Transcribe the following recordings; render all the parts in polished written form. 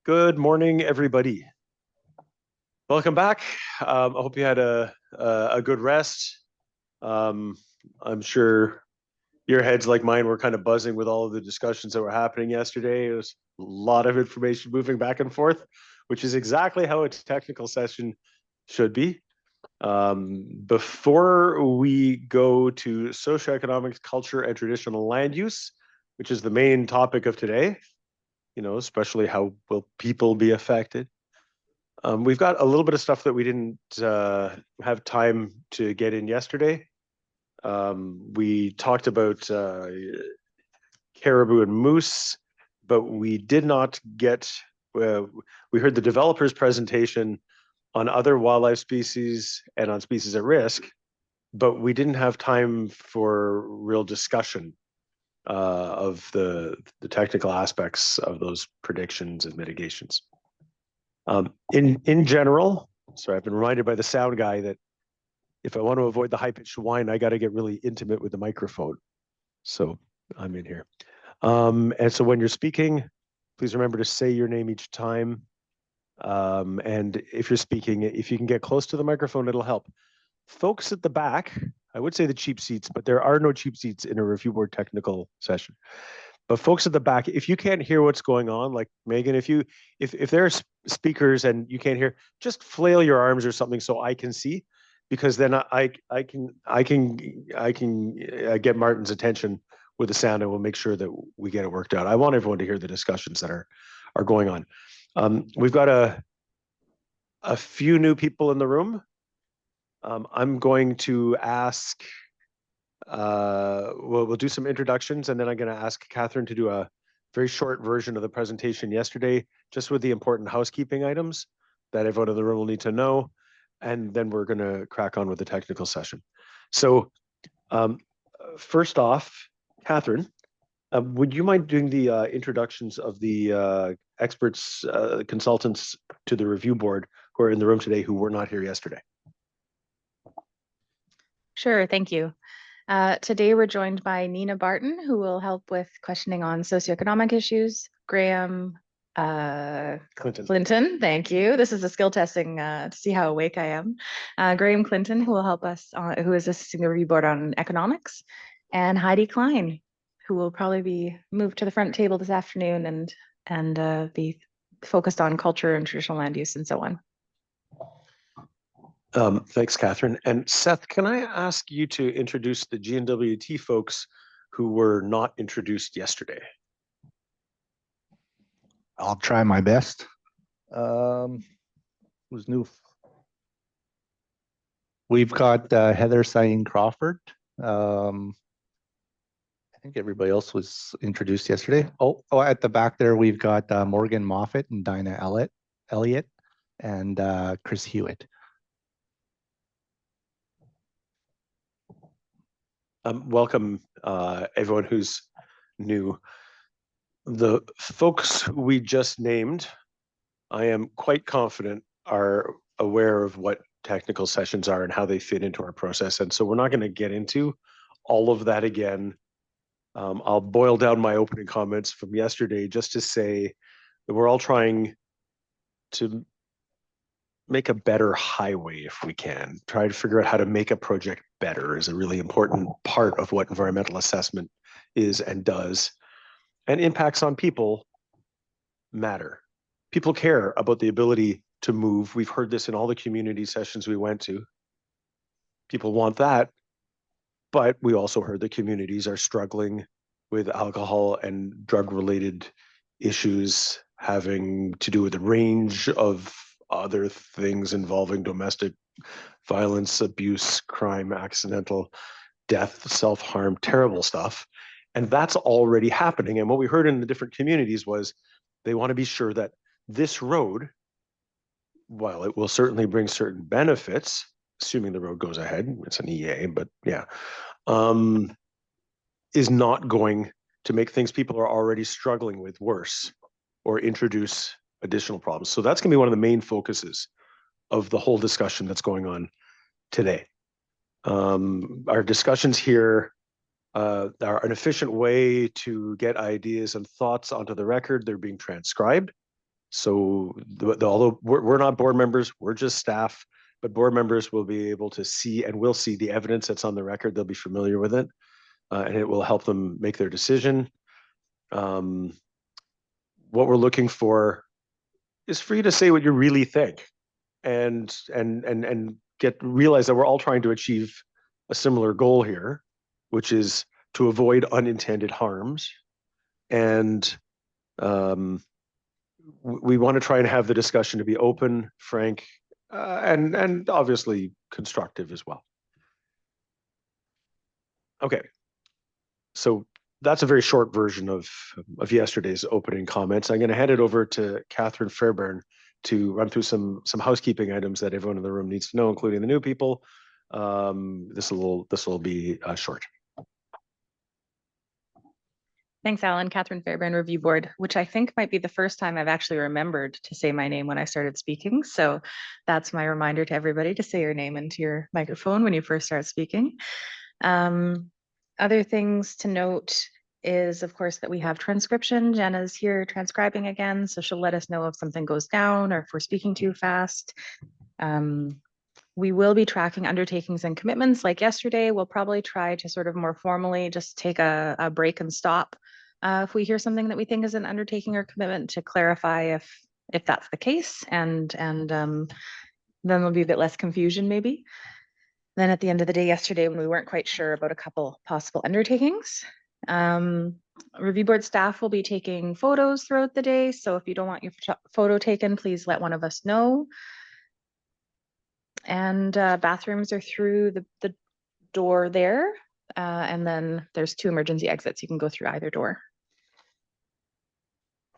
Good morning, everybody. Welcome back. I hope you had a good rest. I'm sure your heads, like mine, were kind of buzzing with all of the discussions that were happening yesterday. It was a lot of information moving back and forth, which is exactly how a technical session should be. Before we go to socioeconomic, culture, and traditional land use, which is the main topic of today, especially how will people be affected. We've got a little bit of stuff that we didn't have time to get in yesterday. We talked about caribou and moose, but we did not get, we heard the developer's presentation on other wildlife species and on species at risk, but we didn't have time for real discussion of the technical aspects of those predictions and mitigations. In general, sorry, I've been reminded by the sound guy that if I want to avoid the high-pitched whine, I got to get really intimate with the microphone. So I'm in here. And so when you're speaking, please remember to say your name each time. And if you're speaking, if you can get close to the microphone, it'll help. Folks at the back, I would say the cheap seats, but there are no cheap seats in a review board technical session. But folks at the back, if you can't hear what's going on, like Megan, if there are speakers and you can't hear, just flail your arms or something so I can see, because then I can get Martin's attention with the sound, and we'll make sure that we get it worked out. I want everyone to hear the discussions that are going on. We've got a few new people in the room. I'm going to ask. We'll do some introductions, and then I'm going to ask Catherine to do a very short version of the presentation yesterday, just with the important housekeeping items that everyone in the room will need to know, and then we're going to crack on with the technical session. So first off, Catherine, would you mind doing the introductions of the experts, consultants to the review board who are in the room today who were not here yesterday? Sure, thank you. Today we're joined by Nina Barton, who will help with questioning on socioeconomic issues. Graham Clinton, thank you. This is a skill testing to see how awake I am. Graham Clinton, who will help us, who is assisting the review board on economics, and Heidi Klein, who will probably be moved to the front table this afternoon and be focused on culture and traditional land use and so on. Thanks, Catherine. And Seth, can I ask you to introduce the GNWT folks who were not introduced yesterday? I'll try my best. Who's new? We've got Heather Sain Crawford. I think everybody else was introduced yesterday. Oh, at the back there, we've got Morgan Moffat and Dinah Elliott and Chris Hewitt. Welcome, everyone who's new. The folks who we just named, I am quite confident are aware of what technical sessions are and how they fit into our process. And so we're not going to get into all of that again. I'll boil down my opening comments from yesterday just to say that we're all trying to make a better highway if we can. Try to figure out how to make a project better is a really important part of what environmental assessment is and does. And impacts on people matter. People care about the ability to move. We've heard this in all the community sessions we went to. People want that, but we also heard the communities are struggling with alcohol and drug-related issues having to do with a range of other things involving domestic violence, abuse, crime, accidental death, self-harm, terrible stuff. And that's already happening. And what we heard in the different communities was they want to be sure that this road, while it will certainly bring certain benefits, assuming the road goes ahead, it's an EA, but yeah, is not going to make things people are already struggling with worse or introduce additional problems. So that's going to be one of the main focuses of the whole discussion that's going on today. Our discussions here are an efficient way to get ideas and thoughts onto the record. They're being transcribed. So although we're not board members, we're just staff, but board members will be able to see and will see the evidence that's on the record. They'll be familiar with it, and it will help them make their decision. What we're looking for is for you to say what you really think, and realize that we're all trying to achieve a similar goal here, which is to avoid unintended harms. And we want to try and have the discussion to be open, frank, and obviously constructive as well. Okay, so that's a very short version of yesterday's opening comments. I'm going to hand it over to Catherine Fairbairn to run through some housekeeping items that everyone in the room needs to know, including the new people. This will be short. Thanks, Alan. Catherine Fairbairn, Review Board, which I think might be the first time I've actually remembered to say my name when I started speaking. So that's my reminder to everybody to say your name into your microphone when you first start speaking. Other things to note is, of course, that we have transcription. Jenna's here transcribing again, so she'll let us know if something goes down or if we're speaking too fast. We will be tracking undertakings and commitments like yesterday. We'll probably try to sort of more formally just take a break and stop if we hear something that we think is an undertaking or commitment to clarify if that's the case, and then there'll be a bit less confusion maybe. Then at the end of the day yesterday, when we weren't quite sure about a couple possible undertakings, Review Board staff will be taking photos throughout the day. So if you don't want your photo taken, please let one of us know. And bathrooms are through the door there. And then there's 2 emergency exits. You can go through either door.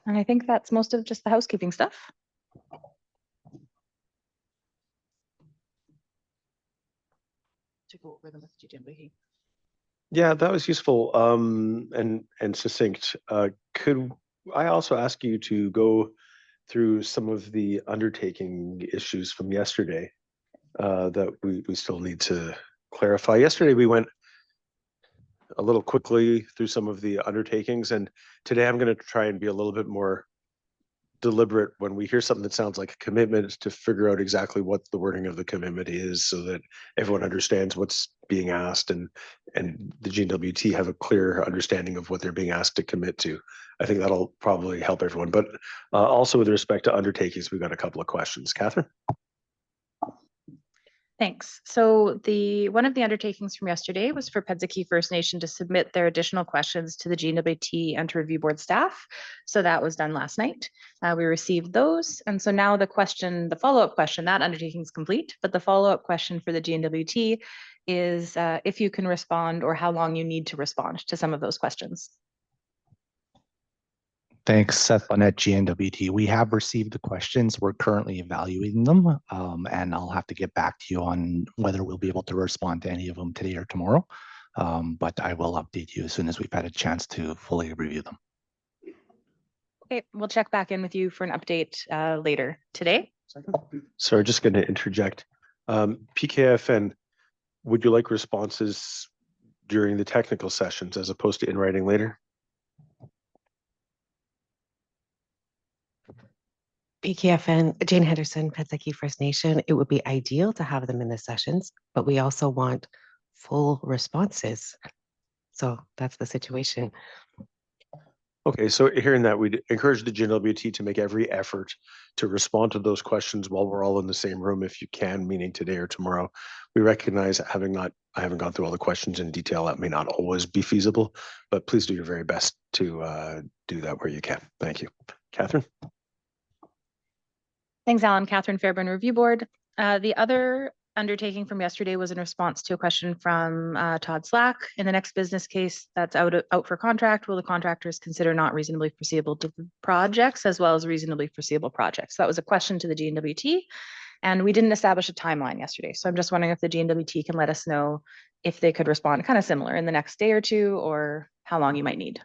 And I think that's most of just the housekeeping stuff. To go over them with GMB. Yeah, that was useful and succinct. Could I also ask you to go through some of the undertaking issues from yesterday that we still need to clarify? Yesterday we went a little quickly through some of the undertakings, and today I'm going to try and be a little bit more deliberate when we hear something that sounds like a commitment to figure out exactly what the wording of the commitment is so that everyone understands what's being asked, and the GWT have a clear understanding of what they're being asked to commit to. I think that'll probably help everyone. But also with respect to undertakings, we've got a couple of questions. Catherine? Thanks. So one of the undertakings from yesterday was for Pedzaki First Nation to submit their additional questions to the GWT and to Review Board staff. So that was done last night. We received those. And so now the follow-up question, that undertaking is complete, but the follow-up question for the GWT is if you can respond or how long you need to respond to some of those questions. Thanks, Seth Bonnet, GNWT. We have received the questions. We're currently evaluating them, and I'll have to get back to you on whether we'll be able to respond to any of them today or tomorrow. But I will update you as soon as we've had a chance to fully review them. Okay, we'll check back in with you for an update later today. Sorry, just going to interject. PKFN, would you like responses during the technical sessions as opposed to in writing later? PKFN, Jane Henderson, Pedzaki First Nation, it would be ideal to have them in the sessions, but we also want full responses. So that's the situation. Okay, so hearing that, we'd encourage the GWT to make every effort to respond to those questions while we're all in the same room if you can, meaning today or tomorrow. We recognize I haven't gone through all the questions in detail. That may not always be feasible, but please do your very best to do that where you can. Thank you. Catherine? Thanks, Alan. Catherine Fairbairn, Review Board. The other undertaking from yesterday was in response to a question from Todd Slack. In the next business case that's out for contract, will the contractors consider not reasonably foreseeable to projects as well as reasonably foreseeable projects? So that was a question to the GNWT, and we didn't establish a timeline yesterday. So I'm just wondering if the GNWT can let us know if they could respond kind of similar in the next day or two, or how long you might need.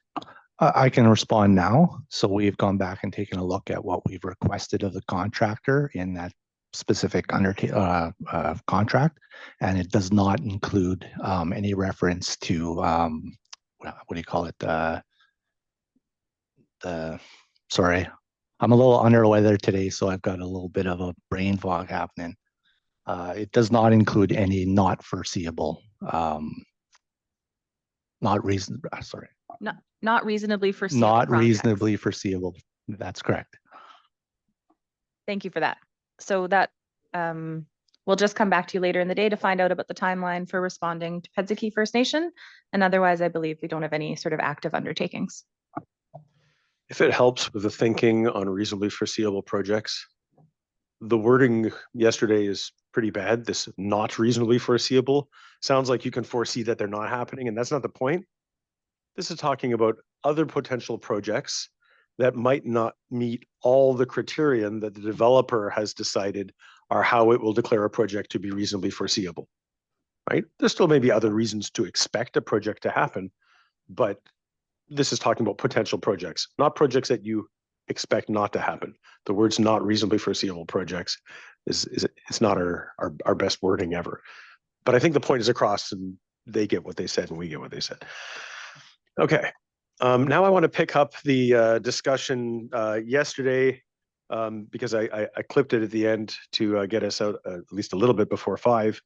I can respond now. So we've gone back and taken a look at what we've requested of the contractor in that specific contract, and it does not include any reference to what do you call it? Sorry, I'm a little under the weather today, so I've got a little bit of a brain fog happening. It does not include any not foreseeable, not reason, sorry, Not reasonably foreseeable not projects. reasonably foreseeable. That's correct. Thank you for that. So that we'll just come back to you later in the day to find out about the timeline for responding to Pedzaki First Nation. And otherwise, I believe we don't have any sort of active undertakings. If it helps with the thinking on reasonably foreseeable projects, the wording yesterday is pretty bad. This not reasonably foreseeable sounds like you can foresee that they're not happening, and that's not the point. This is talking about other potential projects that might not meet all the criterion that the developer has decided are how it will declare a project to be reasonably foreseeable, right? There still may be other reasons to expect a project to happen, but this is talking about potential projects, not projects that you expect not to happen. The words not reasonably foreseeable projects it's not our best wording ever. But I think the point is across, and they get what they said and we get what they said. Okay. Now I want to pick up the discussion yesterday because I clipped it at the end to get us out at least a little bit before 5.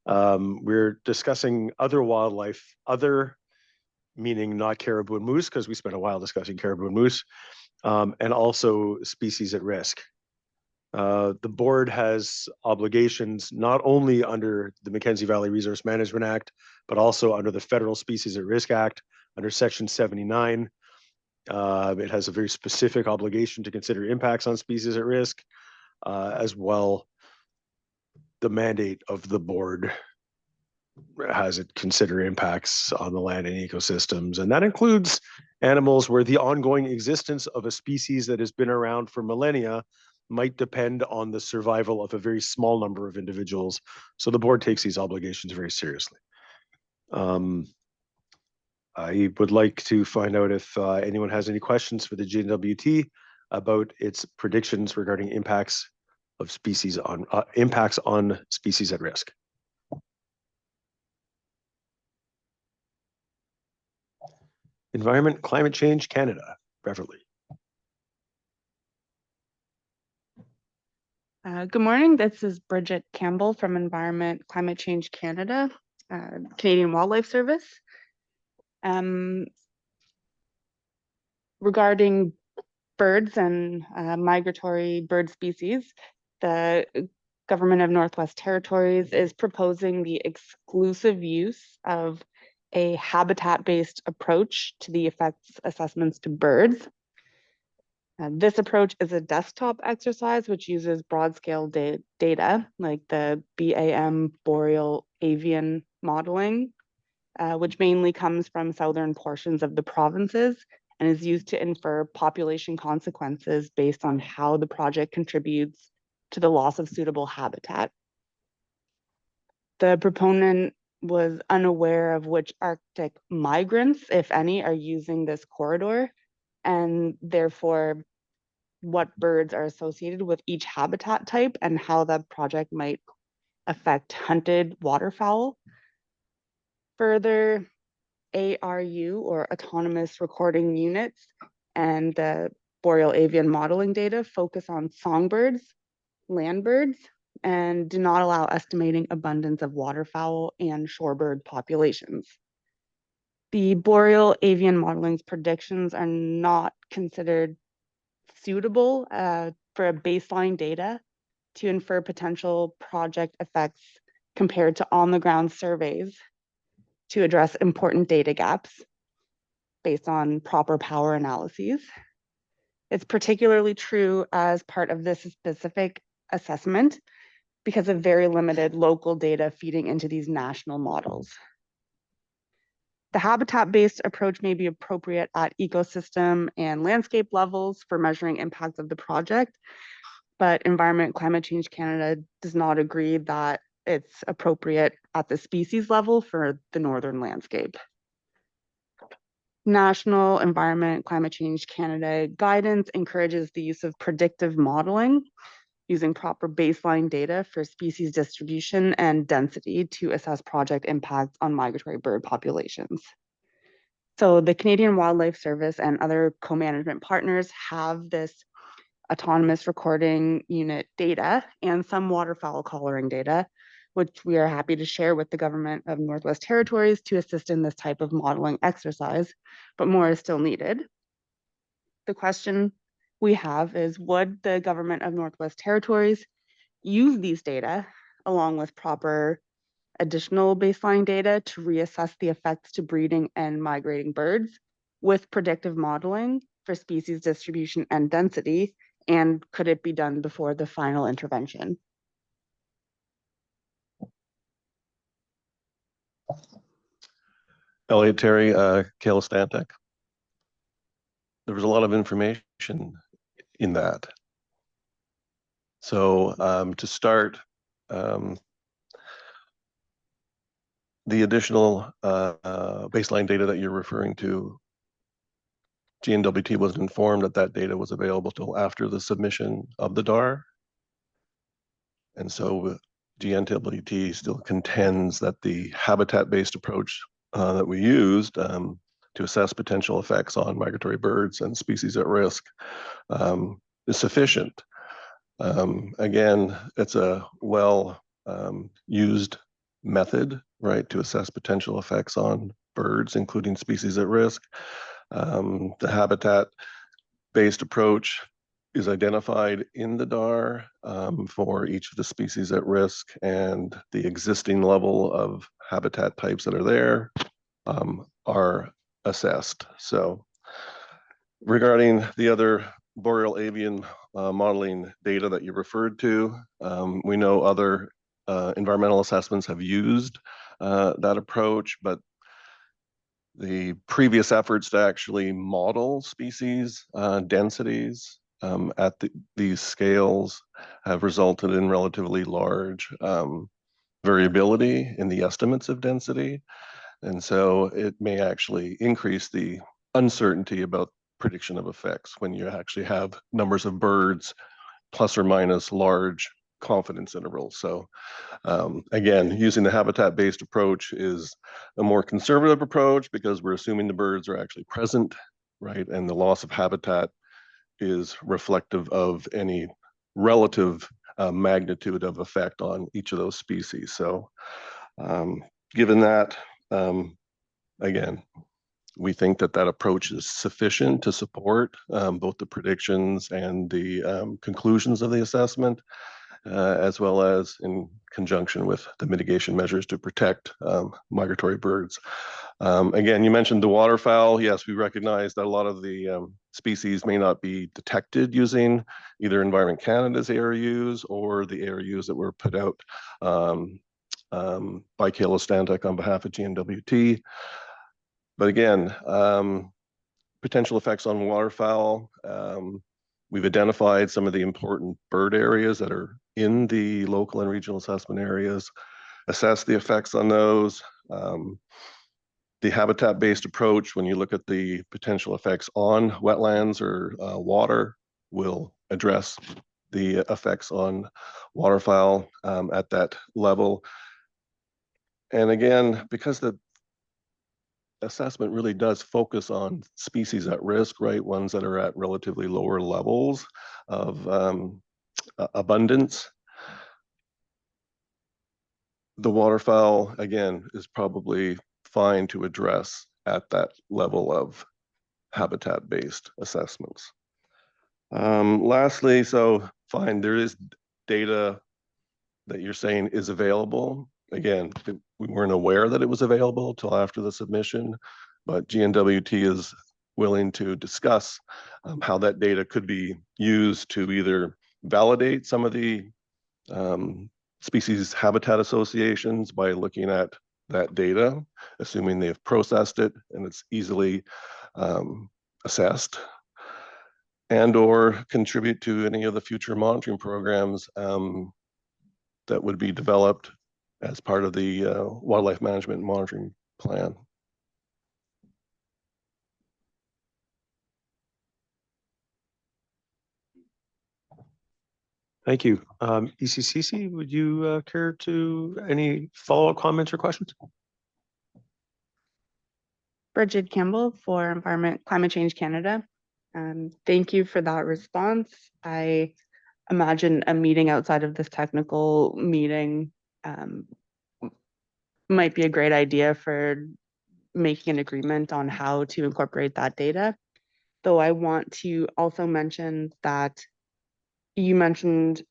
We're discussing other wildlife, other meaning not caribou and moose, because we spent a while discussing caribou and moose, and also species at risk. The board has obligations not only under the Mackenzie Valley Resource Management Act, but also under the Federal Species at Risk Act, under Section 79. It has a very specific obligation to consider impacts on species at risk, as well. The mandate of the board has it consider impacts on the land and ecosystems, and that includes animals where the ongoing existence of a species that has been around for millennia might depend on the survival of a very small number of individuals. So the board takes these obligations very seriously. I would like to find out if anyone has any questions for the GNWT about its predictions regarding impacts of species on impacts on species at risk. Environment, Climate Change Canada, Beverly. Good morning. This is Bridget Campbell from Environment Climate Change Canada, Canadian Wildlife Service. Regarding birds and migratory bird species, the Government of Northwest Territories is proposing the exclusive use of a habitat-based approach to the effects assessments to birds. This approach is a desktop exercise which uses broad-scale data like the BAM boreal avian modeling, which mainly comes from southern portions of the provinces and is used to infer population consequences based on how the project contributes to the loss of suitable habitat. The proponent was unaware of which Arctic migrants, if any, are using this corridor, and therefore what birds are associated with each habitat type and how the project might affect hunted waterfowl. Further, ARU, or autonomous recording units, and the boreal avian modeling data focus on songbirds, land birds, and do not allow estimating abundance of waterfowl and shorebird populations. The boreal avian modeling's predictions are not considered suitable for a baseline data to infer potential project effects compared to on-the-ground surveys to address important data gaps based on proper power analyses. It's particularly true as part of this specific assessment because of very limited local data feeding into these national models. The habitat-based approach may be appropriate at ecosystem and landscape levels for measuring impacts of the project, but Environment Climate Change Canada does not agree that it's appropriate at the species level for the northern landscape. National Environment Climate Change Canada guidance encourages the use of predictive modeling using proper baseline data for species distribution and density to assess project impacts on migratory bird populations. So the Canadian Wildlife Service and other co-management partners have this autonomous recording unit data and some waterfowl collaring data, which we are happy to share with the government of Northwest Territories to assist in this type of modeling exercise, but more is still needed. The question we have is, would the government of Northwest Territories use these data along with proper additional baseline data to reassess the effects to breeding and migrating birds with predictive modeling for species distribution and density? And could it be done before the final intervention? Elliot Terry, Kayla Stantec. There was a lot of information in that. So to start, the additional baseline data that you're referring to, GNWT wasn't informed that that data was available till after the submission of the DAR. And so GNWT still contends that the habitat-based approach that we used to assess potential effects on migratory birds and species at risk is sufficient. Again, it's a well used method, right, to assess potential effects on birds, including species at risk. The habitat-based approach is identified in the DAR for each of the species at risk, and the existing level of habitat types that are there are assessed. So regarding the other boreal avian modeling data that you referred to, we know other environmental assessments have used that approach, but the previous efforts to actually model species densities at these scales have resulted in relatively large variability in the estimates of density. And so it may actually increase the uncertainty about prediction of effects when you actually have numbers of birds plus or minus large confidence intervals. So again, using the habitat-based approach is a more conservative approach because we're assuming the birds are actually present, right? And the loss of habitat is reflective of any relative magnitude of effect on each of those species. So given that, again, we think that that approach is sufficient to support both the predictions and the conclusions of the assessment, as well as in conjunction with the mitigation measures to protect migratory birds. Again, you mentioned the waterfowl. Yes, we recognize that a lot of the species may not be detected using either Environment Canada's ARUs or the ARUs that were put out by Kayla Stantec on behalf of GNWT. But again, potential effects on waterfowl. We've identified some of the important bird areas that are in the local and regional assessment areas, assess the effects on those. The habitat-based approach, when you look at the potential effects on wetlands or water, will address the effects on waterfowl at that level. And again, because the assessment really does focus on species at risk, right? Ones that are at relatively lower levels of abundance. The waterfowl, again, is probably fine to address at that level of habitat-based assessments. Lastly, so fine, there is data that you're saying is available. Again, we weren't aware that it was available till after the submission, but GNWT is willing to discuss how that data could be used to either validate some of the species habitat associations by looking at that data, assuming they've processed it and it's easily assessed, and or contribute to any of the future monitoring programs that would be developed as part of the wildlife management and monitoring plan. Thank you. ECCC, would you care to any follow-up comments or questions? Bridget Campbell for Environment Climate Change Canada. Thank you for that response. I imagine a meeting outside of this technical meeting might be a great idea for making an agreement on how to incorporate that data. Though I want to also mention that you mentioned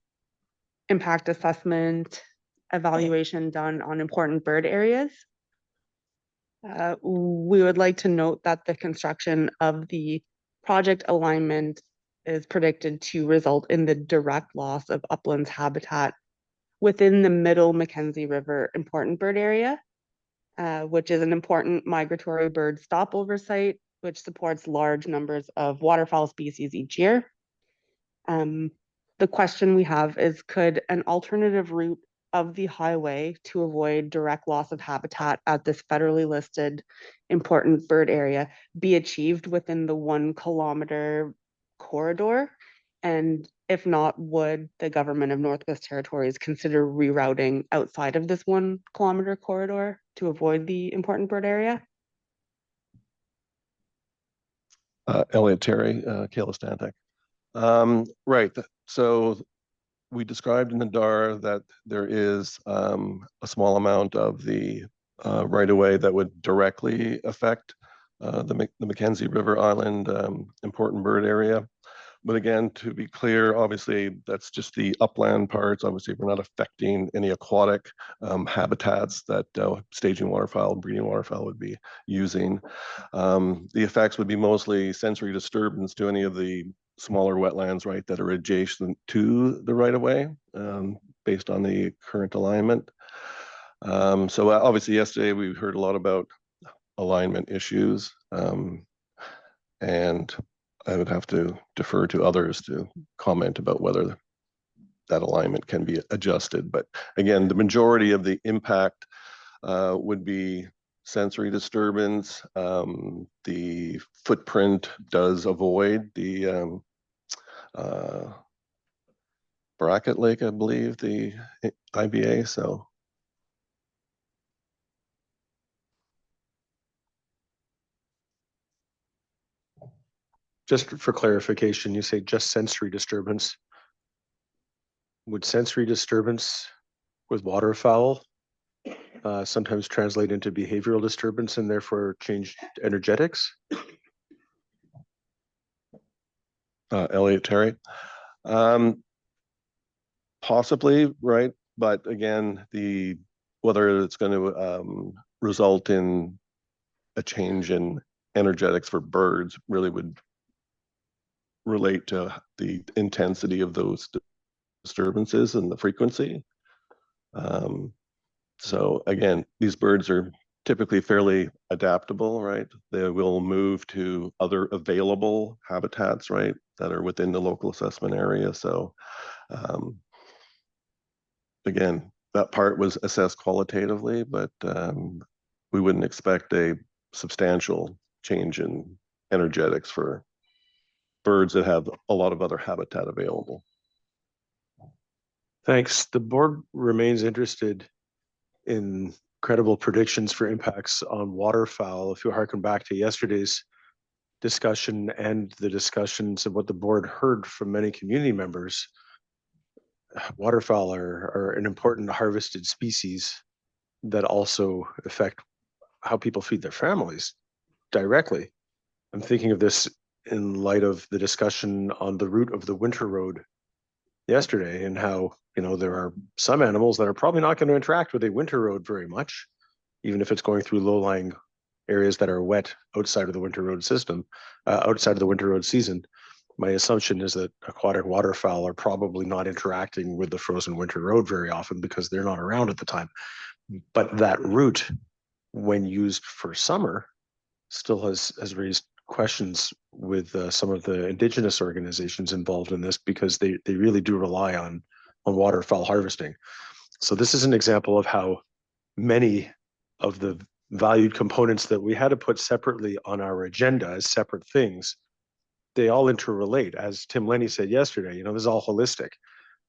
impact assessment evaluation done on important bird areas. We would like to note that the construction of the project alignment is predicted to result in the direct loss of uplands habitat within the middle Mackenzie River important bird area, which is an important migratory bird stopover site, which supports large numbers of waterfowl species each year. The question we have is, could an alternative route of the highway to avoid direct loss of habitat at this federally listed important bird area be achieved within the 1 kilometer corridor? And if not, would the government of Northwest Territories consider rerouting outside of this 1 kilometer corridor to avoid the important bird area? Elliot Terry, Kayla Stantek. Right. So we described in the DAR that there is a small amount of the right-of-way that would directly affect the Mackenzie River Island important bird area. But again, to be clear, obviously, that's just the upland parts. Obviously, we're not affecting any aquatic habitats that staging waterfowl, breeding waterfowl would be using. The effects would be mostly sensory disturbance to any of the smaller wetlands, right, that are adjacent to the right-of-way based on the current alignment. So obviously, yesterday we heard a lot about alignment issues. And I would have to defer to others to comment about whether that alignment can be adjusted. But again, the majority of the impact would be sensory disturbance. The footprint does avoid the Bracket Lake, I believe, the IBA. So Just for clarification, you say just sensory disturbance. Would sensory disturbance with waterfowl sometimes translate into behavioral disturbance and therefore change energetics? Elliot Terry. Possibly, right? But again, whether it's going to result in a change in energetics for birds really would relate to the intensity of those disturbances and the frequency. So again, these birds are typically fairly adaptable, right? They will move to other available habitats, right, that are within the local assessment area. So again, that part was assessed qualitatively, but we wouldn't expect a substantial change in energetics for birds that have a lot of other habitat available. Thanks. The board remains interested in credible predictions for impacts on waterfowl. If you harken back to yesterday's discussion and the discussions of what the board heard from many community members, waterfowl are an important harvested species that also affect how people feed their families directly. I'm thinking of this in light of the discussion on the route of the winter road yesterday and how, you know, there are some animals that are probably not going to interact with a winter road very much, even if it's going through low-lying areas that are wet outside of the winter road system, outside of the winter road season. My assumption is that aquatic waterfowl are probably not interacting with the frozen winter road very often because they're not around at the time. But that route, when used for summer, still has raised questions with some of the Indigenous organizations involved in this because they really do rely on waterfowl harvesting. So this is an example of how many of the valued components that we had to put separately on our agenda as separate things, they all interrelate. As Tim Lenny said yesterday, you know, this is all holistic,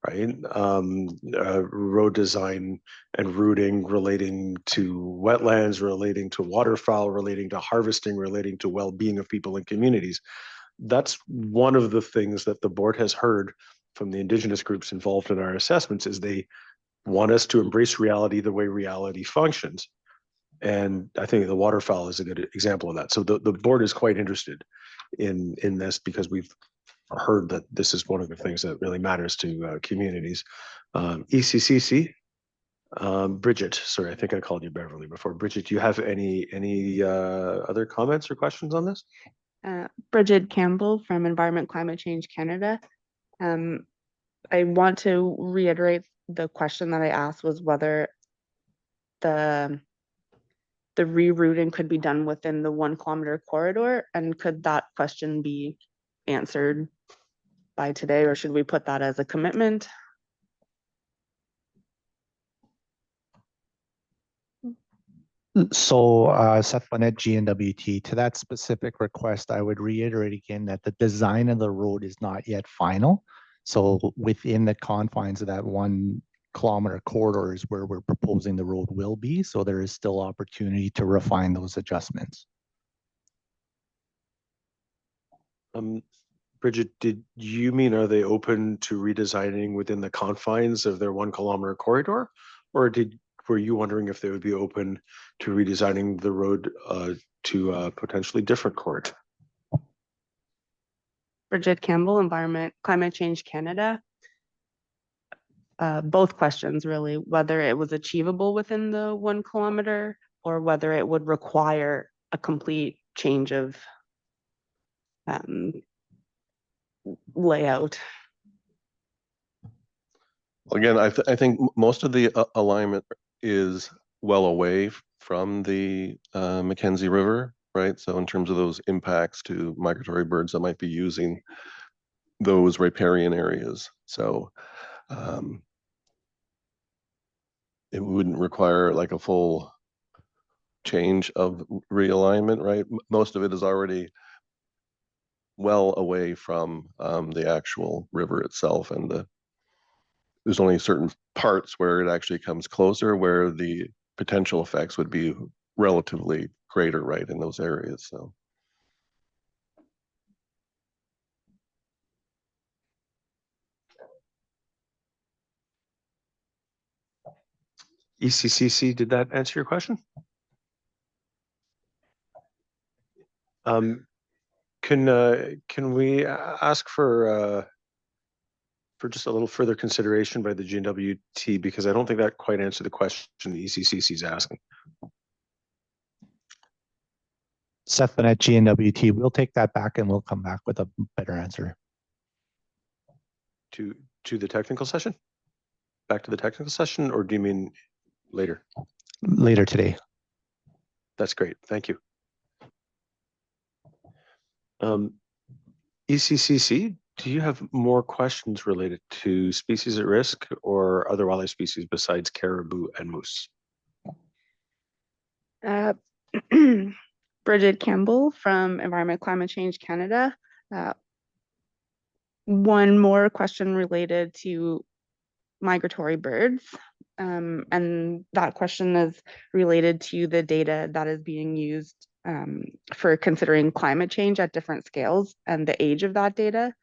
right? Road design and routing relating to wetlands, relating to waterfowl, relating to harvesting, relating to well-being of people and communities. that's one of the things that the board has heard from the Indigenous groups involved in our assessments is they want us to embrace reality the way reality functions. And I think the waterfowl is a good example of that. So the board is quite interested in this because we've heard that this is one of the things that really matters to communities. ECCC, Bridget, sorry, I think I called you Beverly before. Bridget, do you have any other comments or questions on this? Bridget Campbell from Environment Climate Change Canada. I want to reiterate the question that I asked was whether the rerouting could be done within the 1 kilometer corridor, and could that question be answered by today, or should we put that as a commitment? So Seth Bonnet, GNWT, to that specific request, I would reiterate again that the design of the road is not yet final. So within the confines of that 1 kilometer corridor is where we're proposing the road will be. So there is still opportunity to refine those adjustments. Bridget, did you mean are they open to redesigning within the confines of their 1 kilometer corridor, or were you wondering if they would be open to redesigning the road to a potentially different corridor? Bridget Campbell, Environment Climate Change Canada. Both questions really, whether it was achievable within the 1 kilometer or whether it would require a complete change of layout. Again, I think most of the alignment is well away from the Mackenzie River, right? So in terms of those impacts to migratory birds that might be using those riparian areas. So it wouldn't require like a full change of realignment, right? Most of it is already well away from the actual river itself, and there's only certain parts where it actually comes closer, where the potential effects would be relatively greater, right, in those areas. So. ECCC, did that answer your question? Can we ask for just a little further consideration by the GNWT, because I don't think that quite answered the question the ECCC is asking. Seth Bonnet, GNWT, we'll take that back and we'll come back with a better answer. To the technical session? Back to the technical session, or do you mean later? Later today. That's great, thank you. ECCC, do you have more questions related to species at risk or other wildlife species besides caribou and moose? Bridget Campbell from Environment Climate Change Canada. One more question related to migratory birds. And that question is related to the data that is being used for considering climate change at different scales and the age of that data,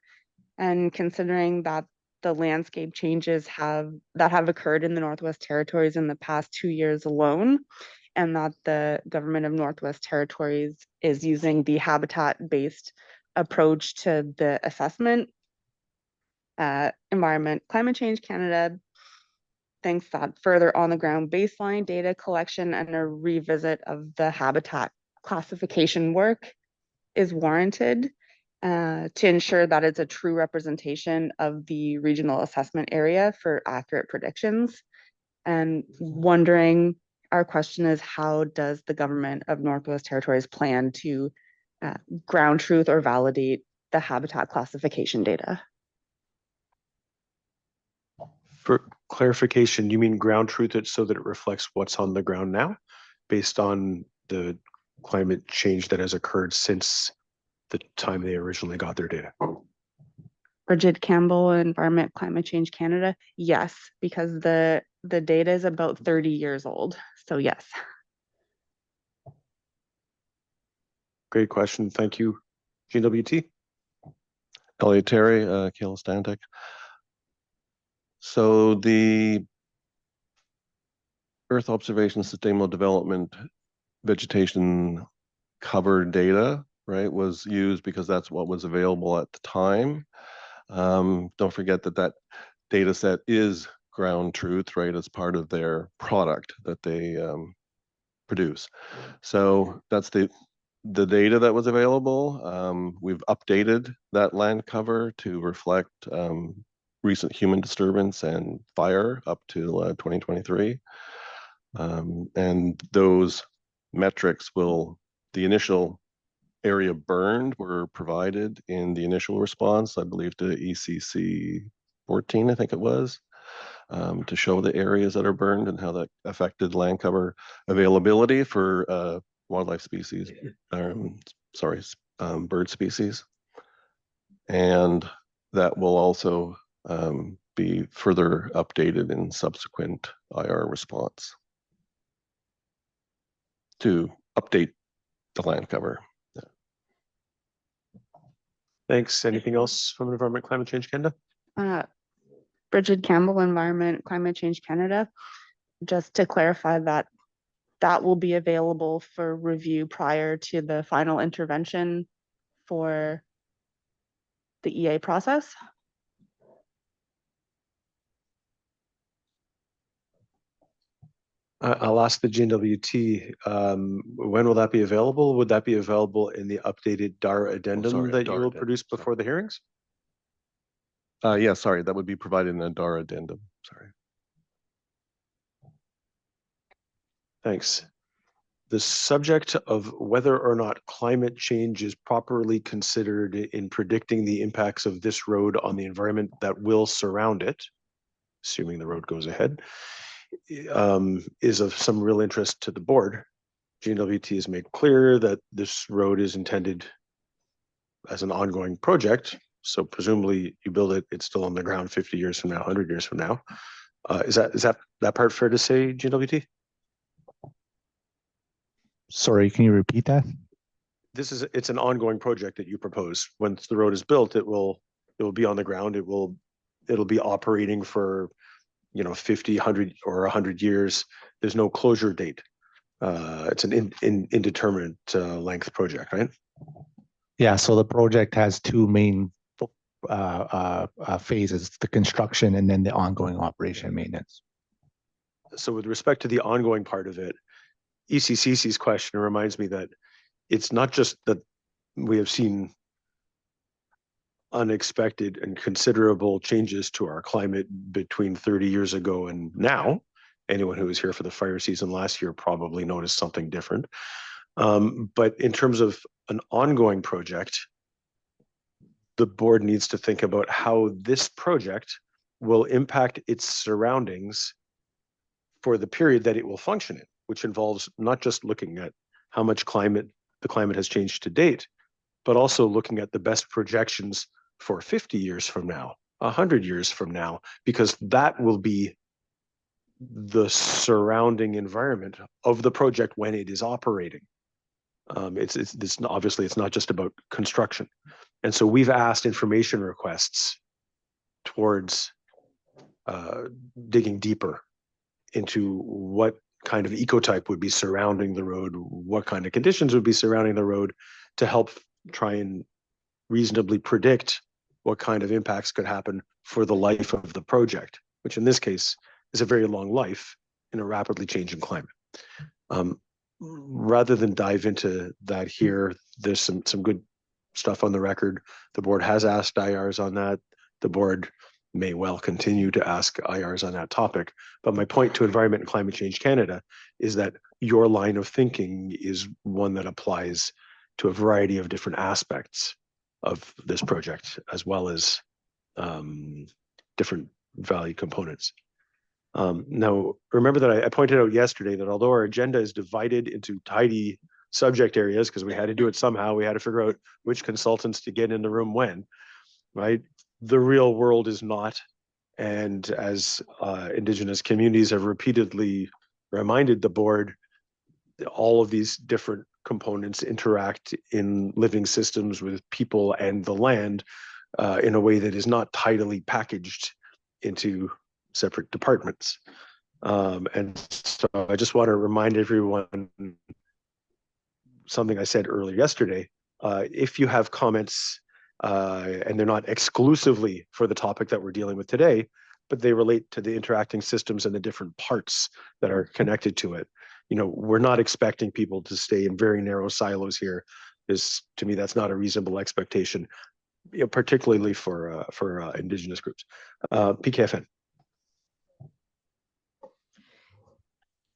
and considering that the landscape changes that have occurred in the Northwest Territories in the past 2 years alone, and that the government of Northwest Territories is using the habitat-based approach to the assessment. Environment Climate Change Canada thinks that further on the ground baseline data collection and a revisit of the habitat classification work is warranted to ensure that it's a true representation of the regional assessment area for accurate predictions. And wondering, our question is, how does the government of Northwest Territories plan to ground truth or validate the habitat classification data? For clarification, you mean ground truth it so that it reflects what's on the ground now, based on the climate change that has occurred since the time they originally got their data? Bridget Campbell, Environment Climate Change Canada. Yes, because the data is about 30 years old. So yes. Great question. Thank you, GWT. Elliot Terry, Calistantic. So the Earth Observation Sustainable Development vegetation cover data, right, was used because that's what was available at the time. Don't forget that that data set is ground truth, right, as part of their product that they produce. So that's the data that was available. We've updated that land cover to reflect recent human disturbance and fire up to 2023. And those metrics the initial area burned were provided in the initial response, I believe to ECC 14, I think it was, to show the areas that are burned and how that affected land cover availability for wildlife species, bird species. And that will also be further updated in subsequent IR response to update the land cover. Thanks. Anything else from Environment Climate Change Canada? Bridget Campbell, Environment Climate Change Canada. Just to clarify that will be available for review prior to the final intervention for the EA process. I'll ask the GNWT, when will that be available? Would that be available in the updated DAR addendum that you will produce before the hearings? Yeah, sorry, that would be provided in the DAR addendum, sorry. Thanks. The subject of whether or not climate change is properly considered in predicting the impacts of this road on the environment that will surround it, assuming the road goes ahead, is of some real interest to the board. GNWT has made clear that this road is intended as an ongoing project. So presumably you build it, it's still on the ground 50 years from now, 100 years from now. Is that part fair to say, GNWT? Sorry, can you repeat that? It's an ongoing project that you propose. Once the road is built, it will be on the ground. It'll be operating for 50, 100 or 100 years. There's no closure date. It's an indeterminate length project, right? Yeah, so the project has two main phases, the construction and then the ongoing operation and maintenance. So with respect to the ongoing part of it, ECCC's question reminds me that it's not just that we have seen unexpected and considerable changes to our climate between 30 years ago and now. Anyone who was here for the fire season last year probably noticed something different. But in terms of an ongoing project, the board needs to think about how this project will impact its surroundings for the period that it will function in, which involves not just looking at how much the climate has changed to date, but also looking at the best projections for 50 years from now, 100 years from now, because that will be the surrounding environment of the project when it is operating. It's obviously it's not just about construction. And so we've asked information requests towards digging deeper into what kind of ecotype would be surrounding the road, what kind of conditions would be surrounding the road, to help try and reasonably predict what kind of impacts could happen for the life of the project, which in this case is a very long life in a rapidly changing climate. Rather than dive into that here, there's some good stuff on the record. The board has asked IRs on that. The board may well continue to ask IRs on that topic. But my point to Environment and Climate Change Canada is that your line of thinking is one that applies to a variety of different aspects of this project, as well as different value components. Now, remember that I pointed out yesterday that although our agenda is divided into tidy subject areas, because we had to do it somehow, we had to figure out which consultants to get in the room when, right? The real world is not. And as Indigenous communities have repeatedly reminded the board, all of these different components interact in living systems with people and the land. in a way that is not tidily packaged into separate departments. And so I just want to remind everyone something I said earlier yesterday. If you have comments, and they're not exclusively for the topic that we're dealing with today, but they relate to the interacting systems and the different parts that are connected to it. You know, we're not expecting people to stay in very narrow silos here. To me, that's not a reasonable expectation, you know, particularly for Indigenous groups. PKFN.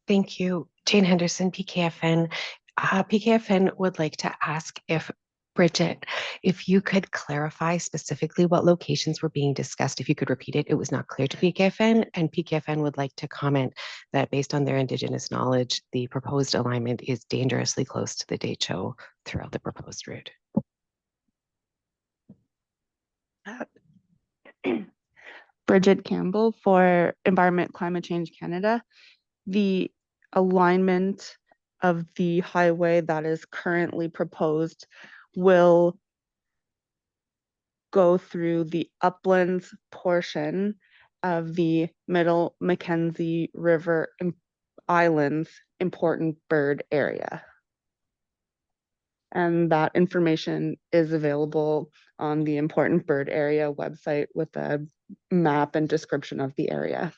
Thank you. Jane Henderson, PKFN. PKFN would like to ask if Bridget, if you could clarify specifically what locations were being discussed, if you could repeat it, it was not clear to PKFN, and PKFN would like to comment that based on their Indigenous knowledge, the proposed alignment is dangerously close to the Decho throughout the proposed route. Bridget Campbell for Environment Climate Change Canada. The alignment of the highway that is currently proposed will go through the uplands portion of the Middle Mackenzie River Islands important bird area. And that information is available on the important bird area website with a map and description of the area.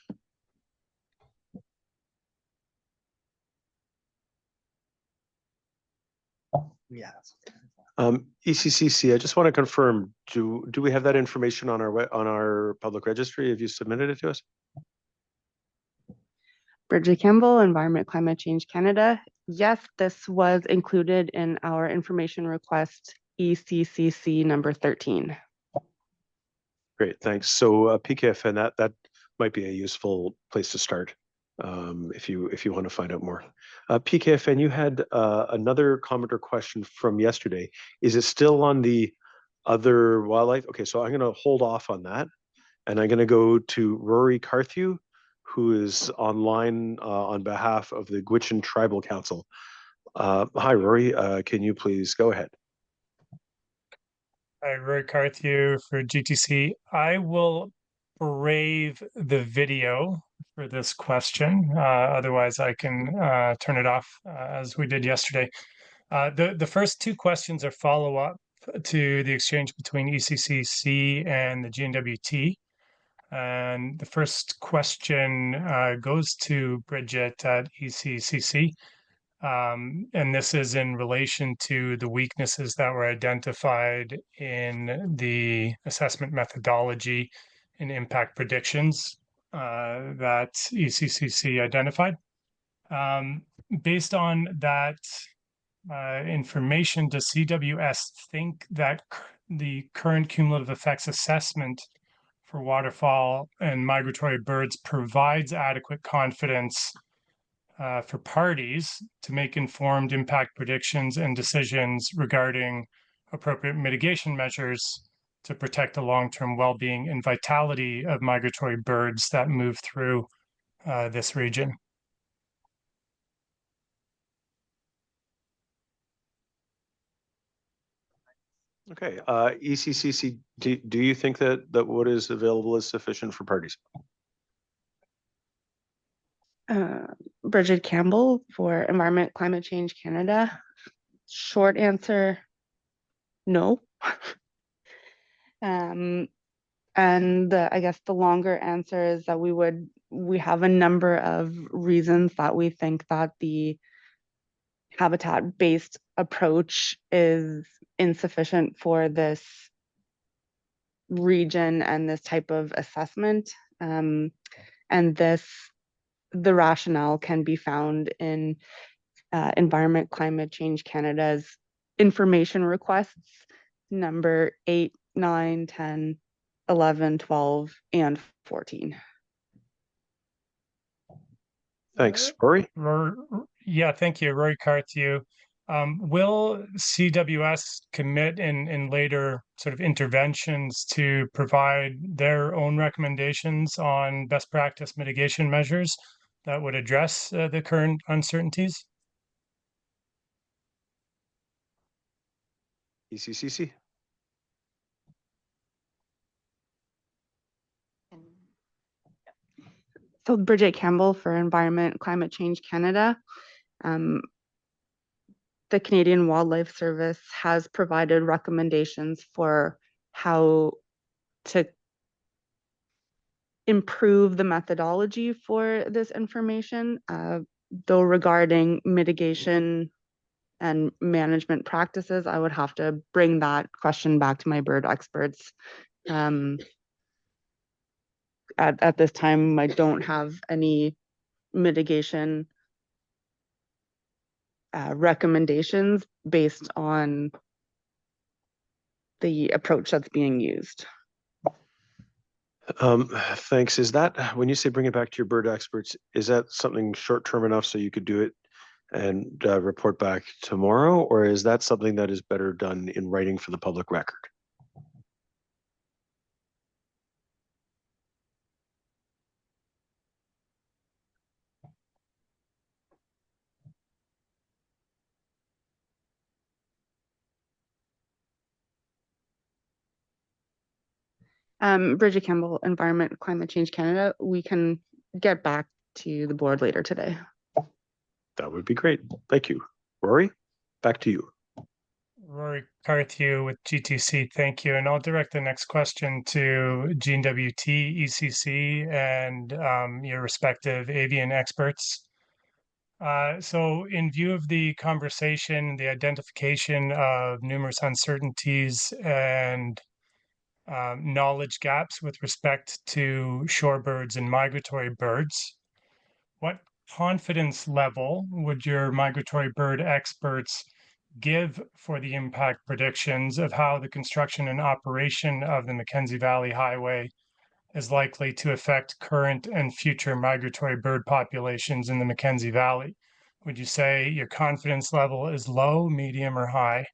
Yeah. ECCC, I just want to confirm, do we have that information on our public registry? Have you submitted it to us? Bridget Campbell, Environment Climate Change Canada. Yes, this was included in our information request ECCC number 13. Great, thanks. So PKFN, that might be a useful place to start if you want to find out more. PKFN, you had another comment or question from yesterday. Is it still on the other wildlife? Okay, so I'm going to hold off on that, and I'm going to go to Rory Carthew, who is online on behalf of the Gwich'in Tribal Council. Hi, Rory. Can you please go ahead? Hi, Rory Carthew for GTC. I will brave the video for this question. Otherwise, I can turn it off as we did yesterday. The first two questions are follow-up to the exchange between ECCC and the GNWT. And the first question goes to Bridget at ECCC. And this is in relation to the weaknesses that were identified in the assessment methodology and impact predictions that ECCC identified. Based on that information, does CWS think that the current cumulative effects assessment for waterfowl and migratory birds provides adequate confidence for parties to make informed impact predictions and decisions regarding appropriate mitigation measures to protect the long-term well-being and vitality of migratory birds that move through this region? Okay, ECCC, do you think that what is available is sufficient for parties? Bridget Campbell for Environment Climate Change Canada. Short answer, no. And I guess the longer answer is that we have a number of reasons that we think that the habitat-based approach is insufficient for this region and this type of assessment. And the rationale can be found in Environment Climate Change Canada's information requests number 8, 9, 10, 11, 12, and 14. Thanks, Rory. Yeah, thank you, Rory Carthew. Will CWS commit in later sort of interventions to provide their own recommendations on best practice mitigation measures that would address the current uncertainties? ECCC. So Bridget Campbell for Environment Climate Change Canada. The Canadian Wildlife Service has provided recommendations for how to improve the methodology for this information, though regarding mitigation and management practices, I would have to bring that question back to my bird experts. At this time, I don't have any mitigation recommendations based on the approach that's being used. Thanks. Is that, when you say bring it back to your bird experts, is that something short-term enough so you could do it and report back tomorrow? Or is that something that is better done in writing for the public record? Bridget Campbell, Environment Climate Change Canada. We can get back to the board later today. That would be great. Thank you. Rory, back to you. Rory Carthew with GTC, thank you. And I'll direct the next question to Gene WT, ECC, and your respective avian experts. So in view of the conversation, the identification of numerous uncertainties and knowledge gaps with respect to shorebirds and migratory birds, what confidence level would your migratory bird experts give for the impact predictions of how the construction and operation of the Mackenzie Valley Highway is likely to affect current and future migratory bird populations in the Mackenzie Valley? Would you say your confidence level is low, medium, or high?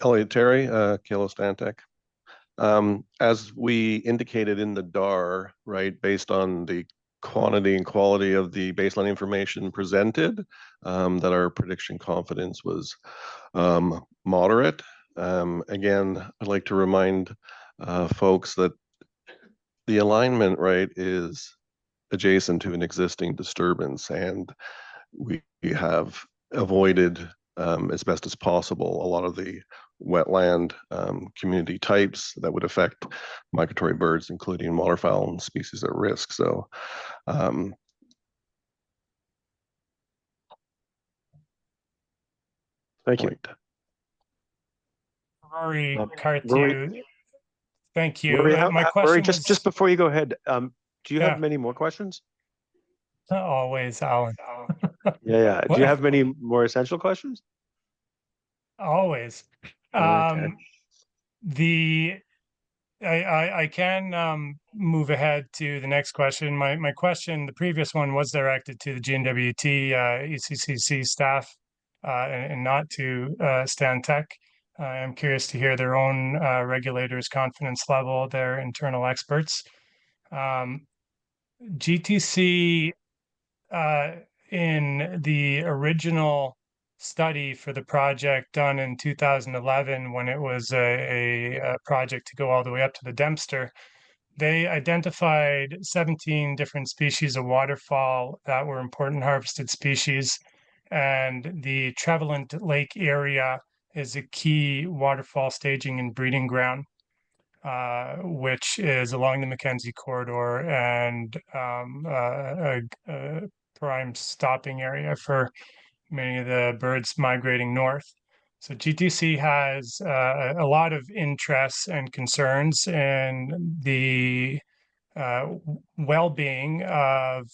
Elliot Terry, Kilo Stantec. As we indicated in the DAR, right, based on the quantity and quality of the baseline information presented, that our prediction confidence was moderate. Again, I'd like to remind folks that the alignment, right, is adjacent to an existing disturbance, and we have avoided as best as possible a lot of the wetland community types that would affect migratory birds, including waterfowl and species at risk. So thank you. Rory Carthew, Rory, thank you. Rory, My question Rory, was, just before you go ahead, do you Yeah. have many more questions? always, Alan. Yeah. Do you have many more essential questions? Always. Okay. I can move ahead to the next question. My question, the previous one was directed to the GNWT ECCC staff and not to Stantec. I'm curious to hear their own regulators' confidence level, their internal experts. GTC in the original study for the project done in 2011, when it was a project to go all the way up to the Dempster, they identified 17 different species of waterfowl that were important harvested species. And the Trevelyan Lake area is a key waterfowl staging and breeding ground, which is along the Mackenzie corridor and a prime stopping area for many of the birds migrating north. So GTC has a lot of interests and concerns in the well-being of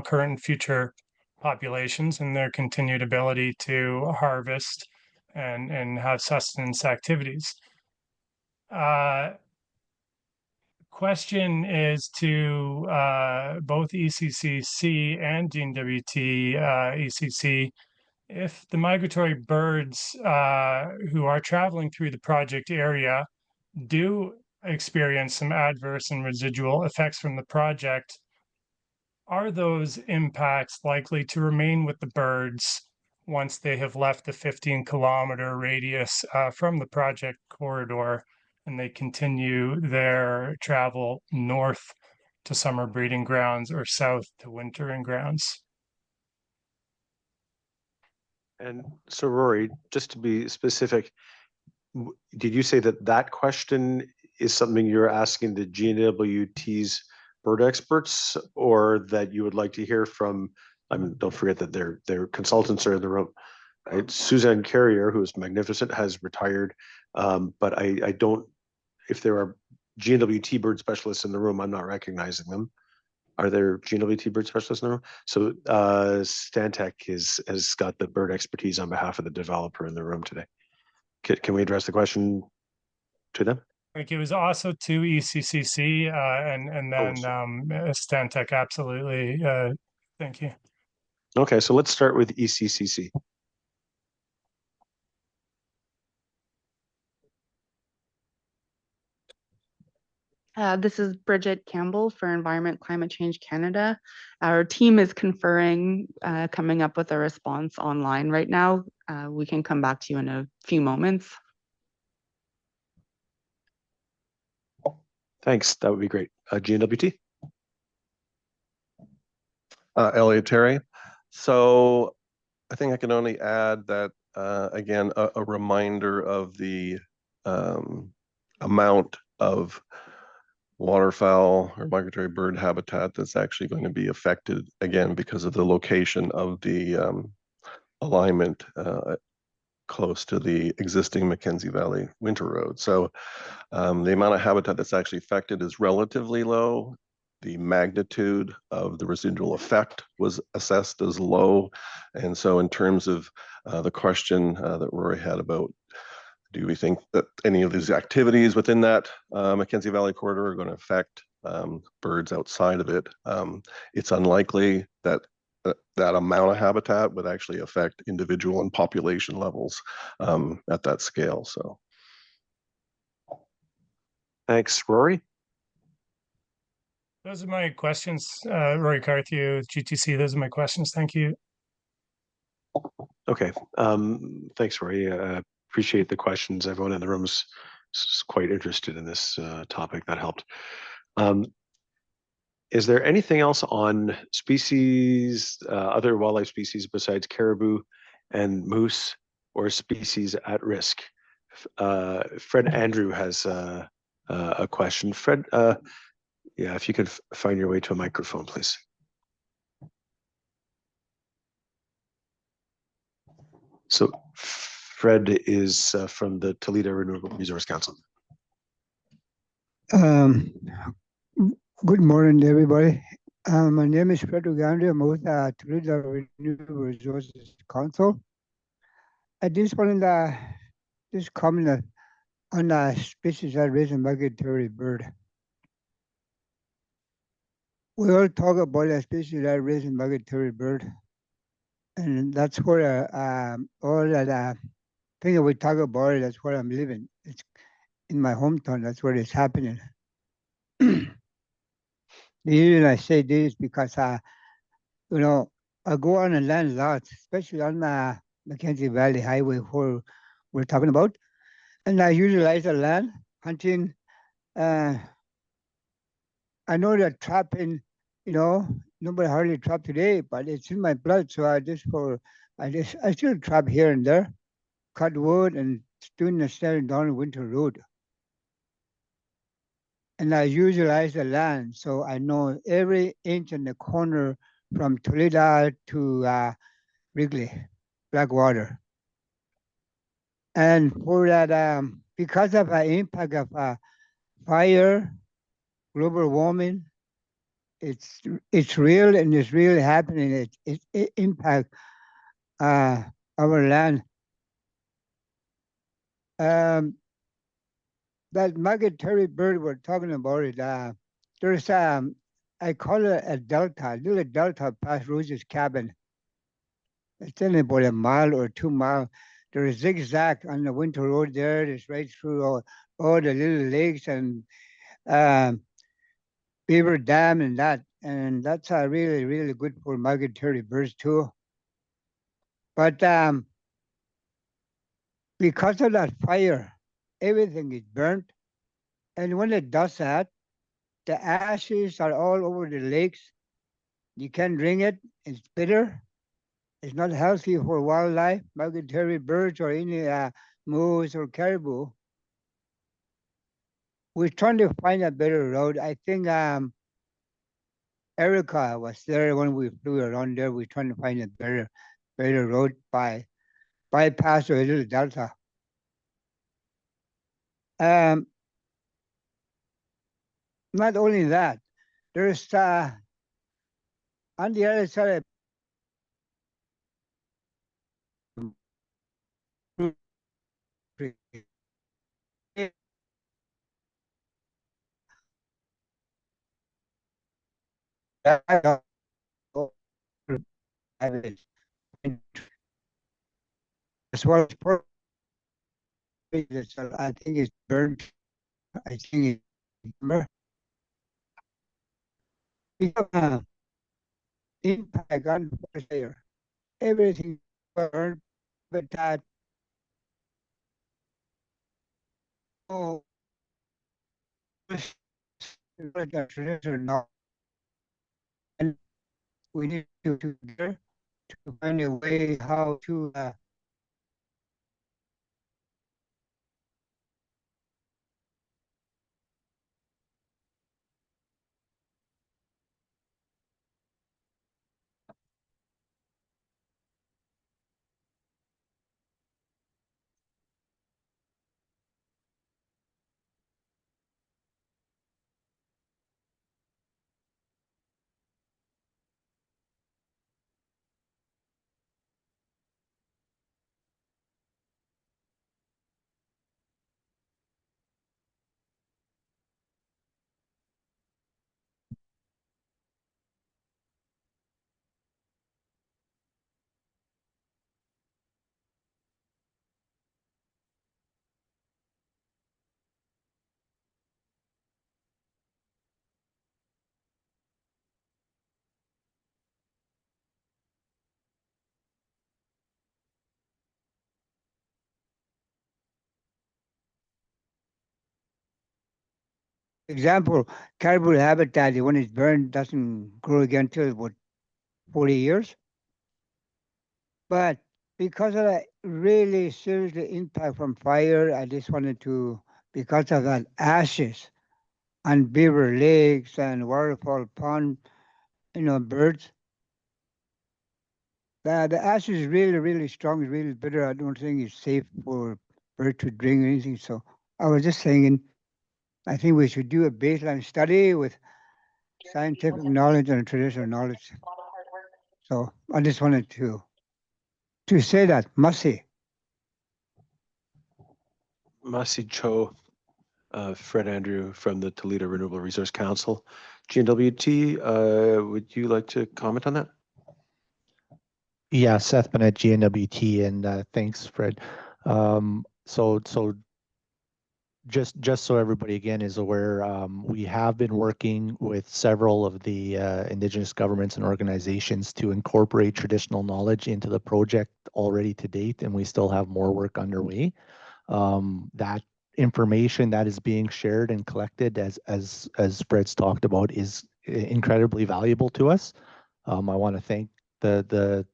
current and future populations and their continued ability to harvest and have sustenance activities. Question is to both ECCC and GNWT ECC, if the migratory birds who are traveling through the project area do experience some adverse and residual effects from the project, are those impacts likely to remain with the birds once they have left the 15-kilometer radius from the project corridor and they continue their travel north to summer breeding grounds or south to wintering grounds. And so Rory, just to be specific, did you say that that question is something you're asking the GNWT's bird experts, or that you would like to hear from, I mean, don't forget that their consultants are in the room, right? Suzanne Carrier, who is magnificent, has retired. But I don't, if there are GNWT bird specialists in the room, I'm not recognizing them. Are there GNWT bird specialists in the room? So Stantec has got the bird expertise on behalf of the developer in the room today. Can we address the question to them? I think it was also to ECCC and then Stantec, absolutely. Thank you. Okay, so let's start with ECCC. This is Bridget Campbell for Environment Climate Change Canada. Our team is conferring, coming up with a response online right now. We can come back to you in a few moments. Thanks, that would be great. GNWT? Elliot Terry. So I think I can only add that, again, a reminder of the amount of waterfowl or migratory bird habitat that's actually going to be affected, again, because of the location of the alignment close to the existing Mackenzie Valley winter road. So the amount of habitat that's actually affected is relatively low. The magnitude of the residual effect was assessed as low. And so in terms of the question that Rory had about, do we think that any of these activities within that Mackenzie Valley corridor are going to affect birds outside of it? It's unlikely that that amount of habitat would actually affect individual and population levels at that scale. So, Thanks, Rory. Those are my questions. Rory Carthew, GTC, those are my questions. Thank you. Okay, thanks, Rory. Appreciate the questions. Everyone in the room is quite interested in this topic. That helped. Is there anything else on species, other wildlife species besides caribou and moose, or species at risk? Fred Andrew has a question. Fred, yeah, if you could find your way to a microphone, please. So Fred is from the Toledo Renewable Resource Council. Good morning, everybody. My name is Fred Ugandria. I'm with Toledo Renewable Resources Council. I just wanted to just comment on the species at risk and migratory bird. We all talk about a species at risk and migratory bird, and that's where all that thing that we talk about. That's where I'm living. It's in my hometown. That's where it's happening. The reason I say this because you know, I go on and land lots, especially on the Mackenzie Valley Highway where we're talking about, and I utilize the land hunting. I know that trapping, you know, nobody hardly trap today, but it's in my blood. So I still trap here and there, cut wood and doing the staring down winter road. And I utilize the land, so I know every inch in the corner from Toledo to Wrigley, Blackwater. And for that, because of the impact of fire, global warming, it's real and it's really happening. It impact our land. That migratory bird we're talking about, there's I call it a delta, little delta past Rose's cabin. It's only about a mile or 2 miles. There is zigzag on the winter road there. It's right through all the little lakes and Beaver Dam and that. And that's really, really good for migratory birds too. But because of that fire, everything is burnt. And when it does that, the ashes are all over the lakes. You can't drink it. It's bitter. It's not healthy for wildlife, migratory birds, or any moose or caribou. We're trying to find a better road. I think Erica was there when we flew around there. We're trying to find a better road bypass or a little delta. Not only that, there's on the other side of as well as I think it's burned. I think it's impact on forest layer. Everything burned, but that tradition now, and we need to together to find a way how to example, caribou habitat, when it's burned, doesn't grow again till about 40 years. But because of that really serious impact from fire, I just wanted to, because of that ashes on beaver lakes and waterfall pond, birds, the ash is really, really strong, it's really bitter. I don't think it's safe for bird to drink or anything. So I was just saying, I think we should do a baseline study with scientific knowledge and traditional knowledge. So I just wanted to say that. Masi. Masi Cho, Fred Andrew from the Toledo Renewable Resource Council. GNWT, would you like to comment on that? Yeah, Seth Bennett, GNWT, and thanks, Fred. So just so everybody again is aware, we have been working with several of the Indigenous governments and organizations to incorporate traditional knowledge into the project already to date, and we still have more work underway. That information that is being shared and collected, as Fred's talked about, is incredibly valuable to us. I want to thank the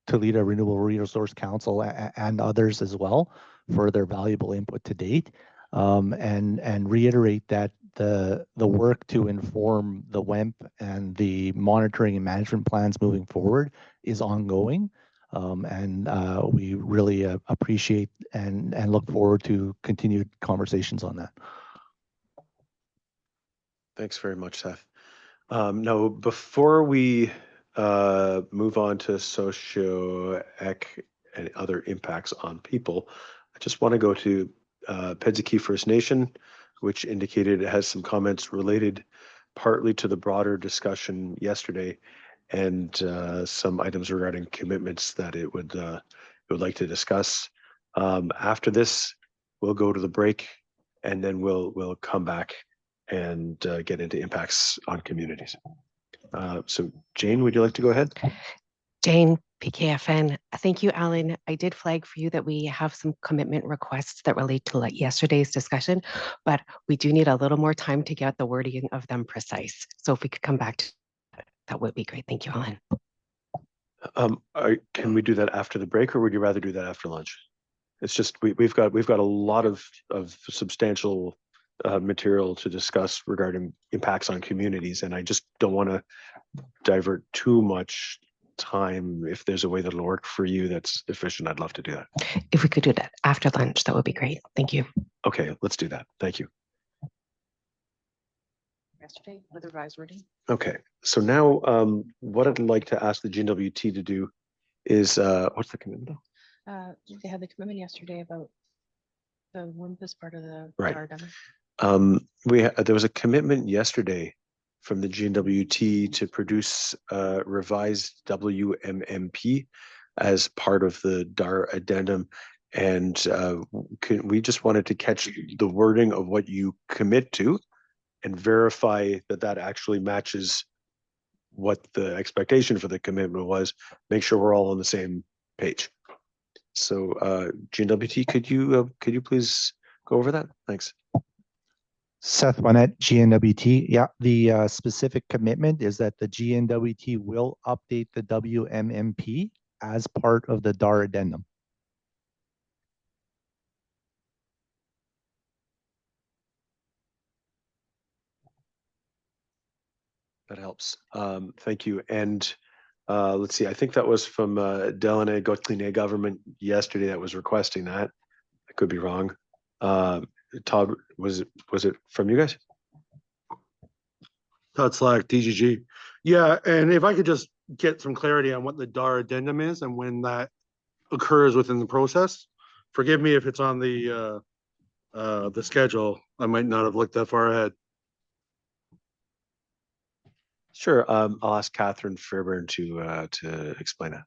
Toledo Renewable Resource Council and others as well for their valuable input to date, and reiterate that the work to inform the WEMP and the monitoring and management plans moving forward is ongoing, and we really appreciate and look forward to continued conversations on that. Thanks very much, Seth. Now, before we move on to socio-ec and other impacts on people, I just want to go to Pedzaki First Nation, which indicated it has some comments related partly to the broader discussion yesterday and some items regarding commitments that it would like to discuss. After this, we'll go to the break, and then we'll come back and get into impacts on communities. So Jane, would you like to go ahead? Jane PKFN, thank you, Alan. I did flag for you that we have some commitment requests that relate to like yesterday's discussion, but we do need a little more time to get the wording of them precise. So if we could come back to that would be great. Thank you, Alan. Can we do that after the break, or would you rather do that after lunch? It's just we've got a lot of substantial material to discuss regarding impacts on communities, and I just don't want to divert too much time. If there's a way that'll work for you that's efficient, I'd love to do that. If we could do that after lunch, that would be great. Thank you. Okay, let's do that. Thank you. Yesterday with revised wording. Okay, so now what I'd like to ask the GNWT to do is what's the commitment? They had the commitment yesterday about the WIMPUS part of the Right. RW. There was a commitment yesterday from the GNWT to produce revised WMMP as part of the DAR addendum, and we just wanted to catch the wording of what you commit to and verify that that actually matches what the expectation for the commitment was. Make sure we're all on the same page. So GNWT, could you please go over that? Thanks. Seth Bonnet, GNWT. Yeah, the specific commitment is that the GNWT will update the WMMP as part of the DAR addendum. That helps. Thank you. And let's see, I think that was from Delaney Gauthier government yesterday that was requesting that. I could be wrong. Todd, was it from you guys? Todd Slack, DGG. Yeah, and if I could just get some clarity on what the DAR addendum is and when that occurs within the process. Forgive me if it's on the schedule. I might not have looked that far ahead. Sure. I'll ask Catherine Fairbairn to explain that.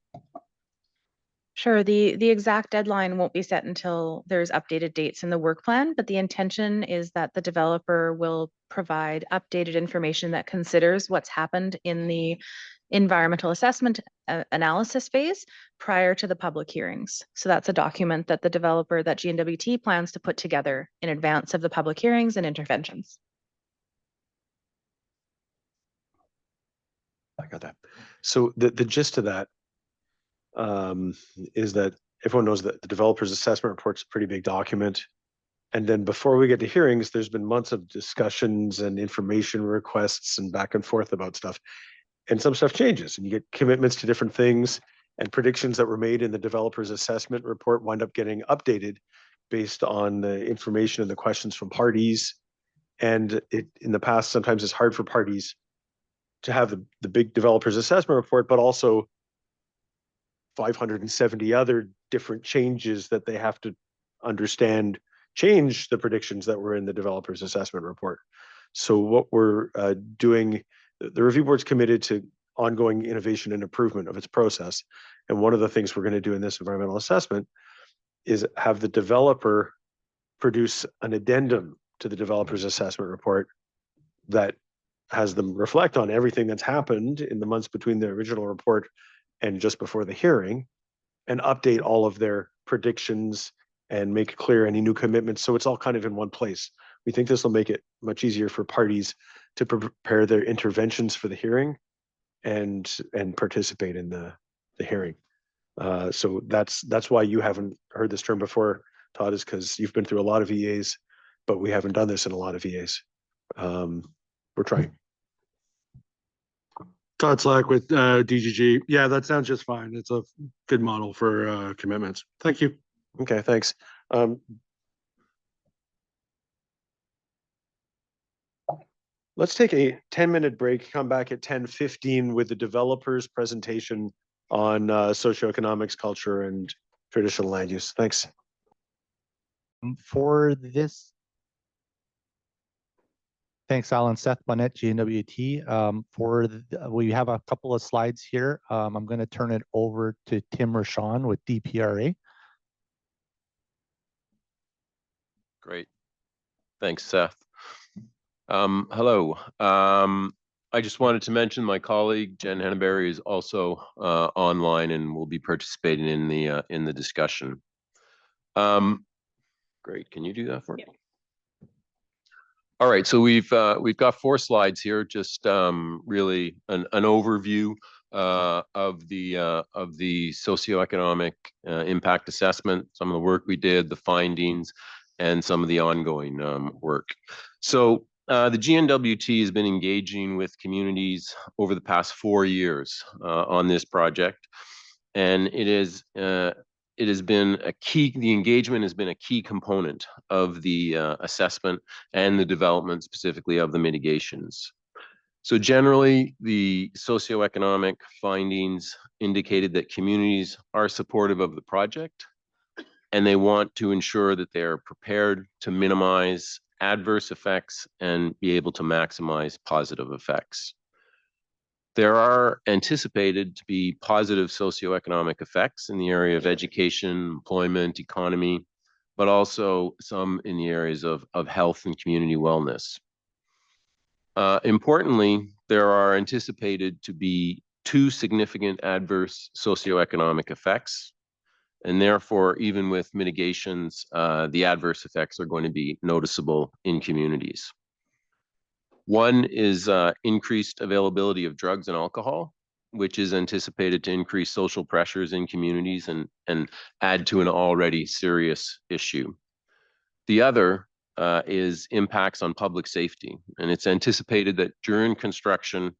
Sure. The exact deadline won't be set until there's updated dates in the work plan, but the intention is that the developer will provide updated information that considers what's happened in the environmental assessment analysis phase prior to the public hearings. So that's a document that the developer, that GNWT plans to put together in advance of the public hearings and interventions. I got that. So the gist of that is that everyone knows that the developer's assessment report's a pretty big document. And then before we get to hearings, there's been months of discussions and information requests and back and forth about stuff. And some stuff changes and you get commitments to different things, and predictions that were made in the developer's assessment report wind up getting updated based on the information and the questions from parties. And in the past, sometimes it's hard for parties to have the big developer's assessment report, but also 570 other different changes that they have to understand change the predictions that were in the developer's assessment report. So what we're doing, the review board's committed to ongoing innovation and improvement of its process. And one of the things we're going to do in this environmental assessment is have the developer produce an addendum to the developer's assessment report that has them reflect on everything that's happened in the months between the original report and just before the hearing, and update all of their predictions and make clear any new commitments. So it's all kind of in one place. We think this will make it much easier for parties to prepare their interventions for the hearing and participate in the hearing. So that's why you haven't heard this term before, Todd, is because you've been through a lot of EAs, but we haven't done this in a lot of EAs. We're trying. Todd Slack with DGG. Yeah, that sounds just fine. It's a good model for commitments. Thank you. Okay, thanks. Let's take a 10-minute break, come back at 10:15 with the developer's presentation on socioeconomics, culture, and traditional land use. Thanks. For this, thanks, Alan. Seth Bonnet, GNWT. We have a couple of slides here. I'm going to turn it over to Tim Rashawn with DPRA. Great. Thanks, Seth. Hello. I just wanted to mention my colleague Jen Henneberry is also online and will be participating in the discussion. Great, can you do that for me? All right, so we've got 4 slides here, just really an overview of the socioeconomic impact assessment, some of the work we did, the findings, and some of the ongoing work. So the GNWT has been engaging with communities over the past 4 years on this project, and it has been a key, the engagement has been a key component of the assessment and the development specifically of the mitigations. So generally, the socioeconomic findings indicated that communities are supportive of the project, and they want to ensure that they are prepared to minimize adverse effects and be able to maximize positive effects. There are anticipated to be positive socioeconomic effects in the area of education, employment, economy, but also some in the areas of health and community wellness. Importantly, there are anticipated to be 2 significant adverse socioeconomic effects, and therefore, even with mitigations, the adverse effects are going to be noticeable in communities. One is increased availability of drugs and alcohol, which is anticipated to increase social pressures in communities and add to an already serious issue. The other is impacts on public safety, and it's anticipated that during construction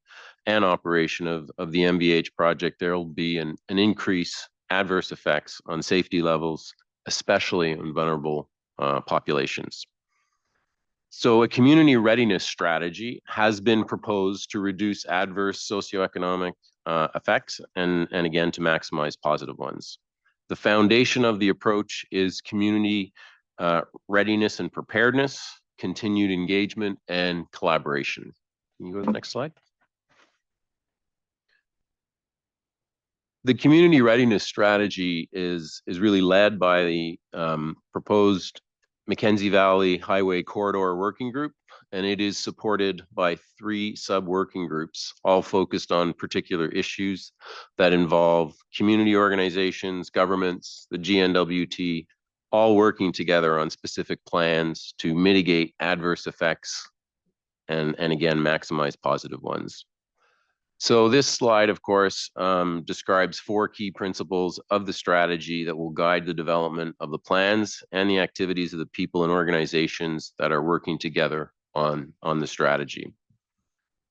and operation of the MVH project, there will be an increase adverse effects on safety levels, especially on vulnerable populations. So a community readiness strategy has been proposed to reduce adverse socioeconomic effects and again, to maximize positive ones. The foundation of the approach is community readiness and preparedness, continued engagement, and collaboration. Can you go to the next slide? The community readiness strategy is really led by the proposed Mackenzie Valley Highway Corridor Working Group, and it is supported by 3 sub-working groups, all focused on particular issues that involve community organizations, governments, the GNWT, all working together on specific plans to mitigate adverse effects and again, maximize positive ones. So this slide, of course, describes 4 key principles of the strategy that will guide the development of the plans and the activities of the people and organizations that are working together on the strategy.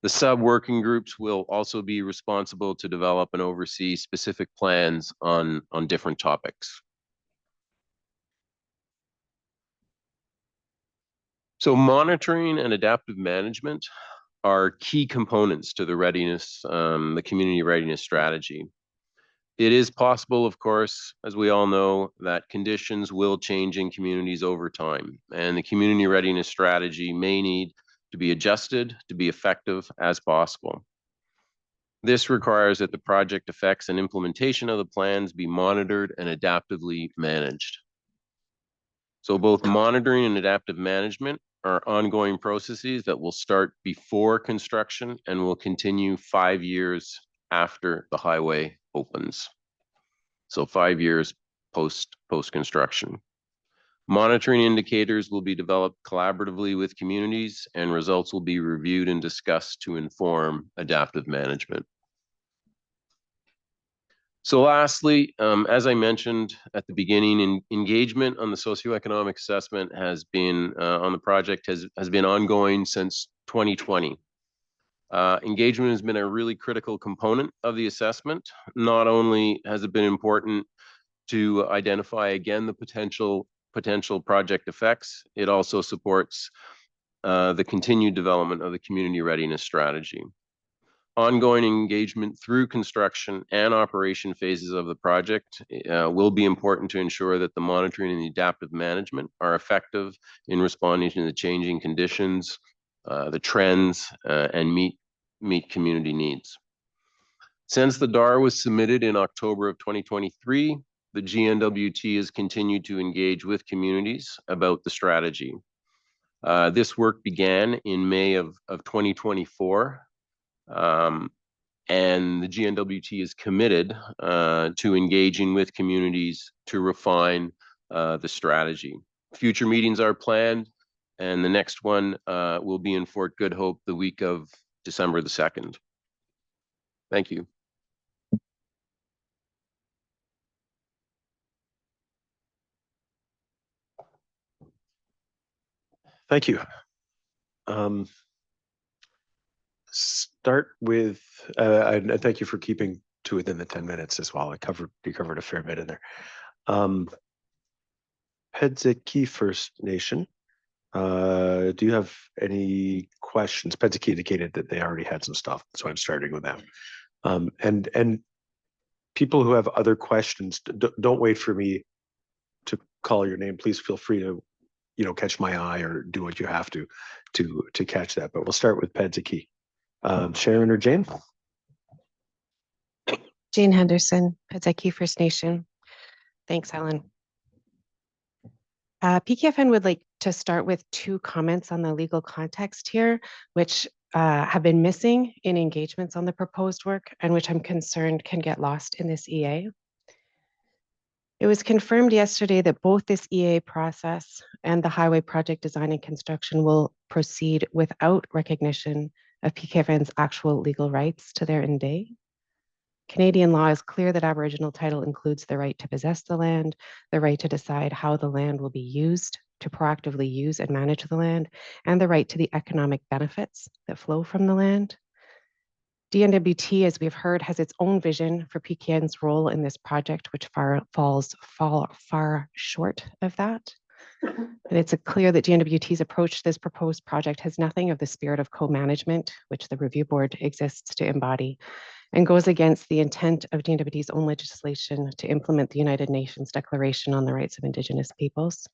The sub-working groups will also be responsible to develop and oversee specific plans on different topics. So monitoring and adaptive management are key components to the readiness, the community readiness strategy. It is possible, of course, as we all know, that conditions will change in communities over time, and the community readiness strategy may need to be adjusted to be effective as possible. This requires that the project effects and implementation of the plans be monitored and adaptively managed. So both monitoring and adaptive management are ongoing processes that will start before construction and will continue 5 years after the highway opens. So 5 years post-construction. Monitoring indicators will be developed collaboratively with communities, and results will be reviewed and discussed to inform adaptive management. So lastly, as I mentioned at the beginning, engagement on the socioeconomic assessment has been on the project has been ongoing since 2020. Engagement has been a really critical component of the assessment. Not only has it been important to identify again the potential project effects, it also supports the continued development of the community readiness strategy. Ongoing engagement through construction and operation phases of the project will be important to ensure that the monitoring and the adaptive management are effective in responding to the changing conditions, the trends, and meet community needs. Since the DAR was submitted in October of 2023, the GNWT has continued to engage with communities about the strategy. This work began in May of 2024. And the GNWT is committed to engaging with communities to refine the strategy. Future meetings are planned, and the next one will be in Fort Good Hope the week of December the 2nd. Thank you. Thank you. Start with, and thank you for keeping to within the 10 minutes as well. You covered a fair bit in there. Pedzaki First Nation, do you have any questions? Pedzaki indicated that they already had some stuff, so I'm starting with them. And people who have other questions, don't wait for me to call your name. Please feel free to, catch my eye or do what you have to catch that. But we'll start with Pedzaki. Sharon or Jane? Jane Henderson, Pedzaki First Nation. Thanks, Alan. PKFN would like to start with 2 comments on the legal context here, which have been missing in engagements on the proposed work and which I'm concerned can get lost in this EA. It was confirmed yesterday that both this EA process and the highway project design and construction will proceed without recognition of PKFN's actual legal rights to their Nde. Canadian law is clear that Aboriginal title includes the right to possess the land, the right to decide how the land will be used, to proactively use and manage the land, and the right to the economic benefits that flow from the land. DNWT, as we've heard, has its own vision for PKN's role in this project, which falls far short of that. And it's clear that DNWT's approach to this proposed project has nothing of the spirit of co-management, which the review board exists to embody, and goes against the intent of DNWT's own legislation to implement the United Nations Declaration on the Rights of Indigenous Peoples.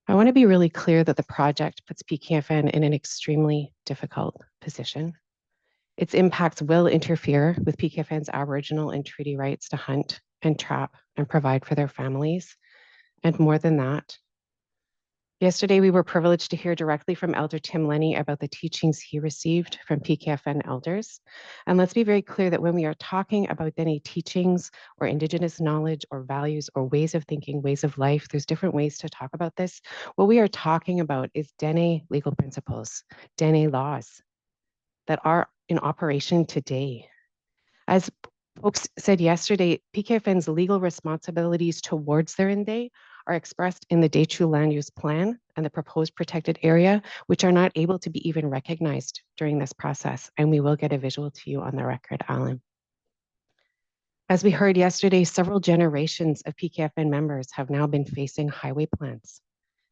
I want to be really clear that the project puts PKFN in an extremely difficult position. Its impacts will interfere with PKFN's Aboriginal and treaty rights to hunt and trap and provide for their families. And more than that, yesterday we were privileged to hear directly from Elder Tim Lenny about the teachings he received from PKFN elders. And let's be very clear that when we are talking about any teachings or Indigenous knowledge or values or ways of thinking, ways of life, there's different ways to talk about this. What we are talking about is Dene legal principles, Dene laws that are in operation today. As folks said yesterday, PKFN's legal responsibilities towards their Nde are expressed in the Dechu land use plan and the proposed protected area, which are not able to be even recognized during this process. And we will get a visual to you on the record, Alan. As we heard yesterday, several generations of PKFN members have now been facing highway plans.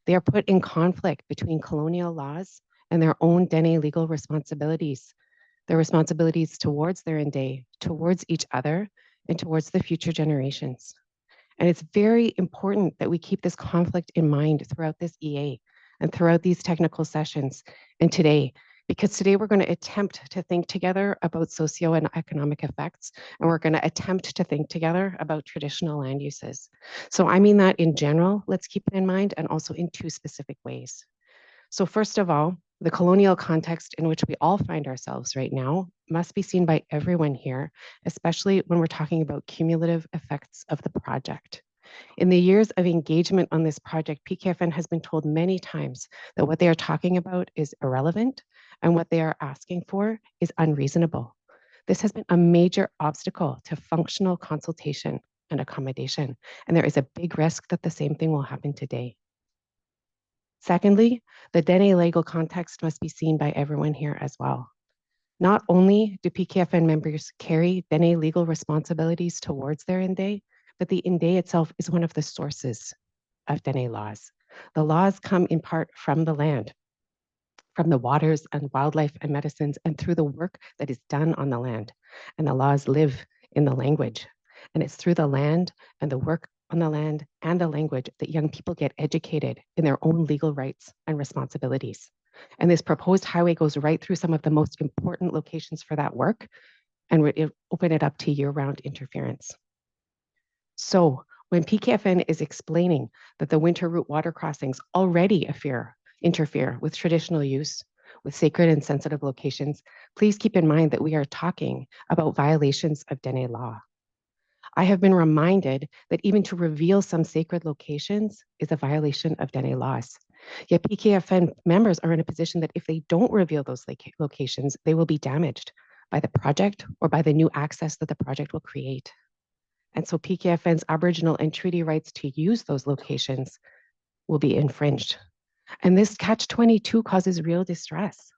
They are put in conflict between colonial laws and their own Dene legal responsibilities, their responsibilities towards their Nde, towards each other, and towards the future generations. And it's very important that we keep this conflict in mind throughout this EA and throughout these technical sessions and today, because today we're going to attempt to think together about socio and economic effects, and we're going to attempt to think together about traditional land uses. So I mean that in general, let's keep it in mind, and also in 2 specific ways. So first of all, the colonial context in which we all find ourselves right now must be seen by everyone here, especially when we're talking about cumulative effects of the project. In the years of engagement on this project, PKFN has been told many times that what they are talking about is irrelevant and what they are asking for is unreasonable. This has been a major obstacle to functional consultation and accommodation, and there is a big risk that the same thing will happen today. Secondly, the Dene legal context must be seen by everyone here as well. Not only do PKFN members carry Dene legal responsibilities towards their Nde, but the Nde itself is one of the sources of Dene laws. The laws come in part from the land, from the waters and wildlife and medicines, and through the work that is done on the land. And the laws live in the language. And it's through the land and the work on the land and the language that young people get educated in their own legal rights and responsibilities. And this proposed highway goes right through some of the most important locations for that work, and we open it up to year-round interference. So when PKFN is explaining that the winter route water crossings already interfere with traditional use, with sacred and sensitive locations, please keep in mind that we are talking about violations of Dene law. I have been reminded that even to reveal some sacred locations is a violation of Dene laws. Yet PKFN members are in a position that if they don't reveal those locations, they will be damaged by the project or by the new access that the project will create. And so PKFN's Aboriginal and treaty rights to use those locations will be infringed. And this catch-22 causes real distress.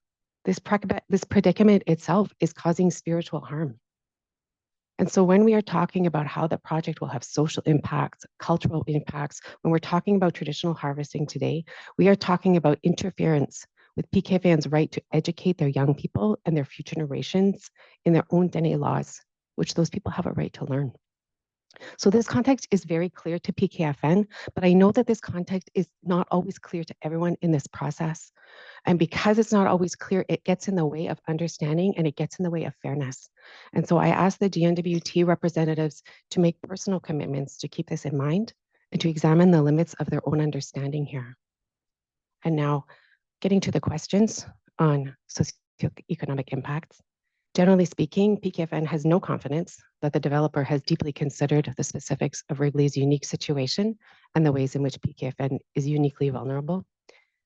This predicament itself is causing spiritual harm. And so when we are talking about how the project will have social impacts, cultural impacts, when we're talking about traditional harvesting today, we are talking about interference with PKFN's right to educate their young people and their future generations in their own Dene laws, which those people have a right to learn. So this context is very clear to PKFN, but I know that this context is not always clear to everyone in this process. And because it's not always clear, it gets in the way of understanding and it gets in the way of fairness. And so I ask the GNWT representatives to make personal commitments to keep this in mind and to examine the limits of their own understanding here. And now getting to the questions on socioeconomic impacts. Generally speaking, PKFN has no confidence that the developer has deeply considered the specifics of Wrigley's unique situation and the ways in which PKFN is uniquely vulnerable.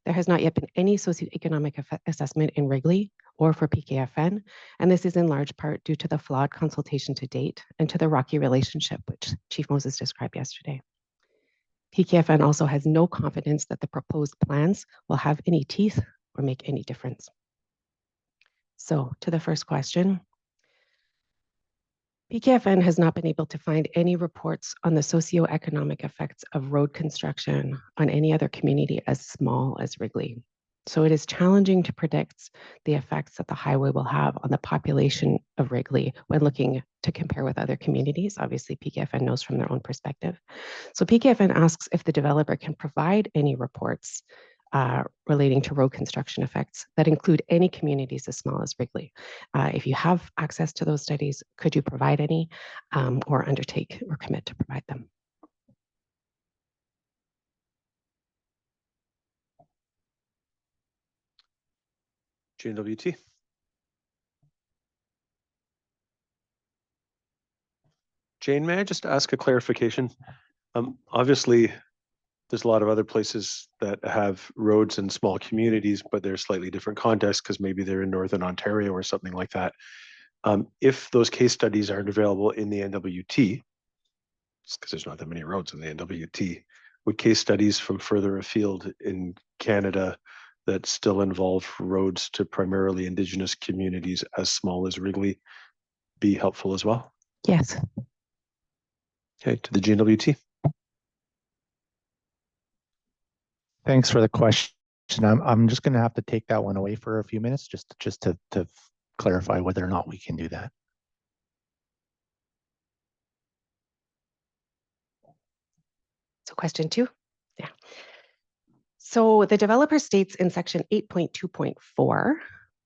There has not yet been any socioeconomic assessment in Wrigley or for PKFN, and this is in large part due to the flawed consultation to date and to the rocky relationship which Chief Moses described yesterday. PKFN also has no confidence that the proposed plans will have any teeth or make any difference. So to the first question, PKFN has not been able to find any reports on the socioeconomic effects of road construction on any other community as small as Wrigley. So it is challenging to predict the effects that the highway will have on the population of Wrigley when looking to compare with other communities. Obviously, PKFN knows from their own perspective. So PKFN asks if the developer can provide any reports relating to road construction effects that include any communities as small as Wrigley. If you have access to those studies, could you provide any or undertake or commit to provide them? GNWT. Jane, may I just ask a clarification? Obviously, there's a lot of other places that have roads in small communities, but they're slightly different contexts because maybe they're in Northern Ontario or something like that. If those case studies aren't available in the NWT, because there's not that many roads in the NWT, would case studies from further afield in Canada that still involve roads to primarily Indigenous communities as small as Wrigley be helpful as well? Yes. Okay, to the GNWT. Thanks for the question. I'm just going to have to take that one away for a few minutes just to clarify whether or not we can do that. So question 2, yeah. So the developer states in section 8.2.4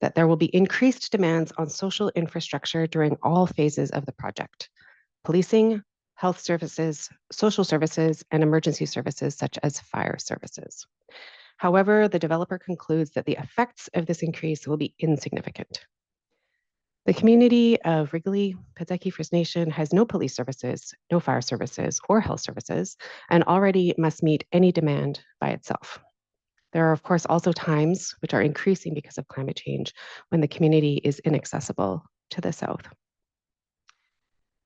that there will be increased demands on social infrastructure during all phases of the project: policing, health services, social services, and emergency services such as fire services. However, the developer concludes that the effects of this increase will be insignificant. The community of Wrigley, Pedzeki First Nation has no police services, no fire services, or health services, and already must meet any demand by itself. There are, of course, also times, which are increasing because of climate change, when the community is inaccessible to the south.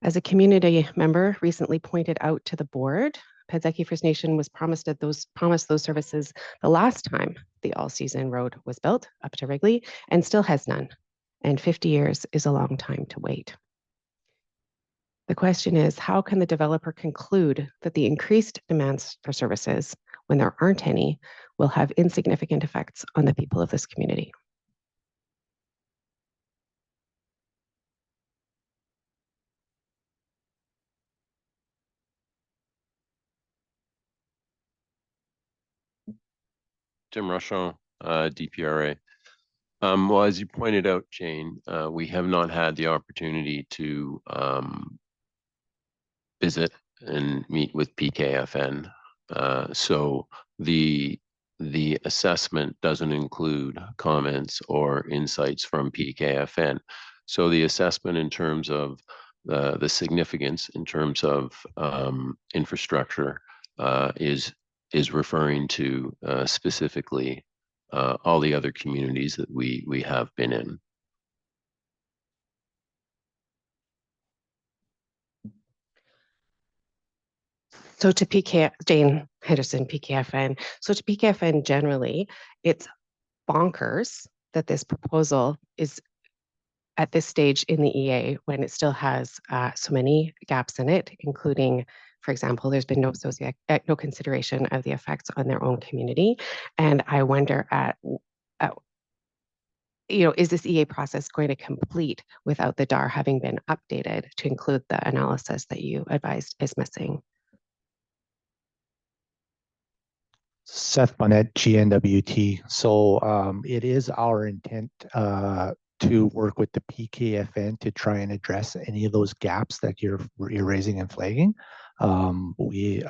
As a community member recently pointed out to the board, Pedzeki First Nation was promised those services the last time the all-season road was built up to Wrigley, and still has none. And 50 years is a long time to wait. The question is, how can the developer conclude that the increased demands for services, when there aren't any, will have insignificant effects on the people of this community? Tim Rushon, DPRA. Well, as you pointed out, Jane, we have not had the opportunity to visit and meet with PKFN. So the the assessment doesn't include comments or insights from PKFN. So the assessment in terms of the significance in terms of infrastructure is referring to specifically all the other communities that we have been in. So to Jane Henderson, PKFN. So to PKFN generally, it's bonkers that this proposal is at this stage in the EA when it still has so many gaps in it, including, for example, there's been no consideration of the effects on their own community. And I wonder is this EA process going to complete without the DAR having been updated to include the analysis that you advised is missing? Seth Bonnet, GNWT. So it is our intent to work with the PKFN to try and address any of those gaps that you're raising and flagging. We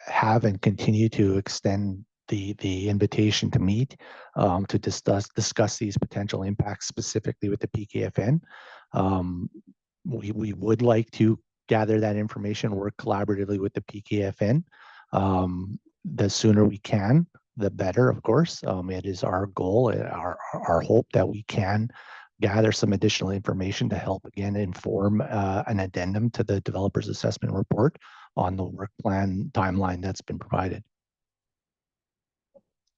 have and continue to extend the invitation to meet to discuss these potential impacts specifically with the PKFN. We would like to gather that information, work collaboratively with the PKFN. The sooner we can, the better, of course. It is our goal, our hope that we can gather some additional information to help, again, inform an addendum to the developer's assessment report on the work plan timeline that's been provided.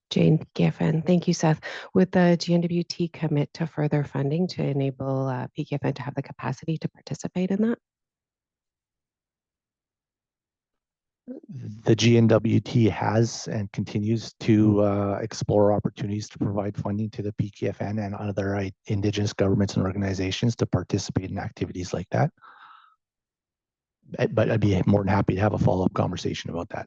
Jane, PKFN. Thank you, Seth. Would the GNWT commit to further funding to enable PKFN to have the capacity to participate in that? The GNWT has and continues to explore opportunities to provide funding to the PKFN and other Indigenous governments and organizations to participate in activities like that. But I'd be more than happy to have a follow-up conversation about that.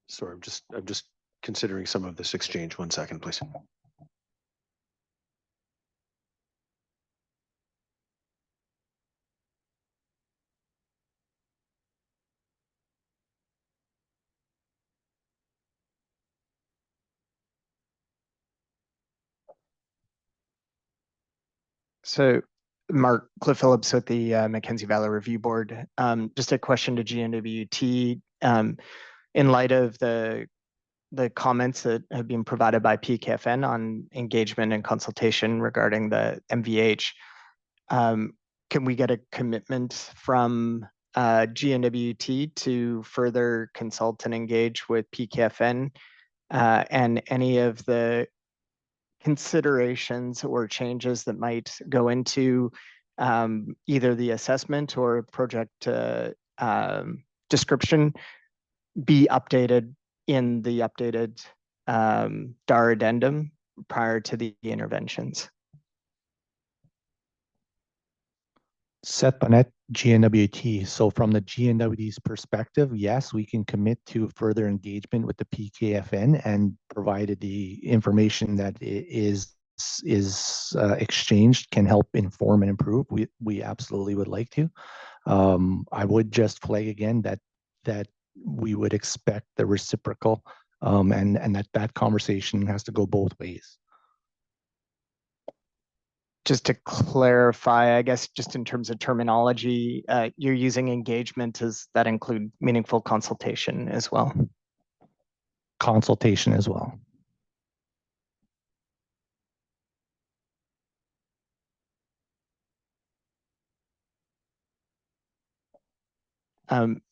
Sorry, I'm just considering some of this exchange. 1 second, please. So Mark Cliff Phillips with the Mackenzie Valley Review Board. Just a question to GNWT. In light of the comments that have been provided by PKFN on engagement and consultation regarding the MVH, can we get a commitment from GNWT to further consult and engage with PKFN and any of the considerations or changes that might go into either the assessment or project description be updated in the updated DAR addendum prior to the interventions? Seth Bonnet, GNWT. So from the GNWT's perspective, yes, we can commit to further engagement with the PKFN, and provided the information that is exchanged can help inform and improve, we absolutely would like to. I would just flag again that we would expect the reciprocal and that conversation has to go both ways. Just to clarify, I guess, just in terms of terminology, you're using engagement. Does that include meaningful consultation as well? Consultation as well.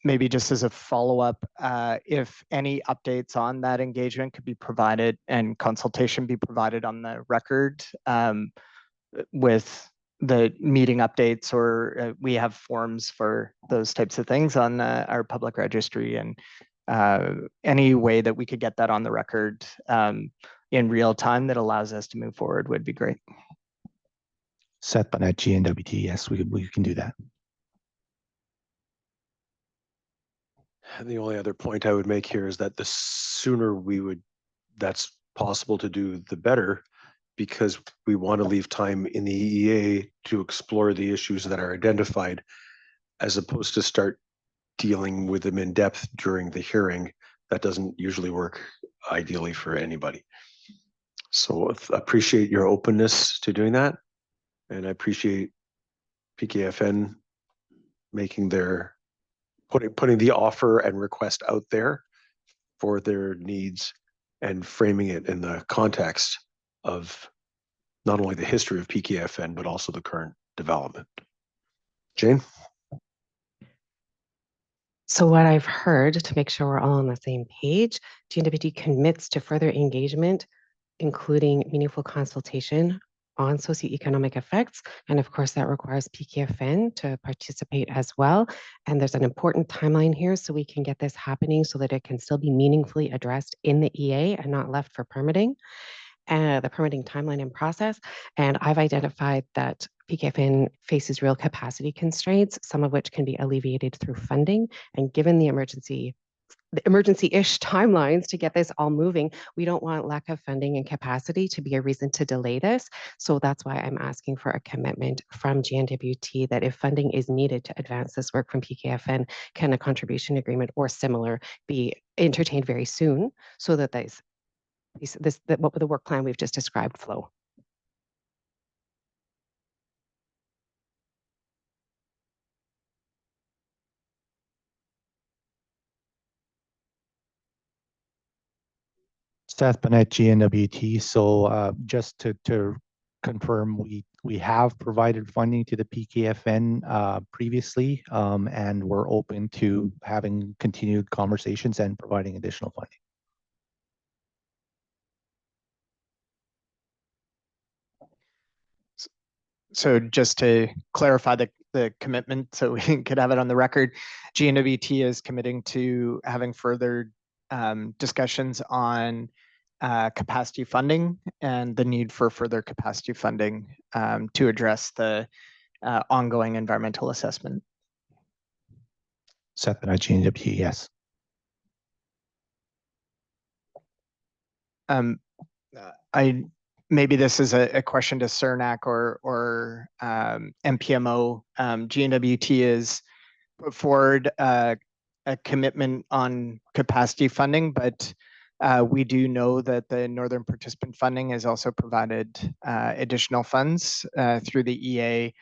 Maybe just as a follow-up, if any updates on that engagement could be provided and consultation be provided on the record, with the meeting updates, or we have forms for those types of things on our public registry, and any way that we could get that on the record in real time that allows us to move forward would be great. Seth Bonnet, GNWT, yes, we can do that. And the only other point I would make here is that the sooner we would, that's possible to do, the better, because we want to leave time in the EA to explore the issues that are identified, as opposed to start dealing with them in depth during the hearing. That doesn't usually work ideally for anybody. So appreciate your openness to doing that. And I appreciate PKFN making their, putting the offer and request out there for their needs and framing it in the context of not only the history of PKFN, but also the current development. Jane? So what I've heard, to make sure we're all on the same page, GNWT commits to further engagement, including meaningful consultation on socioeconomic effects. And of course, that requires PKFN to participate as well. And there's an important timeline here so we can get this happening so that it can still be meaningfully addressed in the EA and not left for permitting. The permitting timeline and process. And I've identified that PKFN faces real capacity constraints, some of which can be alleviated through funding. And given the emergency-ish timelines to get this all moving, we don't want lack of funding and capacity to be a reason to delay this. So that's why I'm asking for a commitment from GNWT that if funding is needed to advance this work from PKFN, can a contribution agreement or similar be entertained very soon so that what the work plan we've just described flow. Seth Bennett, GNWT. So just to confirm, we have provided funding to the PKFN previously, and we're open to having continued conversations and providing additional funding. So just to clarify the commitment, so we could have it on the record, GNWT is committing to having further discussions on capacity funding and the need for further capacity funding to address the ongoing environmental assessment. Seth Bennett, GNWT, yes. Maybe this is a question to CERNAC or MPMO. GNWT is put forward a commitment on capacity funding, but we do know that the Northern Participant Funding has also provided additional funds through the EA.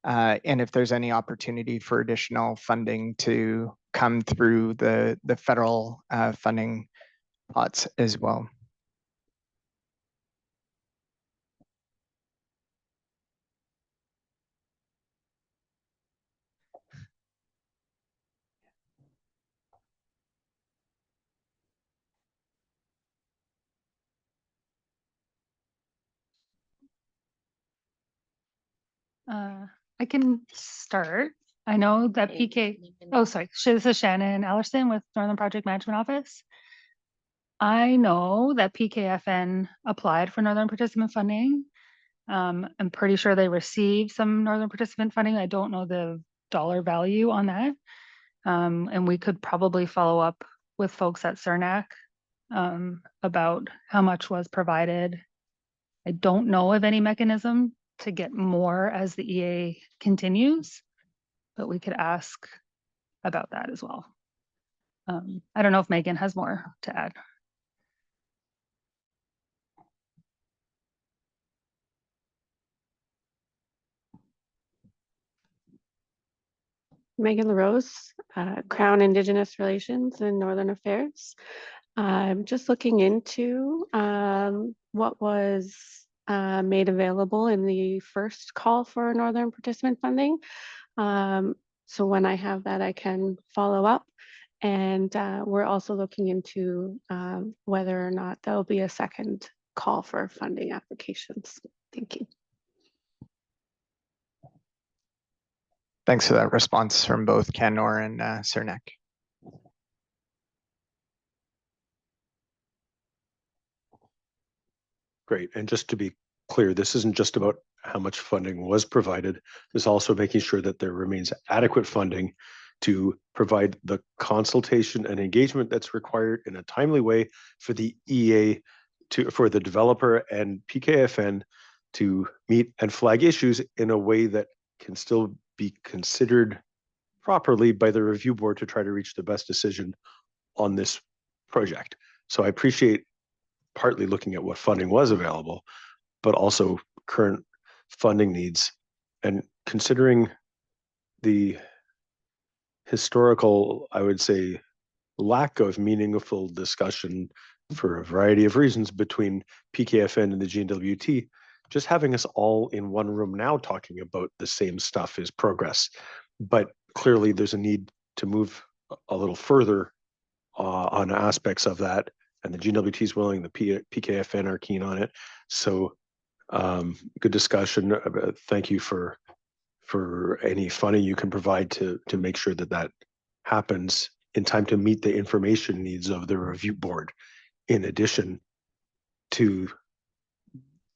And if there's any opportunity for additional funding to come through the federal funding pots as well. I can start. I know that oh, sorry, this is Shannon Ellerson with Northern Project Management Office. I know that PKFN applied for Northern Participant Funding. I'm pretty sure they received some Northern Participant Funding. I don't know the dollar value on that. And we could probably follow up with folks at CERNAC about how much was provided. I don't know of any mechanism to get more as the EA continues, but we could ask about that as well. I don't know if Megan has more to add. Megan LaRose, Crown Indigenous Relations and Northern Affairs. I'm just looking into what was made available in the first call for Northern Participant Funding. So when I have that, I can follow up. And we're also looking into whether or not there'll be a second call for funding applications. Thank you. Thanks for that response from both Canor and CERNAC. Great. And just to be clear, this isn't just about how much funding was provided. It's also making sure that there remains adequate funding to provide the consultation and engagement that's required in a timely way for the EA for the developer and PKFN to meet and flag issues in a way that can still be considered properly by the review board to try to reach the best decision on this project. So I appreciate partly looking at what funding was available, but also current funding needs and considering the historical, I would say, lack of meaningful discussion for a variety of reasons between PKFN and the GNWT. Just having us all in one room now talking about the same stuff is progress. But clearly there's a need to move a little further on aspects of that. And the GNWT is willing, the PKFN are keen on it. So good discussion. Thank you for any funding you can provide to make sure that that happens in time to meet the information needs of the review board, in addition to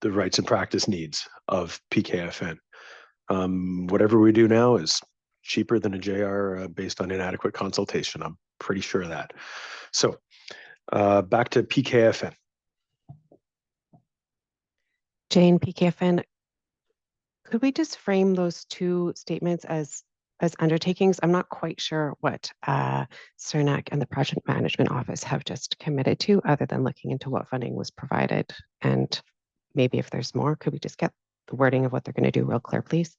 the rights and practice needs of PKFN. Whatever we do now is cheaper than a JR based on inadequate consultation. I'm pretty sure of that. So back to PKFN. Jane, PKFN, could we just frame those two statements as undertakings? I'm not quite sure what CERNAC and the Project Management Office have just committed to, other than looking into what funding was provided. And maybe if there's more, could we just get the wording of what they're going to do real clear, please?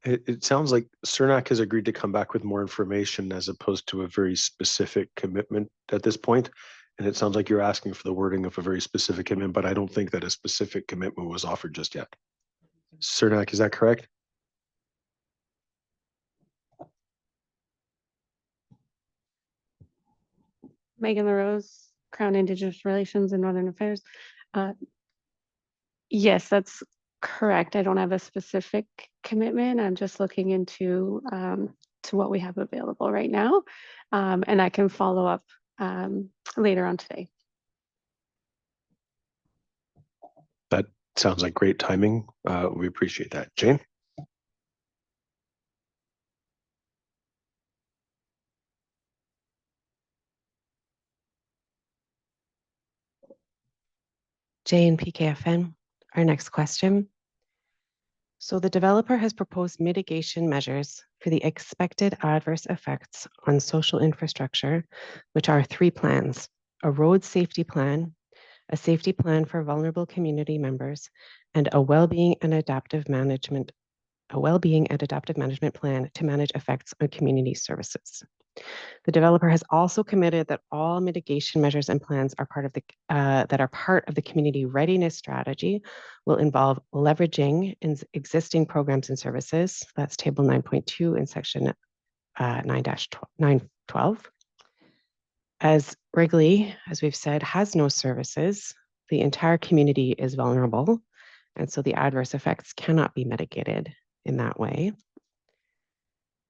It sounds like CERNAC has agreed to come back with more information as opposed to a very specific commitment at this point. And it sounds like you're asking for the wording of a very specific commitment, but I don't think that a specific commitment was offered just yet. CERNAC, is that correct? Megan LaRose, Crown Indigenous Relations and Northern Affairs. Yes, that's correct. I don't have a specific commitment. I'm just looking into to what we have available right now. And I can follow up later on today. That sounds like great timing. We appreciate that. Jane? Jane, PKFN, our next question. So the developer has proposed mitigation measures for the expected adverse effects on social infrastructure, which are 3 plans: a road safety plan, a safety plan for vulnerable community members, and a well-being and adaptive management plan to manage effects on community services. The developer has also committed that all mitigation measures and plans are part of the community readiness strategy will involve leveraging existing programs and services. That's table 9.2 in section 9-912. As Wrigley, as we've said, has no services, the entire community is vulnerable, and so the adverse effects cannot be mitigated in that way.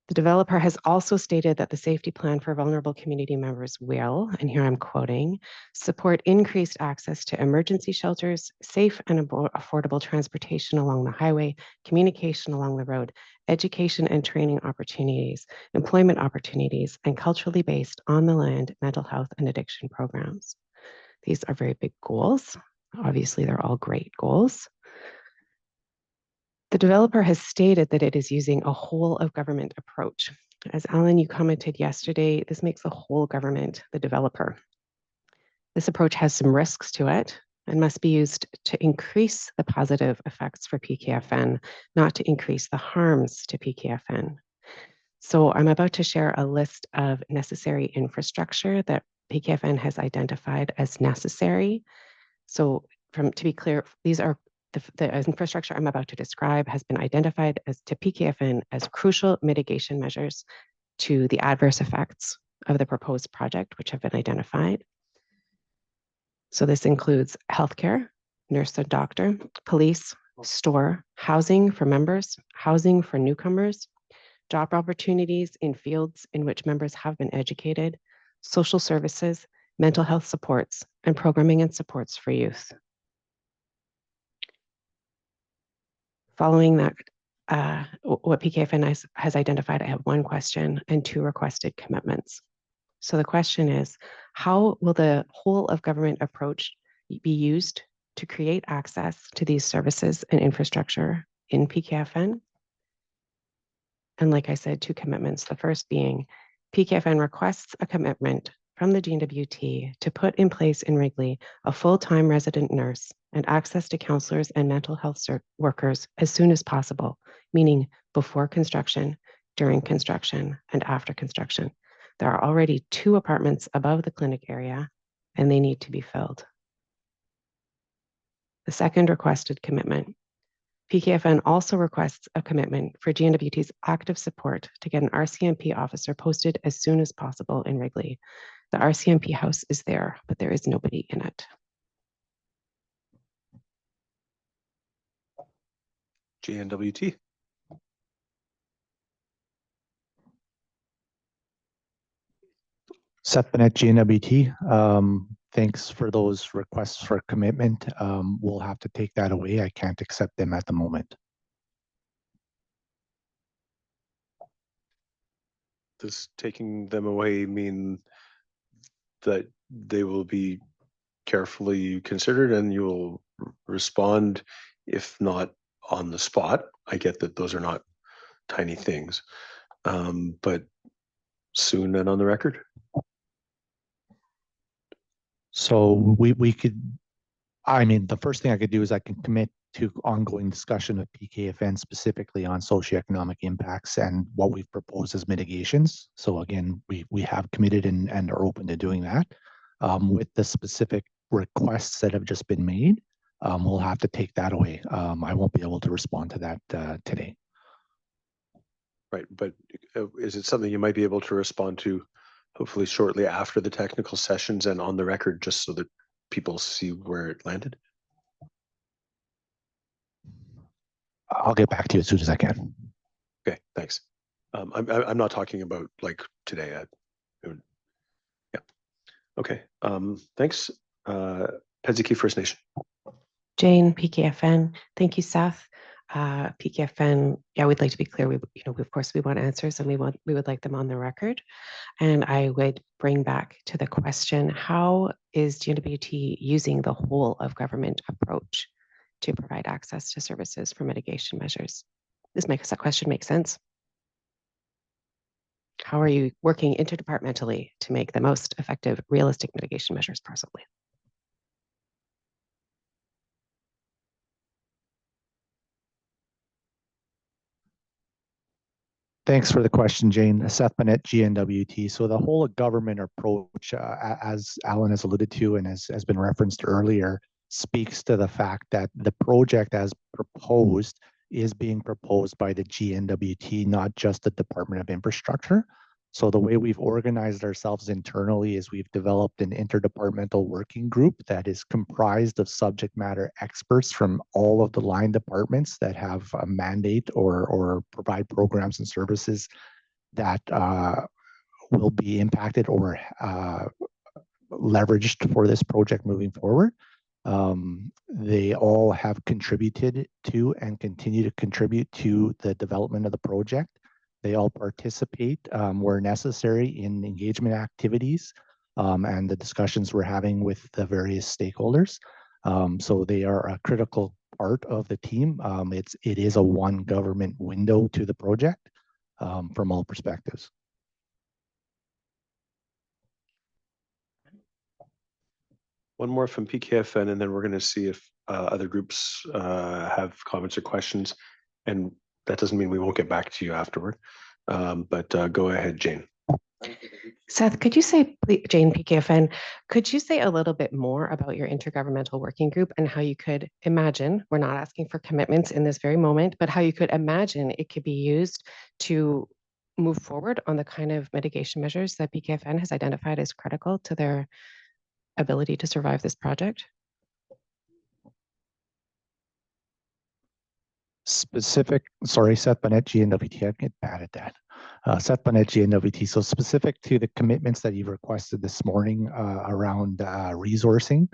The developer has also stated that the safety plan for vulnerable community members will, and here I'm quoting, support increased access to emergency shelters, safe and affordable transportation along the highway, communication along the road, education and training opportunities, employment opportunities, and culturally based on the land mental health and addiction programs. These are very big goals. Obviously, they're all great goals. The developer has stated that it is using a whole of government approach. As Alan, you commented yesterday, this makes the whole government the developer. This approach has some risks to it and must be used to increase the positive effects for PKFN, not to increase the harms to PKFN. So I'm about to share a list of necessary infrastructure that PKFN has identified as necessary. So to be clear, these are the infrastructure I'm about to describe has been identified as to PKFN as crucial mitigation measures to the adverse effects of the proposed project, which have been identified. So this includes healthcare, nurse and doctor, police, store, housing for members, housing for newcomers, job opportunities in fields in which members have been educated, social services, mental health supports, and programming and supports for youth. Following that what PKFN has identified, I have one question and 2 requested commitments. So the question is, how will the whole of government approach be used to create access to these services and infrastructure in PKFN? And like I said, 2 commitments. The first being PKFN requests a commitment from the GNWT to put in place in Wrigley a full-time resident nurse and access to counselors and mental health workers as soon as possible, meaning before construction, during construction, and after construction. There are already 2 apartments above the clinic area, and they need to be filled. The second requested commitment, PKFN also requests a commitment for GNWT's active support to get an RCMP officer posted as soon as possible in Wrigley. The RCMP house is there, but there is nobody in it. GNWT. Seth Bennett, GNWT. Thanks for those requests for commitment. We'll have to take that away. I can't accept them at the moment. Does taking them away mean that they will be carefully considered and you will respond, if not on the spot? I get that those are not tiny things, but soon and on the record? So we could, I mean, the first thing I could do is I can commit to ongoing discussion with PKFN specifically on socioeconomic impacts and what we've proposed as mitigations. So again, we have committed and are open to doing that. With the specific requests that have just been made, we'll have to take that away. I won't be able to respond to that today. Right, but is it something you might be able to respond to hopefully shortly after the technical sessions and on the record, just so that people see where it landed? I'll get back to you as soon as I can. Okay, thanks. I'm not talking about like today. Yeah. Okay. Thanks. Pedziki First Nation. Jane, PKFN. Thank you, Seth. PKFN. Yeah, we'd like to be clear. We, of course, we want answers, and we would like them on the record. And I would bring back to the question: how is GNWT using the whole of government approach to provide access to services for mitigation measures? This makes that question make sense. How are you working interdepartmentally to make the most effective, realistic mitigation measures possibly? Thanks for the question, Jane. Seth Bennett, GNWT. So the whole of government approach, as Alan has alluded to and has been referenced earlier, speaks to the fact that the project as proposed is being proposed by the GNWT, not just the Department of Infrastructure. So the way we've organized ourselves internally is we've developed an interdepartmental working group that is comprised of subject matter experts from all of the line departments that have a mandate or provide programs and services that will be impacted or leveraged for this project moving forward. They all have contributed to and continue to contribute to the development of the project. They all participate where necessary in engagement activities and the discussions we're having with the various stakeholders. So they are a critical part of the team. It is a one government window to the project from all perspectives. One more from PKFN, and then we're going to see if other groups have comments or questions. And that doesn't mean we won't get back to you afterward. But go ahead, Jane. Seth, could you say, Jane, PKFN, could you say a little bit more about your intergovernmental working group and how you could imagine, we're not asking for commitments in this very moment, but how you could imagine it could be used to move forward on the kind of mitigation measures that PKFN has identified as critical to their ability to survive this project? Sorry, Seth Bennett, GNWT, I get bad at that. Seth Bennett, GNWT. So specific to the commitments that you've requested this morning around resourcing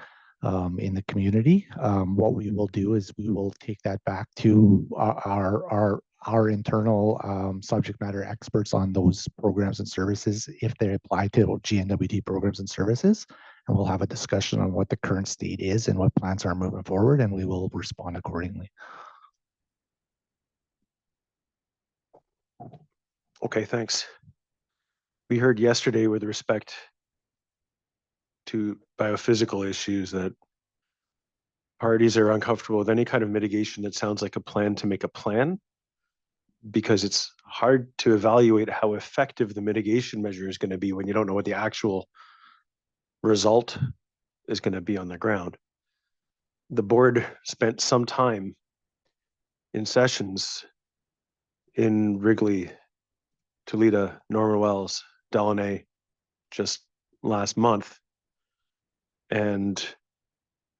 in the community, what we will do is we will take that back to our our internal subject matter experts on those programs and services if they apply to GNWT programs and services. And we'll have a discussion on what the current state is and what plans are moving forward, and we will respond accordingly. Okay, thanks. We heard yesterday with respect to biophysical issues that parties are uncomfortable with any kind of mitigation that sounds like a plan to make a plan, because it's hard to evaluate how effective the mitigation measure is going to be when you don't know what the actual result is going to be on the ground. The board spent some time in sessions in Wrigley, Toledo, Norman Wells, Delaunay just last month, and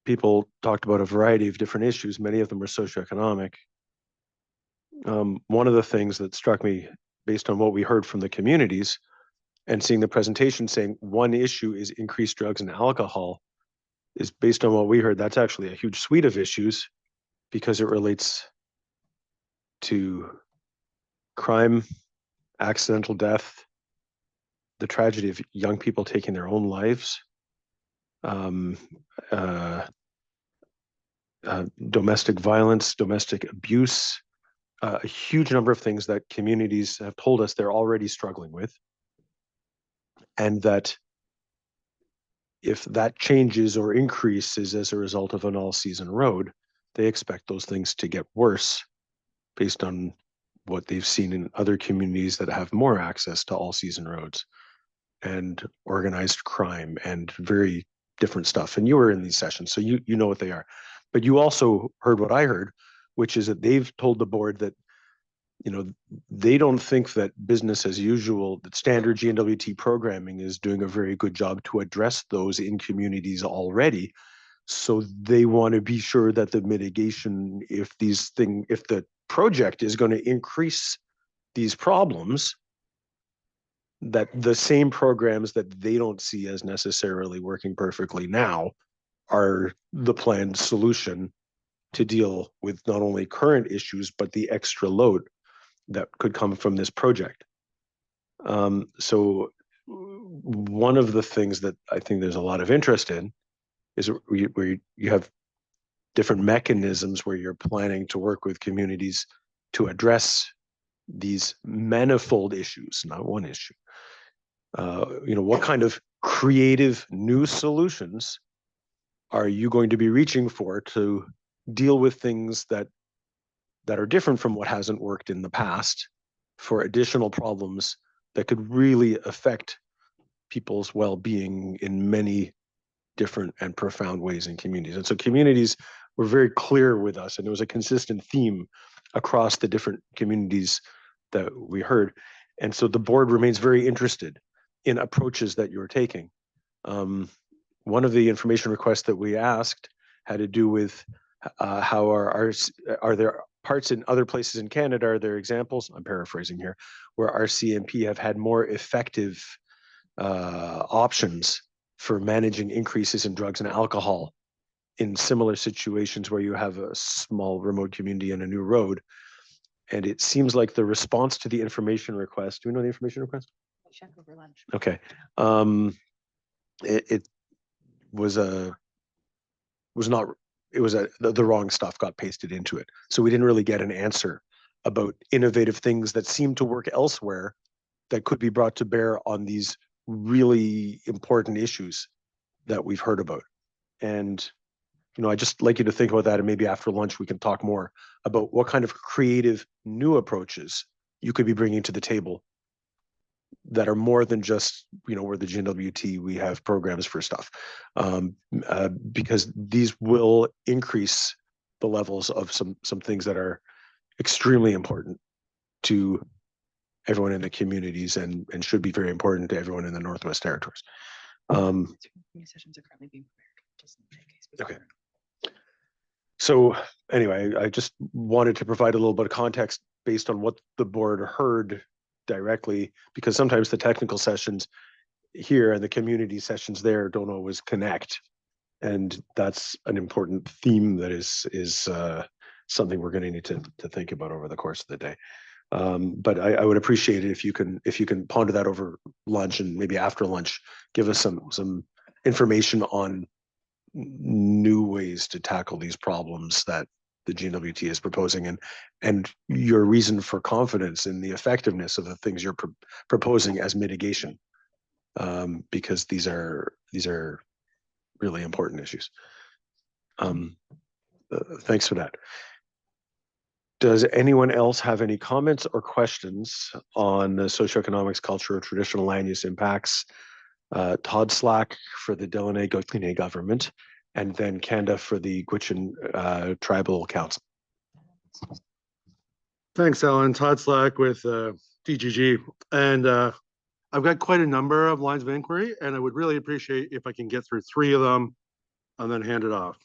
people talked about a variety of different issues. Many of them were socioeconomic. One of the things that struck me based on what we heard from the communities and seeing the presentation saying one issue is increased drugs and alcohol is based on what we heard, that's actually a huge suite of issues because it relates to crime, accidental death, the tragedy of young people taking their own lives, domestic violence, domestic abuse, a huge number of things that communities have told us they're already struggling with. And that if that changes or increases as a result of an all-season road, they expect those things to get worse based on what they've seen in other communities that have more access to all-season roads and organized crime and very different stuff. And you were in these sessions, so you know what they are. But you also heard what I heard, which is that they've told the board that, you know, they don't think that business as usual, that standard GNWT programming is doing a very good job to address those in communities already. So they want to be sure that the mitigation, if the project is going to increase these problems, that the same programs that they don't see as necessarily working perfectly now are the planned solution to deal with not only current issues, but the extra load that could come from this project. So one of the things that I think there's a lot of interest in is where you have different mechanisms where you're planning to work with communities to address these manifold issues, not one issue. You know, what kind of creative new solutions are you going to be reaching for to deal with things that are different from what hasn't worked in the past, for additional problems that could really affect people's well-being in many different and profound ways in communities. And so communities were very clear with us, and there was a consistent theme across the different communities that we heard. And so the board remains very interested in approaches that you're taking. One of the information requests that we asked had to do with how are there parts in other places in Canada, are there examples, I'm paraphrasing here, where our CMP have had more effective options for managing increases in drugs and alcohol in similar situations where you have a small remote community and a new road. And it seems like the response to the information request, do we know the information request? Check over lunch. Okay. It was the wrong stuff got pasted into it. So we didn't really get an answer about innovative things that seem to work elsewhere that could be brought to bear on these really important issues that we've heard about. And, you know, I just like you to think about that, and maybe after lunch we can talk more about what kind of creative new approaches you could be bringing to the table that are more than just, you know, we're the GNWT, we have programs for stuff, because these will increase the levels of some things that are extremely important to everyone in the communities and should be very important to everyone in the Northwest Territories. Sessions are currently being prepared, just in case. Okay. So anyway, I just wanted to provide a little bit of context based on what the board heard directly, because sometimes the technical sessions here and the community sessions there don't always connect. And that's an important theme that is something we're going to need to think about over the course of the day. But I would appreciate it if you can ponder that over lunch, and maybe after lunch, give us some information on new ways to tackle these problems that the GNWT is proposing, and your reason for confidence in the effectiveness of the things you're proposing as mitigation, because these are really important issues. Thanks for that. Does anyone else have any comments or questions on the socioeconomics, culture, or traditional land use impacts? Todd Slack for the Delaunay Gauthier government, and then Kanda for the Gwich'in Tribal Council. Thanks, Alan. Todd Slack with DGG. And I've got quite a number of lines of inquiry, and I would really appreciate if I can get through 3 of them and then hand it off.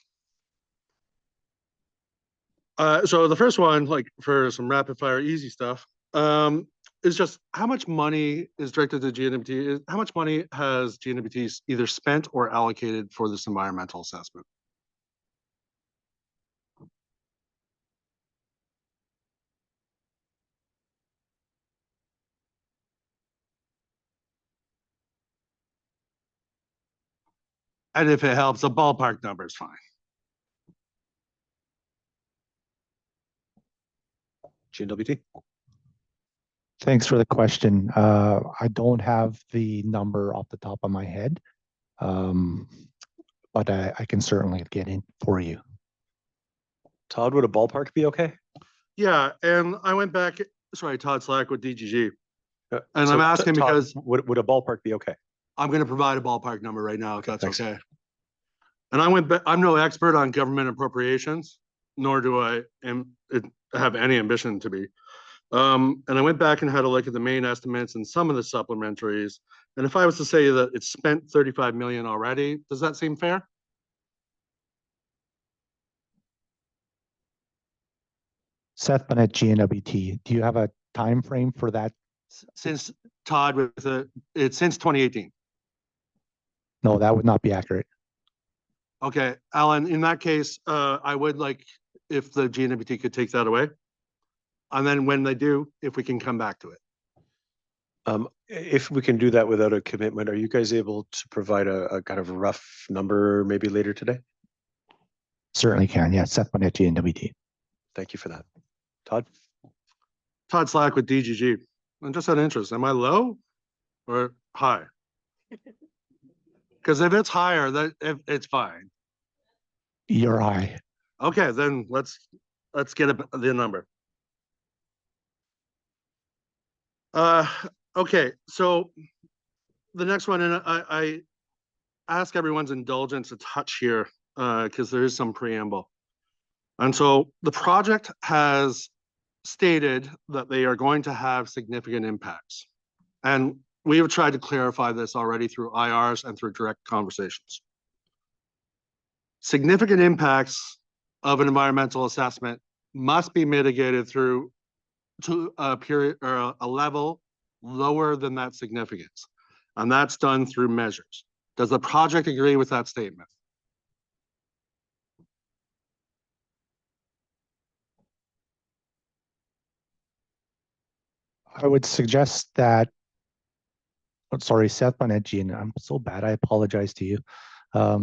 So the first one, like for some rapid fire easy stuff, is just how much money is directed to GNWT? How much money has GNWT either spent or allocated for this environmental assessment? And if it helps, a ballpark number is fine. GNWT. Thanks for the question. I don't have the number off the top of my head, but I can certainly get in for you. Todd, would a ballpark be okay? Yeah, and I went back, sorry, Todd Slack with DGG. And So I'm asking Todd, because would a ballpark be okay? I'm going to provide a ballpark number right now, if that's Thanks. okay. And I went back, I'm no expert on government appropriations, nor do I have any ambition to be. And I went back and had a look at the main estimates and some of the supplementaries. And if I was to say that it's spent 35 million already, does that seem fair? Seth Bennett, GNWT, do you have a time frame for that? Since Todd, it's since 2018. No, that would not be accurate. Okay, Alan, in that case, I would like if the GNWT could take that away. And then when they do, if we can come back to it. If we can do that without a commitment, are you guys able to provide a kind of rough number maybe later today? Certainly can. Yeah, Seth Bennett, GNWT. Thank you for that. Todd? Todd Slack with DGG. I'm just out of interest. Am I low or high? Because if it's higher, it's fine. You're high. Okay, then let's get the number. Okay, so the next one, and I ask everyone's indulgence a touch here because there is some preamble. And so the project has stated that they are going to have significant impacts. And we have tried to clarify this already through IRs and through direct conversations. Significant impacts of an environmental assessment must be mitigated through to a period or a level lower than that significance. And that's done through measures. Does the project agree with that statement? I would suggest that, sorry, Seth Bonetti, and I'm so bad, I apologize to you.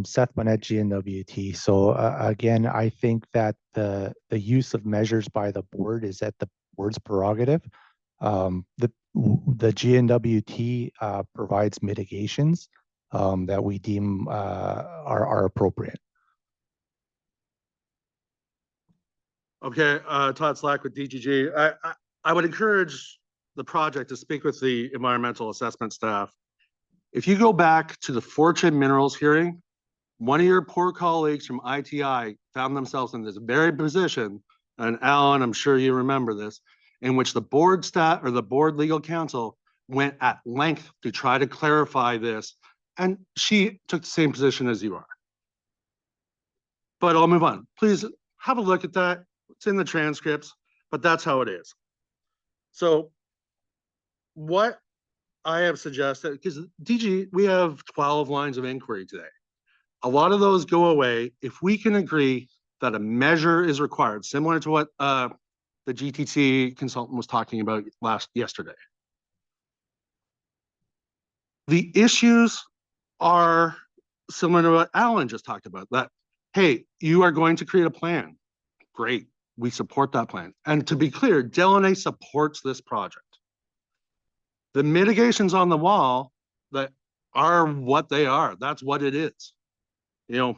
Seth Bonetti and WT. So again, I think that the use of measures by the board is at the board's prerogative. The GNWT provides mitigations that we deem are appropriate. Okay, Todd Slack with DGG. I would encourage the project to speak with the environmental assessment staff. If you go back to the Fortune Minerals hearing, one of your poor colleagues from ITI found themselves in this very position, and Alan, I'm sure you remember this, in which the board staff or the board legal counsel went at length to try to clarify this, and she took the same position as you are. But I'll move on. Please have a look at that. It's in the transcripts, but that's how it is. So what I have suggested, because DG, we have 12 lines of inquiry today. A lot of those go away if we can agree that a measure is required, similar to what the GTC consultant was talking about yesterday. The issues are similar to what Alan just talked about, that, hey, you are going to create a plan. Great, we support that plan. And to be clear, Delaney supports this project. The mitigations on the wall that are what they are, that's what it is. You know,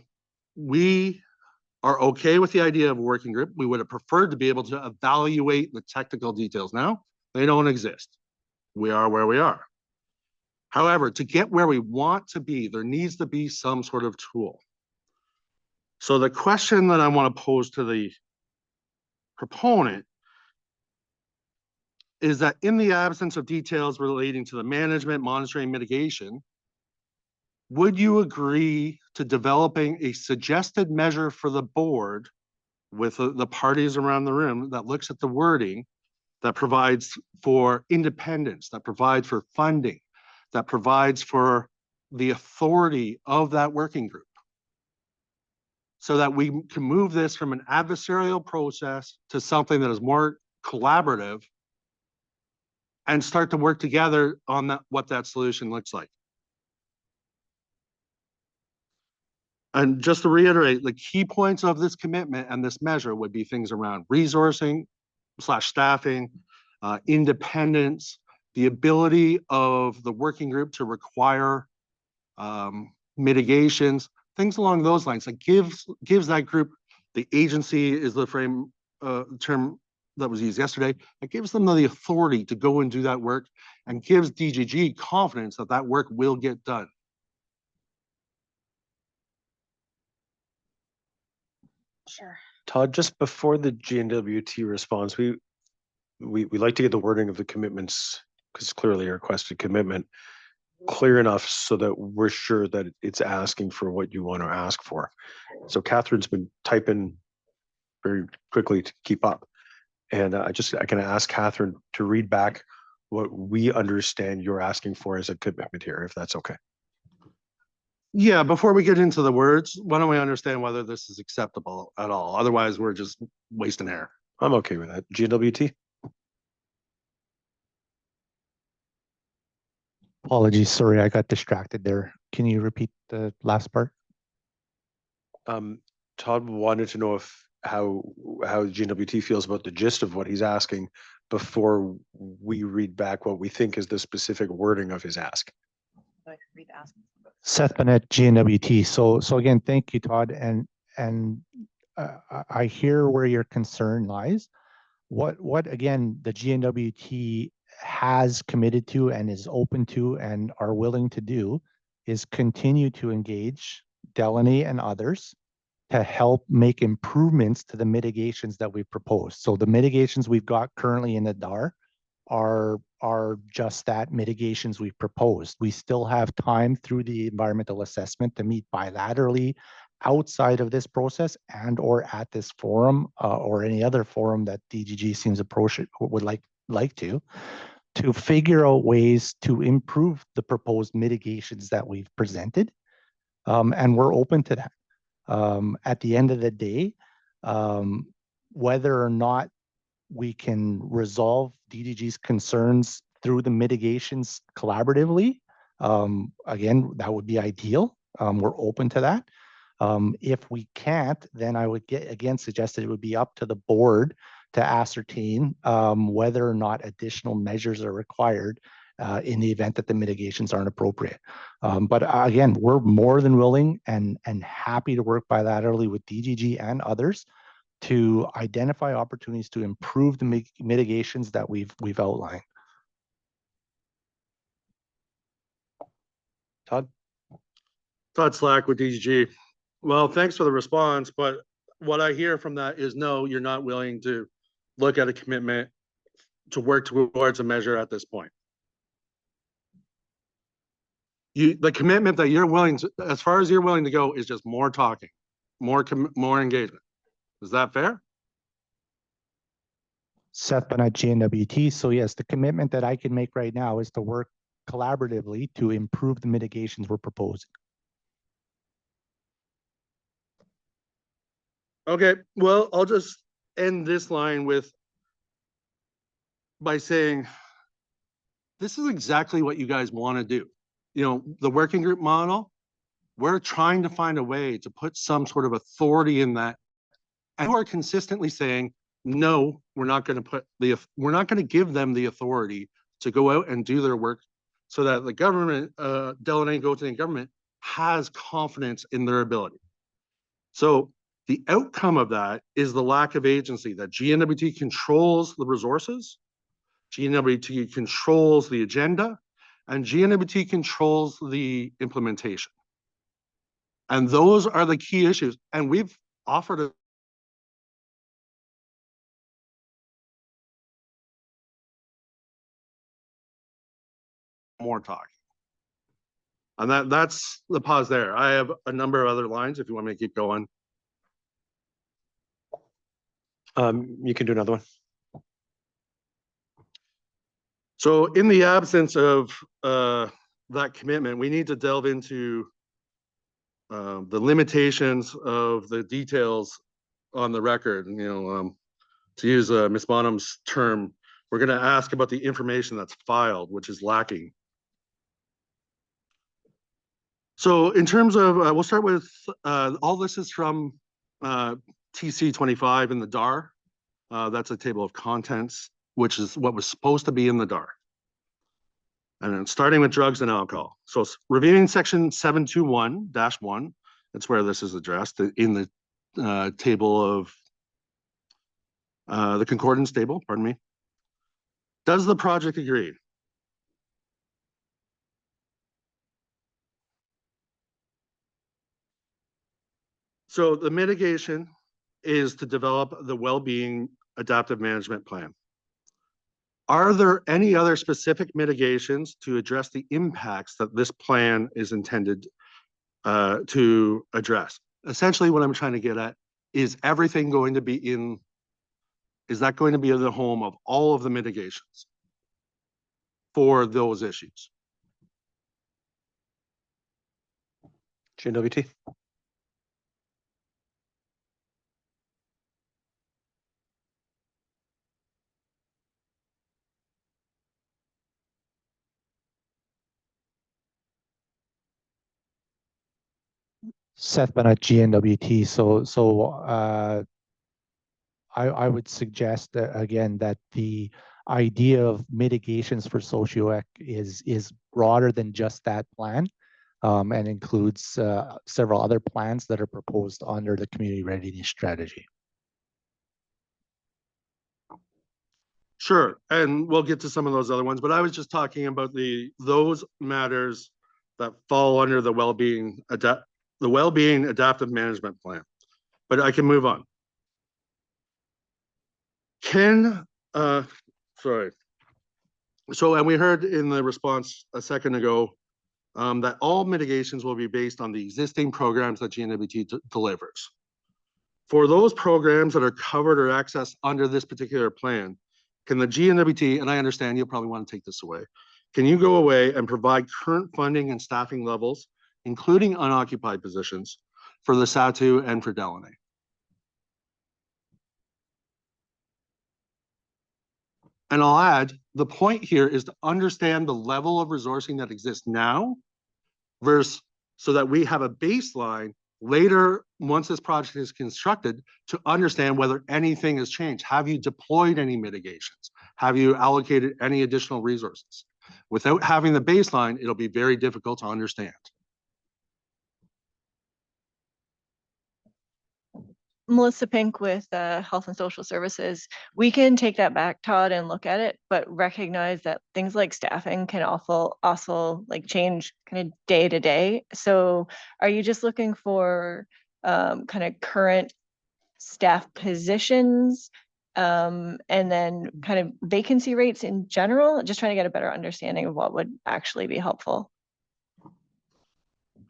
we are okay with the idea of a working group. We would have preferred to be able to evaluate the technical details. Now, they don't exist. We are where we are. However, to get where we want to be, there needs to be some sort of tool. So the question that I want to pose to the proponent is that in the absence of details relating to the management, monitoring, mitigation, would you agree to developing a suggested measure for the board with the parties around the room that looks at the wording, that provides for independence, that provides for funding, that provides for the authority of that working group, so that we can move this from an adversarial process to something that is more collaborative and start to work together on that, what that solution looks like. And just to reiterate, the key points of this commitment and this measure would be things around resourcing / staffing, independence, the ability of the working group to require mitigations, things along those lines. That gives that group, the agency is the frame term that was used yesterday. It gives them the authority to go and do that work, and gives DGG confidence that that work will get done. Sure. Todd, just before the GNWT response, we like to get the wording of the commitments, because clearly a requested commitment clear enough so that we're sure that it's asking for what you want to ask for. So Catherine's been typing very quickly to keep up. And I can ask Catherine to read back what we understand you're asking for as a commitment here, if that's okay. Yeah, before we get into the words, why don't we understand whether this is acceptable at all? Otherwise, we're just wasting air. I'm okay with that. GWT? Apologies, sorry, I got distracted there. Can you repeat the last part? Todd wanted to know how GWT feels about the gist of what he's asking before we read back what we think is the specific wording of his ask. Seth Bennett, GNWT. So again, thank you, Todd. And I hear where your concern lies. What again, the GNWT has committed to and is open to and are willing to do is continue to engage Delaney and others to help make improvements to the mitigations that we've proposed. So the mitigations we've got currently in the DAR are just that, mitigations we've proposed. We still have time through the environmental assessment to meet bilaterally outside of this process and or at this forum or any other forum that DGG seems would like to figure out ways to improve the proposed mitigations that we've presented. And we're open to that. At the end of the day, whether or not we can resolve DGG's concerns through the mitigations collaboratively, again, that would be ideal. We're open to that. If we can't, then I would suggest that it would be up to the board to ascertain whether or not additional measures are required in the event that the mitigations aren't appropriate. But again, we're more than willing and happy to work bilaterally with DGG and others to identify opportunities to improve the mitigations that we've outlined. Todd Slack with DGG. Well, thanks for the response, but what I hear from that is no, you're not willing to look at a commitment to work towards a measure at this point. The commitment that you're willing to, as far as you're willing to go, is just more talking, more engagement. Is that fair? Seth Bennett, GNWT. So yes, the commitment that I can make right now is to work collaboratively to improve the mitigations we're proposing. Okay, well, I'll just end this line by saying, this is exactly what you guys want to do. You know, the working group model, we're trying to find a way to put some sort of authority in that. And we're consistently saying, no, we're not going to give them the authority to go out and do their work so that the government, Delaney Gauthier government has confidence in their ability. So the outcome of that is the lack of agency, that GNWT controls the resources, GNWT controls the agenda, and GNWT controls the implementation. And those are the key issues. And we've offered a more talk. And that's the pause there. I have a number of other lines if you want me to keep going. You can do another one. So in the absence of that commitment, we need to delve into the limitations of the details on the record. You know, to use Ms. Bonham's term, we're going to ask about the information that's filed, which is lacking. So in terms of, we'll start with, all this is from TC 25 in the DAR. That's a table of contents, which is what was supposed to be in the DAR. And then starting with drugs and alcohol. So reviewing section 721-1, that's where this is addressed in the table of, the concordance table, pardon me. Does the project agree? So the mitigation is to develop the well-being adaptive management plan. Are there any other specific mitigations to address the impacts that this plan is intended to address? Essentially, what I'm trying to get at is everything going to be in, is that going to be the home of all of the mitigations for those issues? GNWT. Seth Bennett, GNWT. I would suggest that, again, that the idea of mitigations for socio-ec is broader than just that plan, and includes several other plans that are proposed under the community readiness strategy. Sure, and we'll get to some of those other ones, but I was just talking about those matters that fall under the well-being adaptive management plan. But I can move on. Sorry. So, and we heard in the response a second ago that all mitigations will be based on the existing programs that GNWT delivers. For those programs that are covered or accessed under this particular plan, can the GNWT, and I understand you'll probably want to take this away, can you go away and provide current funding and staffing levels, including unoccupied positions, for the SATU and for Delaney? And I'll add, the point here is to understand the level of resourcing that exists now versus so that we have a baseline later, once this project is constructed, to understand whether anything has changed. Have you deployed any mitigations? Have you allocated any additional resources? Without having the baseline, it'll be very difficult to understand. Melissa Pink with Health and Social Services. We can take that back, Todd, and look at it, but recognize that things like staffing can also like change kind of day to day. So are you just looking for kind of current staff positions and then kind of vacancy rates in general? Just trying to get a better understanding of what would actually be helpful.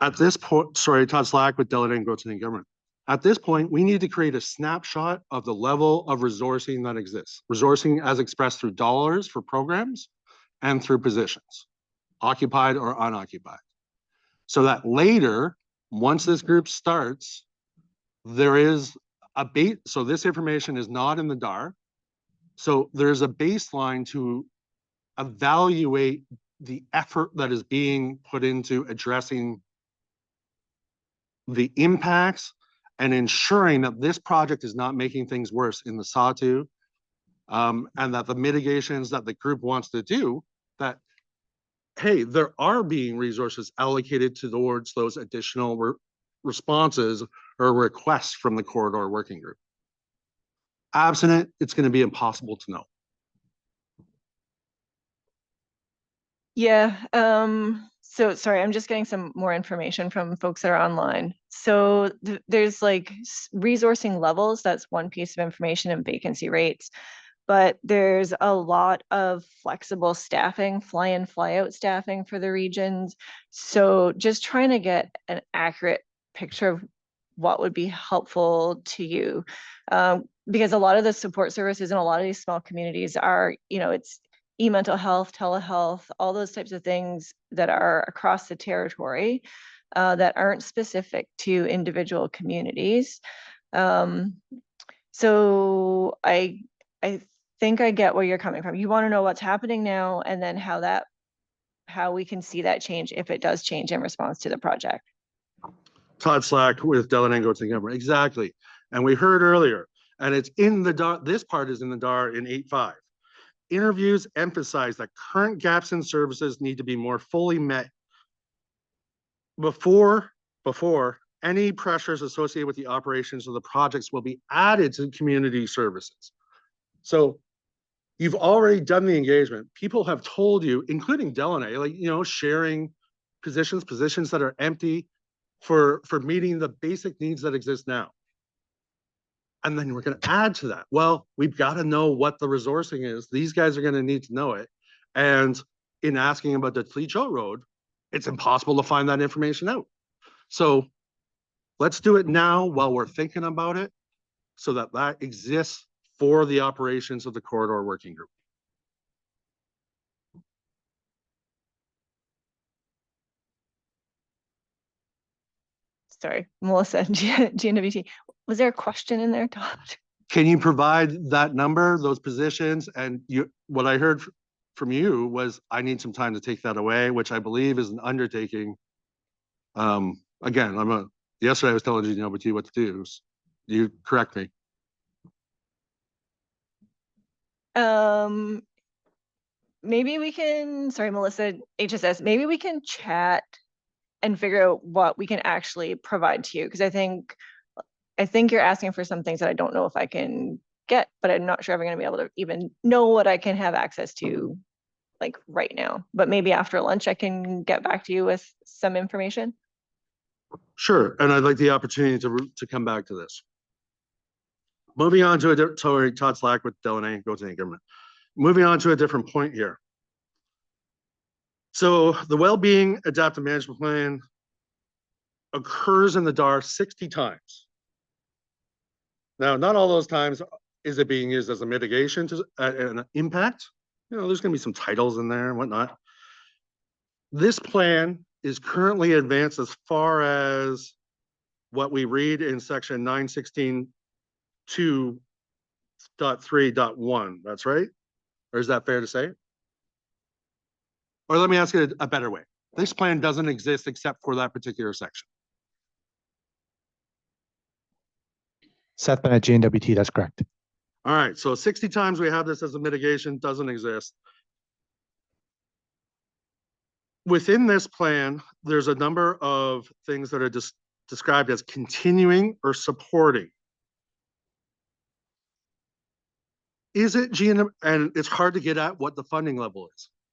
At this point, sorry, Todd Slack with Delegate Gauthier Government. At this point, we need to create a snapshot of the level of resourcing that exists. Resourcing as expressed through dollars for programs and through positions, occupied or unoccupied. So that later, once this group starts, there is so this information is not in the DAR. So there's a baseline to evaluate the effort that is being put into addressing the impacts and ensuring that this project is not making things worse in the Sawtooth, and that the mitigations that the group wants to do, that, hey, there are being resources allocated towards those additional responses or requests from the corridor working group. Absent it, it's going to be impossible to know. Yeah, so sorry, I'm just getting some more information from folks that are online. So there's like resourcing levels, that's one piece of information, and vacancy rates. But there's a lot of flexible staffing, fly in, fly out staffing for the regions. So just trying to get an accurate picture of what would be helpful to you. Because a lot of the support services in a lot of these small communities are, it's e-mental health, telehealth, all those types of things that are across the territory that aren't specific to individual communities. So I think I get where you're coming from. You want to know what's happening now, and then how we can see that change if it does change in response to the project. Todd Slack with Delanango to Government, exactly. And we heard earlier, and it's in the DAR, this part is in the DAR in 8.5. Interviews emphasize that current gaps in services need to be more fully met before any pressures associated with the operations of the projects will be added to community services. So you've already done the engagement. People have told you, including Delaney, like, sharing positions that are empty for meeting the basic needs that exist now. And then we're going to add to that. Well, we've got to know what the resourcing is. These guys are going to need to know it. And in asking about the Tleach Road, it's impossible to find that information out. So let's do it now while we're thinking about it, so that that exists for the operations of the corridor working group. Sorry, Melissa, GNWT. Was there a question in there, Todd? Can you provide that number, those positions? And what I heard from you was, I need some time to take that away, which I believe is an undertaking. Again, yesterday I was telling GNWT what to do. You correct me. Maybe we can, sorry, Melissa, HSS, maybe we can chat and figure out what we can actually provide to you. Because I think you're asking for some things that I don't know if I can get, but I'm not sure if I'm going to be able to even know what I can have access to like right now. But maybe after lunch, I can get back to you with some information. Sure, and I'd like the opportunity to come back to this. Moving on to Todd Slack with Delaney, go to the government. Moving on to a different point here. So the Wellbeing Adaptive Management Plan occurs in the DAR 60 times. Now, not all those times is it being used as a mitigation to an impact. There's going to be some titles in there and whatnot. This plan is currently advanced as far as what we read in section 916.2.3.1. That's right? Or is that fair to say? Or let me ask it a better way. This plan doesn't exist except for that particular section. Seth Bennett, GNWT, that's correct. All right, so 60 times we have this as a mitigation, doesn't exist. Within this plan, there's a number of things that are described as continuing or supporting. Is it and it's hard to get at what the funding level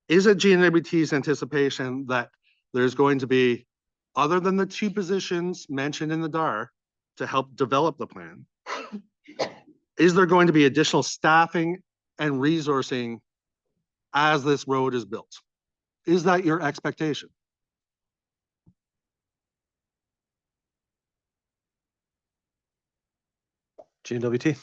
is it GNWT's anticipation that there's going to be, other than the 2 positions mentioned in the DAR to help develop the plan, is there going to be additional staffing and resourcing as this road is built? Is that your expectation? GNWT.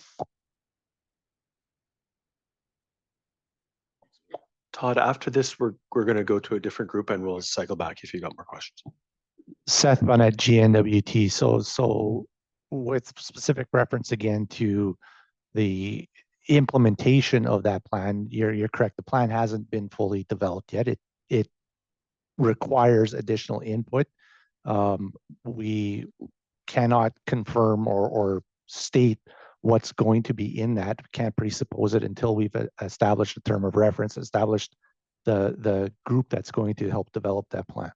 Todd, after this, we're going to go to a different group and we'll cycle back if you got more questions. Seth Bennett, GNWT. So with specific reference again to the implementation of that plan, you're correct. The plan hasn't been fully developed yet. It requires additional input. We cannot confirm or state what's going to be in that. We can't presuppose it until we've established a term of reference, established the group that's going to help develop that plan.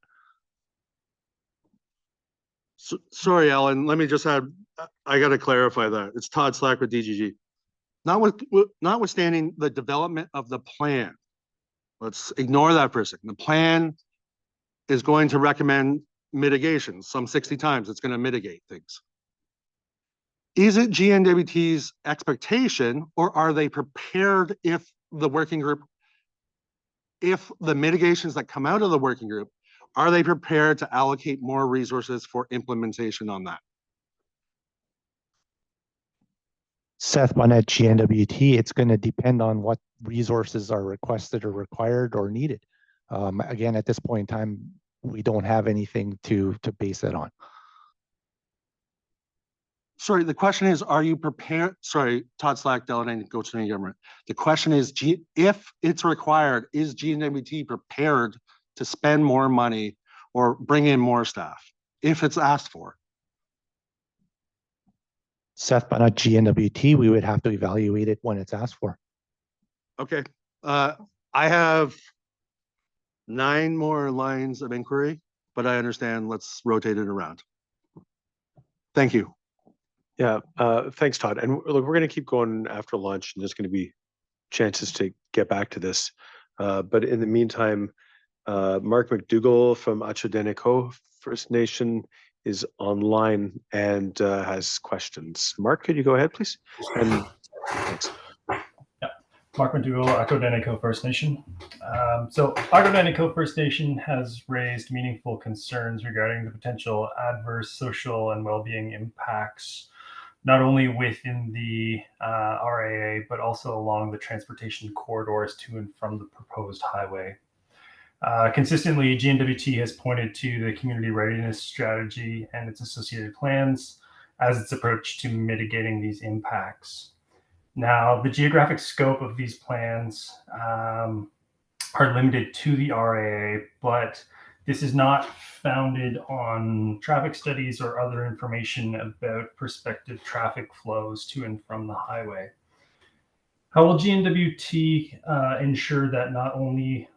Sorry, Alan, let me just add, I got to clarify that. It's Todd Slack with DGG. Notwithstanding the development of the plan, let's ignore that for a second. The plan is going to recommend mitigation. Some 60 times it's going to mitigate things. Is it GNWT's expectation, or are they prepared if the working group, if the mitigations that come out of the working group, are they prepared to allocate more resources for implementation on that? Seth Bonnet, GNWT, it's going to depend on what resources are requested or required or needed. Again, at this point in time, we don't have anything to base it on. Sorry, the question is, are you prepared? Sorry, Todd Slack, Delegate Go-To Government. The question is, if it's required, is GNWT prepared to spend more money or bring in more staff if it's asked for? Seth Bonnet, GNWT, we would have to evaluate it when it's asked for. Okay. I have 9 more lines of inquiry, but I understand. Let's rotate it around. Thank you. Yeah, thanks, Todd. And look, we're going to keep going after lunch, and there's going to be chances to get back to this. But in the meantime, Mark McDougall from Acho-Denico First Nation is online and has questions. Mark, could you go ahead, please? And thanks. Yeah, Mark McDougall, Acho-Denico First Nation. So Acho-Denico First Nation has raised meaningful concerns regarding the potential adverse social and well-being impacts, not only within the RAA, but also along the transportation corridors to and from the proposed highway. Consistently, GNWT has pointed to the community readiness strategy and its associated plans as its approach to mitigating these impacts. Now, the geographic scope of these plans are limited to the RAA, but this is not founded on traffic studies or other information about prospective traffic flows to and from the highway. How will GNWT ensure that not only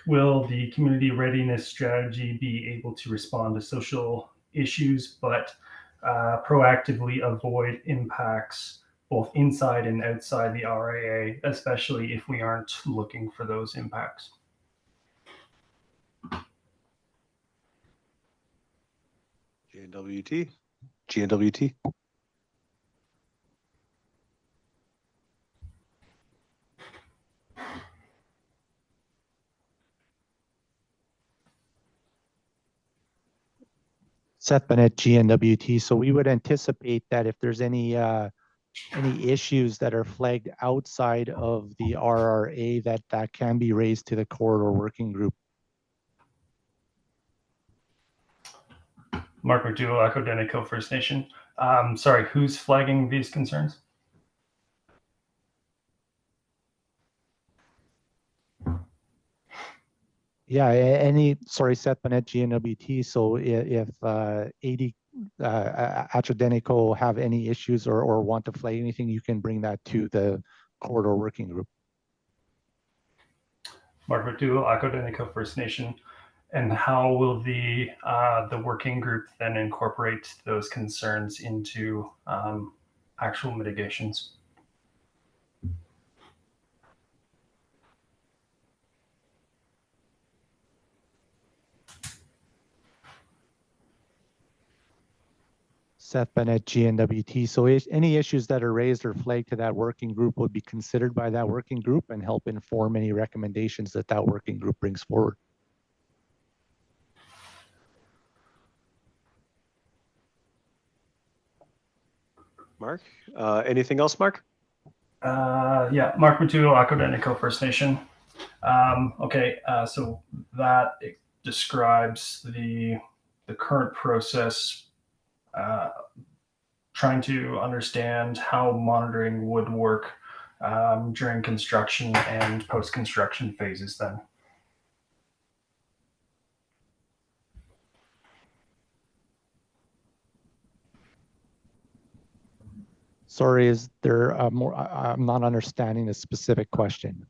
will the community readiness strategy be able to respond to social issues, but proactively avoid impacts both inside and outside the RAA, especially if we aren't looking for those impacts? GNWT. Seth Bennett, GNWT. So we would anticipate that if there's any issues that are flagged outside of the RRA, that can be raised to the corridor working group. Mark McDougall, Acho-Denico First Nation. Sorry, who's flagging these concerns? Yeah, sorry, Seth Bennett, GNWT. So if AD Acho-Denico have any issues or want to flag anything, you can bring that to the corridor working group. Mark McDougall, Acho-Denico First Nation. And how will the working group then incorporate those concerns into actual mitigations? Seth Bennett, GNWT. So any issues that are raised or flagged to that working group would be considered by that working group and help inform any recommendations that working group brings forward. Mark, anything else, Mark? Yeah, Mark McDougall, Acho-Denico First Nation. So that describes the the current process, trying to understand how monitoring would work during construction and post-construction phases then. Sorry, is there more? I'm not understanding the specific question.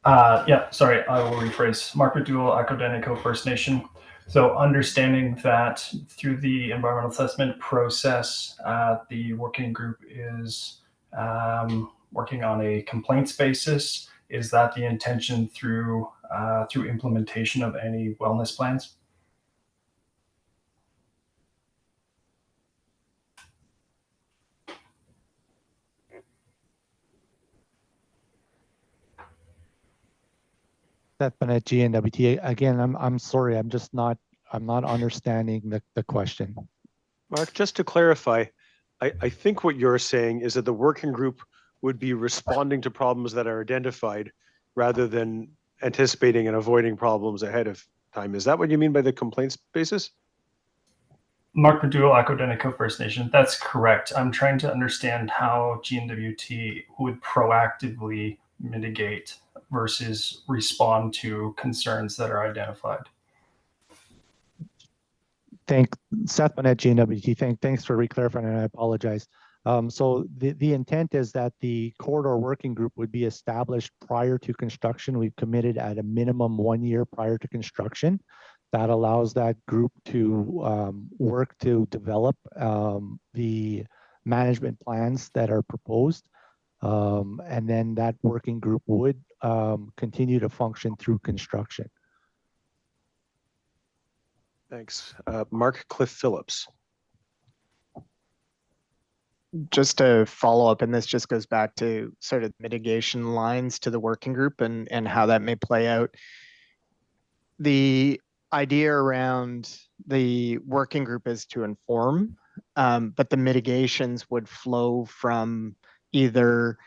Yeah, sorry, I will rephrase. Mark Dual, Akadenico First Nation. So understanding that through the environmental assessment process, the working group is working on a complaints basis. Is that the intention through implementation of any wellness plans? Seth Bennett, GNWT. Again, I'm sorry, I'm not understanding the question. Mark, just to clarify, I think what you're saying is that the working group would be responding to problems that are identified rather than anticipating and avoiding problems ahead of time. Is that what you mean by the complaints basis? Mark Dual, Akadenico First Nation. That's correct. I'm trying to understand how GNWT would proactively mitigate versus respond to concerns that are identified. Seth Bennett, GNWT. Thanks for reclarifying, and I apologize. So the intent is that the corridor working group would be established prior to construction. We've committed at a minimum 1 year prior to construction. That allows that group to work to develop the management plans that are proposed. And then that working group would continue to function through construction. Thanks. Mark Cliff Phillips. Just to follow up, and this just goes back to sort of mitigation lines to the working group and how that may play out. The idea around the working group is to inform, but the mitigations would flow from either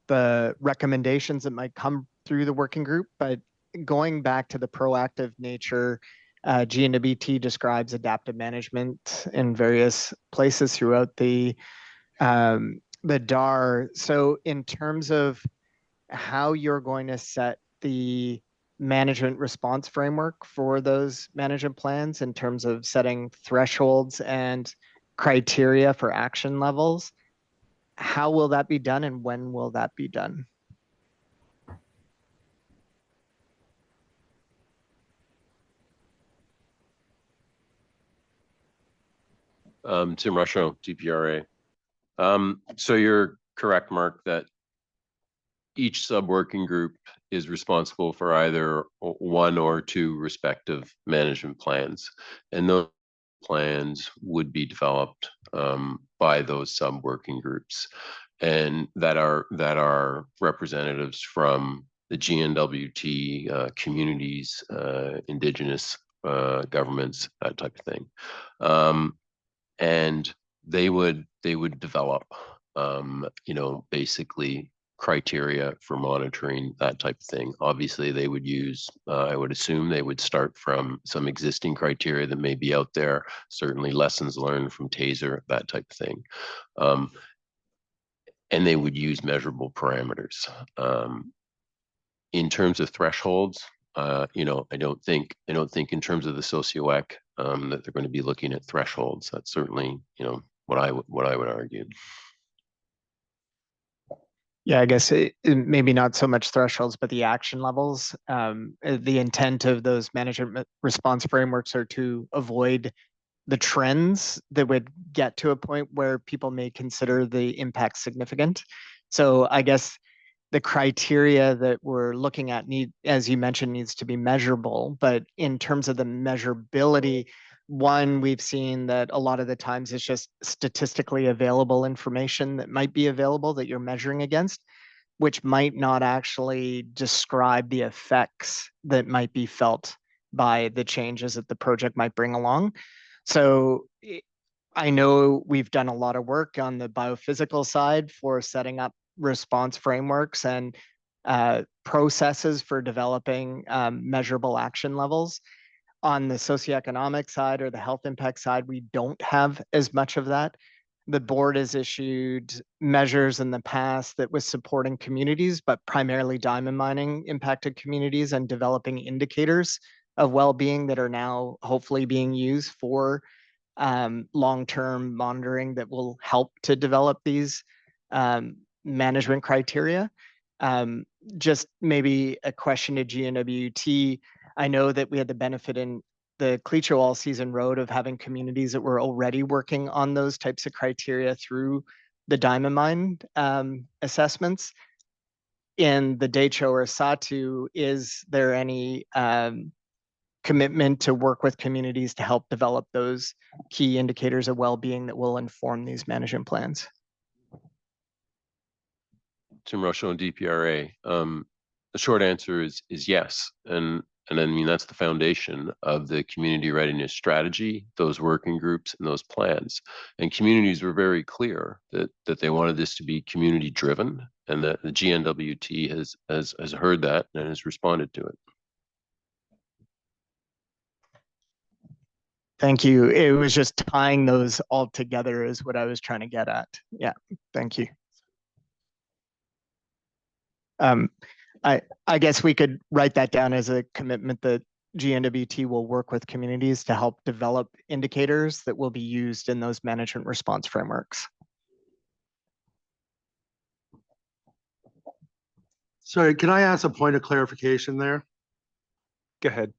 the recommendations that might come through the working group, but going back to the proactive nature, GNWT describes adaptive management in various places throughout the DAR. So in terms of how you're going to set the management response framework for those management plans in terms of setting thresholds and criteria for action levels, how will that be done and when will that be done? Tim Rusho, DPRA. So you're correct, Mark, that each sub-working group is responsible for either one or two respective management plans. And those plans would be developed by those sub-working groups, and that are representatives from the GNWT communities, Indigenous governments, that type of thing. And they would develop, basically criteria for monitoring, that type of thing. Obviously, they would use, I would assume they would start from some existing criteria that may be out there, certainly lessons learned from TASER, that type of thing. And they would use measurable parameters. In terms of thresholds, I don't think in terms of the socio-ec that they're going to be looking at thresholds. That's certainly, what I would argue. Yeah, I guess maybe not so much thresholds, but the action levels. The intent of those management response frameworks are to avoid the trends that would get to a point where people may consider the impact significant. So I guess the criteria that we're looking at as you mentioned, needs to be measurable. But in terms of the measurability, one, we've seen that a lot of the times it's just statistically available information that might be available that you're measuring against, which might not actually describe the effects that might be felt by the changes that the project might bring along. So I know we've done a lot of work on the biophysical side for setting up response frameworks and processes for developing measurable action levels. on the socioeconomic side or the health impact side, we don't have as much of that. The board has issued measures in the past that was supporting communities, but primarily diamond mining impacted communities, and developing indicators of well-being that are now hopefully being used for long-term monitoring that will help to develop these management criteria. Just maybe a question to GNWT. I know that we had the benefit in the Clecho all-season road of having communities that were already working on those types of criteria through the diamond mine assessments. In the Decho or Satu, is there any commitment to work with communities to help develop those key indicators of well-being that will inform these management plans? Tim Rochelle and DPRA. The short answer is yes, and I mean that's the foundation of the community readiness strategy, those working groups, and those plans. And communities were very clear that they wanted this to be community driven, and that the GNWT has heard that and has responded to it. Thank you. It was just tying those all together is what I was trying to get at. Yeah, thank you. I guess we could write that down as a commitment that GNWT will work with communities to help develop indicators that will be used in those management response frameworks. Sorry, can I ask a point of clarification there? Go ahead.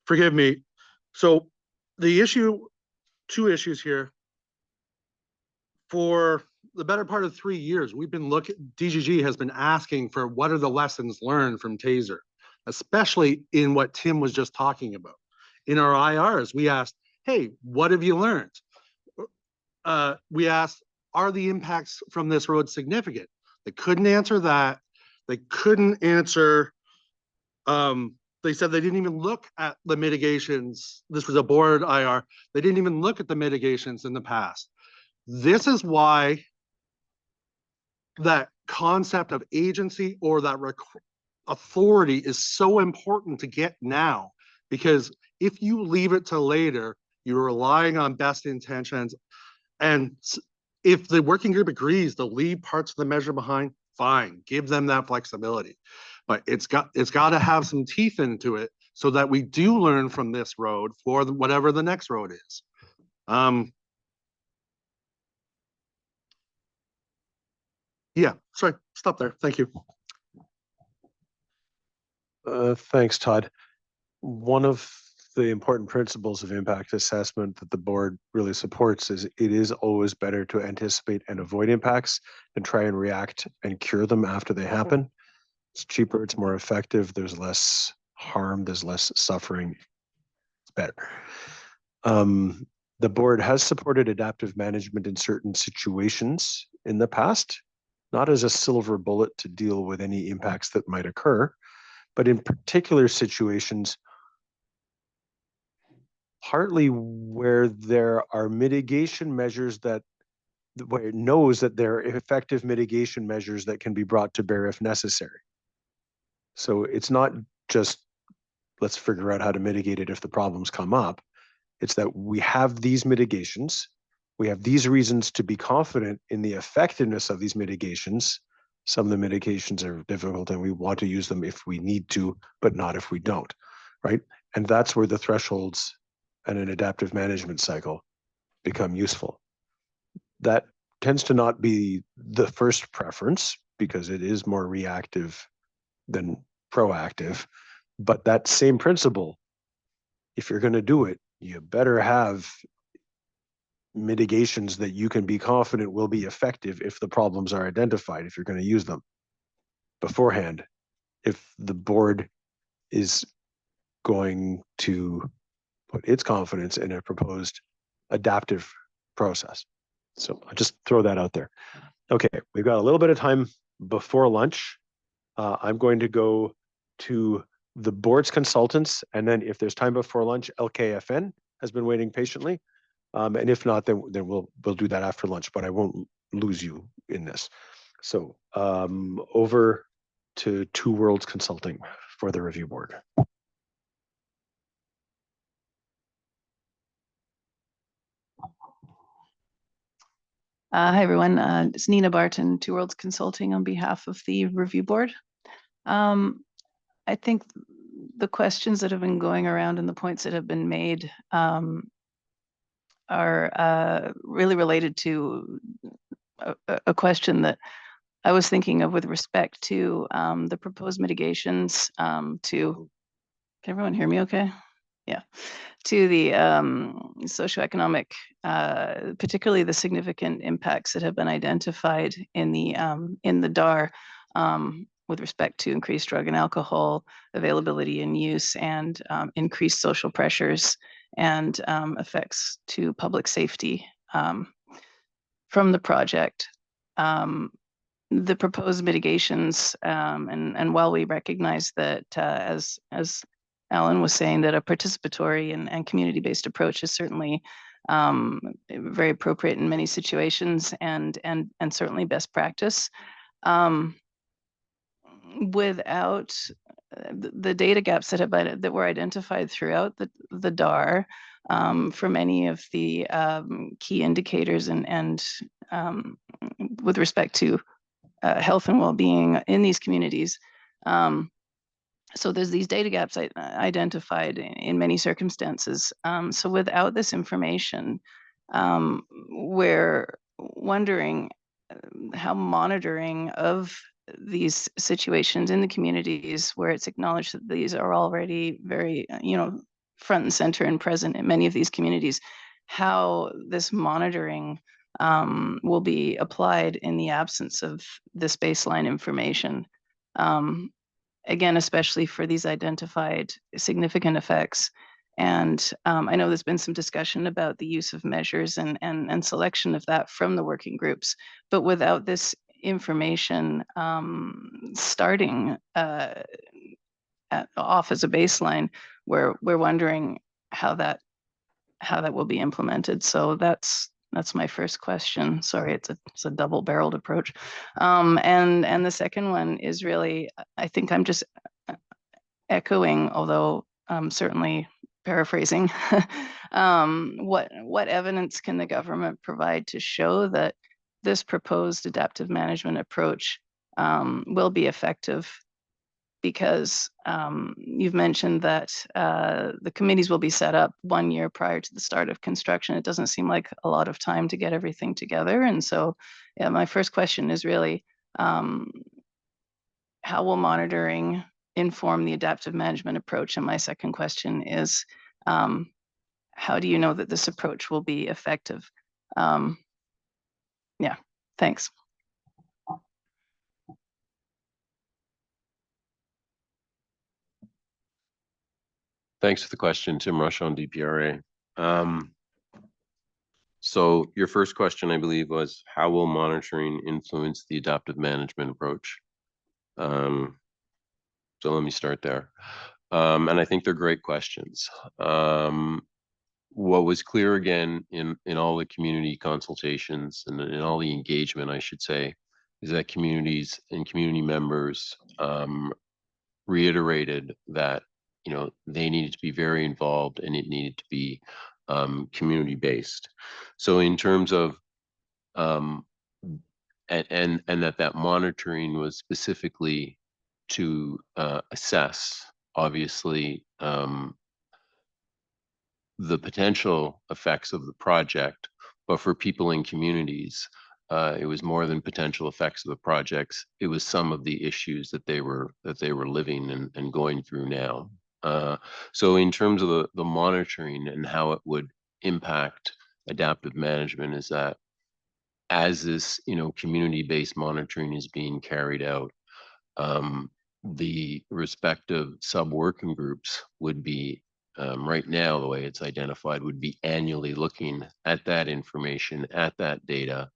Forgive me. So the issue, two issues here. For the better part of 3 years, we've been DGG has been asking for what are the lessons learned from TASER, especially in what Tim was just talking about. In our IRs, we asked, hey, what have you learned? We asked, are the impacts from this road significant? They couldn't answer that. They couldn't answer, they said they didn't even look at the mitigations. This was a board IR. They didn't even look at the mitigations in the past. This is why that concept of agency or that authority is so important to get now, because if you leave it to later, you're relying on best intentions. And if the working group agrees to leave parts of the measure behind, fine, give them that flexibility. But it's got to have some teeth into it so that we do learn from this road for whatever the next road is. Yeah, sorry, stop there. Thank you. Thanks, Todd. One of the important principles of impact assessment that the board really supports is it is always better to anticipate and avoid impacts than try and react and cure them after they happen. It's cheaper, it's more effective, there's less harm, there's less suffering. It's better. The board has supported adaptive management in certain situations in the past, not as a silver bullet to deal with any impacts that might occur, but in particular situations, partly where there are mitigation measures where it knows that there are effective mitigation measures that can be brought to bear if necessary. So it's not just, let's figure out how to mitigate it if the problems come up. It's that we have these mitigations. We have these reasons to be confident in the effectiveness of these mitigations. Some of the mitigations are difficult and we want to use them if we need to, but not if we don't, right? And that's where the thresholds and an adaptive management cycle become useful. That tends to not be the first preference because it is more reactive than proactive. But that same principle, if you're going to do it, you better have mitigations that you can be confident will be effective if the problems are identified, if you're going to use them beforehand. If the board is going to put its confidence in a proposed adaptive process. So I'll just throw that out there. Okay, we've got a little bit of time before lunch. I'm going to go to the board's consultants, and then if there's time before lunch, LKFN has been waiting patiently. And if not, then we'll do that after lunch, but I won't lose you in this. So over to Two Worlds Consulting for the review board. Hi, everyone. It's Nina Barton, Two Worlds Consulting on behalf of the review board. I think the questions that have been going around and the points that have been made are really related to a question that I was thinking of with respect to the proposed mitigations to, can everyone hear me okay? Yeah, to the socioeconomic, particularly the significant impacts that have been identified in the DAR with respect to increased drug and alcohol availability and use, and increased social pressures and effects to public safety from the project. The proposed mitigations, and while we recognize that as Alan was saying, that a participatory and community-based approach is certainly very appropriate in many situations and certainly best practice. Without the data gaps that were identified throughout the DAR for many of the key indicators and with respect to health and well-being in these communities. So there's these data gaps identified in many circumstances. So without this information, we're wondering how monitoring of these situations in the communities where it's acknowledged that these are already very, front and center and present in many of these communities, how this monitoring will be applied in the absence of this baseline information. Again, especially for these identified significant effects. And I know there's been some discussion about the use of measures and selection of that from the working groups, but without this information starting off as a baseline, we're wondering how that will be implemented. So that's my first question. Sorry, it's a double-barreled approach. And the second one is really, I think I'm just echoing, although certainly paraphrasing, what evidence can the government provide to show that this proposed adaptive management approach will be effective? Because you've mentioned that the committees will be set up 1 year prior to the start of construction. It doesn't seem like a lot of time to get everything together. And so, yeah, my first question is really, how will monitoring inform the adaptive management approach? And my second question is, how do you know that this approach will be effective? Yeah, thanks. Thanks for the question, Tim Rush on DPRA. So your first question, I believe, was how will monitoring influence the adaptive management approach? So let me start there. And I think they're great questions. What was clear again in all the community consultations and in all the engagement, I should say, is that communities and community members reiterated that they needed to be very involved and it needed to be community based. So in terms of and that monitoring was specifically to assess, obviously, the potential effects of the project, but for people in communities, it was more than potential effects of the projects. It was some of the issues that they were living and going through now. So in terms of the monitoring and how it would impact adaptive management, is that as this community-based monitoring is being carried out, the respective sub-working groups would be right now, the way it's identified, would be annually looking at that information, at that data.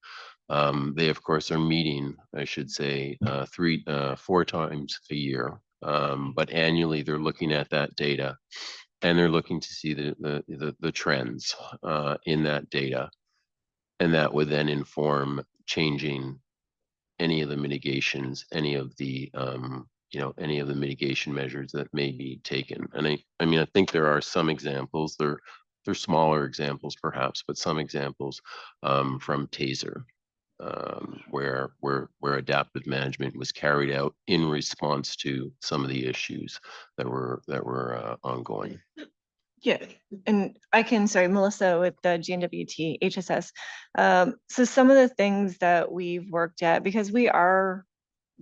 They, of course, are meeting, I should say, 4 times a year. But annually, they're looking at that data, and they're looking to see the trends in that data, and that would then inform changing any of the mitigations, any of the mitigation measures that may be taken. And I mean, I think there are some examples. They're smaller examples, perhaps, but some examples from TASER. where adaptive management was carried out in response to some of the issues that were ongoing. Yeah, and I can, sorry, Melissa with the GNWT HSS. So some of the things that we've worked at, because the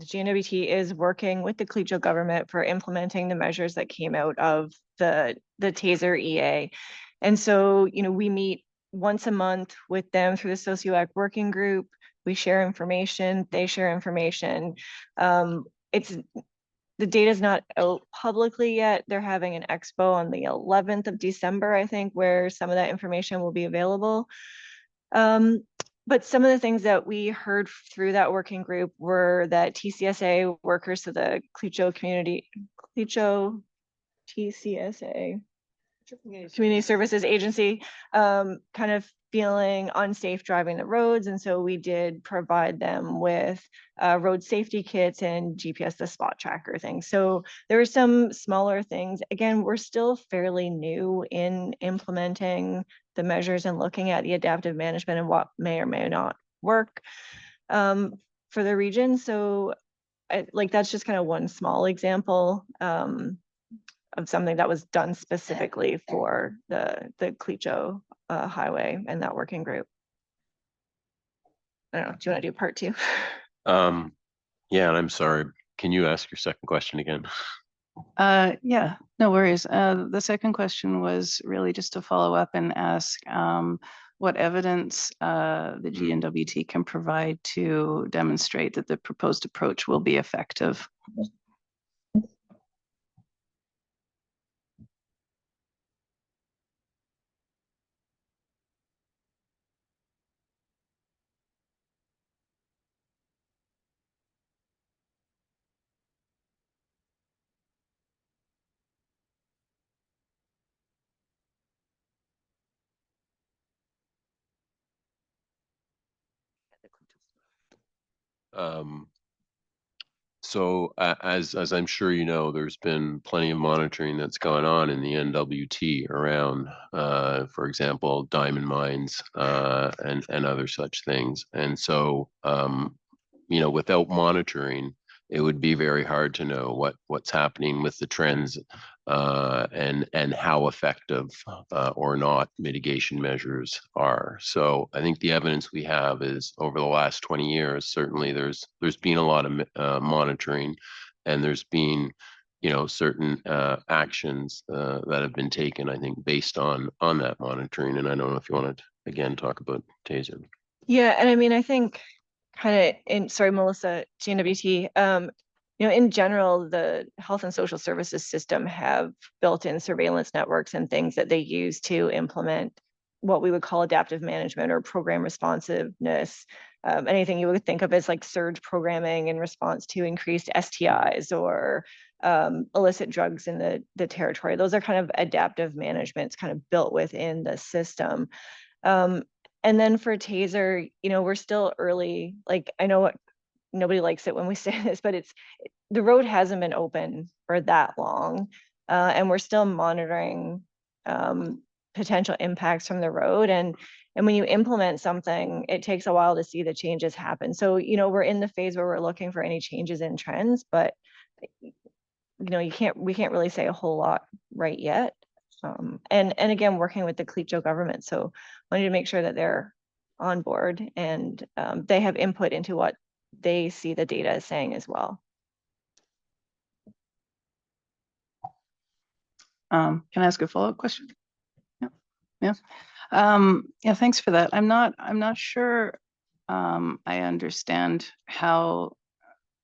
GNWT is working with the collegial government for implementing the measures that came out of the TASER EA. And so, we meet once a month with them through the Socio-economic working group. We share information, they share information. The data is not out publicly yet. They're having an expo on the 11th of December, I think, where some of that information will be available. But some of the things that we heard through that working group were that TCSA workers, so the Clecho TCSA, Community Services Agency, kind of feeling unsafe driving the roads. And so we did provide them with road safety kits and GPS, the spot tracker thing. So there were some smaller things. Again, we're still fairly new in implementing the measures and looking at the adaptive management and what may or may not work for the region. So that's just kind of one small example of something that was done specifically for the Clecho highway and that working group. I don't know, do you want to do part two? Yeah, and I'm sorry, can you ask your second question again? Yeah, no worries. The second question was really just to follow up and ask what evidence the GNWT can provide to demonstrate that the proposed approach will be effective. So as I'm sure you know, there's been plenty of monitoring that's gone on in the NWT around, for example, diamond mines and other such things. And so, without monitoring, it would be very hard to know what's happening with the trends and how effective or not mitigation measures are. So I think the evidence we have is over the last 20 years, certainly there's been a lot of monitoring, and there's been certain actions that have been taken, I think, based on that monitoring. And I don't know if you want to again talk about TASER. Yeah, and I mean, I think sorry, Melissa, GNWT, in general, the health and social services system have built-in surveillance networks and things that they use to implement what we would call adaptive management or program responsiveness. Anything you would think of as like surge programming in response to increased STIs or illicit drugs in the territory. Those are kind of adaptive managements kind of built within the system. And then for TASER, we're still early. Like, I know nobody likes it when we say this, but the road hasn't been open for that long. And we're still monitoring potential impacts from the road. And when you implement something, it takes a while to see the changes happen. So, we're in the phase where we're looking for any changes in trends, but we can't really say a whole lot right yet. And again, working with the Clecho government. So wanted to make sure that they're on board and they have input into what they see the data as saying as well. Can I ask a follow-up question? Yeah. Yeah, thanks for that. I'm not sure I understand how.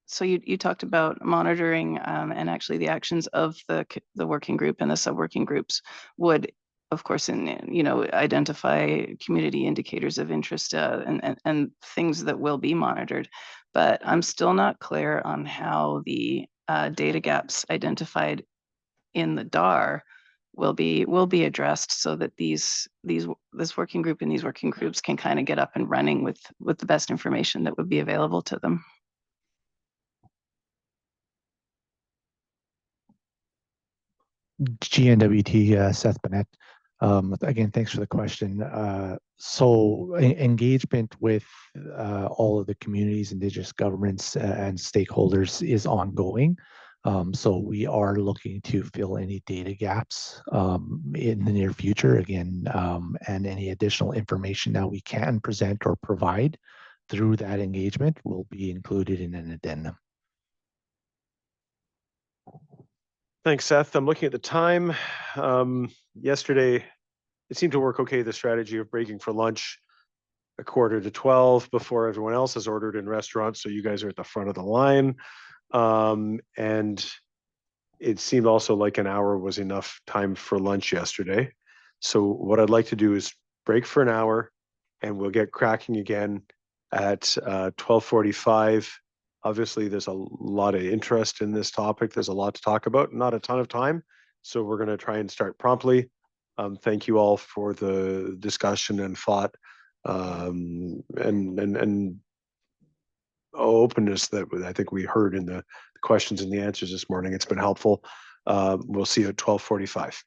So you talked about monitoring and actually the actions of the working group and the sub-working groups would, of course, identify community indicators of interest and things that will be monitored. But I'm still not clear on how the data gaps identified in the DAR will be addressed so that this working group and these working groups can kind of get up and running with the best information that would be available to them. GNWT, Seth Bennett. Again, thanks for the question. So engagement with all of the communities, Indigenous governments and stakeholders is ongoing. So we are looking to fill any data gaps in the near future again, and any additional information that we can present or provide through that engagement will be included in an addendum. Thanks, Seth. I'm looking at the time. Yesterday, it seemed to work okay, the strategy of breaking for lunch 11:45 before everyone else has ordered in restaurants. So you guys are at the front of the line. And it seemed also like an hour was enough time for lunch yesterday. So what I'd like to do is break for an hour and we'll get cracking again at 12:45. Obviously, there's a lot of interest in this topic. There's a lot to talk about, not a ton of time. So we're going to try and start promptly. Thank you all for the discussion and thought and openness that I think we heard in the questions and the answers this morning. It's been helpful. We'll see you at 12:45.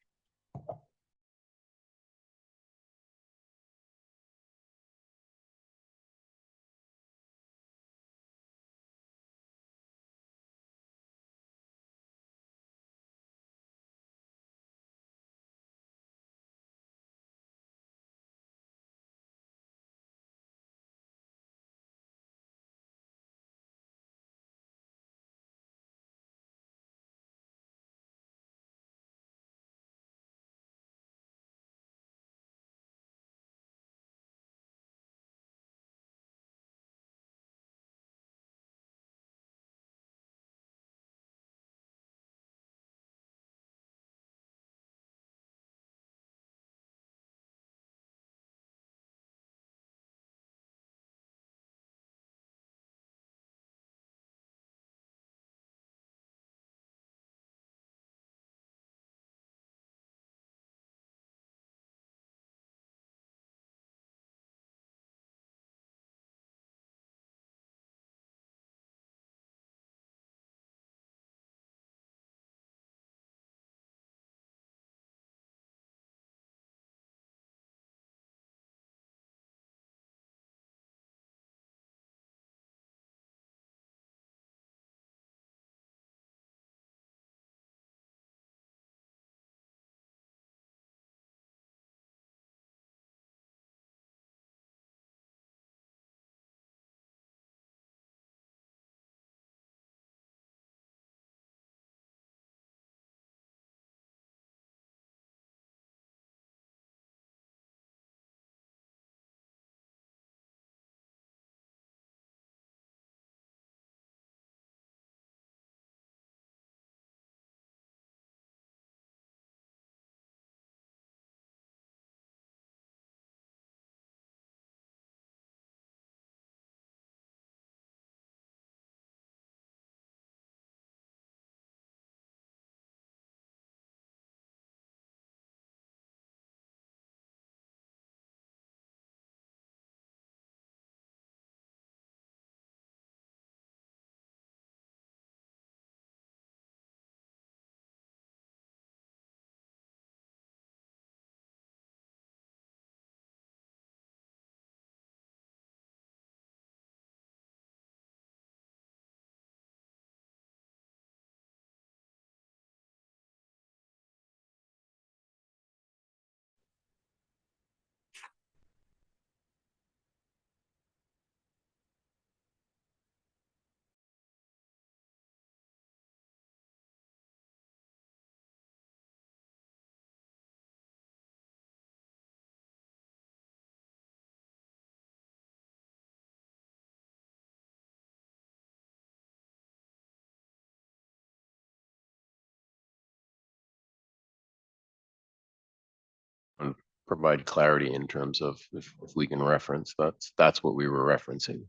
And provide clarity in terms of if we can reference, that's what we were referencing.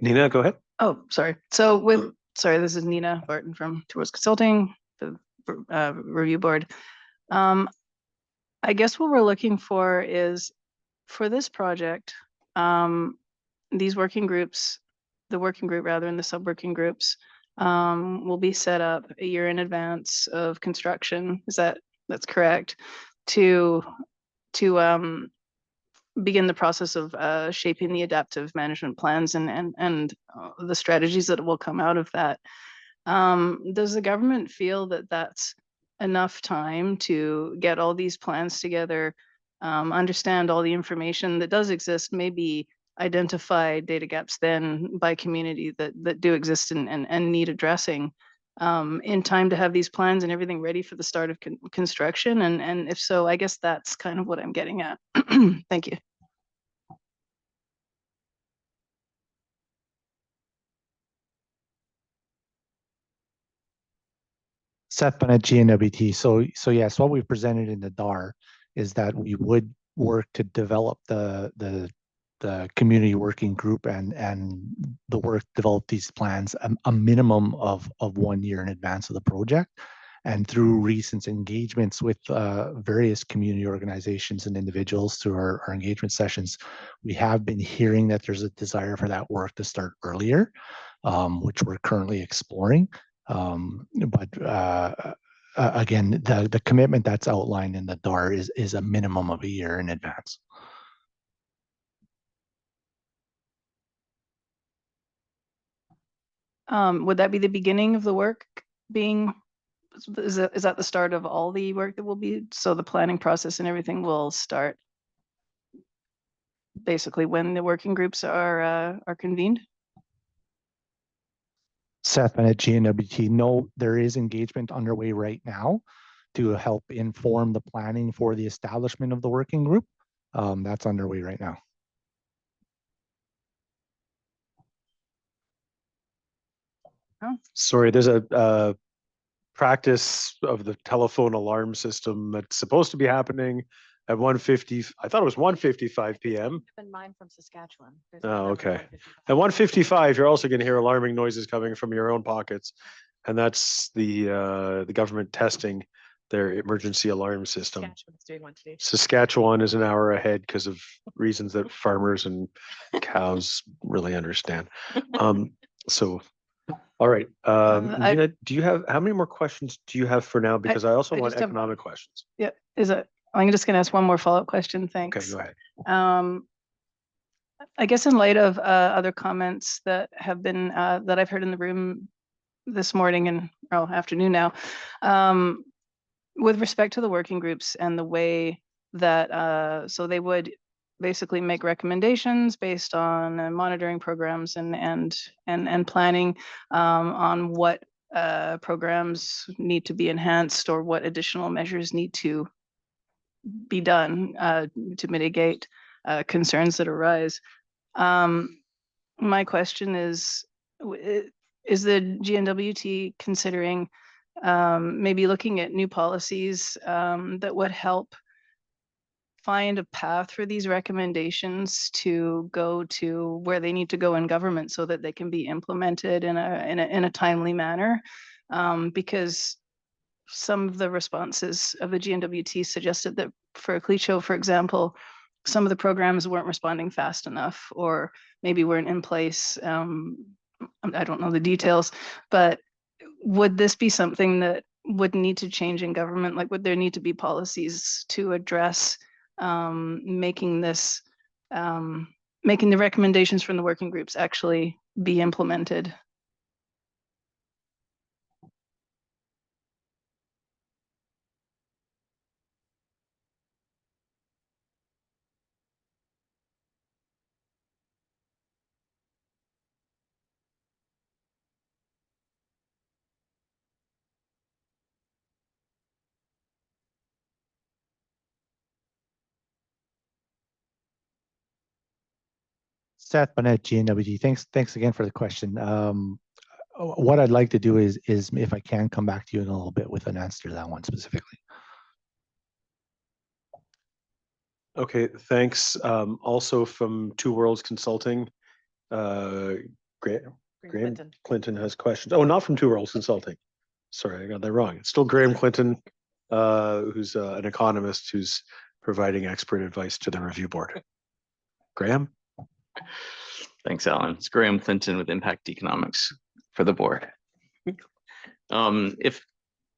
Nina, go ahead. Oh, sorry. So sorry, this is Nina Barton from Tours Consulting, the review board. I guess what we're looking for is for this project, these working groups, the working group rather, and the sub-working groups will be set up a year in advance of construction. That's correct? To begin the process of shaping the adaptive management plans and the strategies that will come out of that. Does the government feel that that's enough time to get all these plans together, understand all the information that does exist, maybe identify data gaps then by community that do exist and need addressing, in time to have these plans and everything ready for the start of construction? And if so, I guess that's kind of what I'm getting at. Thank you. Seth Bennett, GNWT. So yes, what we presented in the DAR is that we would work to develop the community working group and the work develop these plans a minimum of 1 year in advance of the project. And through recent engagements with various community organizations and individuals through our engagement sessions, we have been hearing that there's a desire for that work to start earlier, which we're currently exploring. Again, the commitment that's outlined in the DAR is a minimum of a year in advance. Would that be the beginning of the work being, is that the start of all the work that will be, so the planning process and everything will start basically when the working groups are convened? Seth and at GNWT, no, there is engagement underway right now to help inform the planning for the establishment of the working group. That's underway right now. Oh. Sorry, there's a practice of the telephone alarm system that's supposed to be happening at 1:50. I thought it was 1:55 p.m. Been mine from Saskatchewan. Oh, okay. At 1:55, you're also going to hear alarming noises coming from your own pockets, and that's the government testing their emergency alarm system. Saskatchewan's doing one today. Saskatchewan is an hour ahead because of reasons that farmers and cows really understand. So, all right. Gina, do you have, how many more questions do you have for now? Because I also want economic questions. Yeah, I'm just going to ask one more follow-up question. Thanks. Okay, go ahead. I guess in light of other comments that have been that I've heard in the room this morning and afternoon now, with respect to the working groups and the way that so they would basically make recommendations based on monitoring programs and planning on what programs need to be enhanced or what additional measures need to be done to mitigate concerns that arise. My question is the GNWT considering maybe looking at new policies that would help find a path for these recommendations to go to where they need to go in government so that they can be implemented in a timely manner? Because some of the responses of the GNWT suggested that for Clecho, for example, some of the programs weren't responding fast enough or maybe weren't in place. I don't know the details, but would this be something that would need to change in government? Like, would there need to be policies to address making the recommendations from the working groups actually be implemented? Seth Bennett, GNWT. Thanks again for the question. What I'd like to do is if I can come back to you in a little bit with an answer to that one specifically. Okay, thanks. Also from Two Worlds Consulting, Graham Clinton has questions. Oh, not from Two Worlds Consulting. Sorry, I got that wrong. It's still Graham Clinton, who's an economist who's providing expert advice to the review board. Graham? Thanks, Alan. It's Graham Clinton with Impact Economics for the board. If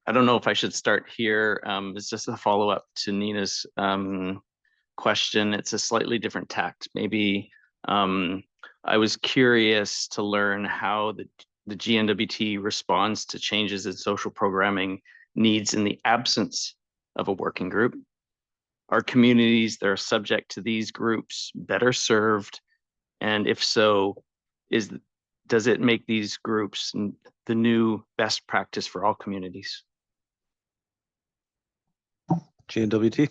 I don't know if I should start here. It's just a follow-up to Nina's question. It's a slightly different tact. Maybe I was curious to learn how the GNWT responds to changes in social programming needs in the absence of a working group. Are communities that are subject to these groups better served? And if so, does it make these groups the new best practice for all communities? GNWT.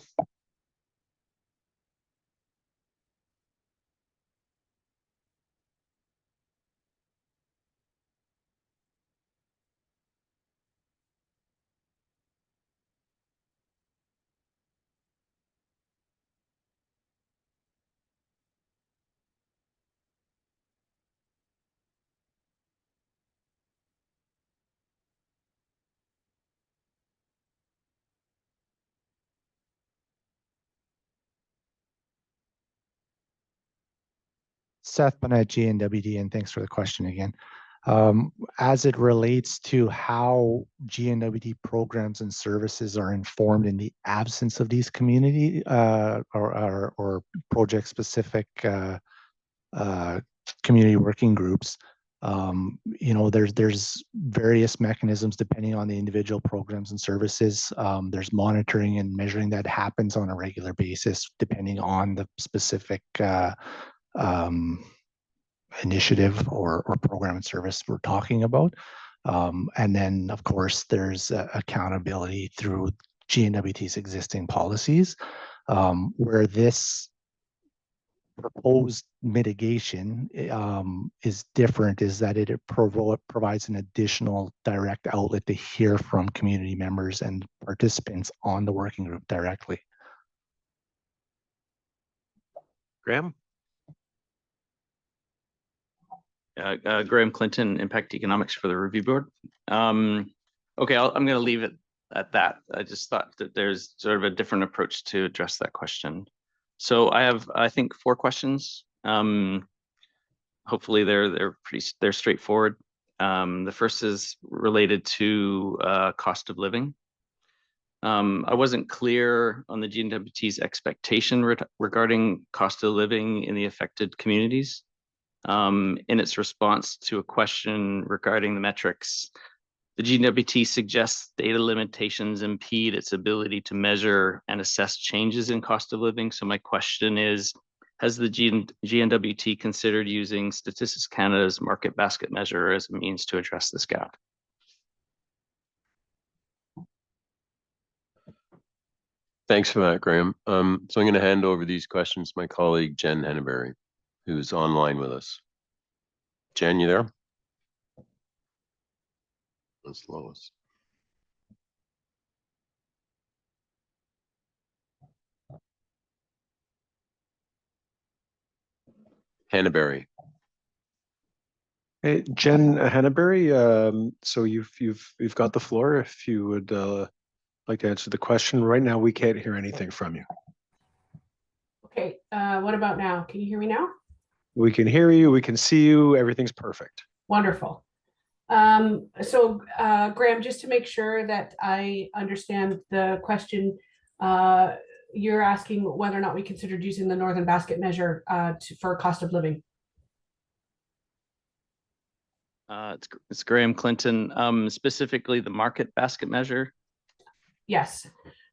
Seth Bonnet, GNWD, and thanks for the question again. As it relates to how GNWD programs and services are informed in the absence of these community or project-specific community working groups, there's various mechanisms depending on the individual programs and services. There's monitoring and measuring that happens on a regular basis depending on the specific initiative or program and service we're talking about. And then, of course, there's accountability through GNWT's existing policies, where this proposed mitigation is different, is that it provides an additional direct outlet to hear from community members and participants on the working group directly. Graham? Graham Clinton, Impact Economics for the Review Board. Okay, I'm going to leave it at that. I just thought that there's sort of a different approach to address that question. So I have, I think, 4 questions. Hopefully they're straightforward. The first is related to cost of living. I wasn't clear on the GNWT's expectation regarding cost of living in the affected communities. In its response to a question regarding the metrics, the GNWT suggests data limitations impede its ability to measure and assess changes in cost of living. So my question is, has the GNWT considered using Statistics Canada's market basket measure as a means to address this gap? Thanks for that, Graham. So I'm going to hand over these questions to my colleague, Jen Henneberry, who's online with us. Jen, you there? That's Lois. Henneberry. Hey, Jen Henneberry, so you've got the floor if you would like to answer the question. Right now, we can't hear anything from you. Okay, what about now? Can you hear me now? We can hear you, we can see you, everything's perfect. Wonderful. So Graham, just to make sure that I understand the question, you're asking whether or not we considered using the Northern Basket measure for cost of living. It's Graham Clinton, specifically the market basket measure. Yes.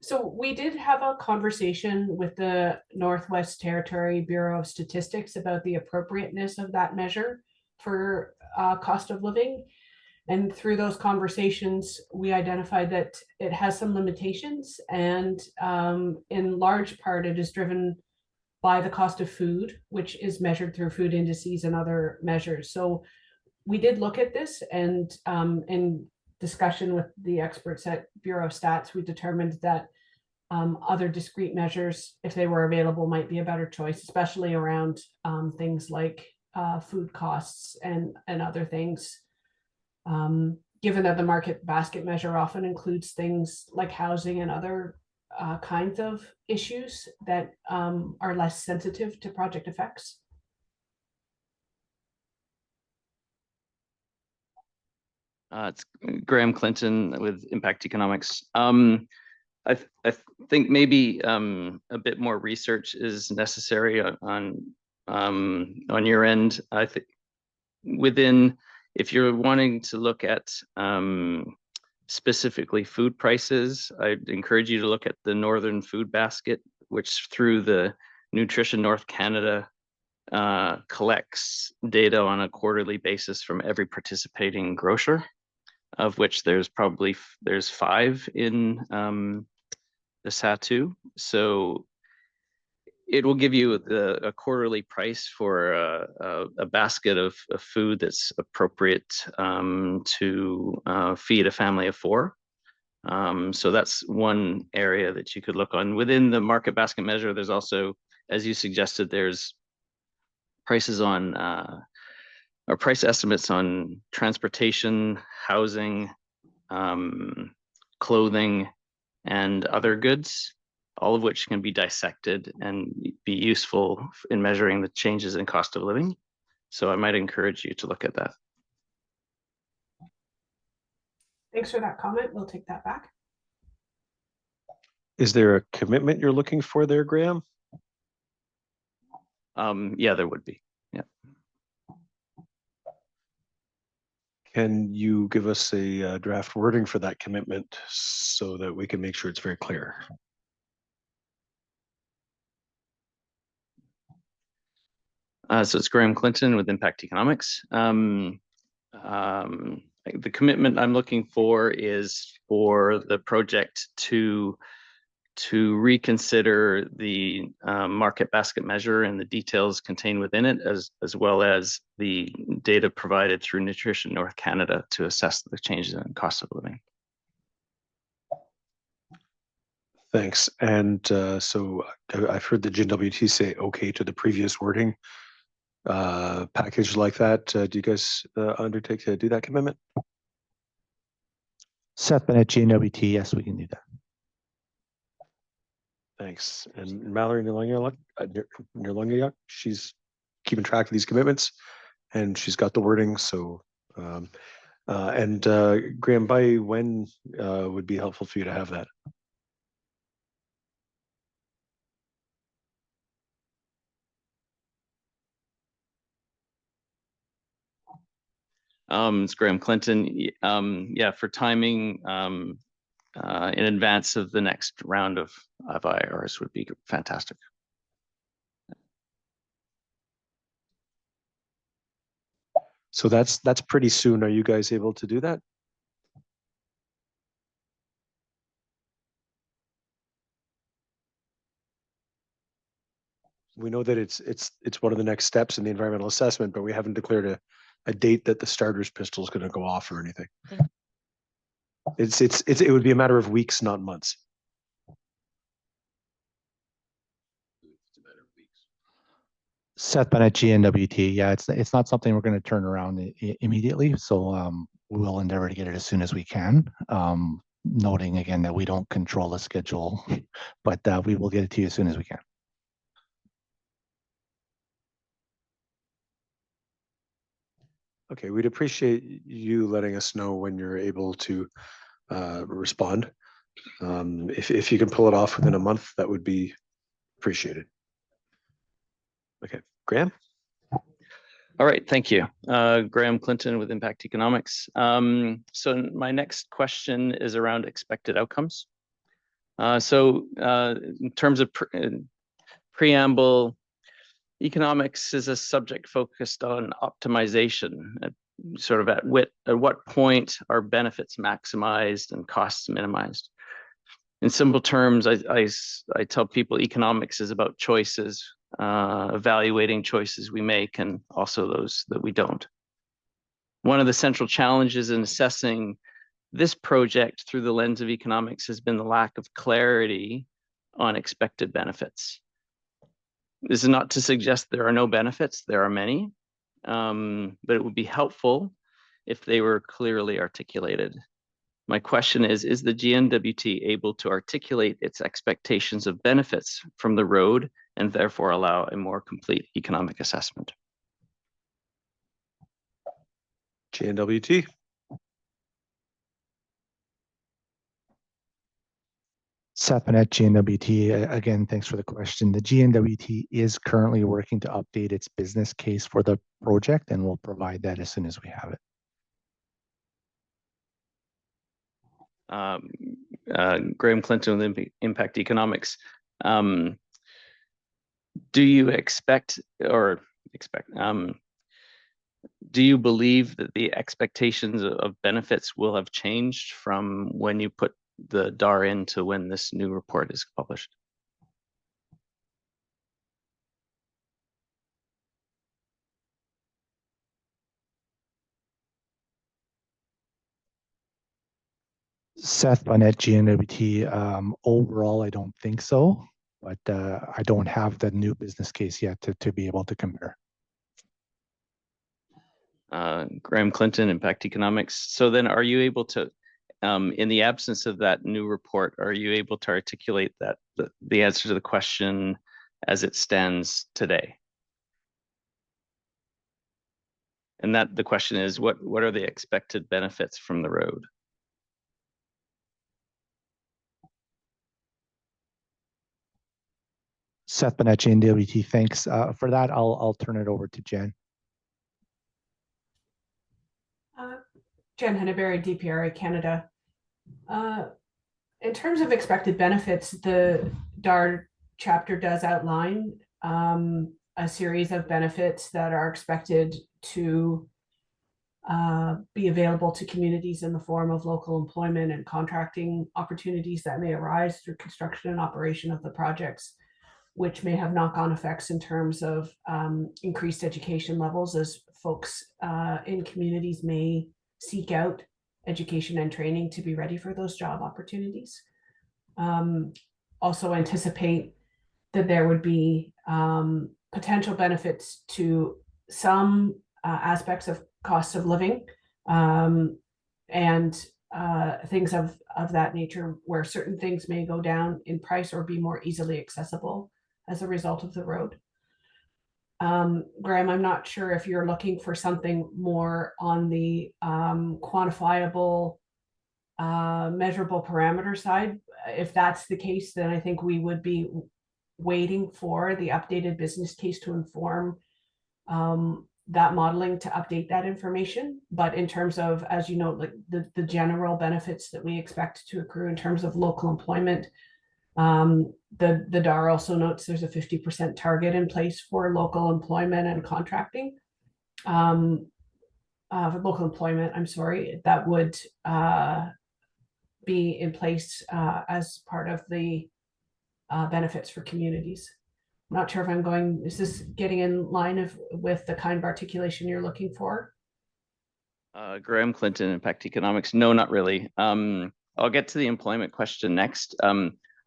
So we did have a conversation with the Northwest Territory Bureau of Statistics about the appropriateness of that measure for cost of living. And through those conversations, we identified that it has some limitations, and in large part, it is driven by the cost of food, which is measured through food indices and other measures. So we did look at this, and in discussion with the experts at Bureau of Stats, we determined that other discrete measures, if they were available, might be a better choice, especially around things like food costs and other things. Given that the market basket measure often includes things like housing and other kinds of issues that are less sensitive to project effects. It's Graham Clinton with Impact Economics. I think maybe a bit more research is necessary on your end. I think if you're wanting to look at specifically food prices, I'd encourage you to look at the Northern Food Basket, which through the Nutrition North Canada collects data on a quarterly basis from every participating grocer, of which there's 5 in the SATU. So it will give you a quarterly price for a basket of food that's appropriate to feed a family of 4. So that's one area that you could look on. Within the market basket measure, there's also, as you suggested, there's prices on or price estimates on transportation, housing, clothing, and other goods, all of which can be dissected and be useful in measuring the changes in cost of living. So I might encourage you to look at that. Thanks for that comment. We'll take that back. Is there a commitment you're looking for there, Graham? Yeah, there would be. Yeah. Can you give us a draft wording for that commitment so that we can make sure it's very clear? So it's Graham Clinton with Impact Economics. The commitment I'm looking for is for the project to reconsider the market basket measure and the details contained within it, as well as the data provided through Nutrition North Canada to assess the changes in cost of living. Thanks. And so I've heard the GNWT say okay to the previous wording package like that. Do you guys undertake to do that commitment? Seth Bennett, GNWT, yes, we can do that. Thanks. And Mallory Nirlungyuk, she's keeping track of these commitments and she's got the wording. So, Graham, by when would be helpful for you to have that? It's Graham Clinton. Yeah, for timing in advance of the next round of IRs would be fantastic. So that's pretty soon. Are you guys able to do that? We know that it's one of the next steps in the environmental assessment, but we haven't declared a date that the starter's pistol is going to go off or anything. It would be a matter of weeks, not months. Seth Bennett, GNWT. Yeah, it's not something we're going to turn around immediately. So we will endeavor to get it as soon as we can. Noting again that we don't control the schedule, but we will get it to you as soon as we can. Okay, we'd appreciate you letting us know when you're able to respond. If you can pull it off within a month, that would be appreciated. Okay, Graham? All right, thank you. Graham Clinton with Impact Economics. So my next question is around expected outcomes. In terms of preamble, economics is a subject focused on optimization, sort of at what point are benefits maximized and costs minimized. In simple terms, I tell people economics is about choices, evaluating choices we make and also those that we don't. One of the central challenges in assessing this project through the lens of economics has been the lack of clarity on expected benefits. This is not to suggest there are no benefits, there are many, but it would be helpful if they were clearly articulated. My question is the GNWT able to articulate its expectations of benefits from the road and therefore allow a more complete economic assessment? GNWT. Seth Bennett, GNWT. Again, thanks for the question. The GNWT is currently working to update its business case for the project, and we'll provide that as soon as we have it. Graham Clinton with Impact Economics. Do you do you believe that the expectations of benefits will have changed from when you put the DAR in to when this new report is published? Seth Bennett, GNWT. Overall, I don't think so, but I don't have the new business case yet to be able to compare. Graham Clinton, Impact Economics. So then are you able to, in the absence of that new report, are you able to articulate that the answer to the question as it stands today? And that the question is, what are the expected benefits from the road? Seth Bennett, GNWT. Thanks for that. I'll turn it over to Jen. Jen Henneberry, DPRA Canada. In terms of expected benefits, the DAR chapter does outline a series of benefits that are expected to be available to communities in the form of local employment and contracting opportunities that may arise through construction and operation of the projects, which may have knock-on effects in terms of increased education levels as folks in communities may seek out education and training to be ready for those job opportunities. Also anticipate that there would be potential benefits to some aspects of cost of living and things of that nature, where certain things may go down in price or be more easily accessible as a result of the road. Graham, I'm not sure if you're looking for something more on the quantifiable, measurable parameter side. If that's the case, then I think we would be waiting for the updated business case to inform that modeling to update that information. But in terms of, as you know, like the general benefits that we expect to accrue in terms of local employment, the DAR also notes there's a 50% target in place for local employment and contracting. For local employment, I'm sorry, that would be in place as part of the benefits for communities. I'm not sure if I'm going, is this getting in line with the kind of articulation you're looking for? Graham Clinton, Impact Economics. No, not really. I'll get to the employment question next.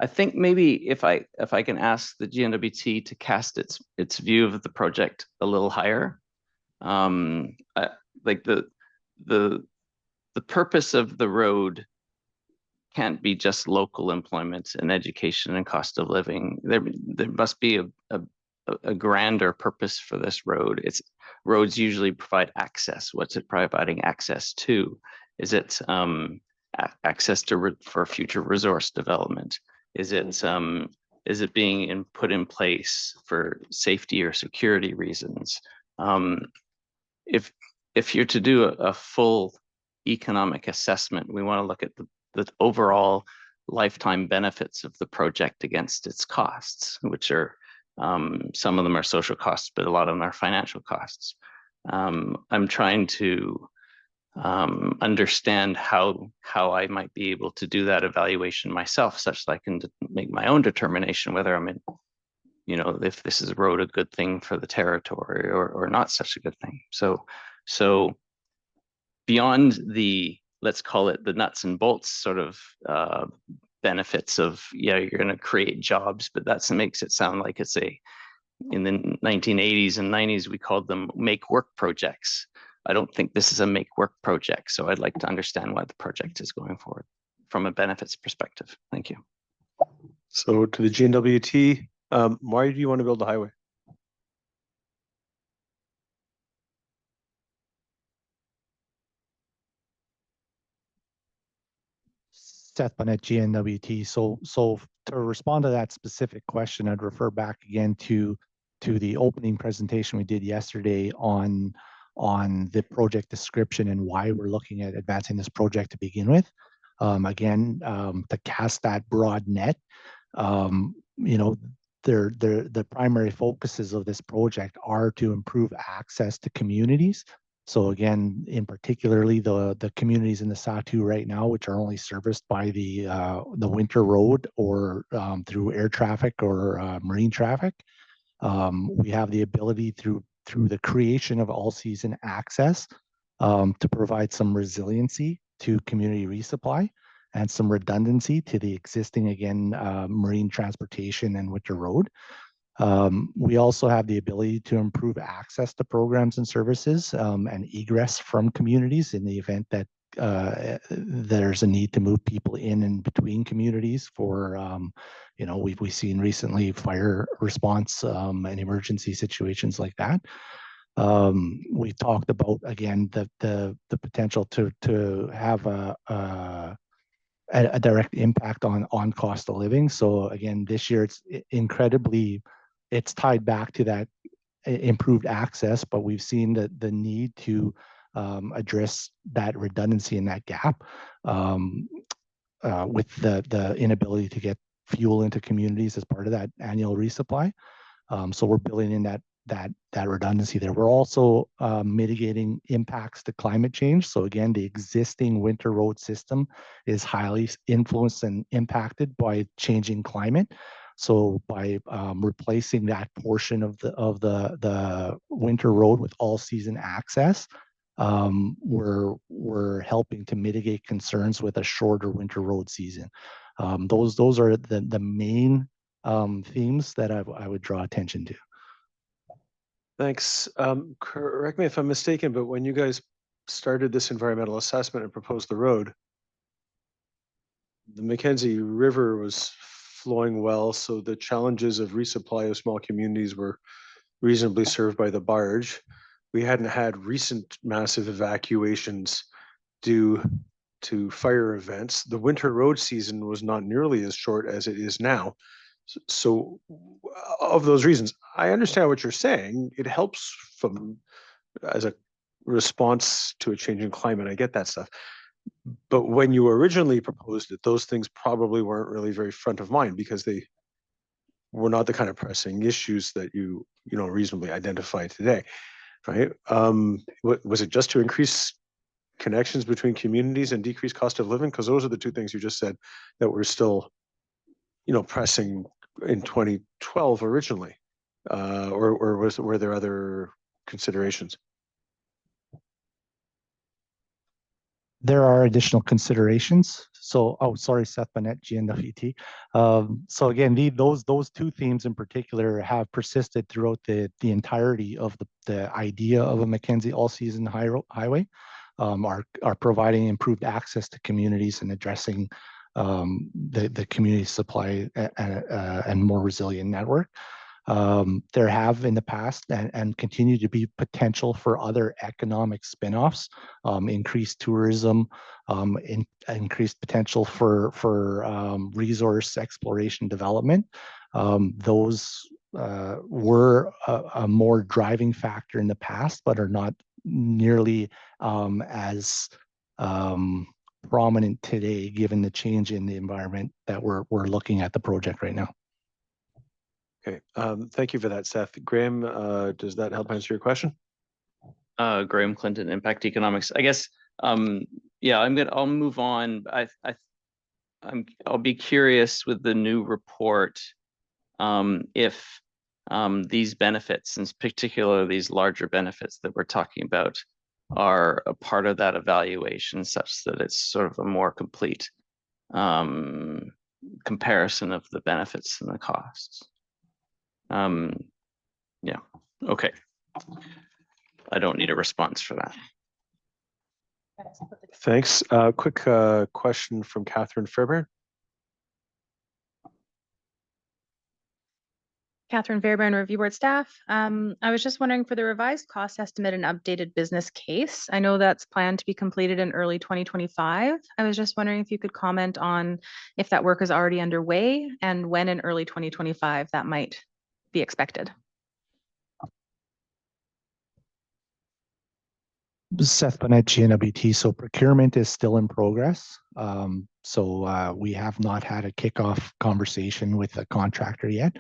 I think maybe if I can ask the GNWT to cast its view of the project a little higher, like the purpose of the road can't be just local employment and education and cost of living. There must be a grander purpose for this road. Roads usually provide access. What's it providing access to? Is it access for future resource development? Is it being put in place for safety or security reasons? If you're to do a full economic assessment, we want to look at the overall lifetime benefits of the project against its costs, which are some of them are social costs, but a lot of them are financial costs. I'm trying to understand how I might be able to do that evaluation myself, such that I can make my own determination whether I'm in, if this is a road a good thing for the territory or not such a good thing. So beyond the, let's call it the nuts and bolts sort of benefits of, yeah, you're going to create jobs, but that makes it sound like it's in the 1980s and 90s, we called them make work projects. I don't think this is a make work project. So I'd like to understand why the project is going forward from a benefits perspective. Thank you. So to the GNWT, why do you want to build the highway? Seth Bonnet, GNWT. So to respond to that specific question, I'd refer back again to the opening presentation we did yesterday on the project description and why we're looking at advancing this project to begin with. Again, to cast that broad net, you know, the primary focuses of this project are to improve access to communities. So again, in particularly the communities in the Sahtu right now, which are only serviced by the winter road or through air traffic or marine traffic. We have the ability through the creation of all-season access to provide some resiliency to community resupply and some redundancy to the existing, again, marine transportation and winter road. We also have the ability to improve access to programs and services and egress from communities in the event that there's a need to move people in and between communities for, you know, we've seen recently fire response and emergency situations like that. We talked about, again, the potential to have a direct impact on cost of living. So again, this year it's tied back to that improved access, but we've seen the need to address that redundancy in that gap with the inability to get fuel into communities as part of that annual resupply. So we're building in that redundancy there. We're also mitigating impacts to climate change. So again, the existing winter road system is highly influenced and impacted by changing climate. So by replacing that portion of the winter road with all season access, we're helping to mitigate concerns with a shorter winter road season. Those are the main themes that I would draw attention to. Thanks. Correct me if I'm mistaken, but when you guys started this environmental assessment and proposed the road, the Mackenzie River was flowing well, so the challenges of resupply of small communities were reasonably served by the barge. We hadn't had recent massive evacuations due to fire events. The winter road season was not nearly as short as it is now. So of those reasons, I understand what you're saying. It helps from as a response to a changing climate. I get that stuff. But when you originally proposed it, those things probably weren't really very front of mind because they were not the kind of pressing issues that you know reasonably identify today, right? Was it just to increase connections between communities and decrease cost of living? Because those are the two things you just said that were still, you know, pressing in 2012 originally, or were there other considerations? There are additional considerations. So, oh, sorry, Seth Bonnet, GNWT. So again, those two themes in particular have persisted throughout the entirety of the idea of a Mackenzie all-season highway, are providing improved access to communities and addressing the community supply and more resilient network. There have in the past and continue to be potential for other economic spin-offs, increased tourism, increased potential for resource exploration development. Those were a more driving factor in the past, but are not nearly as prominent today, given the change in the environment that we're looking at the project right now. Okay, thank you for that, Seth. Graham, does that help answer your question? Graham Clinton, Impact Economics. I guess, yeah, I'll move on. I'll be curious with the new report, if these benefits, in particular these larger benefits that we're talking about, are a part of that evaluation such that it's sort of a more complete comparison of the benefits and the costs. Yeah, okay. I don't need a response for that. Thanks. Quick question from Catherine Fairbairn. Catherine Fairbairn, Review Board staff. I was just wondering for the revised cost estimate and updated business case. I know that's planned to be completed in early 2025. I was just wondering if you could comment on if that work is already underway and when in early 2025 that might be expected. Seth Bennett, GNWT. So procurement is still in progress. We have not had a kickoff conversation with the contractor yet.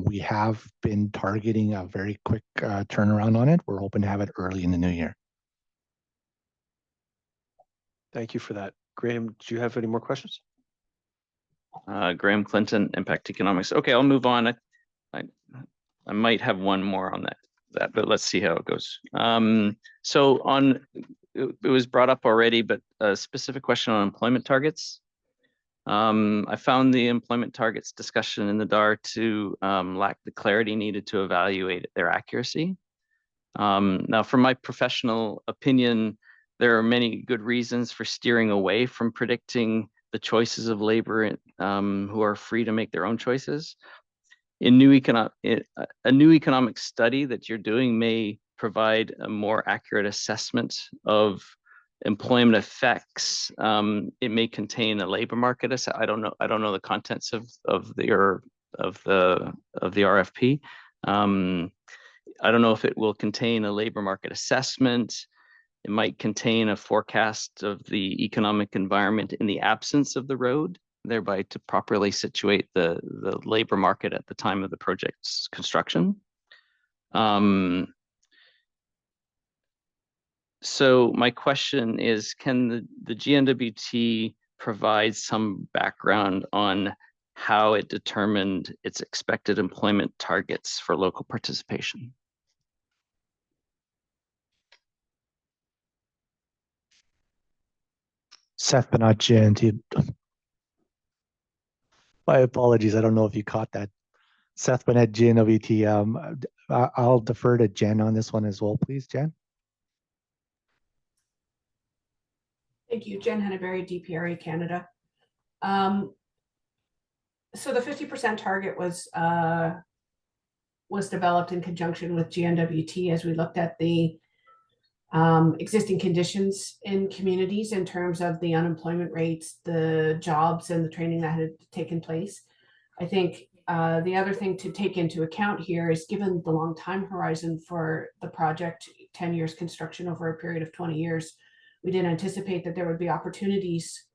We have been targeting a very quick turnaround on it. We're hoping to have it early in the new year. Thank you for that. Graham, do you have any more questions? Graham Clinton, Impact Economics. Okay, I'll move on. I might have one more on that, but let's see how it goes. It was brought up already, but a specific question on employment targets. I found the employment targets discussion in the DAR to lack the clarity needed to evaluate their accuracy. Now, from my professional opinion, there are many good reasons for steering away from predicting the choices of labor who are free to make their own choices. A new economic study that you're doing may provide a more accurate assessment of employment effects. It may contain a labor market. I don't know the contents of the RFP. I don't know if it will contain a labor market assessment. It might contain a forecast of the economic environment in the absence of the road, thereby to properly situate the labor market at the time of the project's construction. So my question is, can the GNWT provide some background on how it determined its expected employment targets for local participation? Seth Bennett, GNT. My apologies. I don't know if you caught that. Seth Bennett, GNWT. I'll defer to Jen on this one as well, please, Jen. Thank you, Jen Henneberry, DPRA Canada. So the 50% target was developed in conjunction with GNWT as we looked at the existing conditions in communities in terms of the unemployment rates, the jobs, and the training that had taken place. I think the other thing to take into account here is, given the long time horizon for the project, 10 years construction over a period of 20 years, we did anticipate that there would be opportunities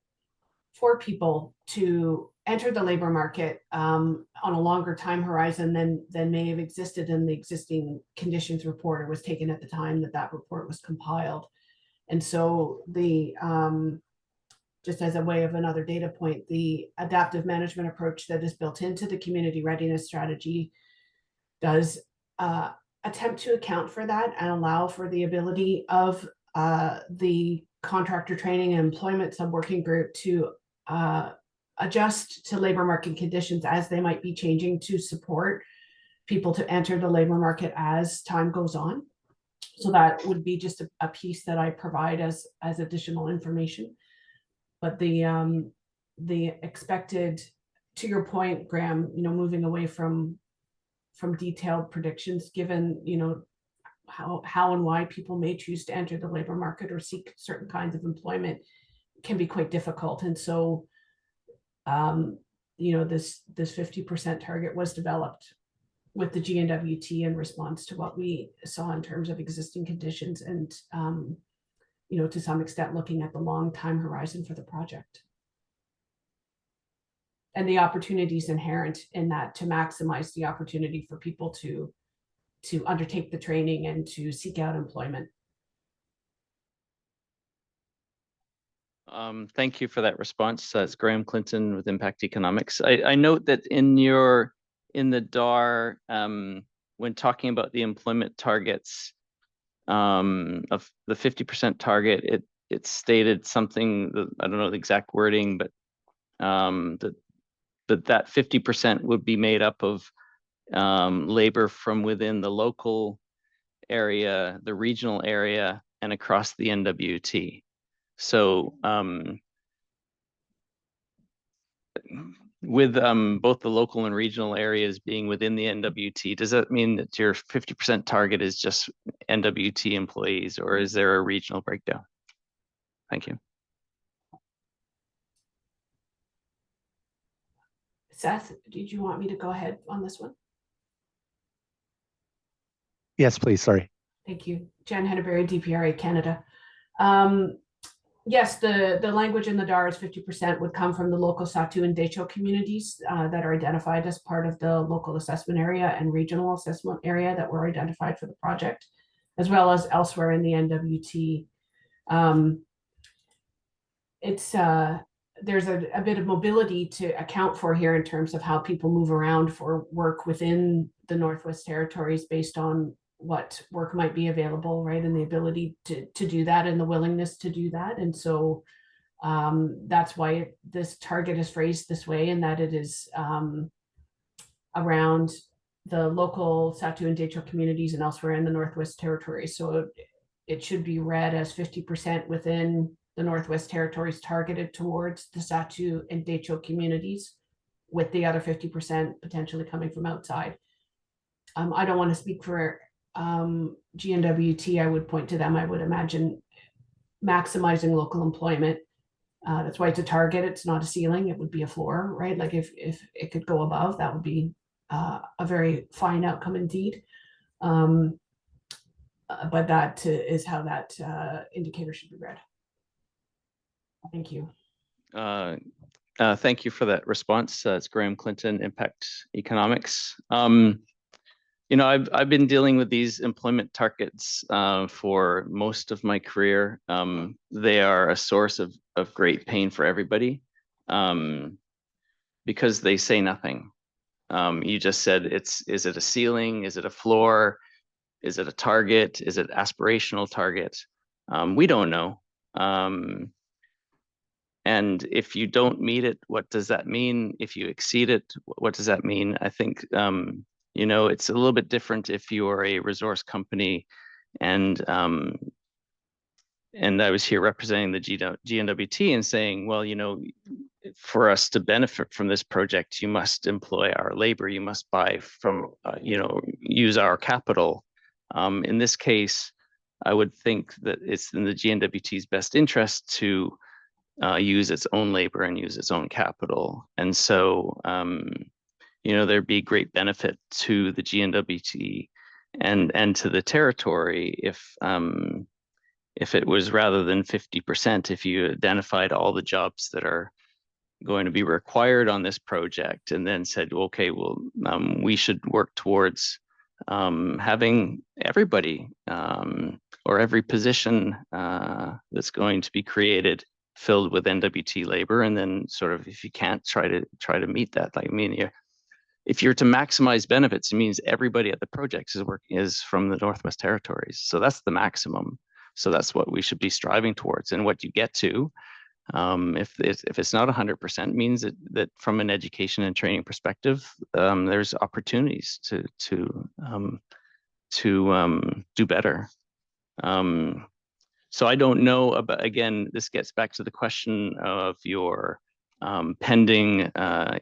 for people to enter the labor market on a longer time horizon than may have existed in the existing conditions report, or was taken at the time that report was compiled. And so just as a way of another data point, the adaptive management approach that is built into the community readiness strategy does attempt to account for that and allow for the ability of the contractor training and employment sub-working group to adjust to labor market conditions as they might be changing, to support people to enter the labor market as time goes on. So that would be just a piece that I provide as additional information. But the expected, to your point, Graham, moving away from detailed predictions, given how and why people may choose to enter the labor market or seek certain kinds of employment, can be quite difficult. And so this 50% target was developed with the GNWT in response to what we saw in terms of existing conditions, and to some extent looking at the long time horizon for the project and the opportunities inherent in that, to maximize the opportunity for people to undertake the training and to seek out employment. Thank you for that response. It's Graham Clinton with Impact Economics. I note that in the DAR, when talking about the employment targets of the 50% target, it stated something that I don't know the exact wording, but that 50% would be made up of labor from within the local area, the regional area, and across the NWT. So with both the local and regional areas being within the NWT, does that mean that your 50% target is just NWT employees, or is there a regional breakdown? Thank you. Seth, did you want me to go ahead on this one? Yes, please. Sorry. Thank you. Jan Henneberry, DPRA Canada. Yes, the language in the DAR is 50% would come from the local Satu and Decho communities that are identified as part of the local assessment area and regional assessment area that were identified for the project, as well as elsewhere in the NWT. There's a bit of mobility to account for here in terms of how people move around for work within the Northwest Territories based on what work might be available, right? And the ability to do that and the willingness to do that. And so that's why this target is phrased this way, and that it is around the local Satu and Decho communities and elsewhere in the Northwest Territories. So it should be read as 50% within the Northwest Territories targeted towards the Satu and Decho communities, with the other 50% potentially coming from outside. I don't want to speak for GNWT. I would point to them. I would imagine maximizing local employment. That's why it's a target. It's not a ceiling. It would be a floor, right? Like if it could go above, that would be a very fine outcome indeed. But that is how that indicator should be read. Thank you. Thank you for that response. It's Graham Clinton, Impact Economics. You know, I've been dealing with these employment targets for most of my career. They are a source of great pain for everybody because they say nothing. You just said is it a ceiling? Is it a floor? Is it a target? Is it aspirational target? We don't know. And if you don't meet it, what does that mean? If you exceed it, what does that mean? I think you know, it's a little bit different if you are a resource company, and I was here representing the GNWT and saying, well, you know, for us to benefit from this project, you must employ our labor, you must buy from, you know, use our capital. In this case, I would think that it's in the GNWT's best interest to use its own labor and use its own capital. And so, you know, there'd be great benefit to the GNWT and to the territory if it was rather than 50%, if you identified all the jobs that are going to be required on this project and then said, okay, well, we should work towards having everybody or every position that's going to be created filled with NWT labor, and then sort of, if you can't, try to meet that. Like, I mean, if you're to maximize benefits, it means everybody at the project is from the Northwest Territories. So that's the maximum. So that's what we should be striving towards. And what you get to, if it's not 100%, means that from an education and training perspective, there's opportunities to do better. So I don't know about, again, this gets back to the question of your pending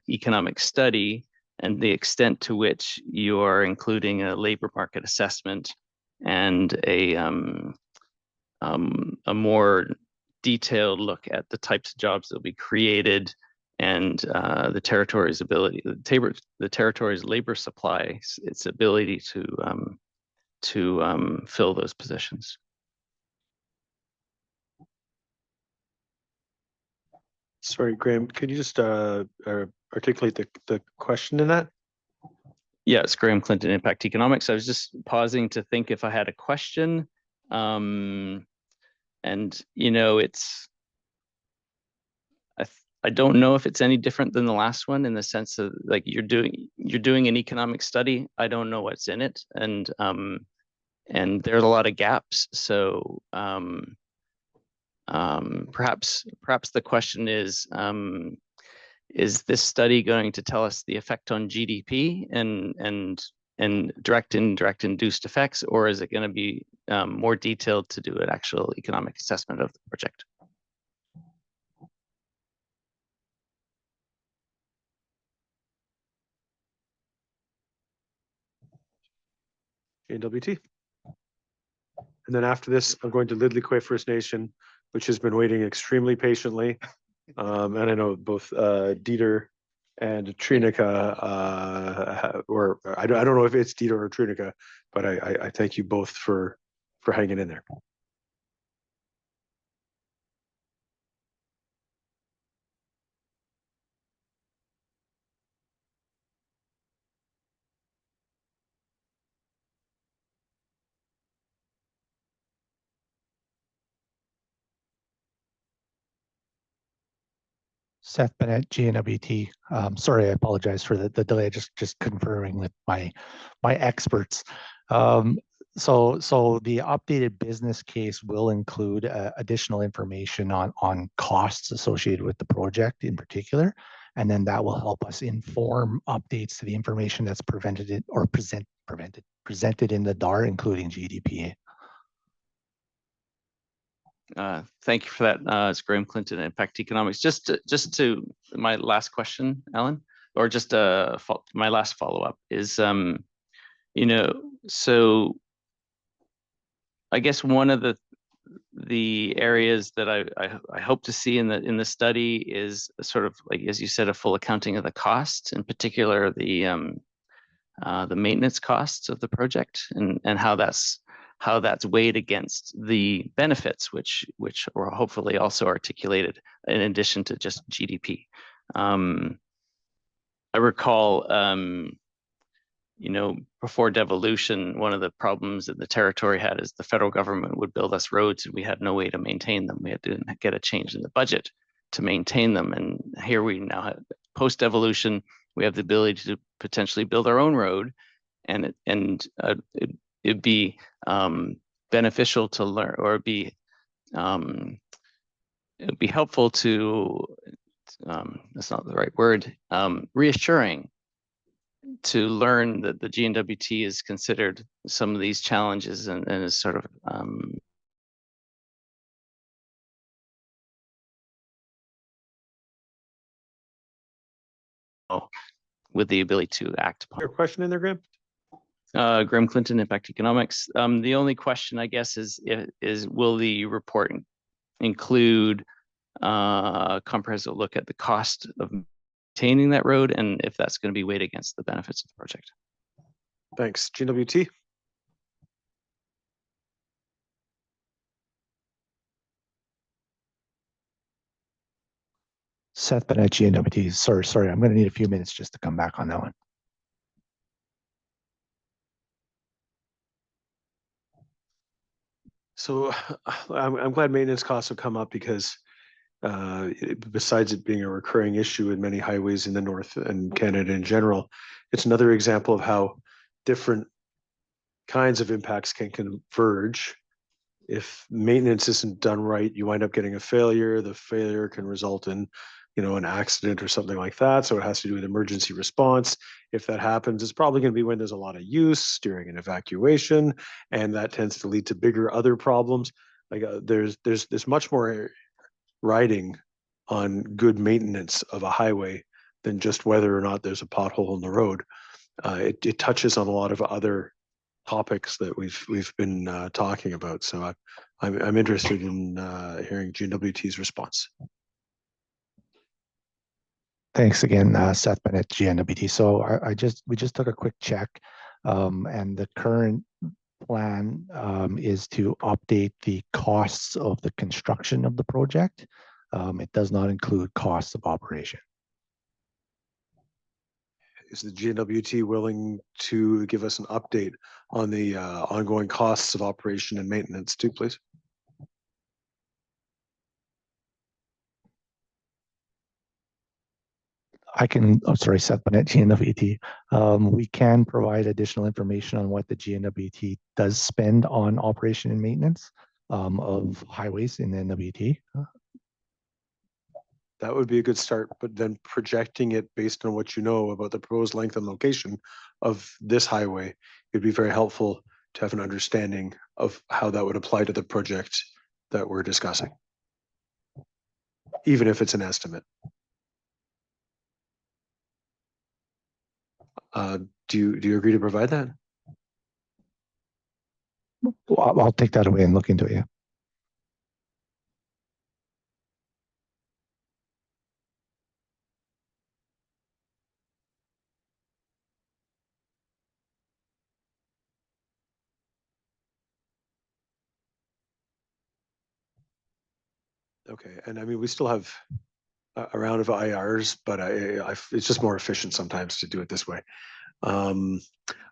economic study and the extent to which you are including a labor market assessment and a more detailed look at the types of jobs that will be created and the territory's ability, the territory's labor supply, its ability to fill those positions. Sorry, Graham, could you just articulate the question in that? Yeah, it's Graham Clinton, Impact Economics. I was just pausing to think if I had a question. And, you know, I don't know if it's any different than the last one in the sense of, like, you're doing an economic study. I don't know what's in it. And there's a lot of gaps. So perhaps the question is this study going to tell us the effect on GDP and direct and indirect induced effects, or is it going to be more detailed to do an actual economic assessment of the project? JWT. And then after this, I'm going to Lidley First Nation, which has been waiting extremely patiently. And I know both Dieter and Trinica, or I don't know if it's Dieter or Trinica, but I thank you both for hanging in there. Seth Bennett, GNWT. Sorry, I apologize for the delay. Just conferring with my experts. So the updated business case will include additional information on costs associated with the project in particular, and then that will help us inform updates to the information that's presented in the DAR, including GDPA. Thank you for that. It's Graham Clinton, Impact Economics. Just to my last question, Alan, or just my last follow-up is, so I guess one of the areas that I hope to see in the study is sort of like, as you said, a full accounting of the costs, in particular the maintenance costs of the project, and how that's weighed against the benefits, which were hopefully also articulated in addition to just GDP. I recall, before devolution, one of the problems that the territory had is the federal government would build us roads and we had no way to maintain them. We had to get a change in the budget to maintain them. And here we now have post-devolution, we have the ability to potentially build our own road, and it'd be beneficial to learn, or it'd be helpful to, that's not the right word, reassuring to learn that the GNWT has considered some of these challenges and is sort of with the ability to act upon. Your question in there, Graham? Graham Clinton, Impact Economics. The only question, I guess, is will the report include a comprehensive look at the cost of maintaining that road, and if that's going to be weighed against the benefits of the project? Thanks. GWT? Seth Bennett, GNWT. Sorry, I'm going to need a few minutes just to come back on that one. So I'm glad maintenance costs have come up because besides it being a recurring issue in many highways in the North and Canada in general, it's another example of how different kinds of impacts can converge. If maintenance isn't done right, you wind up getting a failure. The failure can result in, an accident or something like that. So it has to do with emergency response. If that happens, it's probably going to be when there's a lot of use during an evacuation, and that tends to lead to bigger other problems. Like there's much more riding on good maintenance of a highway than just whether or not there's a pothole in the road. It touches on a lot of other topics that we've been talking about. So I'm interested in hearing GNWT's response. Thanks again, Seth Bennett, GNWT. So we just took a quick check, and the current plan is to update the costs of the construction of the project. It does not include costs of operation. Is the GNWT willing to give us an update on the ongoing costs of operation and maintenance too, please? Sorry, Seth Bennett, GNWT. We can provide additional information on what the GNWT does spend on operation and maintenance of highways in the NWT. That would be a good start, but then projecting it based on what you know about the proposed length and location of this highway, it'd be very helpful to have an understanding of how that would apply to the project that we're discussing, even if it's an estimate. Do you agree to provide that? I'll take that away and look into it. Yeah. Okay, and I mean, we still have a round of IRs, but it's just more efficient sometimes to do it this way. Now I'm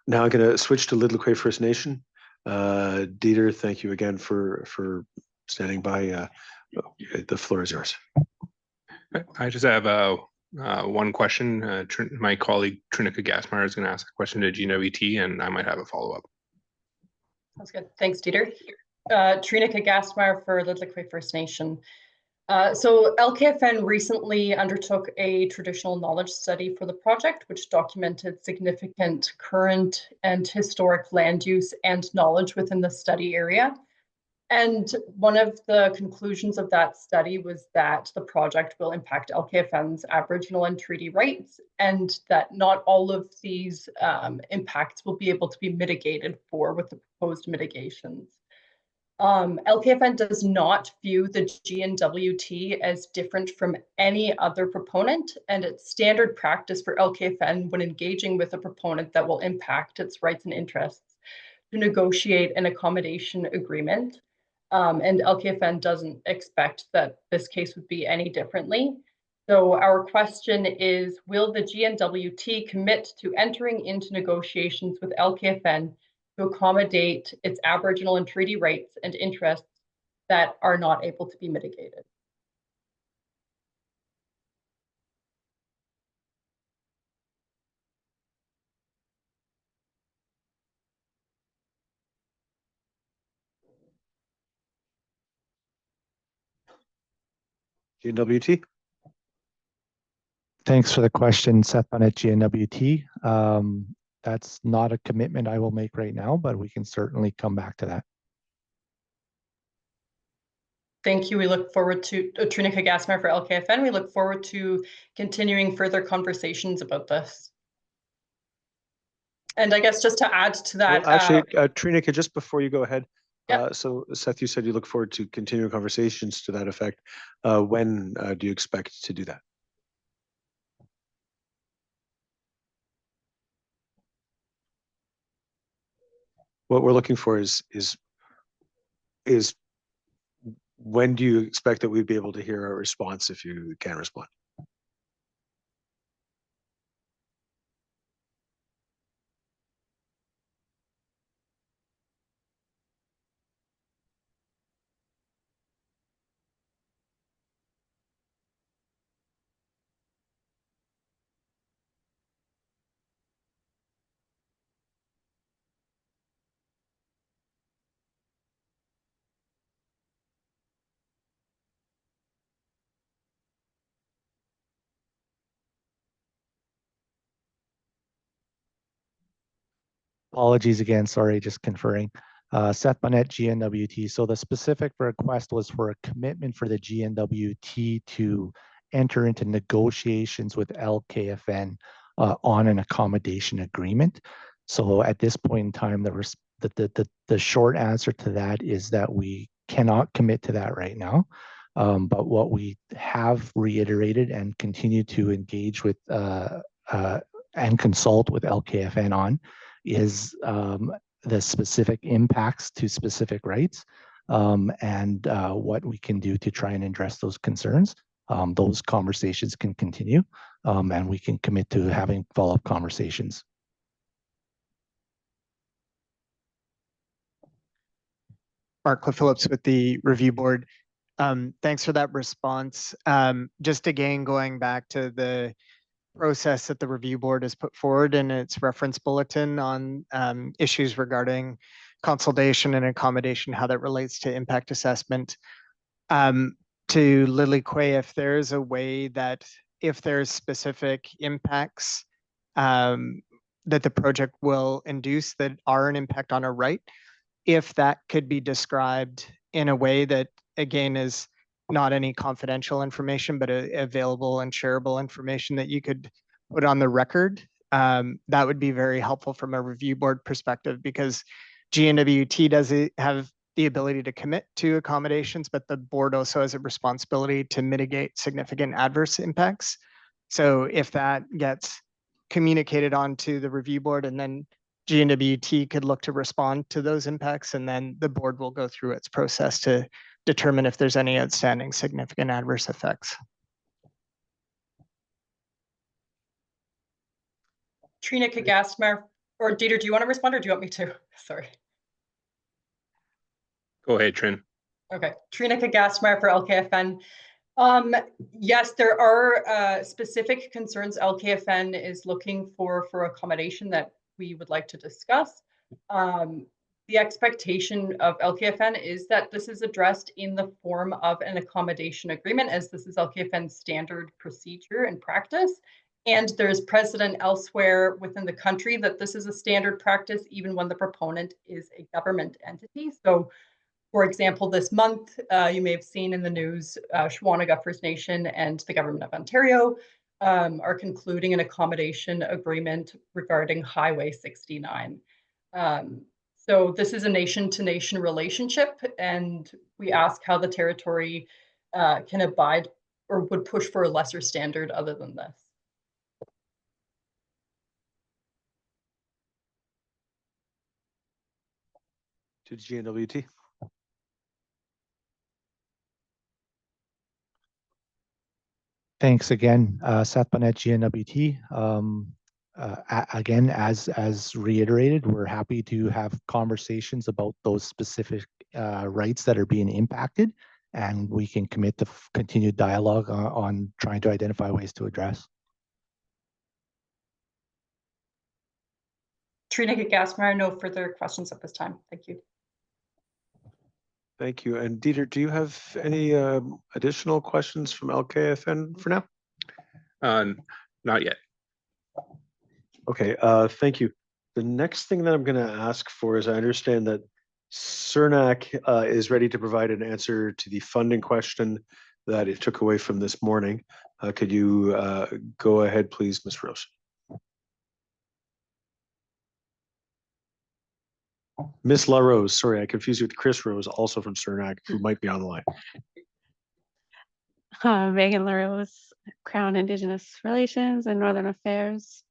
going to switch to Lidlaqua First Nation. Dieter, thank you again for standing by. The floor is yours. I just have one question. My colleague Trinica Gassmeyer is going to ask a question to GWT, and I might have a follow-up. Sounds good. Thanks, Dieter. Trinica Gassmeyer for Lidlaqua First Nation. So LKFN recently undertook a traditional knowledge study for the project, which documented significant current and historic land use and knowledge within the study area. And one of the conclusions of that study was that the project will impact LKFN's Aboriginal and treaty rights, and that not all of these impacts will be able to be mitigated for with the proposed mitigations. LKFN does not view the GNWT as different from any other proponent, and it's standard practice for LKFN when engaging with a proponent that will impact its rights and interests to negotiate an accommodation agreement. And LKFN doesn't expect that this case would be any differently. So our question is, will the GNWT commit to entering into negotiations with LKFN to accommodate its Aboriginal and treaty rights and interests that are not able to be mitigated? GNWT. Thanks for the question, Seth Bonnet, GNWT. That's not a commitment I will make right now, but we can certainly come back to that. Thank you. We look forward to Trinica Gassmeyer for LKFN. We look forward to continuing further conversations about this. And I guess just to add to that, well, actually, Trinica, just before you go ahead, yeah. So Seth, you said you look forward to continuing conversations to that effect. When do you expect to do that? What we're looking for is when do you expect that we'd be able to hear a response if you can respond? Apologies again, sorry, just conferring. Seth Bonnet, GNWT. So the specific request was for a commitment for the GNWT to enter into negotiations with LKFN on an accommodation agreement. So at this point in time, the short answer to that is that we cannot commit to that right now. But what we have reiterated and continue to engage with and consult with LKFN on is the specific impacts to specific rights and what we can do to try and address those concerns. Those conversations can continue and we can commit to having follow-up conversations. Mark Phillips with the review board. Thanks for that response. Just again, going back to the process that the review board has put forward in its reference bulletin on issues regarding consultation and accommodation, how that relates to impact assessment. To Lidlaqua, if there's a way that if there's specific impacts that the project will induce that are an impact on a right, if that could be described in a way that, again, is not any confidential information, but available and shareable information that you could put on the record, that would be very helpful from a review board perspective, because GNWT does have the ability to commit to accommodations, but the board also has a responsibility to mitigate significant adverse impacts. So if that gets communicated onto the review board, and then GNWT could look to respond to those impacts, and then the board will go through its process to determine if there's any outstanding significant adverse effects. Trina Kagasmar, or Dieter, do you want to respond or do you want me to? Sorry. Go ahead, Trin. Okay, Trina Kagasmar for LKFN. Yes, there are specific concerns LKFN is looking for accommodation that we would like to discuss. The expectation of LKFN is that this is addressed in the form of an accommodation agreement, as this is LKFN's standard procedure and practice. And there's precedent elsewhere within the country that this is a standard practice, even when the proponent is a government entity. So, for example, this month, you may have seen in the news, Shawanaga First Nation and the Government of Ontario are concluding an accommodation agreement regarding Highway 69. So this is a nation-to-nation relationship, and we ask how the territory can abide or would push for a lesser standard other than this. To GNWT. Thanks again, Seth Bonnet, GNWT. Again, as reiterated, we're happy to have conversations about those specific rights that are being impacted, and we can commit to continued dialogue on trying to identify ways to address. Trina Gassmeyer, no further questions at this time. Thank you. Thank you. And Dieter, do you have any additional questions from LKFN for now? Not yet. Okay, thank you. The next thing that I'm going to ask for is I understand that CERNAC is ready to provide an answer to the funding question that it took away from this morning. Could you go ahead, please, Ms. Rose? Miss LaRose, sorry, I confused you with Chris Rose, also from CERNAC, who might be on the line. Megan LaRose, Crown Indigenous Relations and Northern Affairs.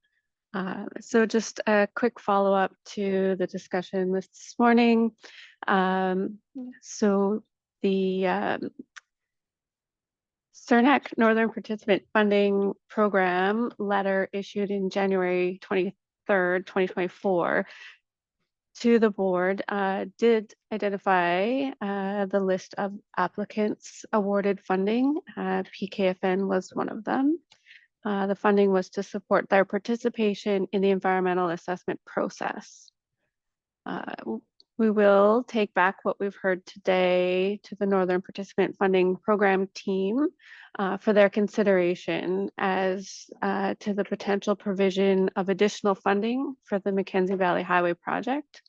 So just a quick follow-up to the discussion this morning. So the CERNAC Northern Participant Funding Program letter issued in January 23rd, 2024 to the board did identify the list of applicants awarded funding. PKFN was one of them. The funding was to support their participation in the environmental assessment process. We will take back what we've heard today to the Northern Participant Funding Program team for their consideration as to the potential provision of additional funding for the Mackenzie Valley Highway project.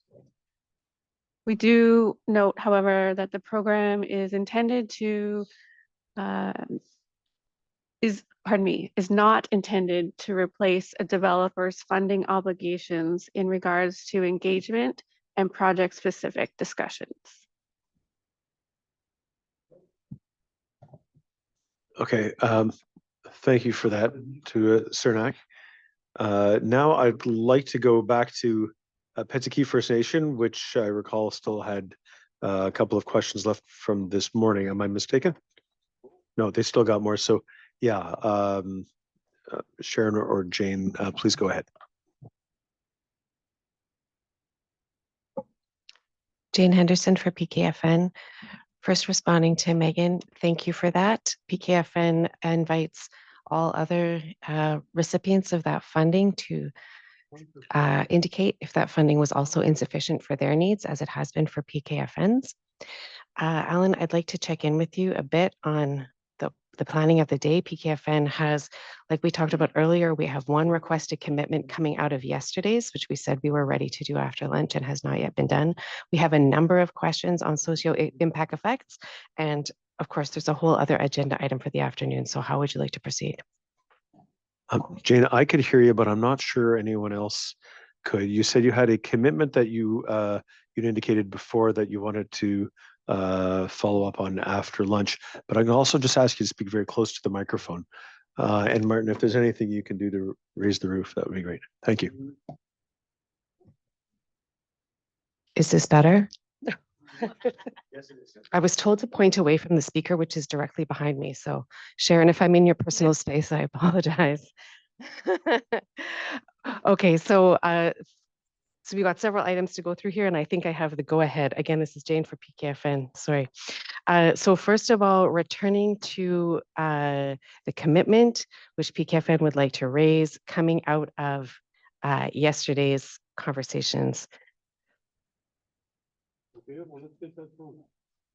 We do note, however, that the program is intended to is not intended to replace a developer's funding obligations in regards to engagement and project-specific discussions. Okay, thank you for that to CERNAC. Now I'd like to go back to Petite First Nation, which I recall still had a couple of questions left from this morning. Am I mistaken? No, they still got more. So yeah, Sharon or Jane, please go ahead. Jane Henderson for PKFN. First responding to Megan, thank you for that. PKFN invites all other recipients of that funding to indicate if that funding was also insufficient for their needs, as it has been for PKFN's. Alan, I'd like to check in with you a bit on the planning of the day. PKFN has, like we talked about earlier, we have one requested commitment coming out of yesterday's, which we said we were ready to do after lunch and has not yet been done. We have a number of questions on socio-impact effects. And of course, there's a whole other agenda item for the afternoon. So how would you like to proceed? Jane, I could hear you, but I'm not sure anyone else could. You said you had a commitment that you'd indicated before that you wanted to follow up on after lunch, but I can also just ask you to speak very close to the microphone. And Martin, if there's anything you can do to raise the roof, that would be great. Thank you. Is this better? I was told to point away from the speaker, which is directly behind me. So Sharon, if I'm in your personal space, I apologize. Okay, so we've got several items to go through here, and I think I have the go ahead. Again, this is Jane for PKFN. Sorry. So first of all, returning to the commitment, which PKFN would like to raise coming out of yesterday's conversations.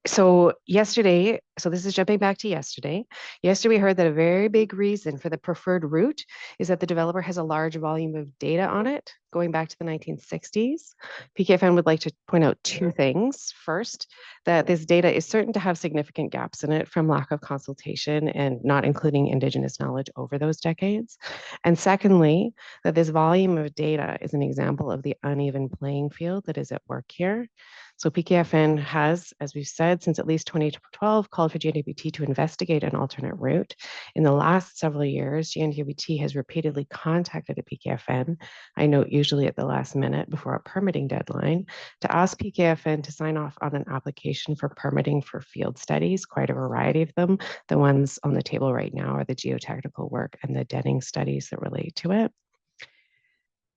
So yesterday, so this is jumping back to yesterday. Yesterday, we heard that a very big reason for the preferred route is that the developer has a large volume of data on it going back to the 1960s. PKFN would like to point out two things. First, that this data is certain to have significant gaps in it from lack of consultation and not including Indigenous knowledge over those decades. And secondly, that this volume of data is an example of the uneven playing field that is at work here. So PKFN has, as we've said, since at least 2012, called for GNWT to investigate an alternate route. In the last several years, GNWT has repeatedly contacted the PKFN, I note usually at the last minute before a permitting deadline, to ask PKFN to sign off on an application for permitting for field studies, quite a variety of them. The ones on the table right now are the geotechnical work and the denning studies that relate to it.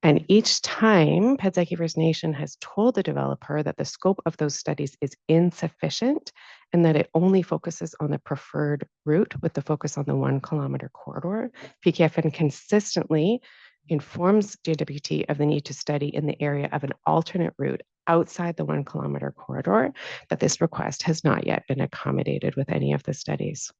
And each time, Pedzeki First Nation has told the developer that the scope of those studies is insufficient and that it only focuses on the preferred route with the focus on the 1 kilometer corridor. PKFN consistently informs GWT of the need to study in the area of an alternate route outside the 1 kilometer corridor, but this request has not yet been accommodated with any of the studies.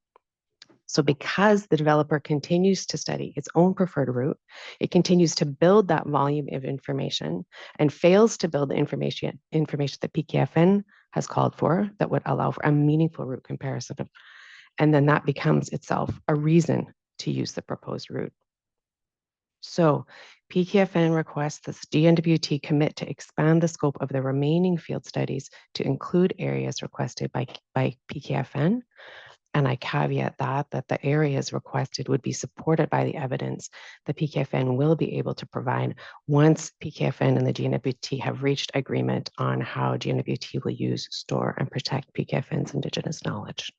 So because the developer continues to study its own preferred route, it continues to build that volume of information and fails to build the information that PKFN has called for that would allow for a meaningful route comparison. And then that becomes itself a reason to use the proposed route. So PKFN requests that GNWT commit to expand the scope of the remaining field studies to include areas requested by PKFN. And I caveat that the areas requested would be supported by the evidence that PKFN will be able to provide once PKFN and the GNWT have reached agreement on how GNWT will use, store, and protect PKFN's Indigenous knowledge.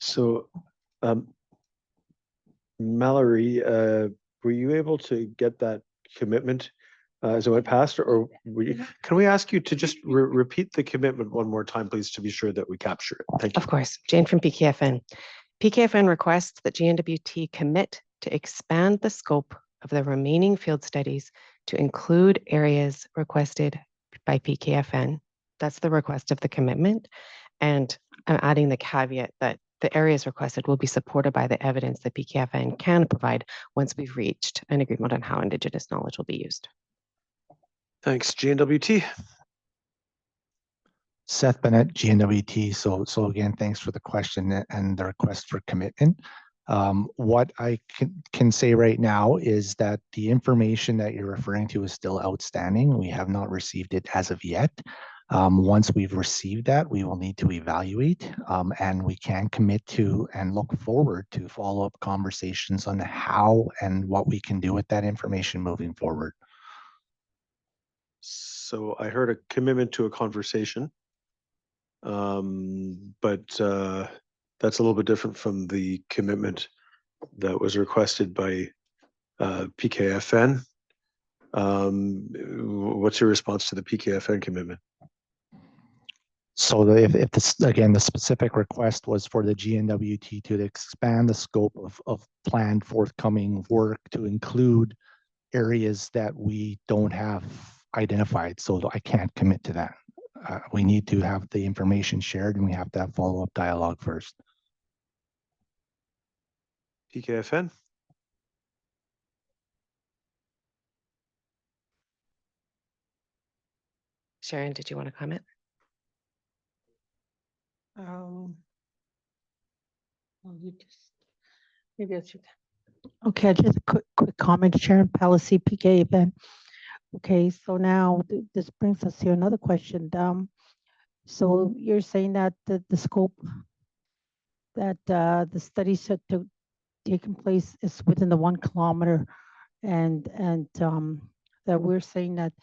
So, Mallory, were you able to get that commitment as it went past, or can we ask you to just repeat the commitment one more time, please, to be sure that we capture it? Thank you. Of course. Jane from PKFN. PKFN requests that GNWT commit to expand the scope of the remaining field studies to include areas requested by PKFN. That's the request of the commitment. And I'm adding the caveat that the areas requested will be supported by the evidence that PKFN can provide once we've reached an agreement on how Indigenous knowledge will be used. Thanks, GNWT. Seth Bennett, GNWT. So again, thanks for the question and the request for commitment. What I can say right now is that the information that you're referring to is still outstanding. We have not received it as of yet. Once we've received that, we will need to evaluate, and we can commit to and look forward to follow-up conversations on how and what we can do with that information moving forward. So I heard a commitment to a conversation, but that's a little bit different from the commitment that was requested by PKFN. What's your response to the PKFN commitment? So if this, again, the specific request was for the GNWT to expand the scope of planned forthcoming work to include areas that we don't have identified. So I can't commit to that. We need to have the information shared and we have to have follow-up dialogue first. PKFN? Sharon, did you want to comment? Well, you just maybe that's your. Okay, just a quick comment, Sharon Palacy, PK event. Okay, so now this brings us to another question. So you're saying that the scope that the studies that to taking place is within the 1 kilometer, and that we're saying that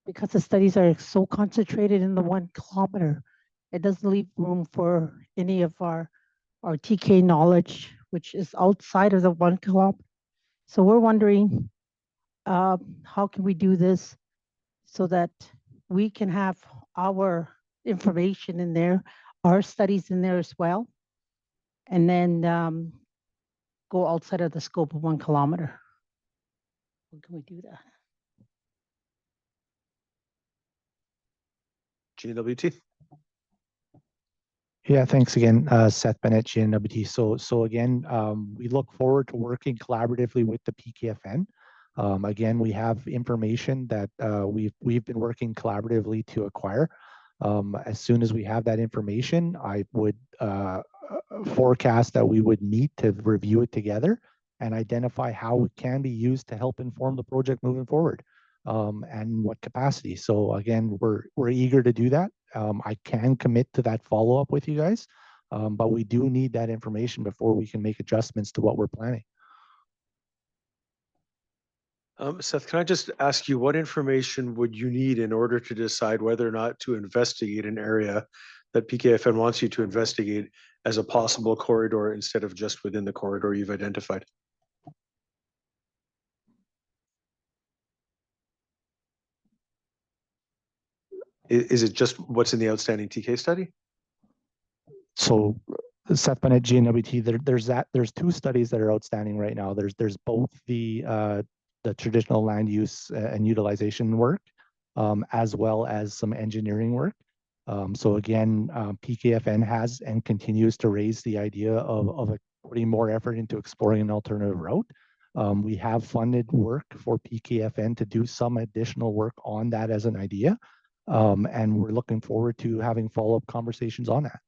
because the studies are so concentrated in the 1 kilometer, it doesn't leave room for any of our TK knowledge, which is outside of the 1 kilometer. So we're wondering, how can we do this so that we can have our information in there, our studies in there as well, and then go outside of the scope of 1 kilometer? How can we do that? GWT. Yeah, thanks again, Seth Bennett, GNWT. So again, we look forward to working collaboratively with the PKFN. Again, we have information that we've been working collaboratively to acquire. As soon as we have that information, I would forecast that we would meet to review it together and identify how it can be used to help inform the project moving forward, and what capacity. So again, we're eager to do that. I can commit to that follow-up with you guys, but we do need that information before we can make adjustments to what we're planning. Seth, can I just ask you, what information would you need in order to decide whether or not to investigate an area that PKFN wants you to investigate as a possible corridor instead of just within the corridor you've identified? Is it just what's in the outstanding TK study? So Seth Bennett, GNWT, there's 2 studies that are outstanding right now. There's both the traditional land use and utilization work, as well as some engineering work. So again, PKFN has and continues to raise the idea of putting more effort into exploring an alternative route. We have funded work for PKFN to do some additional work on that as an idea. And we're looking forward to having follow-up conversations on that.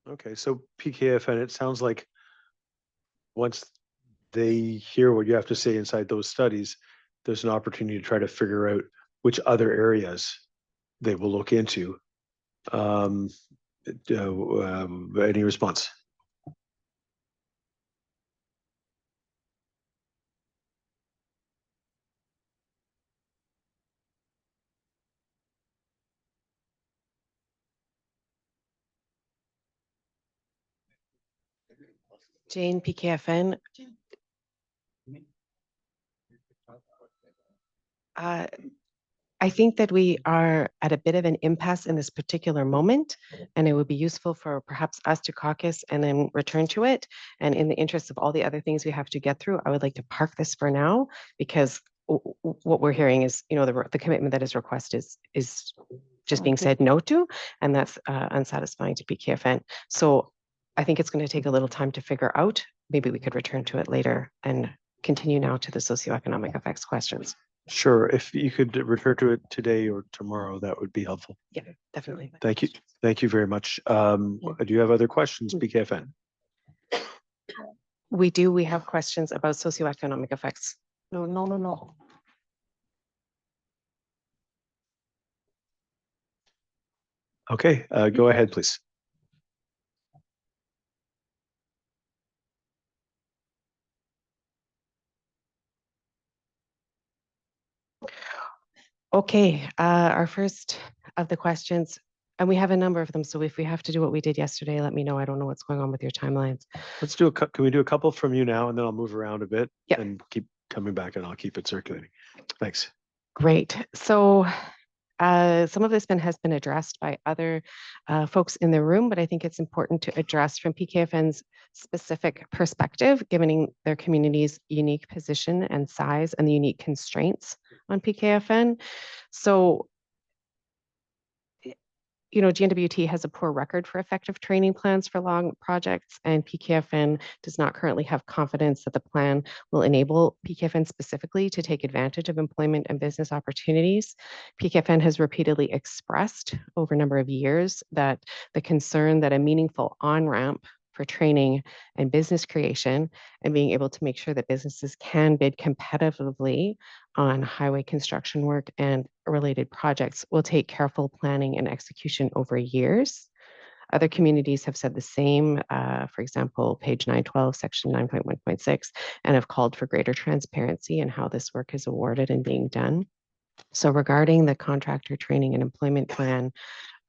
Okay, so PKFN, it sounds like once they hear what you have to say inside those studies, there's an opportunity to try to figure out which other areas they will look into. Any response? Jane, PKFN. I think that we are at a bit of an impasse in this particular moment, and it would be useful for perhaps us to caucus and then return to it. And in the interest of all the other things we have to get through, I would like to park this for now, because what we're hearing is, the commitment that is requested is just being said no to, and that's unsatisfying to PKFN. So I think it's going to take a little time to figure out. Maybe we could return to it later and continue now to the socioeconomic effects questions. Sure, if you could refer to it today or tomorrow, that would be helpful. Yeah, definitely. Thank you. Thank you very much. Do you have other questions, PKFN? We do. We have questions about socioeconomic effects. No. Okay, go ahead, please. Okay, our first of the questions, and we have a number of them. So if we have to do what we did yesterday, let me know. I don't know what's going on with your timelines. Let's do can we do a couple from you now, and then I'll move around a bit Yep. and keep coming back, and I'll keep it circulating. Thanks. Great. So some of this has been addressed by other folks in the room, but I think it's important to address from PKFN's specific perspective, given their community's unique position and size and the unique constraints on PKFN. So, GNWT has a poor record for effective training plans for long projects, and PKFN does not currently have confidence that the plan will enable PKFN specifically to take advantage of employment and business opportunities. PKFN has repeatedly expressed over a number of years that the concern that a meaningful on-ramp for for training and business creation, and being able to make sure that businesses can bid competitively on highway construction work and related projects will take careful planning and execution over years. Other communities have said the same, for example, page 912, section 9.1.6, and have called for greater transparency in how this work is awarded and being done. So regarding the contractor training and employment plan,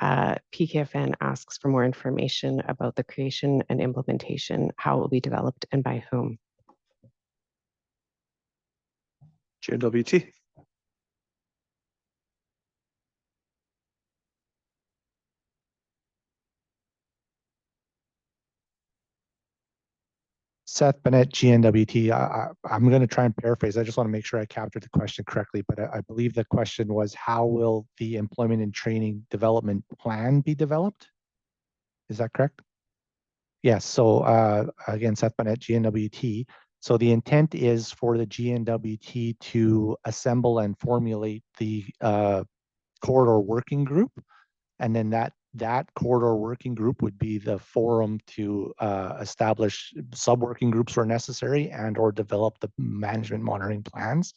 PKFN asks for more information about the creation and implementation, how it will be developed and by whom. GNWT. Seth Bennett, GNWT. I'm going to try and paraphrase. I just want to make sure I captured the question correctly, but I believe the question was, how will the employment and training development plan be developed? Is that correct? Yes. So again, Seth Bennett, GNWT. So the intent is for the GNWT to assemble and formulate the corridor working group, and then that corridor working group would be the forum to establish sub-working groups where necessary and or develop the management monitoring plans,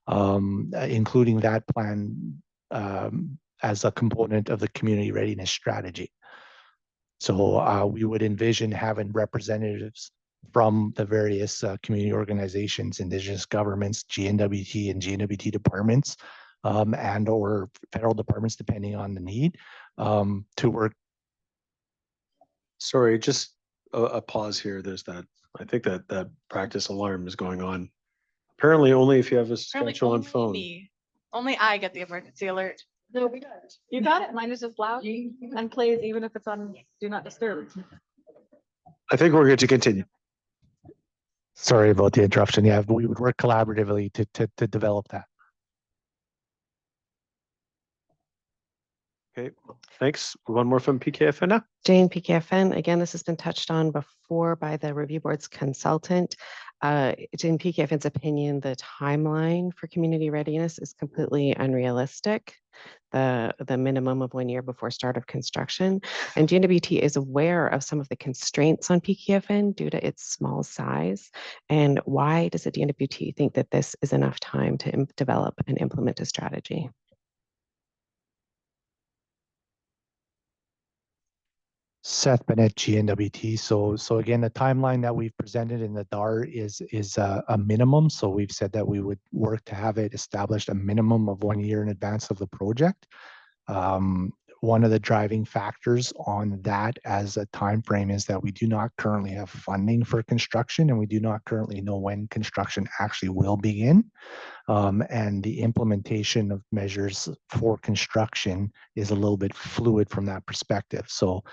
including that plan as a component of the community readiness strategy. So we would envision having representatives from the various community organizations, Indigenous governments, GNWT and GNWT departments, and or federal departments, depending on the need, to work. Sorry, just a pause here. There's that, I think that practice alarm is going on. Apparently only if you have a Saskatchewan phone. Only I get the emergency alert. No, we got it. You got it. Mine is just loud and plays even if it's on Do Not Disturb. I think we're good to continue. Sorry about the interruption. Yeah, we would work collaboratively to develop that. Okay, thanks. One more from PKFN now. Jane, PKFN, again, this has been touched on before by the review board's consultant. In PKFN's opinion, the timeline for community readiness is completely unrealistic. The minimum of 1 year before start of construction. And GNWT is aware of some of the constraints on PKFN due to its small size. And why does the GNWT think that this is enough time to develop and implement a strategy? Seth Bennett, GNWT. So again, the timeline that we've presented in the DAR is a minimum. So we've said that we would work to have it established a minimum of 1 year in advance of the project. One of the driving factors on that as a time frame is that we do not currently have funding for construction, and we do not currently know when construction actually will begin. And the implementation of measures for construction is a little bit fluid from that perspective. So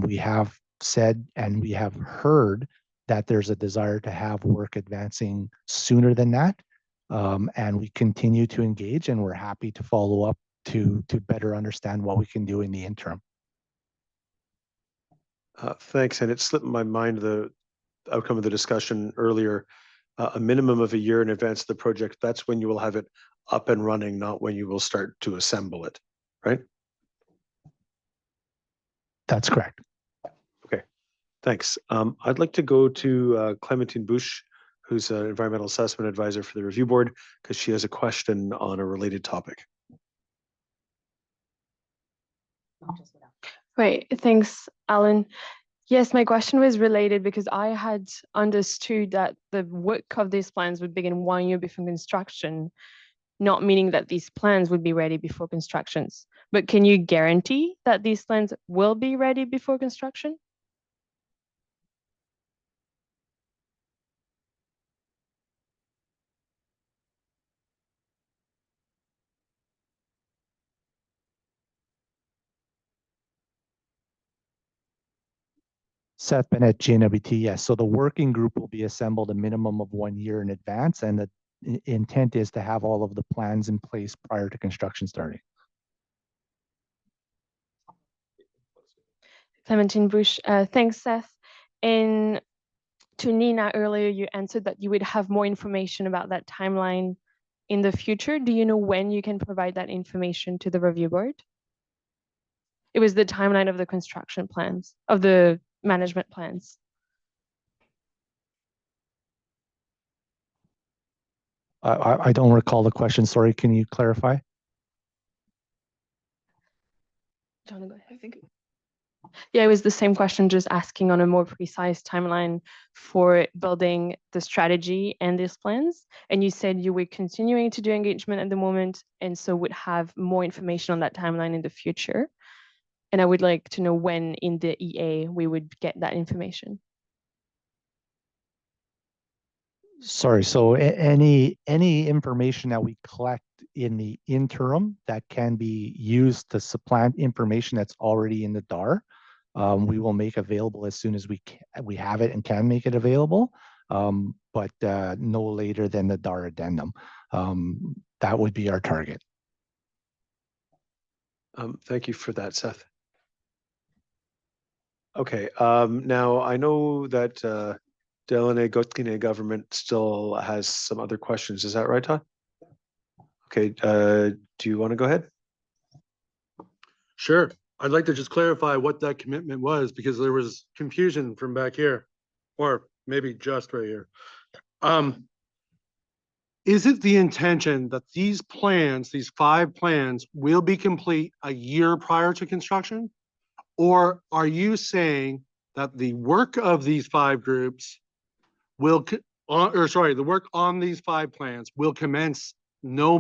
we have said and we have heard that there's a desire to have work advancing sooner than that. And we continue to engage, and we're happy to follow up to better understand what we can do in the interim. Thanks. And it slipped my mind the outcome of the discussion earlier. A minimum of 1 year in advance of the project, that's when you will have it up and running, not when you will start to assemble it, right? That's correct. Okay, thanks. I'd like to go to Clementine Bush, who's an environmental assessment advisor for the review board, because she has a question on a related topic. Great, thanks, Alan. Yes, my question was related because I had understood that the work of these plans would begin 1 year before construction, not meaning that these plans would be ready before constructions. But can you guarantee that these plans will be ready before construction? Seth Bennett, GNWT, yes. So the working group will be assembled a minimum of 1 year in advance, and the intent is to have all of the plans in place prior to construction starting. Clementine Bush, thanks, Seth. And to Nina earlier, you answered that you would have more information about that timeline in the future. Do you know when you can provide that information to the review board? It was the timeline of the construction plans, of the management plans. I don't recall the question. Sorry, can you clarify? John, go ahead. I think. Yeah, it was the same question, just asking on a more precise timeline for building the strategy and these plans. And you said you were continuing to do engagement at the moment, and so would have more information on that timeline in the future. And I would like to know when in the EA we would get that information. Sorry, so any information that we collect in the interim that can be used to supplant information that's already in the DAR, we will make available as soon as we have it and can make it available, but no later than the DAR addendum. That would be our target. Thank you for that, Seth. Okay, now I know that Delaney Gauthier government still has some other questions. Is that right, Todd? Okay, do you want to go ahead? Sure. I'd like to just clarify what that commitment was, because there was confusion from back here, or maybe just right here. Is it the intention that these plans, these 5 plans, will be complete a year prior to construction? Or are you saying that the work of these 5 groups will, the work on these 5 plans will commence no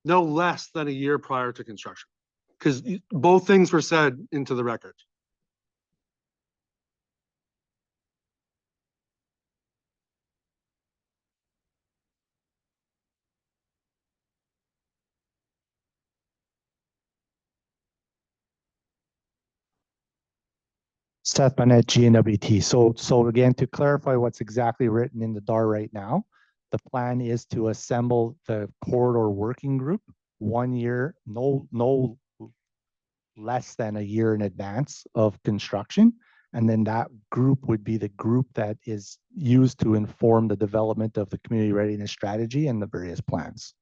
less than a year prior to construction? Because both things were said into the record. Seth Burnett, GNWT. So again, to clarify what's exactly written in the DAR right now, the plan is to assemble the corridor working group 1 year, no less than a year in advance of construction. And then that group would be the group that is used to inform the development of the community readiness strategy and the various plans.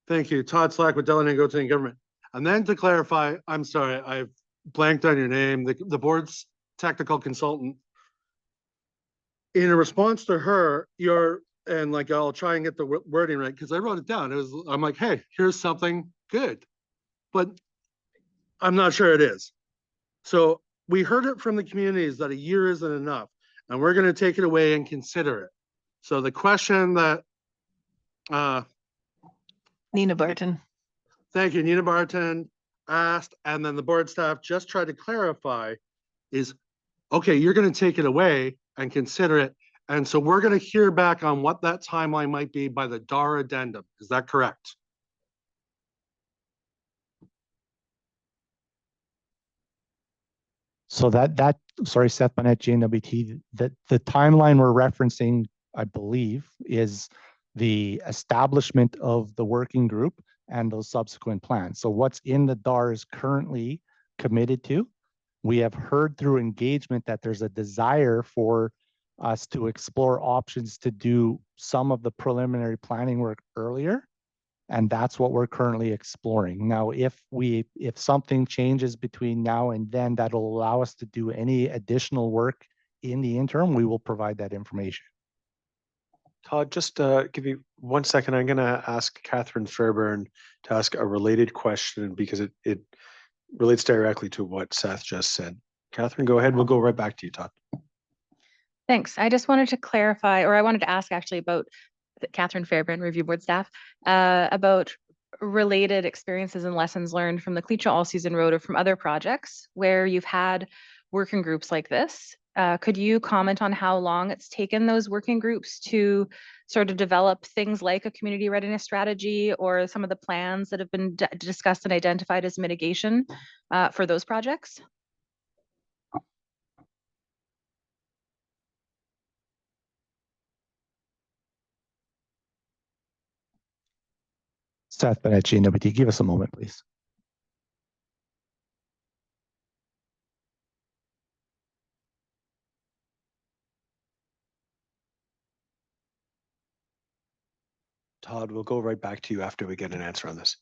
Thank you. Todd Slack with Delaney Gauthier Government. And then to clarify, I'm sorry, I've blanked on your name, the board's technical consultant. In a response to her, and like, I'll try and get the wording right, because I wrote it down. I'm like, hey, here's something good, but I'm not sure it is. So we heard it from the communities that a year isn't enough, and we're going to take it away and consider it. So the question that Nina Barton. Thank you, Nina Barton asked, and then the board staff just tried to clarify is, okay, you're going to take it away and consider it. And so we're going to hear back on what that timeline might be by the DAR addendum. Is that correct? So sorry, Seth Burnett, GNWT, the timeline we're referencing, I believe, is the establishment of the working group and those subsequent plans. So what's in the DAR is currently committed to. We have heard through engagement that there's a desire for us to explore options to do some of the preliminary planning work earlier. And that's what we're currently exploring. Now, if something changes between now and then that'll allow us to do any additional work in the interim, we will provide that information. Todd, just give you 1 second. I'm going to ask Catherine Fairbairn to ask a related question because it relates directly to what Seth just said. Catherine, go ahead. We'll go right back to you, Todd. Thanks. I just wanted to clarify, or I wanted to ask actually about Catherine Fairbairn, review board staff, about related experiences and lessons learned from the Cleacha All-Season Road or from other projects where you've had working groups like this. Could you comment on how long it's taken those working groups to sort of develop things like a community readiness strategy or some of the plans that have been discussed and identified as mitigation for those projects? Seth Bennett, GNWT, give us a moment, please. Todd, we'll go right back to you after we get an answer on this.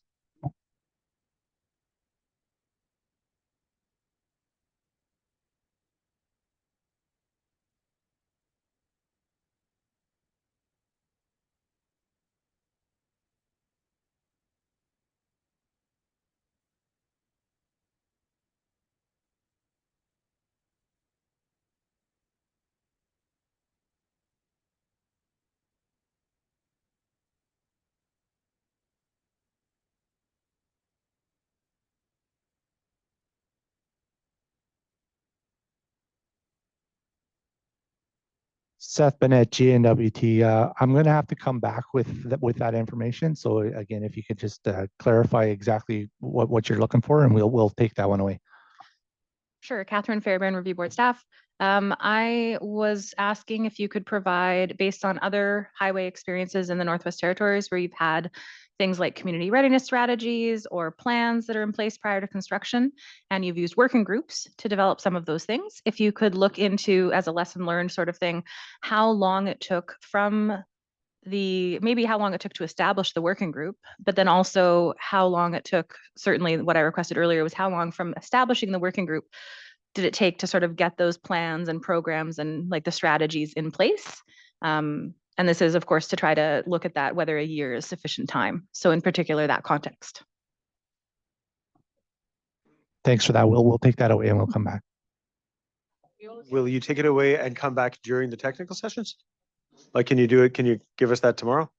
Seth Bennett, GNWT. I'm going to have to come back with that information. So again, if you could just clarify exactly what you're looking for, and we'll take that one away. Sure, Catherine Fairbairn, Review Board staff. I was asking if you could provide, based on other highway experiences in the Northwest Territories where you've had things like community readiness strategies or plans that are in place prior to construction, and you've used working groups to develop some of those things. If you could look into, as a lesson learned sort of thing, how long it took from maybe how long it took to establish the working group, but then also how long it took, certainly what I requested earlier was how long from establishing the working group did it take to sort of get those plans and programs and like the strategies in place? And this is, of course, to try to look at that, whether a year is sufficient time. So in particular, that context. Thanks for that. We'll take that away and we'll come back. Will you take it away and come back during the technical sessions? Like, can you do it? Can you give us that tomorrow?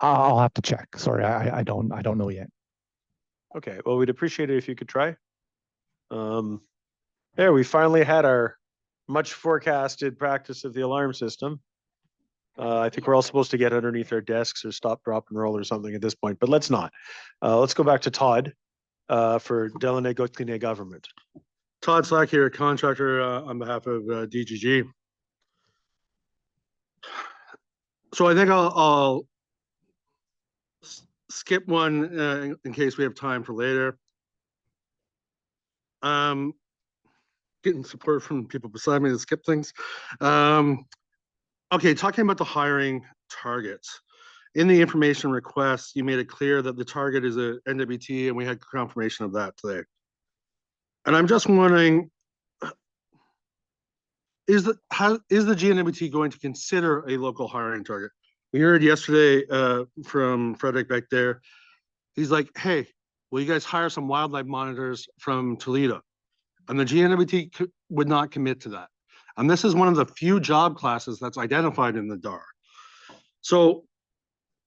I'll have to check. Sorry, I don't know yet. Okay, well, we'd appreciate it if you could try. There, we finally had our much forecasted practice of the alarm system. I think we're all supposed to get underneath our desks or stop, drop, and roll or something at this point, but let's not. Let's go back to Todd for Delaunay-Gauthier Government. Todd Slack here, contractor on behalf of DGG. So I think I'll skip one in case we have time for later. Getting support from people beside me to skip things. Okay, talking about the hiring targets. In the information request, you made it clear that the target is a NWT, and we had confirmation of that today. And I'm just wondering, is the GNWT going to consider a local hiring target? We heard yesterday from Frederick back there. He's like, hey, will you guys hire some wildlife monitors from Toledo? And the GNWT would not commit to that. And this is one of the few job classes that's identified in the DAR. So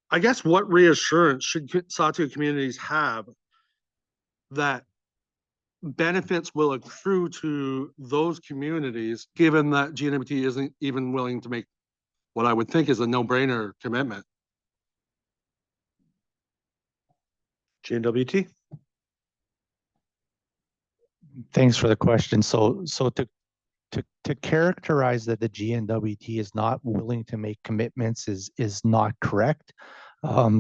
I guess what reassurance should Sato communities have that benefits will accrue to those communities, given that GNWT isn't even willing to make what I would think is a no-brainer commitment? GNWT. Thanks for the question. So to characterize that the GNWT is not willing to make commitments is not correct.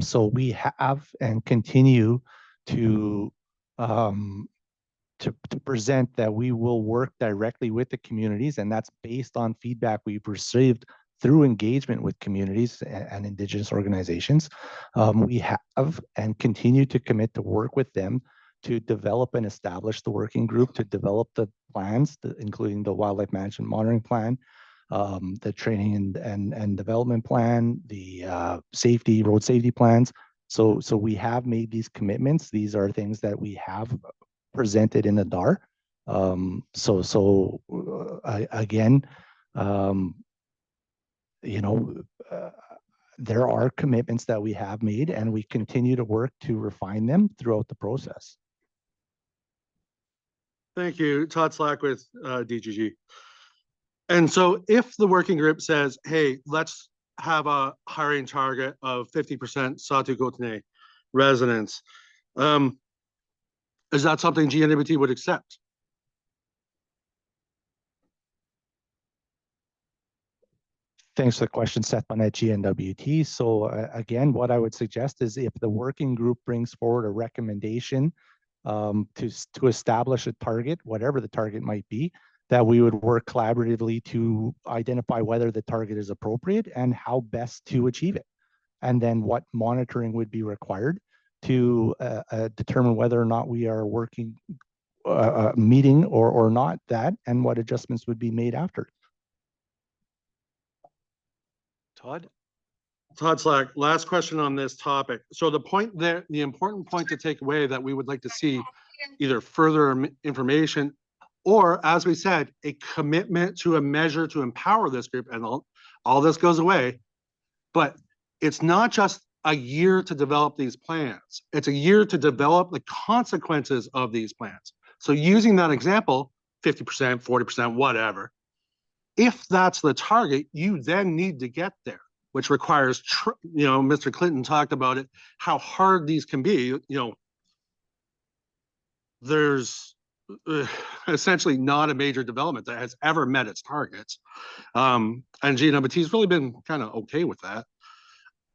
So we have and continue to present that we will work directly with the communities, and that's based on feedback we've received through engagement with communities and Indigenous organizations. We have and continue to commit to work with them to develop and establish the working group, to develop the plans, including the wildlife management monitoring plan, the training and development plan, the road safety plans. So we have made these commitments. These are things that we have presented in the DAR. Again, there are commitments that we have made, and we continue to work to refine them throughout the process. Thank you. Todd Slack with DGG. And so if the working group says, hey, let's have a hiring target of 50% Sato-Gautier residents, is that something GNWT would accept? Thanks for the question, Seth, on that GNWT. So again, what I would suggest is if the working group brings forward a recommendation to establish a target, whatever the target might be, that we would work collaboratively to identify whether the target is appropriate and how best to achieve it. And then what monitoring would be required to determine whether or not we are working, meeting or not that, and what adjustments would be made after. Todd Slack, last question on this topic. So the point there, the important point to take away that we would like to see either further information or, as we said, a commitment to a measure to empower this group, and all this goes away. But it's not just a year to develop these plans. It's a year to develop the consequences of these plans. So using that example, 50%, 40%, whatever, if that's the target, you then need to get there, which requires, Mr. Clinton talked about it, how hard these can be. There's essentially not a major development that has ever met its targets. And GWT has really been kind of okay with that.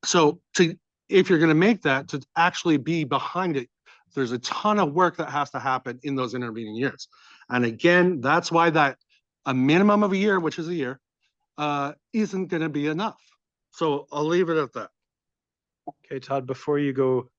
So if you're going to make that, to actually be behind it, there's a ton of work that has to happen in those intervening years. And again, that's why a minimum of a year, which is a year, isn't going to be enough. So I'll leave it at that. Okay, Todd, before you go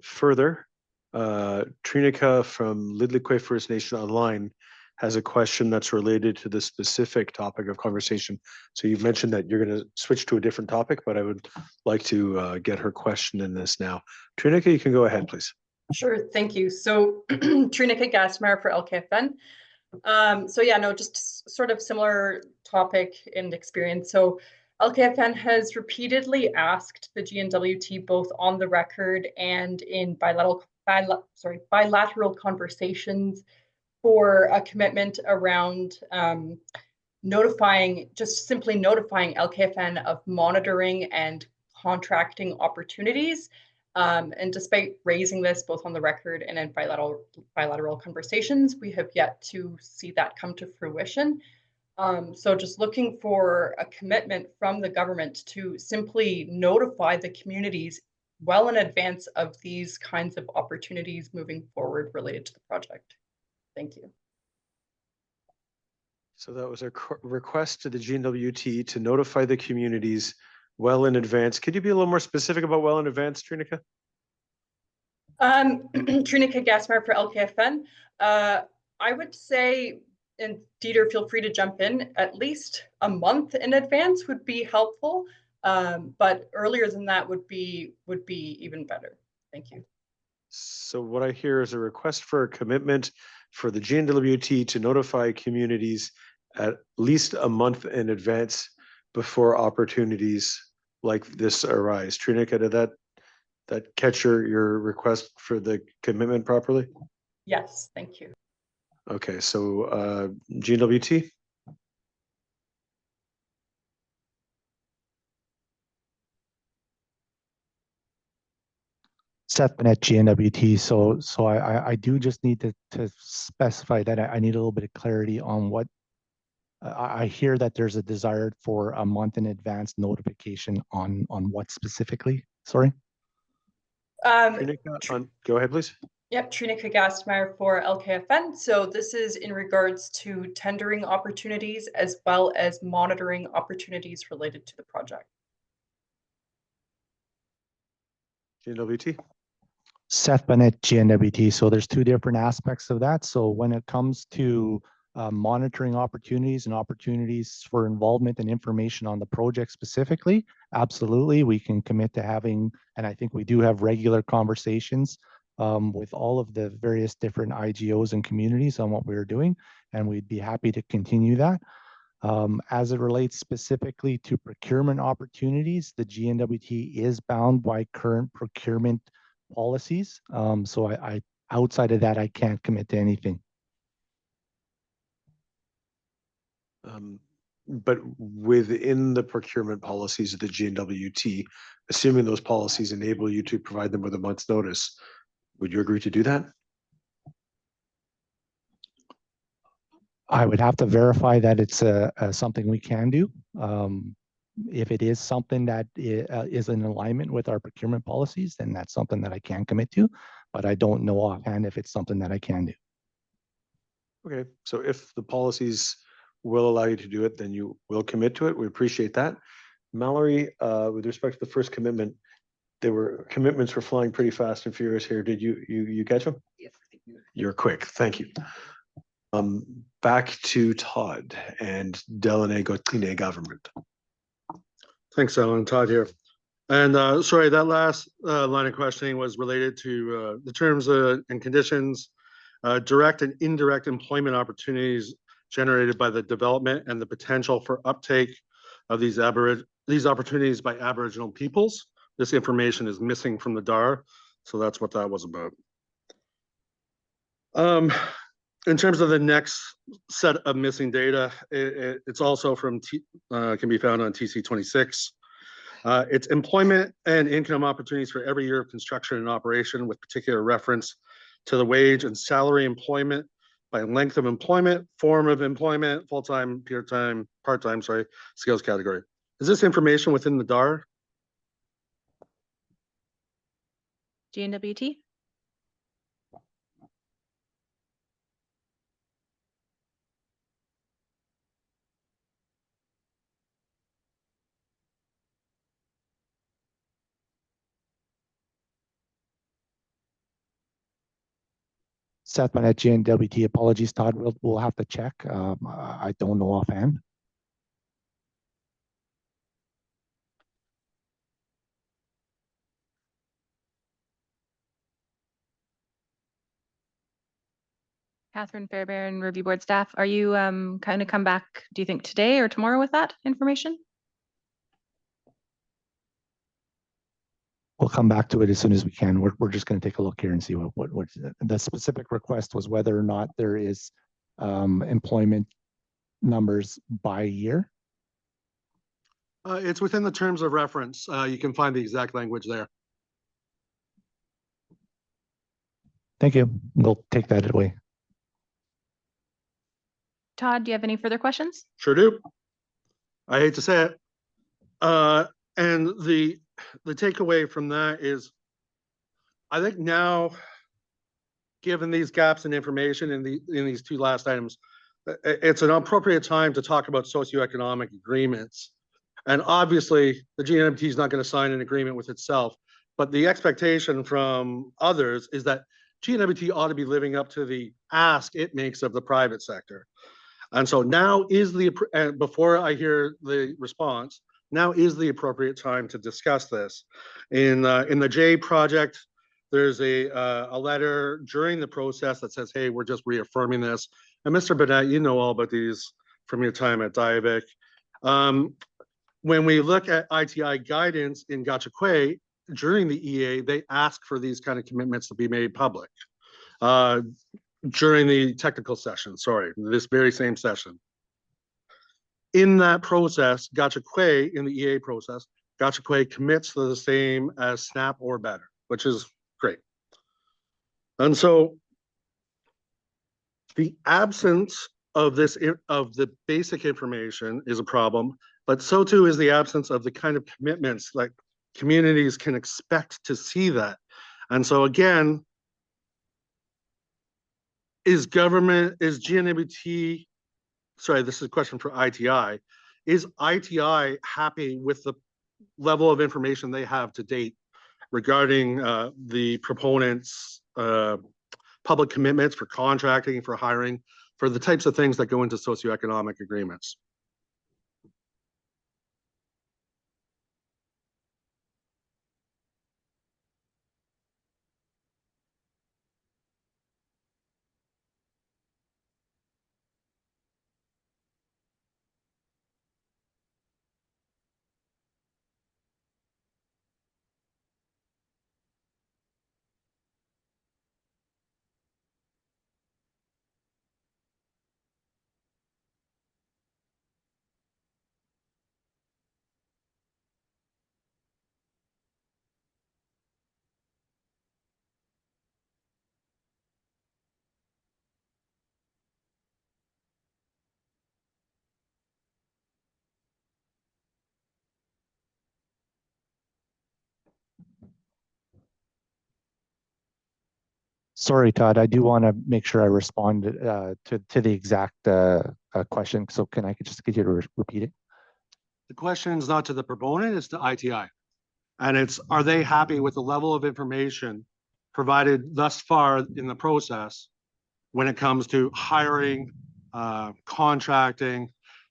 further, Trinica from Lidliquay First Nation Online has a question that's related to the specific topic of conversation. So you've mentioned that you're going to switch to a different topic, but I would like to get her question in this now. Trinica, you can go ahead, please. Sure, thank you. So Trinica Gassmeyer for LKFN. Just sort of similar topic and experience. So LKFN has repeatedly asked the GNWT both on the record and in bilateral conversations for a commitment around simply notifying LKFN of monitoring and contracting opportunities. And despite raising this both on the record and in bilateral conversations, we have yet to see that come to fruition. So just looking for a commitment from the government to simply notify the communities well in advance of these kinds of opportunities moving forward related to the project. Thank you. So that was a request to the GNWT to notify the communities well in advance. Could you be a little more specific about well in advance, Trinica? Trinica Gassmeyer for LKFN. I would say, and Dieter, feel free to jump in, at least a month in advance would be helpful. But earlier than that would be even better. Thank you. So what I hear is a request for a commitment for the GNWT to notify communities at least a month in advance before opportunities like this arise. Trinica, did that catch your request for the commitment properly? Yes, thank you. Okay, so GNWT? Seth Bennett, GNWT. So I do just need to specify that I need a little bit of clarity on what I hear, that there's a desire for a month in advance notification on what specifically? Sorry. Go ahead, please. Yep, Trinica Gassmeyer for LKFN. So this is in regards to tendering opportunities as well as monitoring opportunities related to the project. GNWT. Seth Bennett, GNWT. So there's two different aspects of that. So when it comes to monitoring opportunities and opportunities for involvement and information on the project specifically, absolutely, we can commit to having, and I think we do have regular conversations with all of the various different IGOs and communities on what we're doing, and we'd be happy to continue that. As it relates specifically to procurement opportunities, the GNWT is bound by current procurement policies. So I outside of that, I can't commit to anything. But within the procurement policies of the GNWT, assuming those policies enable you to provide them with a month's notice, would you agree to do that? I would have to verify that it's something we can do. If it is something that is in alignment with our procurement policies, then that's something that I can commit to, but I don't know offhand if it's something that I can do. Okay, so if the policies will allow you to do it, then you will commit to it. We appreciate that. Mallory, with respect to the first commitment, commitments were flying pretty fast and furious here. Did you catch them? Yes. You're quick. Thank you. Back to Todd and Delaney Gauthier government. Thanks, Alan. Todd here. And sorry, that last line of questioning was related to the terms and conditions, direct and indirect employment opportunities generated by the development and the potential for uptake of these opportunities by Aboriginal peoples. This information is missing from the DAR, so that's what that was about. in terms of the next set of missing data, it's also from can be found on TC 26. It's employment and income opportunities for every year of construction and operation, with particular reference to the wage and salary employment by length of employment, form of employment, full-time, part-time, skills category. Is this information within the DAR? GNWT? Sethman at GNWT. Apologies, Todd. We'll have to check. I don't know offhand. Catherine Fairbairn, Review Board staff, are you kind of come back, do you think today or tomorrow with that information? We'll come back to it as soon as we can. We're just going to take a look here and see what the specific request was, whether or not there is employment numbers by year. It's within the terms of reference. You can find the exact language there. Thank you. We'll take that away. Todd, do you have any further questions? Sure do. I hate to say it. And the takeaway from that is, I think now, given these gaps in information in these two last items, it's an appropriate time to talk about socioeconomic agreements. And obviously, the GNWT is not going to sign an agreement with itself, but the expectation from others is that GNWT ought to be living up to the ask it makes of the private sector. And so now is before I hear the response, now is the appropriate time to discuss this. In the J project, there's a letter during the process that says, hey, we're just reaffirming this. And Mr. Burnett, you know all about these from your time at Diavic. When we look at ITI guidance in Gachagua, during the EA, they ask for these kind of commitments to be made public. During the technical session, this very same session. In that process, Gachagua, in the EA process, Gachagua commits to the same as SNAP or better, which is great. And so the absence of the basic information is a problem, but so too is the absence of the kind of commitments like communities can expect to see that. And so again, is GNWT, sorry, this is a question for ITI. Is ITI happy with the level of information they have to date regarding the proponents' public commitments for contracting, for hiring, for the types of things that go into socioeconomic agreements? Sorry, Todd, I do want to make sure I respond to the exact question. So can I just get you to repeat it? The question is not to the proponent, it's to ITI. And it's, are they happy with the level of information provided thus far in the process when it comes to hiring, contracting,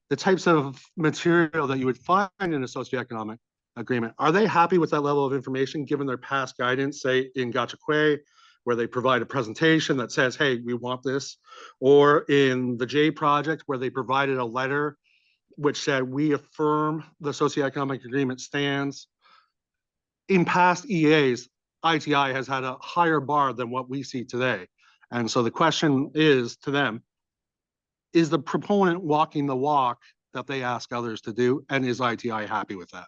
the types of material that you would find in a socioeconomic agreement? Are they happy with that level of information given their past guidance, say in Gachagua, where they provide a presentation that says, hey, we want this, or in the J project where they provided a letter which said, we affirm the socioeconomic agreement stands. In past EAs, ITI has had a higher bar than what we see today. And so the question is to them, is the proponent walking the walk that they ask others to do? And is ITI happy with that?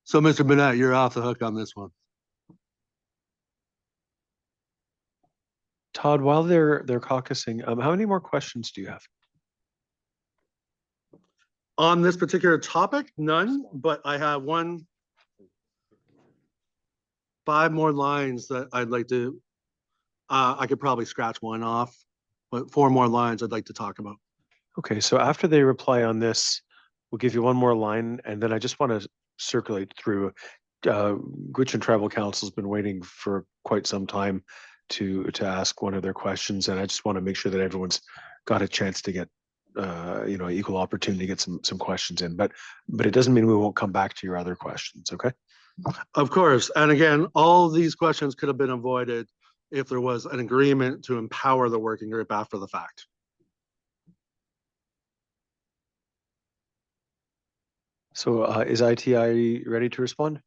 So Mr. Burnett, you're off the hook on this one. Todd, while they're caucusing, how many more questions do you have? On this particular topic, none, but I have 5 more lines that I'd like to, I could probably scratch one off, but 4 more lines I'd like to talk about. Okay, so after they reply on this, we'll give you one more line, and then I just want to circulate through. Gwich'in Tribal Council's been waiting for quite some time to ask one of their questions, and I just want to make sure that everyone's got a chance to get equal opportunity to get some questions in. But it doesn't mean we won't come back to your other questions. Okay. Of course, and again, all these questions could have been avoided if there was an agreement to empower the working group after the fact. So is ITI ready to respond?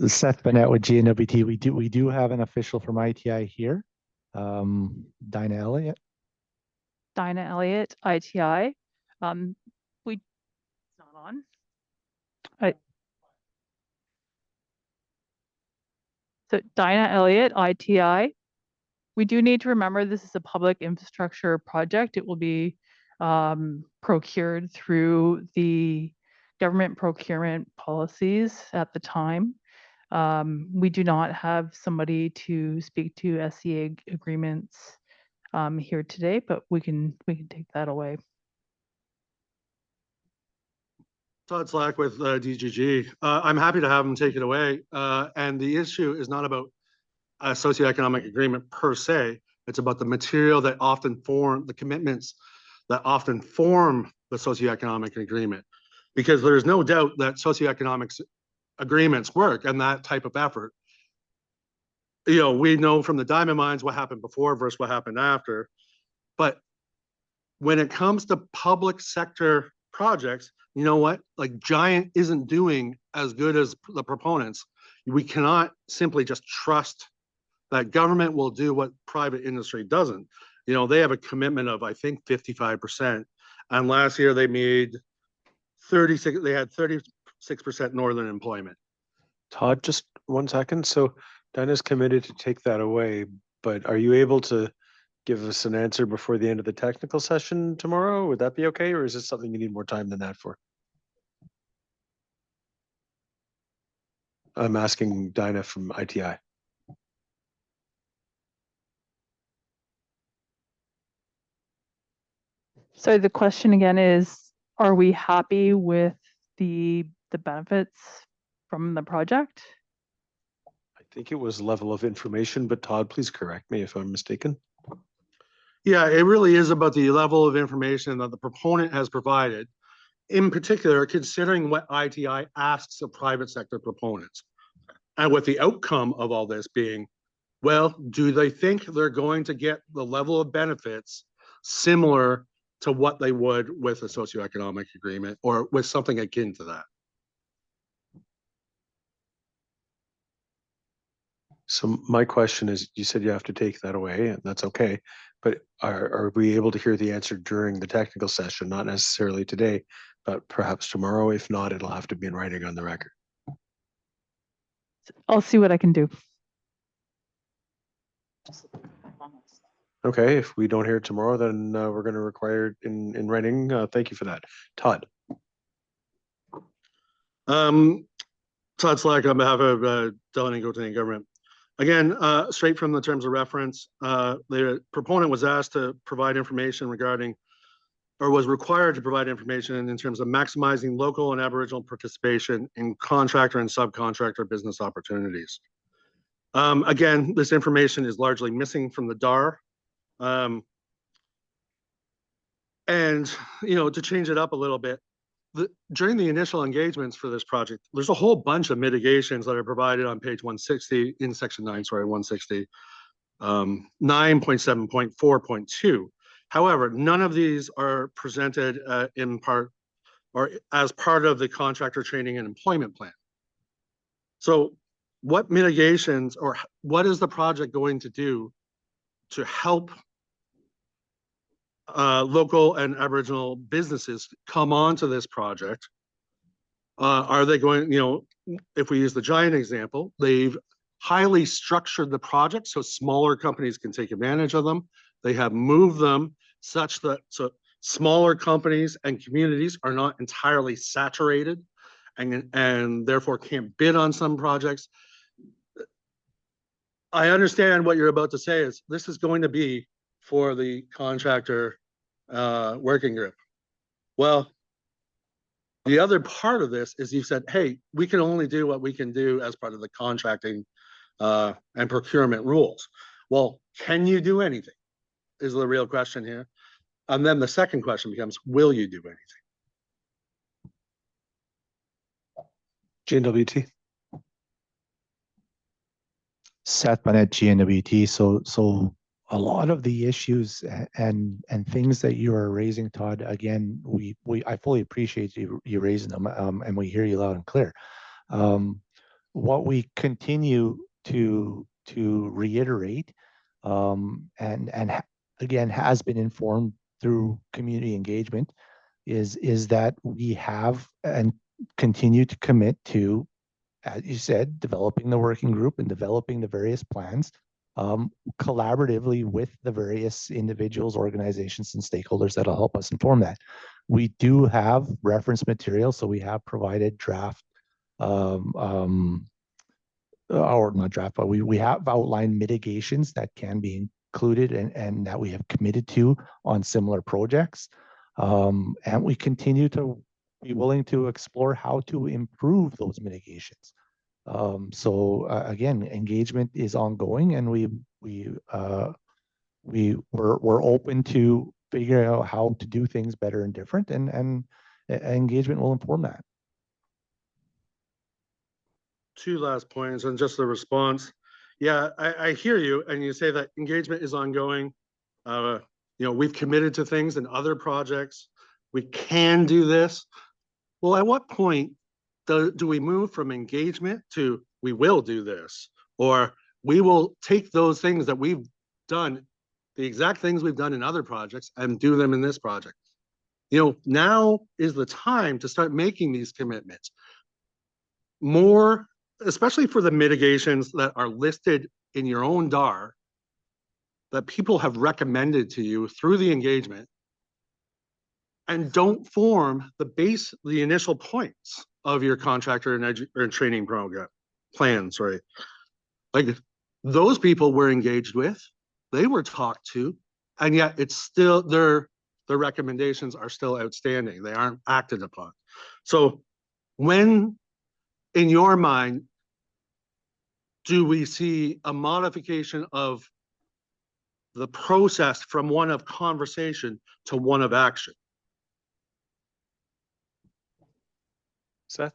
Seth Bennett with GNWT. We do have an official from ITI here. Dinah Elliott. Dinah Elliott, ITI. It's not on. So Dinah Elliott, ITI. We do need to remember this is a public infrastructure project. It will be procured through the government procurement policies at the time. We do not have somebody to speak to SCA agreements here today, but we can take that away. Todd Slack with DGG. I'm happy to have them take it away. And the issue is not about a socioeconomic agreement per se. It's about the material that often form the commitments that often form the socioeconomic agreement. Because there's no doubt that socioeconomic agreements work and that type of effort. We know from the diamond mines what happened before versus what happened after. But when it comes to public sector projects, you know what? Like Giant isn't doing as good as the proponents. We cannot simply just trust that government will do what private industry doesn't. They have a commitment of, I think, 55%. And last year they made 36, they had 36% northern employment. Todd, just 1 second. So Dinah's committed to take that away, but are you able to give us an answer before the end of the technical session tomorrow? Would that be okay? Or is it something you need more time than that for? I'm asking Dinah from ITI. So the question again is, are we happy with the benefits from the project? I think it was level of information, but Todd, please correct me if I'm mistaken. Yeah, it really is about the level of information that the proponent has provided, in particular, considering what ITI asks of private sector proponents. And with the outcome of all this being, well, do they think they're going to get the level of benefits similar to what they would with a socioeconomic agreement or with something akin to that? So my question is, you said you have to take that away, and that's okay. But are we able to hear the answer during the technical session? Not necessarily today, but perhaps tomorrow. If not, it'll have to be in writing on the record. I'll see what I can do. Okay, if we don't hear it tomorrow, then we're going to require it in writing. Thank you for that. Todd. Todd Slack on behalf of Delaware and Gauteng government. Again, straight from the terms of reference, the proponent was asked to provide information regarding, or was required to provide information in terms of maximizing local and Aboriginal participation in contractor and subcontractor business opportunities. Again, this information is largely missing from the DAR. And, to change it up a little bit, during the initial engagements for this project, there's a whole bunch of mitigations that are provided on page 160 in section 9, 160, 9.7.4.2. However, none of these are presented in part or as part of the contractor training and employment plan. So what mitigations or what is the project going to do to help local and Aboriginal businesses come onto this project? Are they going, if we use the Giant example, they've highly structured the project so smaller companies can take advantage of them. They have moved them such that smaller companies and communities are not entirely saturated and therefore can't bid on some projects. I understand what you're about to say is this is going to be for the contractor working group. Well, the other part of this is you said, hey, we can only do what we can do as part of the contracting and procurement rules. Well, can you do anything is the real question here. And then the second question becomes, will you do anything? GNWT. Seth Bennett, GNWT. So a lot of the issues and things that you are raising, Todd, again, I fully appreciate you raising them, and we hear you loud and clear. What we continue to reiterate, and again has been informed through community engagement, is that we have and continue to commit to, as you said, developing the working group and developing the various plans collaboratively with the various individuals, organizations, and stakeholders that'll help us inform that. We do have reference material, so we have provided draft, or not draft, but we have outlined mitigations that can be included and that we have committed to on similar projects. And we continue to be willing to explore how to improve those mitigations. So again, engagement is ongoing, and we're open to figuring out how to do things better and different, and engagement will inform that. Two last points and just the response. Yeah, I hear you, and you say that engagement is ongoing. We've committed to things in other projects. We can do this. Well, at what point do we move from engagement to we will do this, or we will take those things that we've done, the exact things we've done in other projects, and do them in this project? Now is the time to start making these commitments. More, especially for the mitigations that are listed in your own DAR that people have recommended to you through the engagement, and don't form the initial points of your contractor and training program plan. Sorry, like those people were engaged with, they were talked to, and yet it's still their recommendations are still outstanding. They aren't acted upon. So when, in your mind, do we see a modification of the process from one of conversation to one of action? Seth?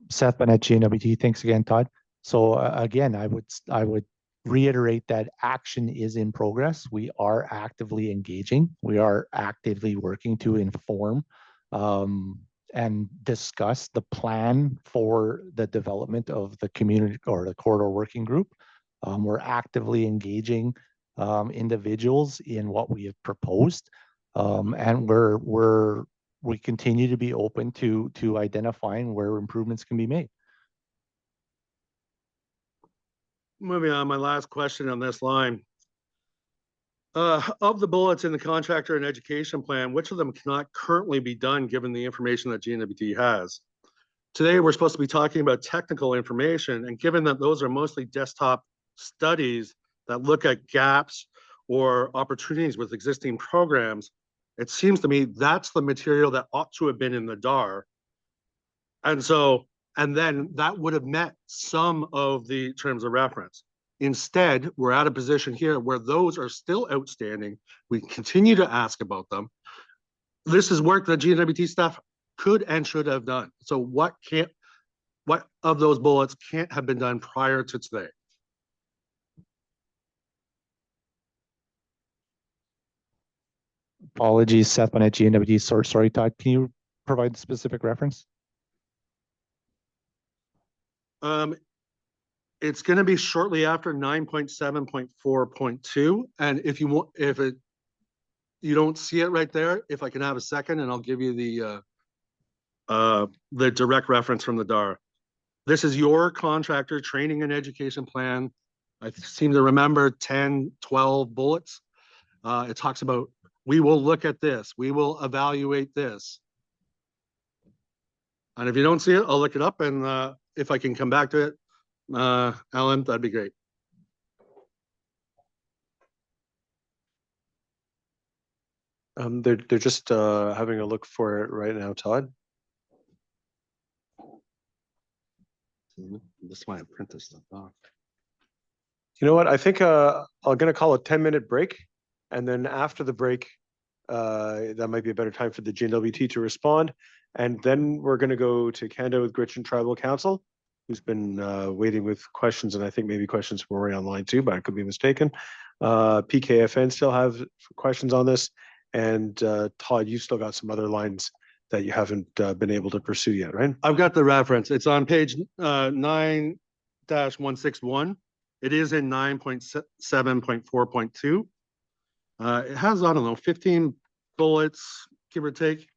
Seth Bennett, GNWT. Thanks again, Todd. So again, I would reiterate that action is in progress. We are actively engaging. We are actively working to inform and discuss the plan for the development of the community or the corridor working group. We're actively engaging individuals in what we have proposed, and we continue to be open to identifying where improvements can be made. Moving on, my last question on this line. Of the bullets in the contractor and education plan, which of them cannot currently be done given the information that GNWT has? Today, we're supposed to be talking about technical information, and given that those are mostly desktop studies that look at gaps or opportunities with existing programs, it seems to me that's the material that ought to have been in the DAR. And then that would have met some of the terms of reference. Instead, we're at a position here where those are still outstanding. We continue to ask about them. This is work that GNWT staff could and should have done. So what of those bullets can't have been done prior to today? Apologies, Seth, on at GNWT. Sorry, Todd, can you provide the specific reference? It's going to be shortly after 9.7.4.2. And if you want, you don't see it right there, if I can have a second, and I'll give you the direct reference from the DAR. This is your contractor training and education plan. I seem to remember 10, 12 bullets. It talks about, we will look at this, we will evaluate this. And if you don't see it, I'll look it up, and if I can come back to it, Alan, that'd be great. They're just having a look for it right now, Todd. That's why I print this stuff off. You know what? I think I'm gonna call a 10-minute break, and then after the break, that might be a better time for the GNWT to respond. And then we're gonna go to Canada with Gwich'in Tribal Council, who's been waiting with questions, and I think maybe questions from already online too, but I could be mistaken. PKFN still have questions on this, and Todd, you've still got some other lines that you haven't been able to pursue yet, right? I've got the reference. It's on page 9-161. It is in 9.7.4.2. It has, I don't know, 15 bullets, give or take.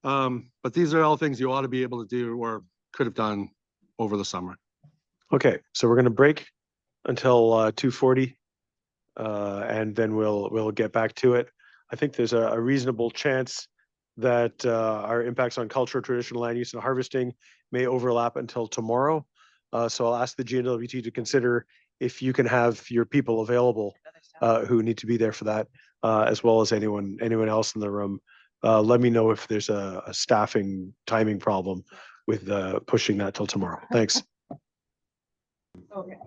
But these are all things you ought to be able to do or could have done over the summer. Okay, so we're going to break until 2:40, and then we'll get back to it. I think there's a reasonable chance that our impacts on culture, traditional land use, and harvesting may overlap until tomorrow. So I'll ask the GNWT to consider if you can have your people available who need to be there for that, as well as anyone else in the room. Let me know if there's a staffing timing problem with pushing that till tomorrow. Thanks. Okay.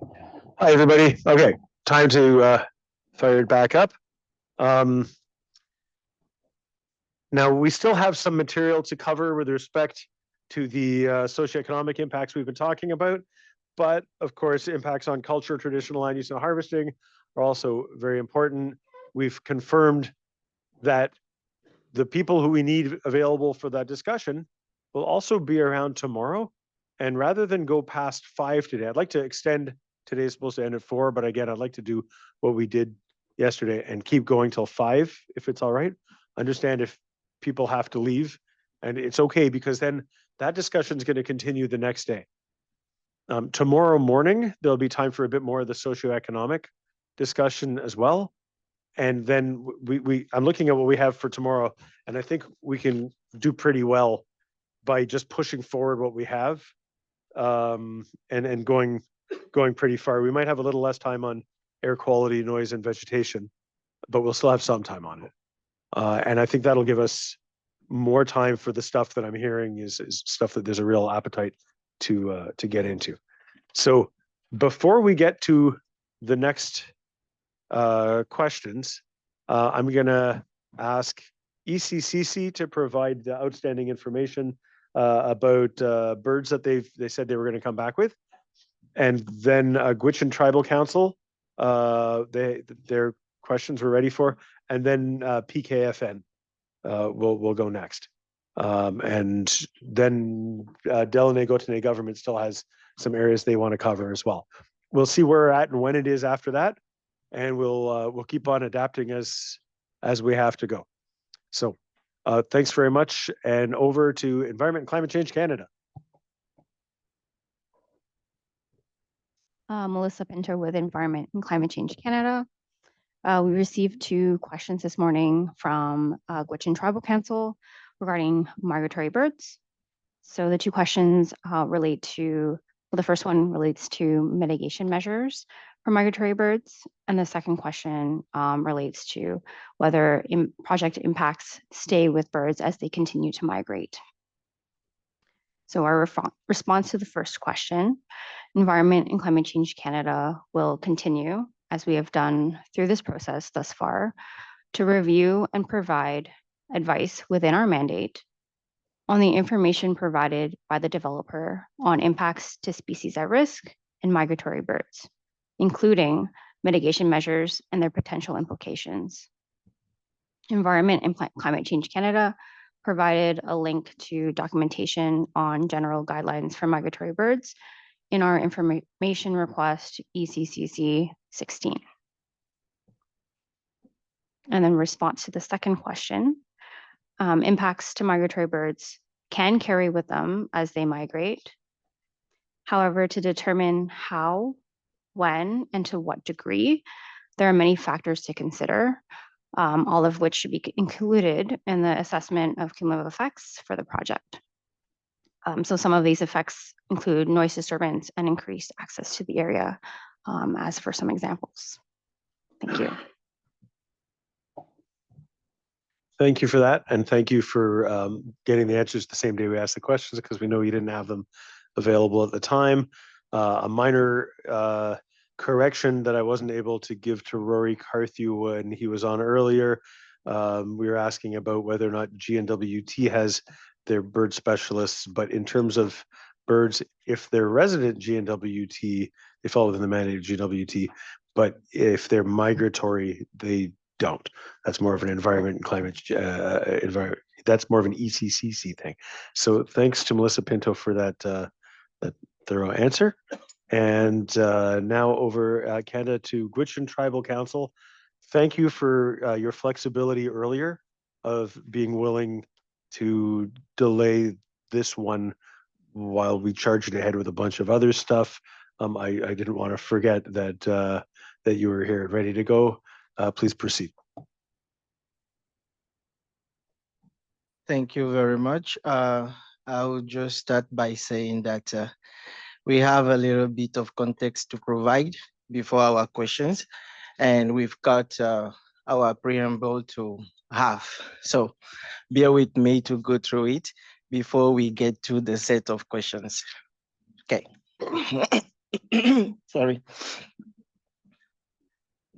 Hi, everybody. Okay, time to fire it back up. Now, we still have some material to cover with respect to the socioeconomic impacts we've been talking about, but of course, impacts on culture, traditional land use, and harvesting are also very important. We've confirmed that the people who we need available for that discussion will also be around tomorrow. And rather than go past 5 today, I'd like to extend, today's supposed to end at 4, but again, I'd like to do what we did yesterday and keep going till 5, if it's all right. Understand if people have to leave, and it's okay, because then that discussion is going to continue the next day. Tomorrow morning, there'll be time for a bit more of the socioeconomic discussion as well. And then I'm looking at what we have for tomorrow, and I think we can do pretty well by just pushing forward what we have, and going pretty far. We might have a little less time on air quality, noise, and vegetation, but we'll still have some time on it. And I think that'll give us more time for the stuff that I'm hearing is stuff that there's a real appetite to get into. So before we get to the next questions, I'm gonna ask ECCC to provide the outstanding information about birds that they said they were going to come back with, and then Gwich'in Tribal Council, their questions we're ready for, and then PKFN will go next, and then Delaunay Gaultier government still has some areas they want to cover as well. We'll see where we're at and when it is after that, and we'll keep on adapting as we have to go. So thanks very much, and over to Environment and Climate Change Canada. Melissa Pinto with Environment and Climate Change Canada. We received 2 questions this morning from Gwich'in Tribal Council regarding migratory birds. So the 2 questions relate to, well, the first one relates to mitigation measures for migratory birds, and the second question relates to whether project impacts stay with birds as they continue to migrate. So our response to the first question, Environment and Climate Change Canada will continue, as we have done through this process thus far, to review and provide advice within our mandate on the information provided by the developer on impacts to species at risk and migratory birds, including mitigation measures and their potential implications. Environment and Climate Change Canada provided a link to documentation on general guidelines for migratory birds in our information request ECCC 16. And then response to the second question, impacts to migratory birds can carry with them as they migrate. However, to determine how, when, and to what degree, there are many factors to consider, all of which should be included in the assessment of cumulative effects for the project. So some of these effects include noise disturbance and increased access to the area, as for some examples. Thank you. Thank you for that, and thank you for getting the answers the same day we asked the questions, because we know you didn't have them available at the time. A minor correction that I wasn't able to give to Rory Carthew when he was on earlier. We were asking about whether or not GNWT has their bird specialists, but in terms of birds, if they're resident GNWT, they fall within the mandate of GNWT, but if they're migratory, they don't. That's more of an environment and climate that's more of an ECCC thing. So thanks to Melissa Pinto for that that thorough answer. And now over Canada to Gwich'in Tribal Council. Thank you for your flexibility earlier of being willing to delay this one while we charged ahead with a bunch of other stuff. I didn't want to forget that that you were here ready to go. Please proceed. Thank you very much. I will just start by saying that we have a little bit of context to provide before our questions, and we've got our preamble to have. So bear with me to go through it before we get to the set of questions. Okay. Sorry.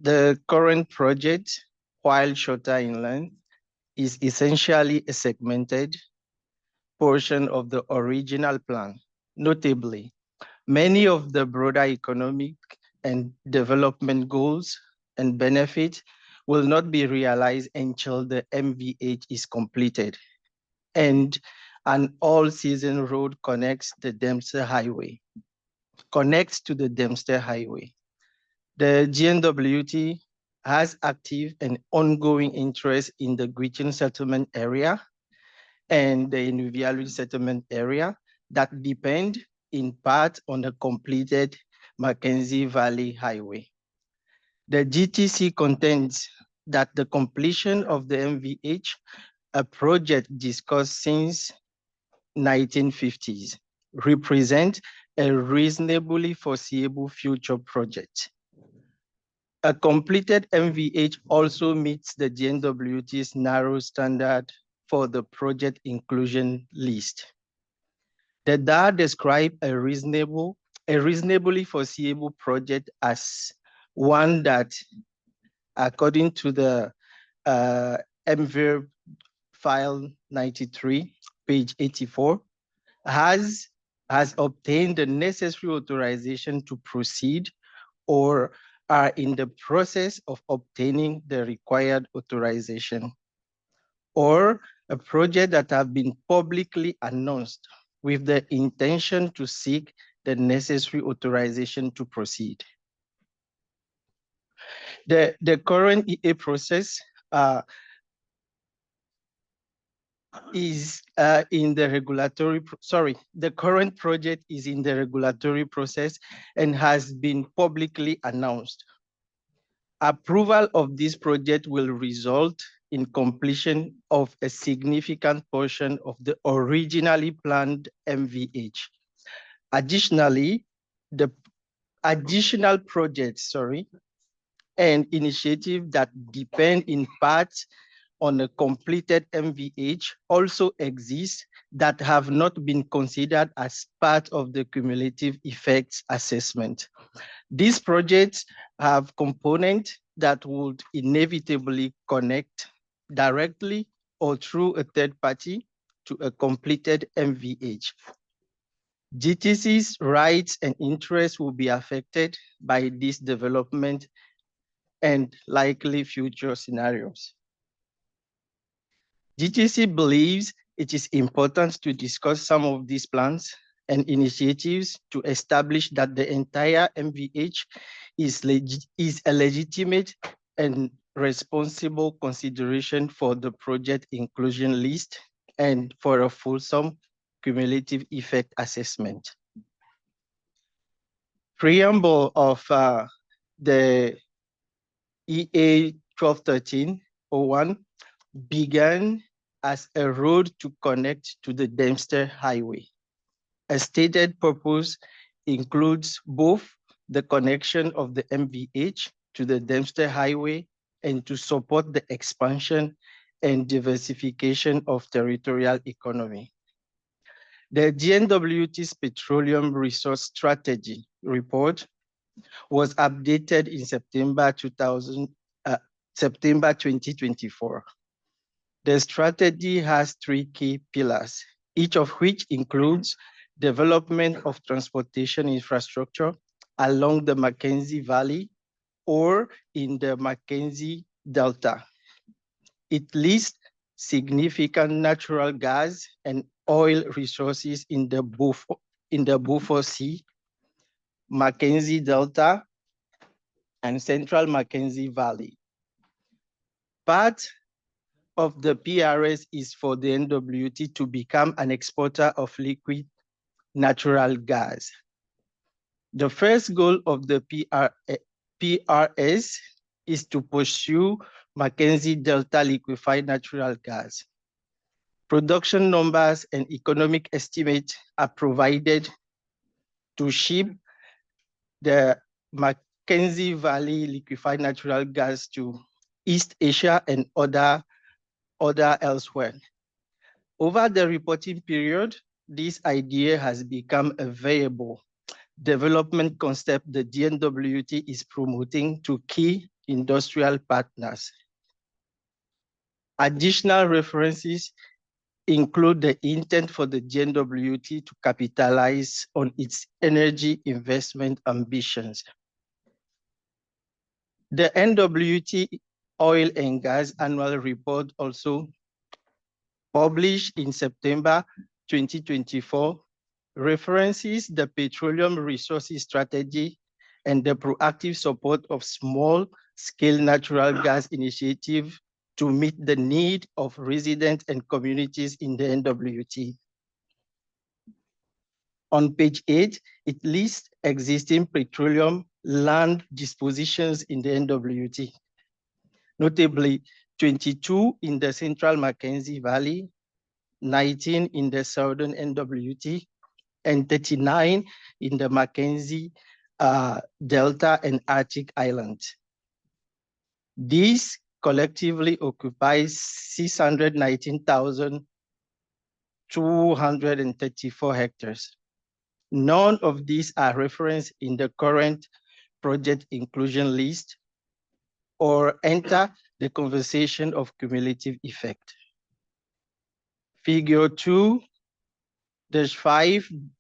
The current project, while shorter in length, is essentially a segmented portion of the original plan. Notably, many of the broader economic and development goals and benefits will not be realized until the MVH is completed, and an all-season road connects to the Dempster Highway. The GNWT has active and ongoing interest in the Gwich'in settlement area and the Inuvialu settlement area that depend in part on the completed Mackenzie Valley Highway. The GTC contends that the completion of the MVH, a project discussed since 1950s, represent a reasonably foreseeable future project. A completed MVH also meets the GNWT's narrow standard for the project inclusion list. The DAR described a reasonably foreseeable project as one that, according to the MVH file 93, page 84, has obtained the necessary authorization to proceed or are in the process of obtaining the required authorization, or a project that have been publicly announced with the intention to seek the necessary authorization to proceed. The current EA process is in the regulatory, the current project is in the regulatory process and has been publicly announced. Approval of this project will result in completion of a significant portion of the originally planned MVH. Additionally, the additional projects, and initiatives that depend in part on a completed MVH also exist that have not been considered as part of the cumulative effects assessment. These projects have components that would inevitably connect directly or through a third party to a completed MVH. GTC's rights and interests will be affected by this development and likely future scenarios. GTC believes it is important to discuss some of these plans and initiatives to establish that the entire MVH is a legitimate and responsible consideration for the project inclusion list and for a fulsome cumulative effect assessment. Preamble of the EA 1213-01 began as a road to connect to the Dempster Highway. A stated purpose includes both the connection of the MVH to the Dempster Highway and to support the expansion and diversification of territorial economy. The GNWT's Petroleum Resource Strategy report was updated in September 2024. The strategy has 3 key pillars, each of which includes development of transportation infrastructure along the Mackenzie Valley or in the Mackenzie Delta. It lists significant natural gas and oil resources in the Beaufort Sea, Mackenzie Delta, and Central Mackenzie Valley. Part of the PRS is for the NWT to become an exporter of liquid natural gas. The first goal of the PRS is to pursue Mackenzie Delta liquefied natural gas. Production numbers and economic estimates are provided to ship the Mackenzie Valley liquefied natural gas to East Asia and other elsewhere. Over the reporting period, this idea has become a viable development concept the DNWT is promoting to key industrial partners. Additional references include the intent for the DNWT to capitalize on its energy investment ambitions. The NWT Oil and Gas Annual Report, also published in September 2024, references the Petroleum Resources Strategy and the proactive support of small-scale natural gas initiative to meet the need of residents and communities in the NWT. On page 8, it lists existing petroleum land dispositions in the NWT, notably 22 in the Central Mackenzie Valley, 19 in the Southern NWT, and 39 in the Mackenzie Delta and Arctic Islands. These collectively occupy 619,234 hectares. None of these are referenced in the current project inclusion list or enter the conversation of cumulative effect. Figure 2-5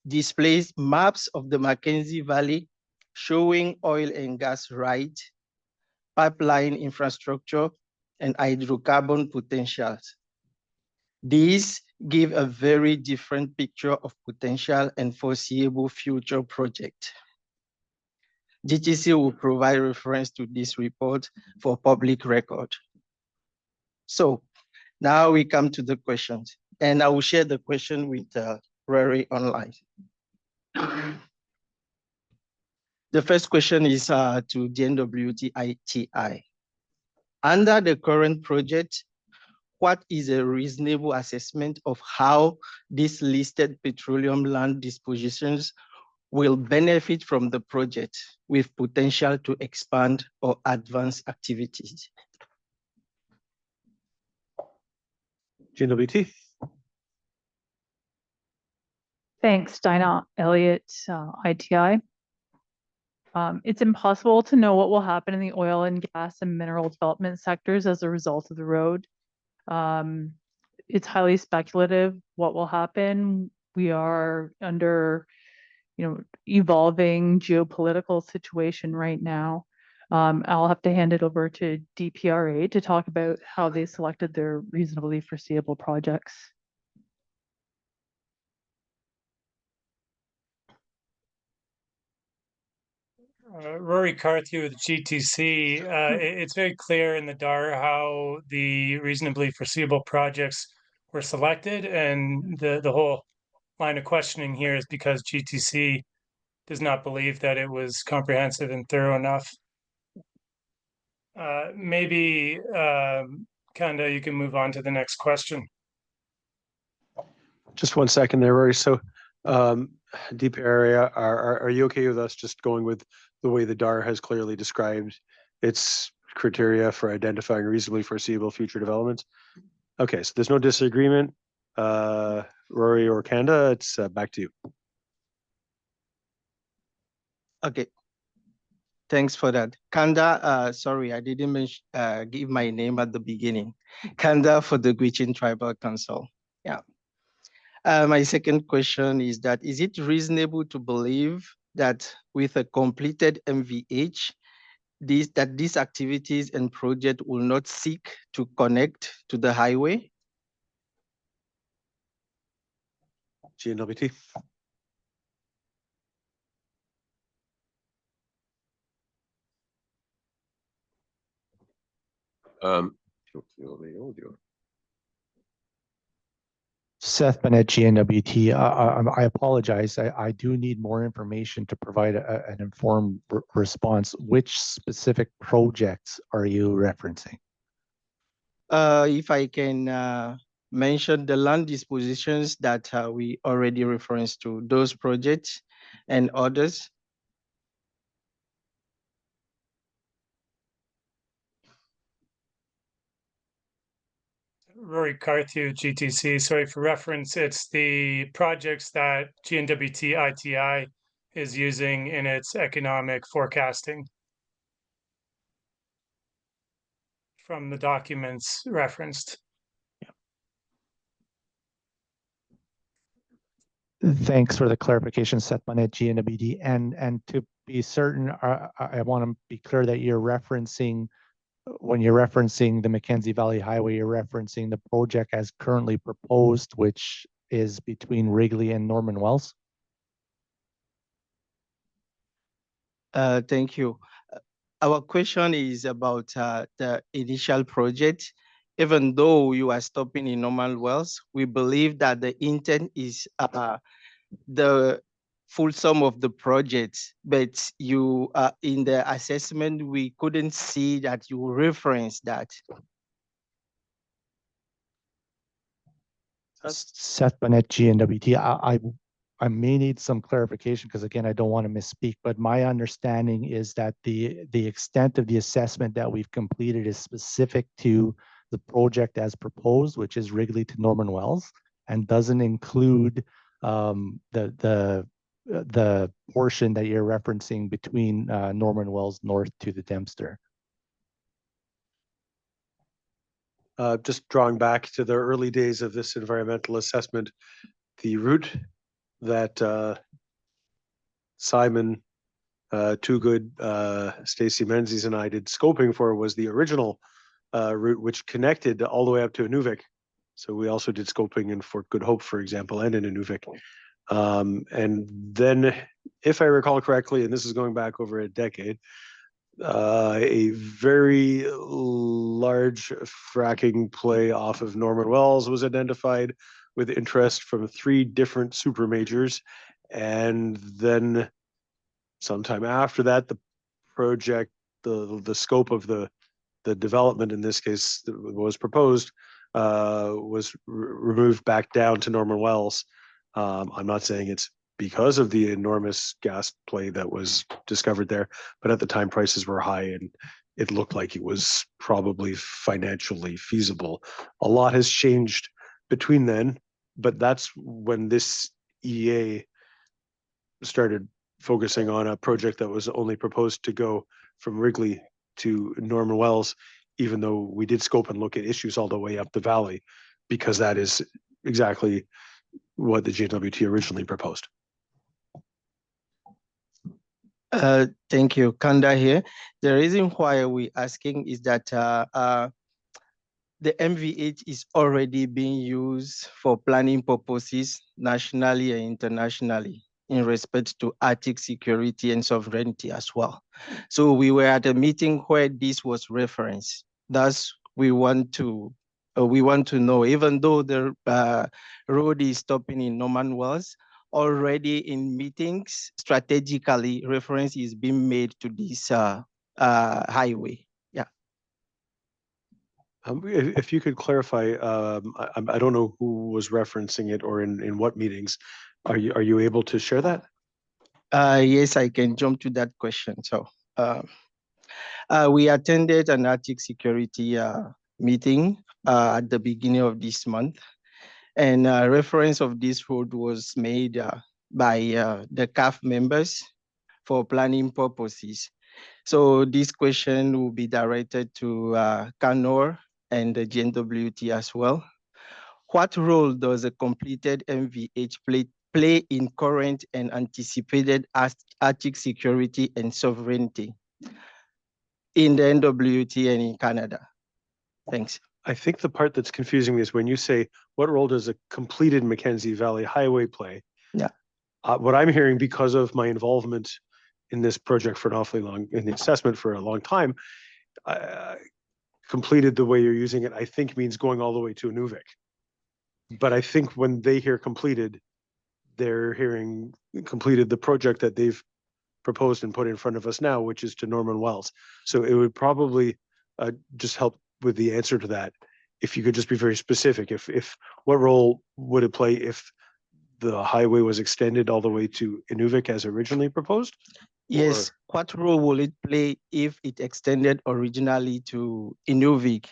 displays maps of the Mackenzie Valley showing oil and gas rights, pipeline infrastructure, and hydrocarbon potentials. These give a very different picture of potential and foreseeable future projects. GTC will provide reference to this report for public record. So now we come to the questions, and I will share the question with Rory online. The first question is to DNWT ITI. Under the current project, what is a reasonable assessment of how these listed petroleum land dispositions will benefit from the project with potential to expand or advance activities? GNWT. Thanks, Dinah Elliott, ITI. It's impossible to know what will happen in the oil and gas and mineral development sectors as a result of the road. it's highly speculative what will happen. We are under, evolving geopolitical situation right now. I'll have to hand it over to DPRA to talk about how they selected their reasonably foreseeable projects. Rory Carthew with GTC. It's very clear in the DAR how the reasonably foreseeable projects were selected, and the whole line of questioning here is because GTC does not believe that it was comprehensive and thorough enough. Maybe, Kanda, you can move on to the next question. Just 1 second there, Rory. So, deep area, are you okay with us just going with the way the DAR has clearly described its criteria for identifying reasonably foreseeable future developments? Okay, so there's no disagreement. Rory or Kanda, it's back to you. Okay. Thanks for that. Kanda, sorry, I didn't give my name at the beginning. Kanda for the Gwich'in Tribal Council. Yeah. My second question is that, is it reasonable to believe that with a completed MVH, these activities and project will not seek to connect to the highway? GNWT. Seth Bennett, GNWT. I apologize. I do need more information to provide an informed response. Which specific projects are you referencing? If I can mention the land dispositions that we already referenced to, those projects and others. Rory Carthew, GTC. Sorry for reference. It's the projects that GNWT ITI is using in its economic forecasting from the documents referenced. Thanks for the clarification, Seth Bennett, GNWT. And to be certain, I want to be clear that you're referencing, when you're referencing the Mackenzie Valley Highway, you're referencing the project as currently proposed, which is between Wrigley and Norman Wells. Thank you. Our question is about the initial project. Even though you are stopping in Norman Wells, we believe that the intent is the full sum of the project, but you in the assessment, we couldn't see that you reference that. Seth Bennett, GNWT. I may need some clarification because, again, I don't want to misspeak, but my understanding is that the extent of the assessment that we've completed is specific to the project as proposed, which is Wrigley to Norman Wells, and doesn't include the portion that you're referencing between Norman Wells north to the Dempster. Just drawing back to the early days of this environmental assessment, the route that Simon Toogood, Stacy Menzies, and I did scoping for was the original route, which connected all the way up to Inuvik. So we also did scoping in Fort Good Hope, for example, and in Inuvik. And then, if I recall correctly, and this is going back over a decade, a very large fracking play off of Norman Wells was identified with interest from 3 different super majors. And then sometime after that, the project, the scope of the development in this case that was proposed was removed back down to Norman Wells. I'm not saying it's because of the enormous gas play that was discovered there, but at the time prices were high and it looked like it was probably financially feasible. A lot has changed between then, but that's when this EA started focusing on a project that was only proposed to go from Wrigley to Norman Wells, even though we did scope and look at issues all the way up the valley. because that is exactly what the GNWT originally proposed. Thank you, Kanda here. The reason why we're asking is that the MVH is already being used for planning purposes nationally and internationally in respect to Arctic security and sovereignty as well. So we were at a meeting where this was referenced. Thus, we want to know, even though the road is stopping in Norman Wells, already in meetings, strategically, reference is being made to this highway. Yeah. If you could clarify, I don't know who was referencing it or in what meetings. Are you able to share that? Yes, I can jump to that question. So we attended an Arctic security meeting at the beginning of this month, and reference of this road was made by the CAF members for planning purposes. So this question will be directed to Canor and the GNWT as well. What role does a completed MVH play in current and anticipated Arctic security and sovereignty in the NWT and in Canada? Thanks. I think the part that's confusing me is when you say, what role does a completed Mackenzie Valley Highway play? Yeah. What I'm hearing, because of my involvement in this project for an awfully long, in the assessment for a long time, completed the way you're using it, I think means going all the way to Inuvik. But I think when they hear completed, they're hearing completed the project that they've proposed and put in front of us now, which is to Norman Wells. So it would probably just help with the answer to that. If you could just be very specific, if what role would it play if the highway was extended all the way to Inuvik as originally proposed? Yes, what role will it play if it extended originally to Inuvik?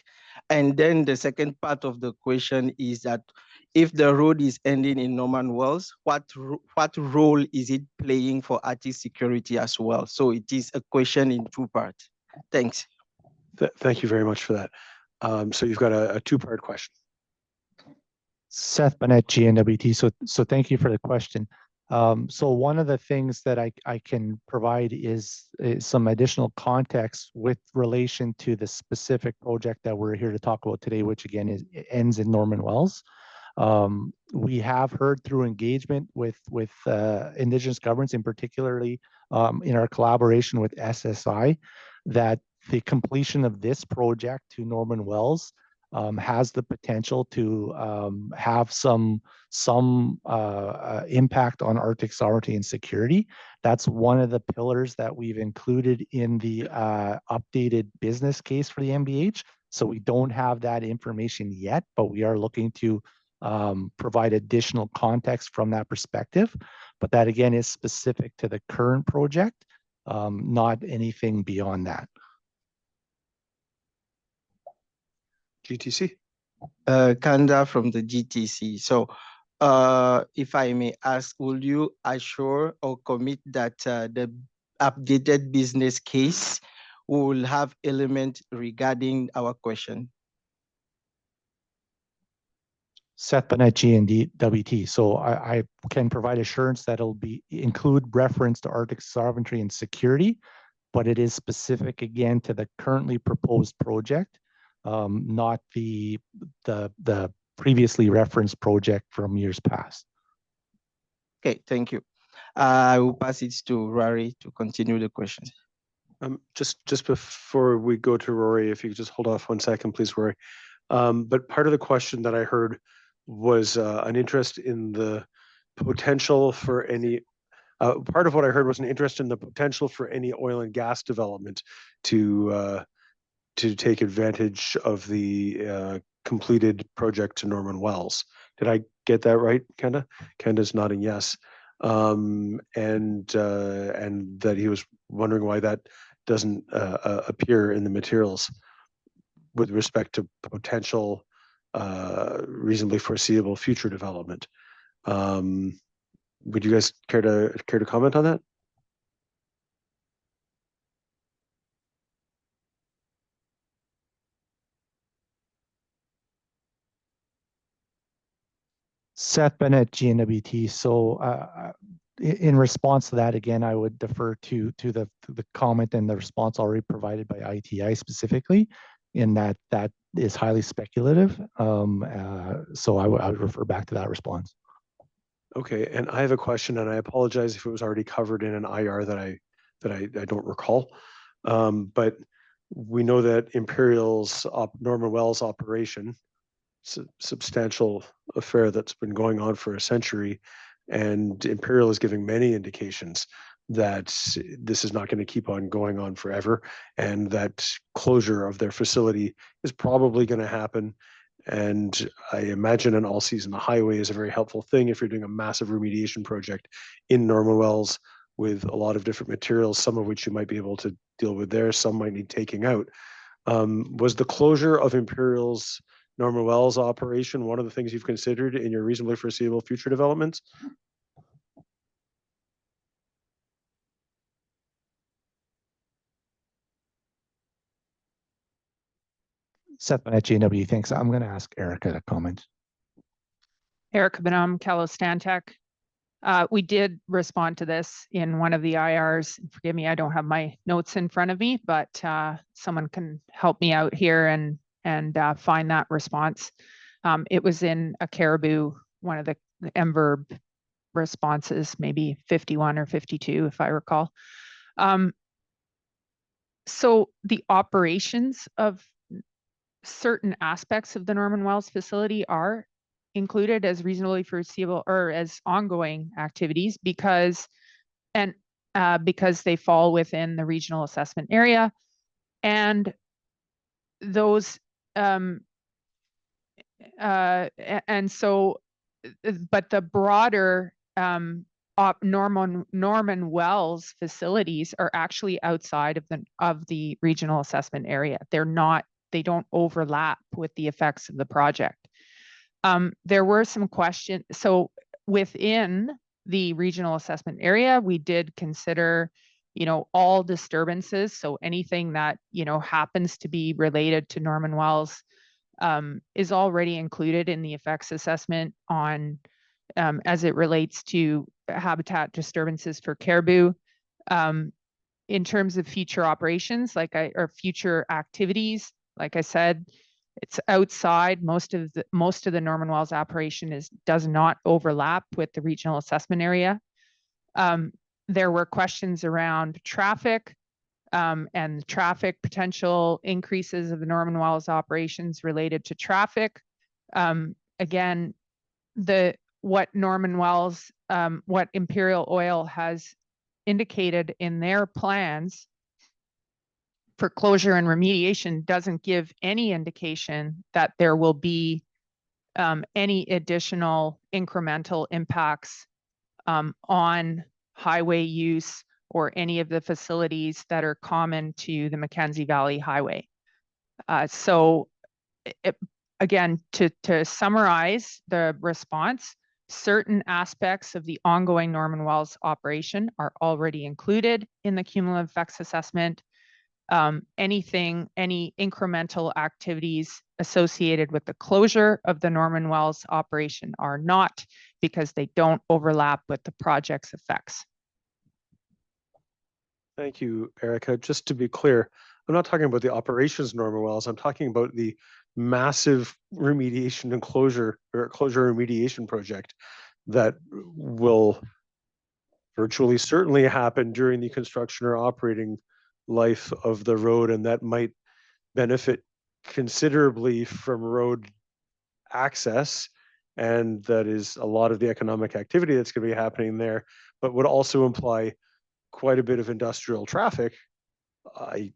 And then the second part of the question is that if the road is ending in Norman Wells, what role is it playing for Arctic security as well? So it is a question in two parts. Thanks. Thank you very much for that. So you've got a two-part question. Seth Bennett, GNWT. So thank you for the question. So one of the things that I can provide is some additional context with relation to the specific project that we're here to talk about today, which again ends in Norman Wells. We have heard through engagement with Indigenous governments, in particularly in our collaboration with SSI, that the completion of this project to Norman Wells has the potential to have some impact on Arctic sovereignty and security. That's one of the pillars that we've included in the updated business case for the MVH. So we don't have that information yet, but we are looking to provide additional context from that perspective. But that again is specific to the current project, not anything beyond that. GTC? Kanda from the GTC. So if I may ask, will you assure or commit that the updated business case will have elements regarding our question? Seth Bennett, GNWT. So I can provide assurance that it'll include reference to Arctic sovereignty and security, but it is specific again to the currently proposed project, not the previously referenced project from years past. Okay, thank you. I will pass it to Rory to continue the questions. Just before we go to Rory, if you could just hold off 1 second, please, Rory. But part of the question that I heard was an interest in the potential for any, part of what I heard was an interest in the potential for any oil and gas development to take advantage of the completed project to Norman Wells. Did I get that right, Kenda? Kenda's nodding yes. And that he was wondering why that doesn't appear in the materials with respect to potential reasonably foreseeable future development. Would you guys care to comment on that? Seth Bennett, GNWT. So in response to that, again, I would defer to the comment and the response already provided by ITI specifically, in that is highly speculative. So I would refer back to that response. Okay, and I have a question, and I apologize if it was already covered in an IR that I don't recall. But we know that Imperial's Norman Wells operation, substantial affair that's been going on for a century, and Imperial is giving many indications that this is not going to keep on going on forever, and that closure of their facility is probably going to happen. And I imagine an all-season highway is a very helpful thing if you're doing a massive remediation project in Norman Wells with a lot of different materials, some of which you might be able to deal with there, some might need taking out. Was the closure of Imperial's Norman Wells operation one of the things you've considered in your reasonably foreseeable future developments? Seth Bennett, GNW, thanks. I'm going to ask Erica to comment. Erica Benham, Calostantec. We did respond to this in one of the IRs. Forgive me, I don't have my notes in front of me, but someone can help me out here and find that response. It was in a Caribou, one of the MVerb responses, maybe 51 or 52, if I recall. So the operations of certain aspects of the Norman Wells facility are included as reasonably foreseeable or as ongoing activities because they fall within the regional assessment area, and those but the broader Norman Wells facilities are actually outside of the regional assessment area. They don't overlap with the effects of the project. There were some questions. So within the regional assessment area, we did consider, all disturbances. So anything that, happens to be related to Norman Wells is already included in the effects assessment on, as it relates to habitat disturbances for caribou. In terms of future operations, or future activities, like I said, it's outside. Most of the Norman Wells operation does not overlap with the regional assessment area. There were questions around traffic and traffic potential increases of the Norman Wells operations related to traffic. Again, what Norman Wells, what Imperial Oil has indicated in their plans for closure and remediation doesn't give any indication that there will be any additional incremental impacts on highway use or any of the facilities that are common to the Mackenzie Valley Highway. Again, to summarize the response, certain aspects of the ongoing Norman Wells operation are already included in the cumulative effects assessment. Any incremental activities associated with the closure of the Norman Wells operation are not, because they don't overlap with the project's effects. Thank you, Erica. Just to be clear, I'm not talking about the operations Norman Wells. I'm talking about the massive remediation and closure remediation project that will virtually certainly happen during the construction or operating life of the road, and that might benefit considerably from road access, and that is a lot of the economic activity that's going to be happening there, but would also imply quite a bit of industrial traffic.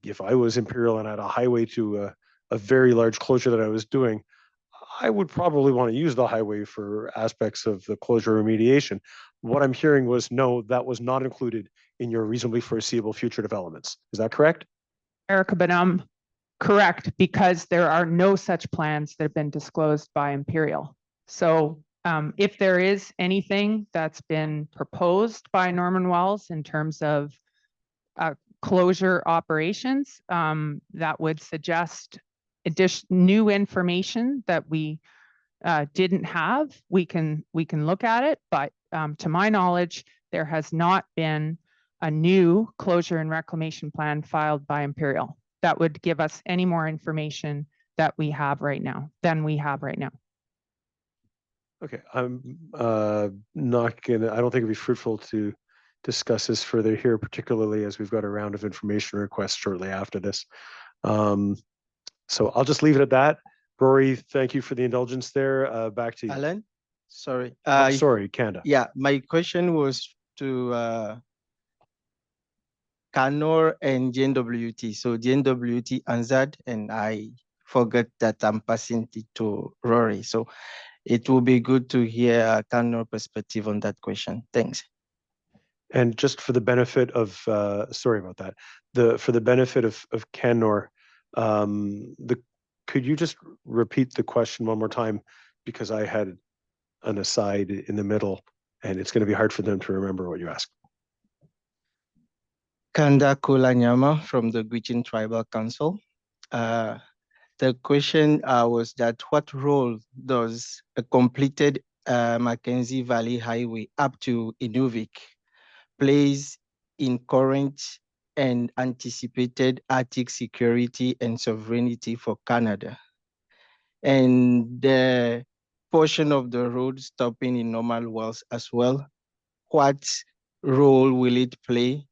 If I was Imperial and had a highway to a very large closure that I was doing, I would probably want to use the highway for aspects of the closure remediation. What I'm hearing was, no, that was not included in your reasonably foreseeable future developments. Is that correct? Erica Benham, correct, because there are no such plans that have been disclosed by Imperial. So if there is anything that's been proposed by Norman Wells in terms of closure operations, that would suggest new information that we didn't have, we can look at it, but to my knowledge, there has not been a new closure and reclamation plan filed by Imperial that would give us any more information that we have right now than we have right now. Okay, I'm not gonna, I don't think it'd be fruitful to discuss this further here, particularly as we've got a round of information requests shortly after this. So I'll just leave it at that. Rory, thank you for the indulgence there. Back to you. Alan, sorry. Oh, sorry, Canada. Yeah, my question was to Canor and JNWT. So JNWT answered, and I forgot that I'm passing it to Rory. So it will be good to hear Canor perspective on that question. Thanks. And just for the benefit of, sorry about that, for the benefit of Canor, could you just repeat the question one more time? Because I had an aside in the middle, and it's going to be hard for them to remember what you asked. Kanda Kulanyama from the Gwich'in Tribal Council. The question was that what role does a completed Mackenzie Valley Highway up to Inuvik plays in current and anticipated Arctic security and sovereignty for Canada? And the portion of the road stopping in normal wells as well, what role will it play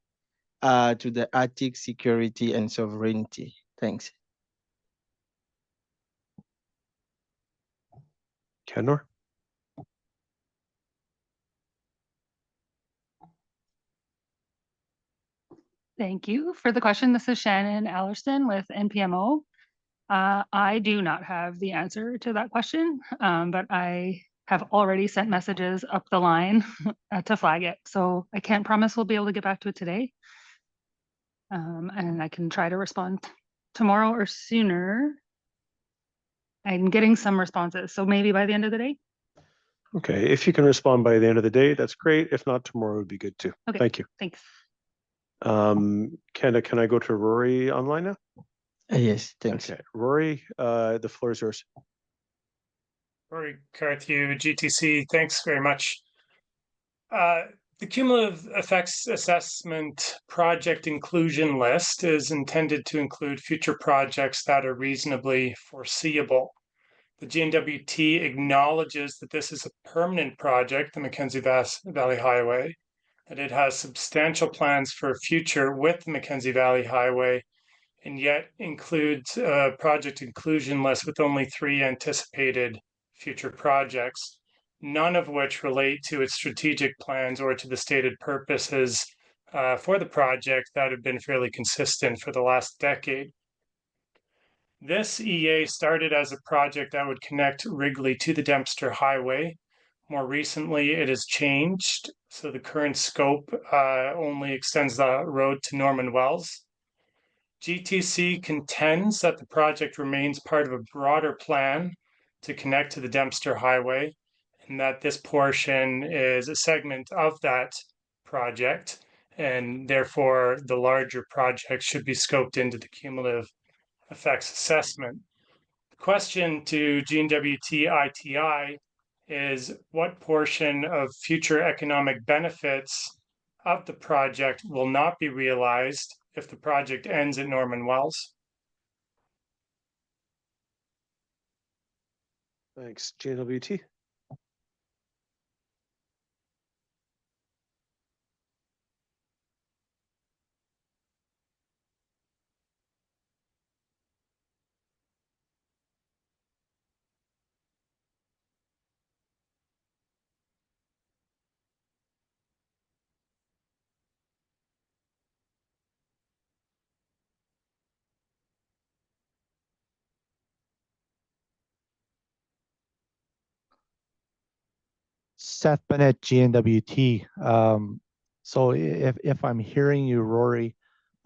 to the Arctic security and sovereignty? Thanks. Canor? Thank you for the question. This is Shannon Allerston with NPMO. I do not have the answer to that question, but I have already sent messages up the line to flag it. So I can't promise we'll be able to get back to it today. And I can try to respond tomorrow or sooner. I'm getting some responses, so maybe by the end of the day. Okay, if you can respond by the end of the day, that's great. If not, tomorrow would be good too. Okay, thank you. Thanks. Can I go to Rory online now? Yes, thanks. Okay, Rory, the floor is yours. Rory Carthew, GTC, thanks very much. The cumulative effects assessment project inclusion list is intended to include future projects that are reasonably foreseeable. The GNWT acknowledges that this is a permanent project, the Mackenzie Valley Highway, that it has substantial plans for a future with the Mackenzie Valley Highway, and yet includes a project inclusion list with only 3 anticipated future projects, none of which relate to its strategic plans or to the stated purposes for the project that have been fairly consistent for the last decade. This EA started as a project that would connect Wrigley to the Dempster Highway. More recently, it has changed, so the current scope only extends the road to Norman Wells. GTC contends that the project remains part of a broader plan to connect to the Dempster Highway, and that this portion is a segment of that project, and therefore the larger project should be scoped into the cumulative effects assessment. The question to GNWT ITI is what portion of future economic benefits of the project will not be realized if the project ends at Norman Wells? Thanks, JWT. Seth Bennett, GNWT. So if I'm hearing you, Rory,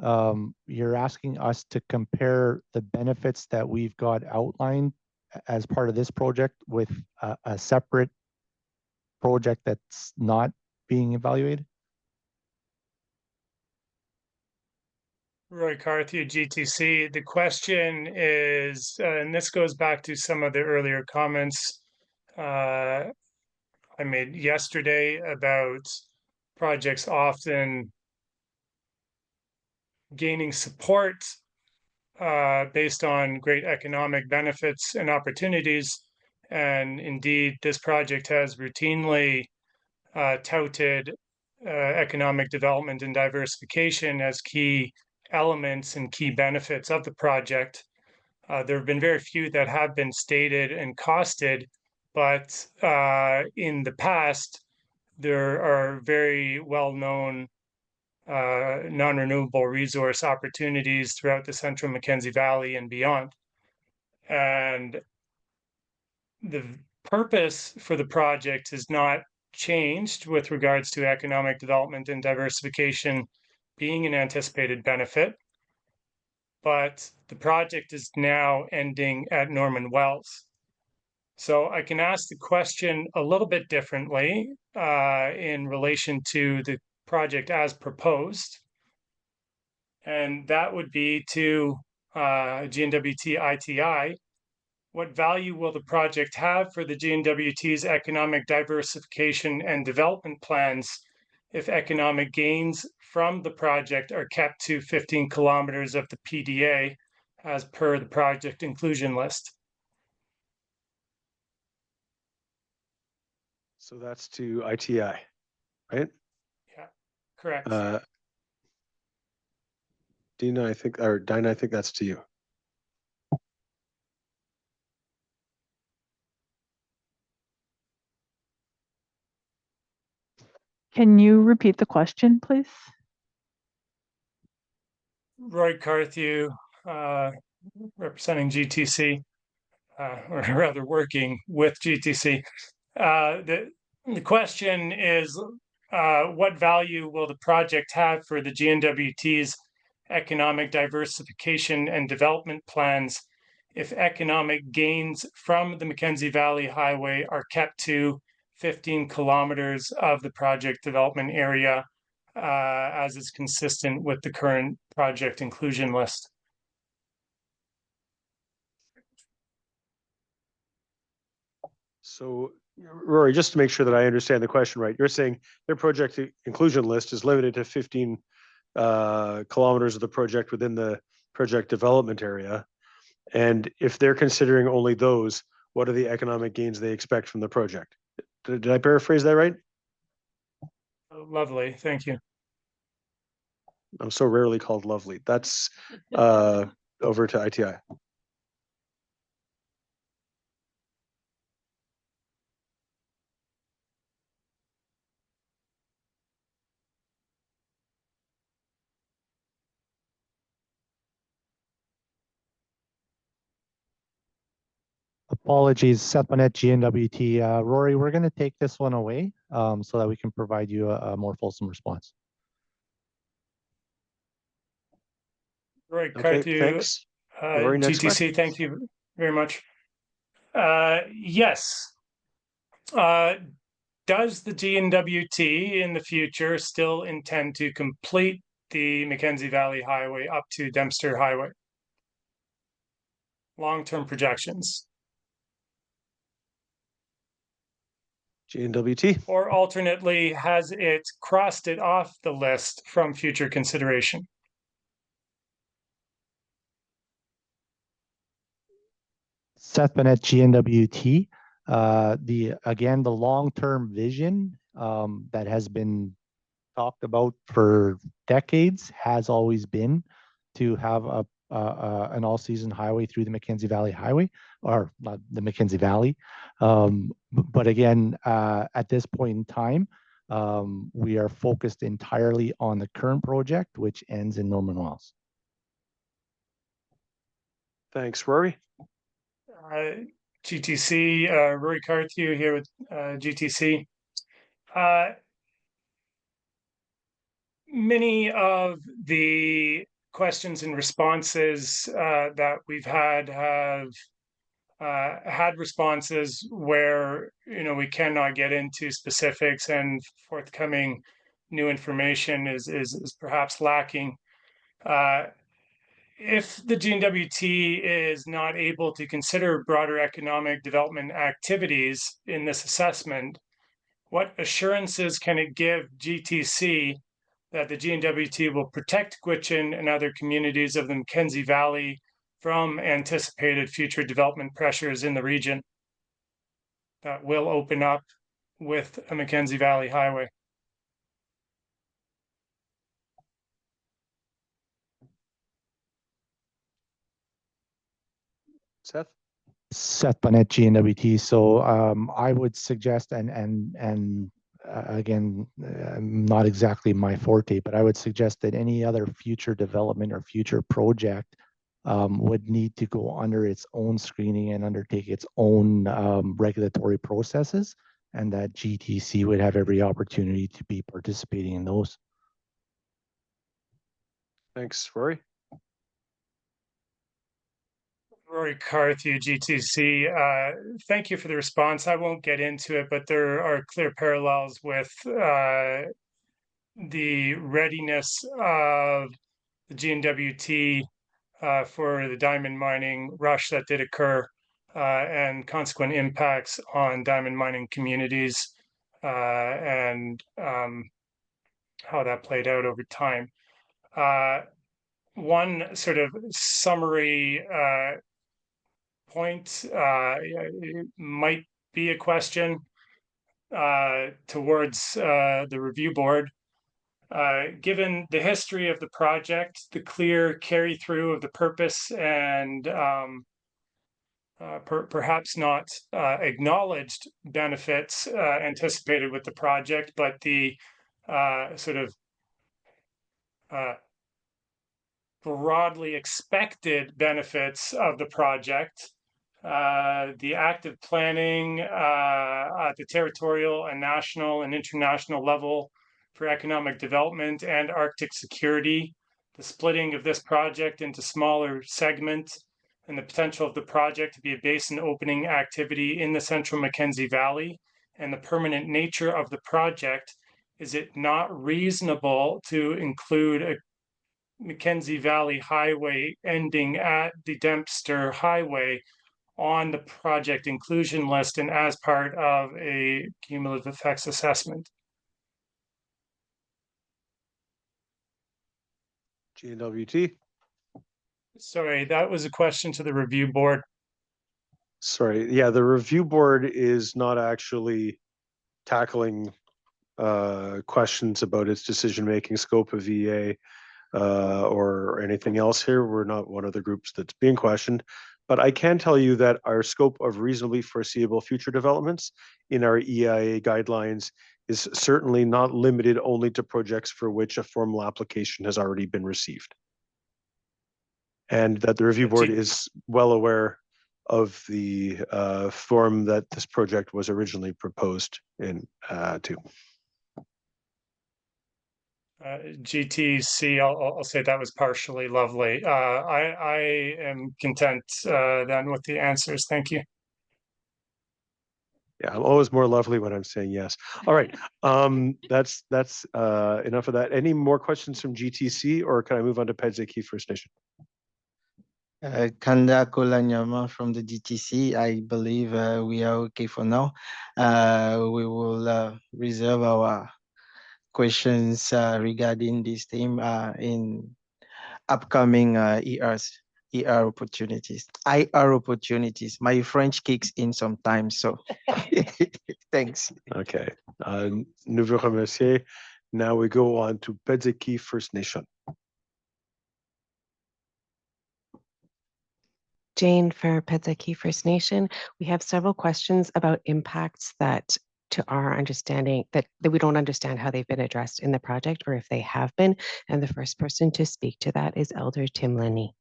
you're asking us to compare the benefits that we've got outlined as part of this project with a separate project that's not being evaluated? Roy Carthew, GTC. The question is, and this goes back to some of the earlier comments I made yesterday about projects often gaining support based on great economic benefits and opportunities. And indeed, this project has routinely touted economic development and diversification as key elements and key benefits of the project. There have been very few that have been stated and costed, but in the past, there are very well-known non-renewable resource opportunities throughout the central Mackenzie Valley and beyond. And the purpose for the project has not changed with regards to economic development and diversification being an anticipated benefit, but the project is now ending at Norman Wells. So I can ask the question a little bit differently in relation to the project as proposed. And that would be to GNWT ITI. What value will the project have for the GNWT's economic diversification and development plans if economic gains from the project are kept to 15 kilometers of the PDA as per the project inclusion list? So that's to ITI, right? Yeah, correct. Dina, I think, or Dinah, I think that's to you. Can you repeat the question, please? Roy Carthew, representing GTC, or rather working with GTC. The question is, what value will the project have for the GNWT's economic diversification and development plans if economic gains from the Mackenzie Valley Highway are kept to 15 kilometers of the project development area, as is consistent with the current project inclusion list? So, Rory, just to make sure that I understand the question right, you're saying their project inclusion list is limited to 15 kilometers of the project within the project development area. And if they're considering only those, what are the economic gains they expect from the project? Did I paraphrase that right? Lovely, thank you. I'm so rarely called lovely. That's over to ITI. Apologies, Seth Bonnet, GNWT. Rory, we're going to take this one away so that we can provide you a more fulsome response. Roy Okay, Carthew, thanks. Rory, next GTC, question. thank you very much. Yes. Does the GNWT in the future still intend to complete the Mackenzie Valley Highway up to Dempster Highway? Long-term projections. GNWT. Or alternately, has it crossed it off the list from future consideration? Seth Bennett, GNWT. The long-term vision that has been talked about for decades has always been to have an all-season highway through the Mackenzie Valley Highway, or not the Mackenzie Valley. But again, at this point in time, we are focused entirely on the current project, which ends in Norman Wells. Thanks, Rory. GTC, Rory Carthew here with GTC. Many of the questions and responses that we've had have had responses where we cannot get into specifics, and forthcoming new information is perhaps lacking. if the GNWT is not able to consider broader economic development activities in this assessment, what assurances can it give GTC that the GNWT will protect Gwich'in and other communities of the Mackenzie Valley from anticipated future development pressures in the region that will open up with a Mackenzie Valley highway? Seth? Seth Bonnet, GNWT. So I would suggest, again, not exactly my forte, but I would suggest that any other future development or future project would need to go under its own screening and undertake its own regulatory processes, and that GTC would have every opportunity to be participating in those. Thanks, Rory. Rory Carthew, GTC. Thank you for the response. I won't get into it, but there are clear parallels with the readiness of the GNWT for the diamond mining rush that did occur and consequent impacts on diamond mining communities and how that played out over time. One sort of summary point might be a question towards the review board. Given the history of the project, the clear carry through of the purpose and perhaps not acknowledged benefits anticipated with the project, but the sort of broadly expected benefits of the project, the active planning at the territorial and national and international level for economic development and Arctic security, the splitting of this project into smaller segments, and the potential of the project to be a basin opening activity in the central Mackenzie Valley, and the permanent nature of the project, is it not reasonable to include a Mackenzie Valley Highway ending at the Dempster Highway on the project inclusion list and as part of a cumulative effects assessment? GNWT? Sorry, that was a question to the review board. Sorry, yeah, the review board is not actually tackling questions about its decision-making scope of VA or anything else here. We're not one of the groups that's being questioned, but I can tell you that our scope of reasonably foreseeable future developments in our EIA guidelines is certainly not limited only to projects for which a formal application has already been received. And that the review board is well aware of the form that this project was originally proposed in to. GTC, I'll say that was partially lovely. I am content then with the answers. Thank you. Yeah, I'm always more lovely when I'm saying yes. All right, that's enough of that. Any more questions from GTC, or can I move on to Pedzeki First Nation? Kanda Kolanyama from the GTC. I believe we are okay for now. We will reserve our questions regarding this theme in upcoming ER opportunities. IR opportunities. My French kicks in sometimes, so thanks. Okay. Nous vous remercions. Now we go on to Pedzeki First Nation. Jane for Pedzeki First Nation. We have several questions about impacts that, to our understanding, that we don't understand how they've been addressed in the project or if they have been. And the first person to speak to that is Elder Tim Lenny.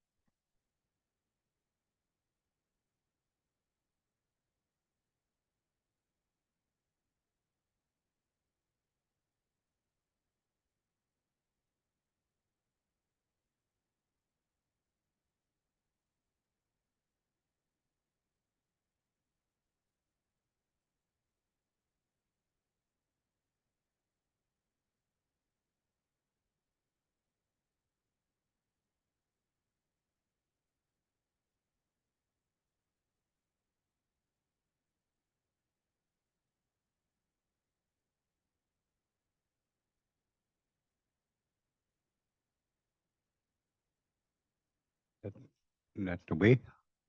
That's the way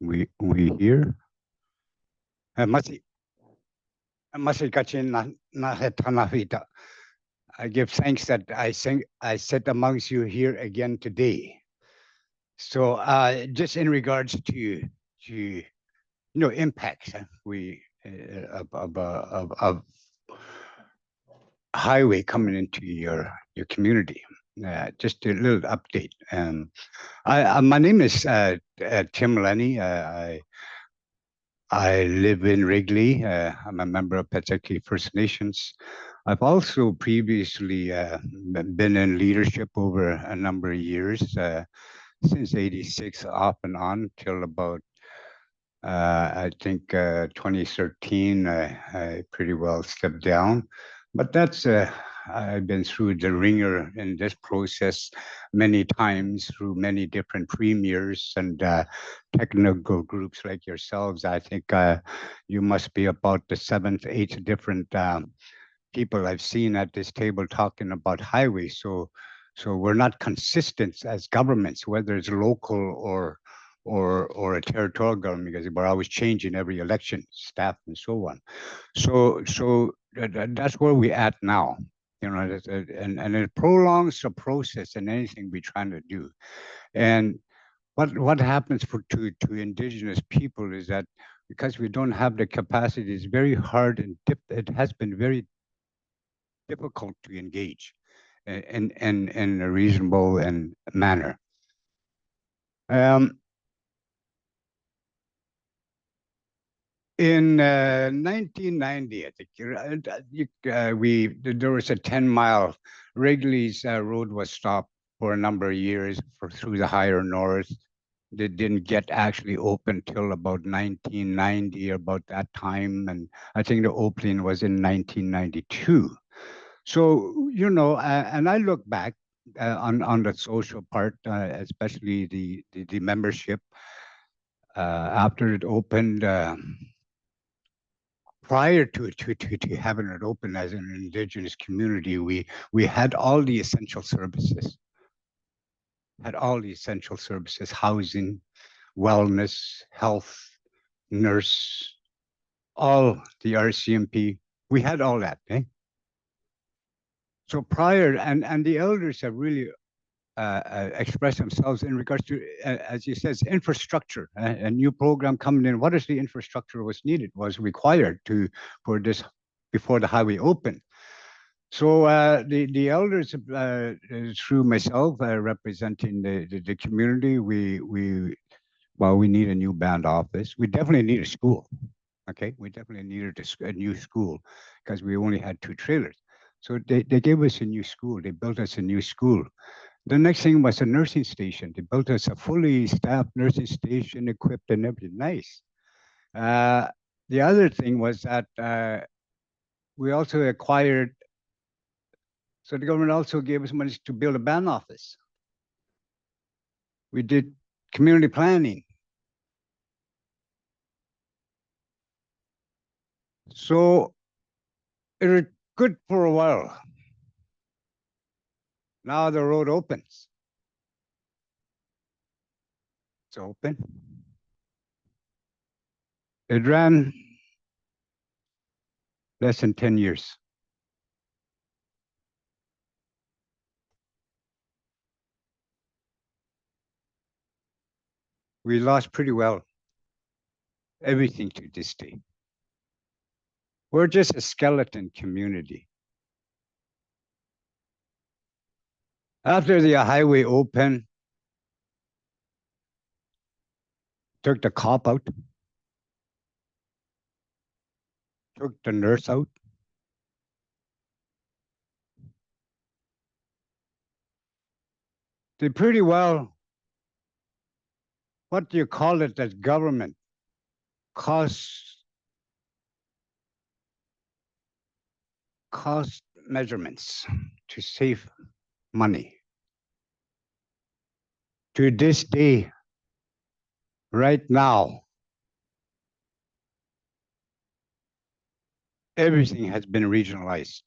we hear. I give thanks that I sit amongst you here again today. So just in regards to impacts of highway coming into your community. Just a little update. My name is Tim Lenny. I live in Wrigley. I'm a member of Petsekli First Nations. I've also previously been in leadership over a number of years, since '86 off and on till about I think 2013. I pretty well stepped down, but that's I've been through the ringer in this process many times through many different premiers and technical groups like yourselves. I think you must be about the seventh, eighth different people I've seen at this table talking about highways. So we're not consistent as governments, whether it's local or a territorial government, because we're always changing every election, staff and so on. So that's where we're at now. And it prolongs the process in anything we're trying to do. And what happens to indigenous people is that because we don't have the capacity, it's very hard and it has been very difficult to engage in a reasonable manner. In 1990, I think there was a 10-mile Wrigley's road was stopped for a number of years through the higher north. They didn't get actually open till about 1990, about that time, and I think the opening was in 1992. So and I look back on the social part, especially the membership after it opened. Prior to having it open as an indigenous community, we had all the essential services. Housing, wellness, health, nurse, all the RCMP. We had all that. So prior, and the elders have really express themselves in regards to, as you said, infrastructure. A new program coming in. What is the infrastructure was needed, was required for this before the highway opened? So the elders, through myself representing the community, we need a new band office. We definitely need a school. Okay, we definitely needed a new school because we only had 2 trailers. So they gave us a new school. They built us a new school. The next thing was a nursing station. They built us a fully staffed nursing station, equipped and everything. Nice. The other thing was that we also acquired, so the government also gave us money to build a band office. We did community planning. So it was good for a while. Now the road opens. It's open. It ran less than 10 years. We lost pretty well everything to this day. We're just a skeleton community. After the highway opened, took the cop out, took the nurse out. They pretty well, what do you call it as government? Cost measurements to save money. To this day, right now, everything has been regionalized.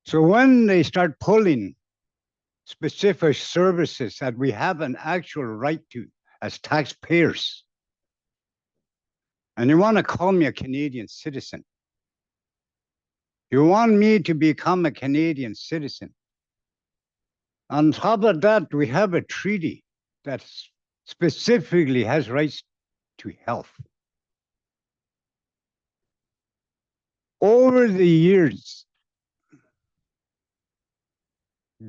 So when they start pulling specific services that we have an actual right to as taxpayers. And you want to call me a Canadian citizen. You want me to become a Canadian citizen. On top of that, we have a treaty that specifically has rights to health. Over the years,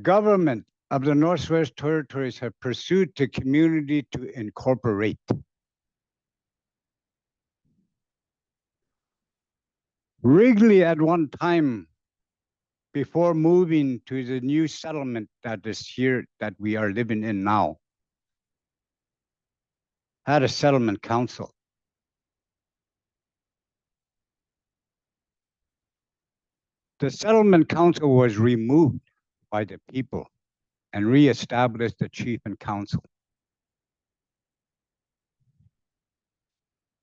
government of the Northwest Territories have pursued the community to incorporate. Wrigley at one time, before moving to the new settlement that is here, that we are living in now, had a settlement council. The settlement council was removed by the people and reestablished the chief and council.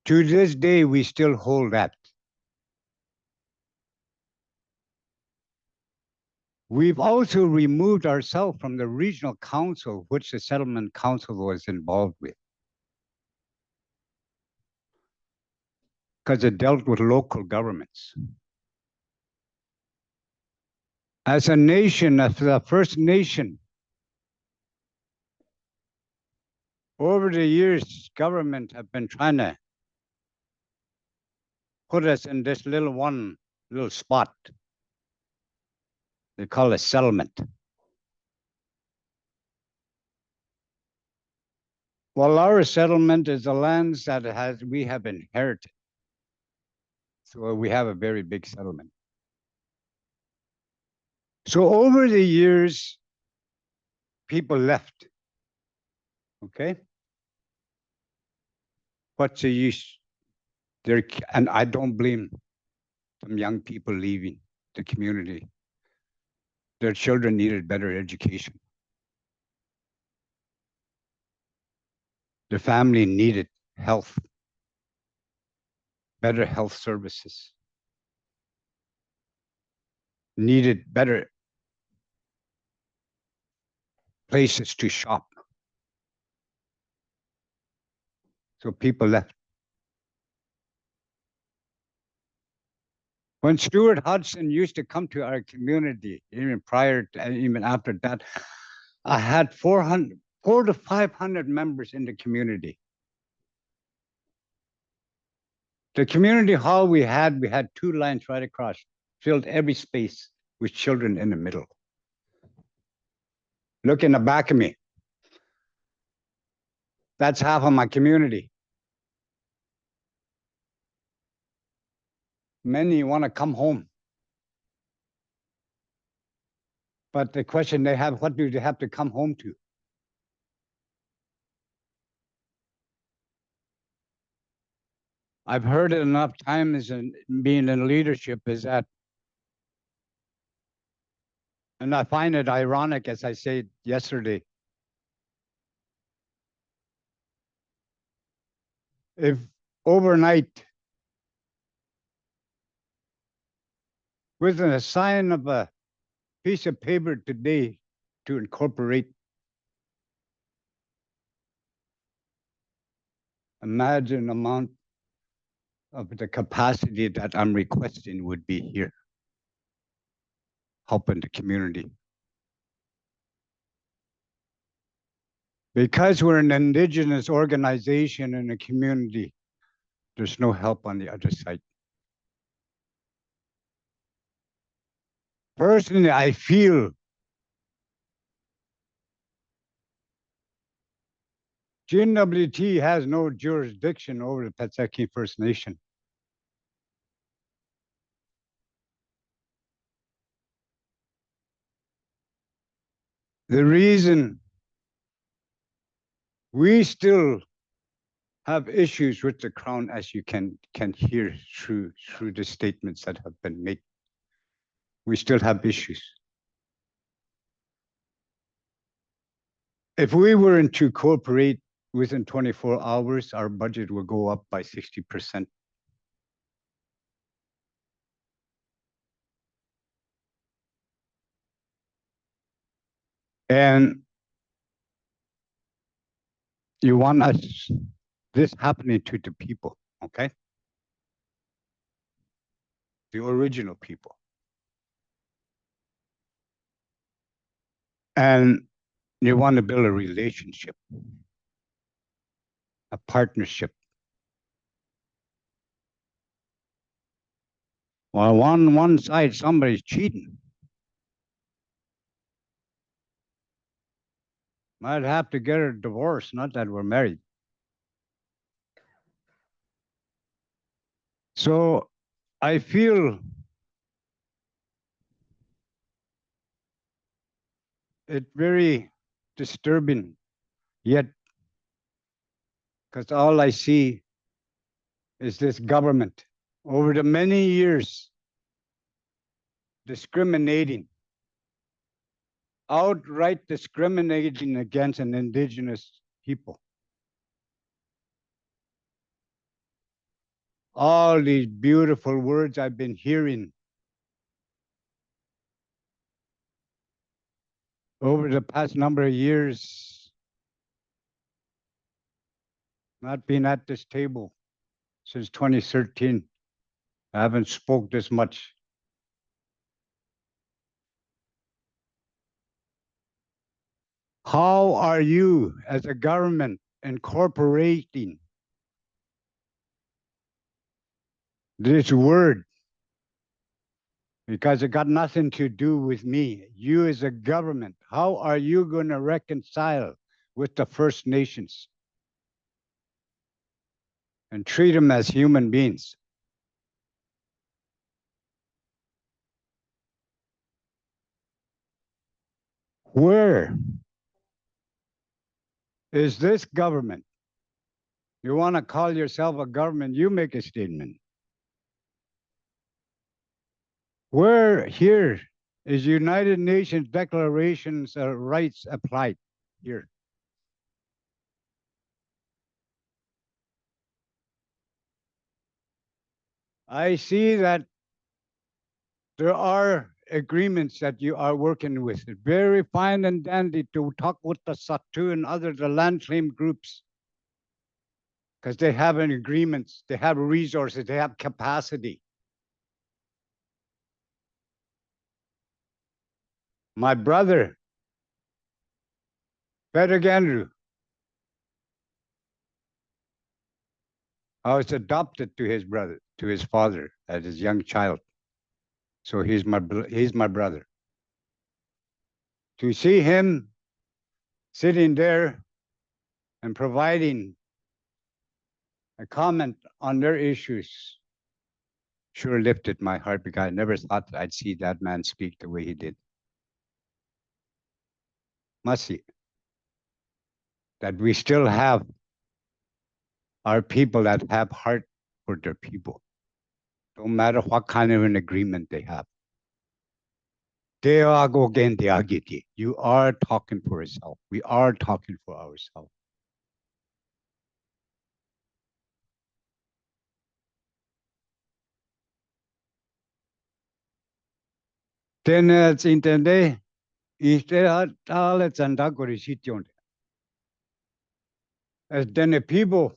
To this day, we still hold that. We've also removed ourselves from the regional council, which the settlement council was involved with, because it dealt with local governments. As a nation, as the First Nation, over the years, government have been trying to put us in this little spot. They call it settlement. Well, our settlement is the lands that we have inherited. So we have a very big settlement. So over the years, people left. Okay? What's the use? And I don't blame some young people leaving the community. Their children needed better education. The family needed health, better health services, needed better places to shop. So people left. When Stuart Hudson used to come to our community, even prior to, even after that, I had 400 to 500 members in the community. The community hall we had 2 lines right across, filled every space with children in the middle. Look in the back of me. That's half of my community. Many want to come home. But the question they have, what do they have to come home to? I've heard it enough times in being in leadership is that, and I find it ironic, as I said yesterday, if overnight, with a sign of a piece of paper today to incorporate, imagine the amount of the capacity that I'm requesting would be here, helping the community. Because we're an Indigenous organization in a community, there's no help on the other side. Personally, I feel GNWT has no jurisdiction over the Patsaki First Nation. The reason we still have issues with the Crown, as you can hear through the statements that have been made. We still have issues. If we were to cooperate within 24 hours, our budget will go up by 60%. And you want us, this happening to the people, okay? The original people. And you want to build a relationship, a partnership. Well, on one side, somebody's cheating. Might have to get a divorce, not that we're married. So I feel it very disturbing, yet, because all I see is this government over the many years discriminating, outright discriminating against an indigenous people. All these beautiful words I've been hearing over the past number of years, not being at this table since 2013. I haven't spoke this much. How are you as a government incorporating this word? Because it got nothing to do with me. You as a government, how are you going to reconcile with the First Nations and treat them as human beings? Where is this government? You want to call yourself a government, you make a statement. Where here is United Nations Declarations of Rights applied here? I see that there are agreements that you are working with. Very fine and dandy to talk with the Satu and other the land claim groups, because they have an agreements, they have resources, they have capacity. My brother, Pedagandru, I was adopted to his brother, to his father as his young child. So he's my brother. To see him sitting there and providing a comment on their issues sure lifted my heart, because I never thought that I'd see that man speak the way he did. Masi, that we still have our people that have heart for their people, no matter what kind of an agreement they have. You are talking for yourself. We are talking for ourselves. Tienes entender y te ale tsanda korishition. As then the people,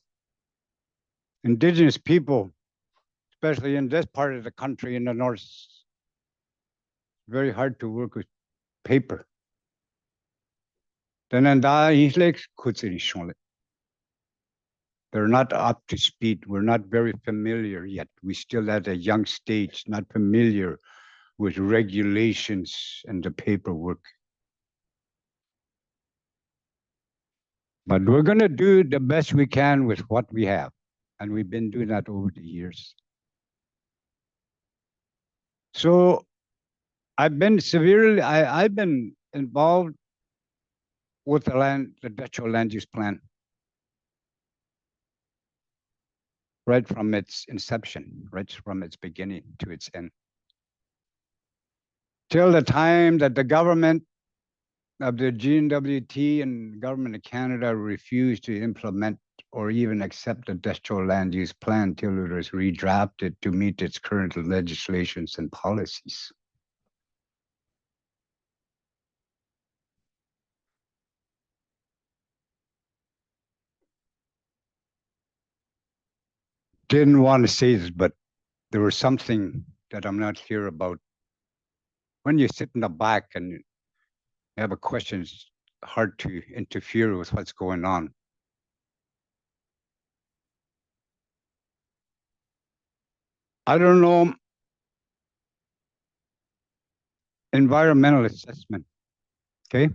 indigenous people, especially in this part of the country in the north, very hard to work with paper. Then they're not up to speed. We're not very familiar yet. We still at a young stage, not familiar with regulations and the paperwork. But we're going to do the best we can with what we have. And we've been doing that over the years. So I've been I've been involved with the Dutch land use plan right from its inception, right from its beginning to its end. Till the time that the government of the GNWT and government of Canada refused to implement or even accept the Dutch land use plan till it was redrafted to meet its current legislations and policies. didn't want to say this, but there was something that I'm not clear about. When you sit in the back and you have a question, it's hard to interfere with what's going on. I don't know. Environmental assessment, okay?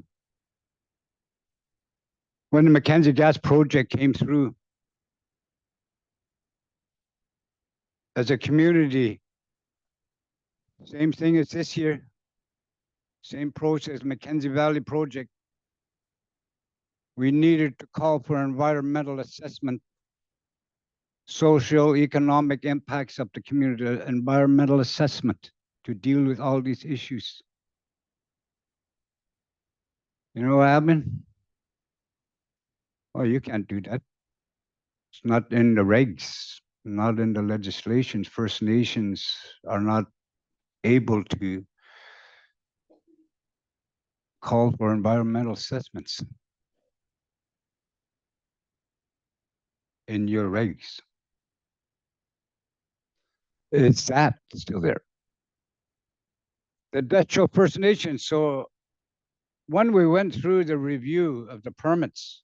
When the Mackenzie gas project came through, as a community, same thing as this year, same process, Mackenzie Valley project. We needed to call for environmental assessment, socio-economic impacts of the community, environmental assessment to deal with all these issues. You know what happened? Oh, you can't do that. It's not in the regs, not in the legislations. First Nations are not able to call for environmental assessments in your regs. Is that still there? The Dutch First Nations. So when we went through the review of the permits,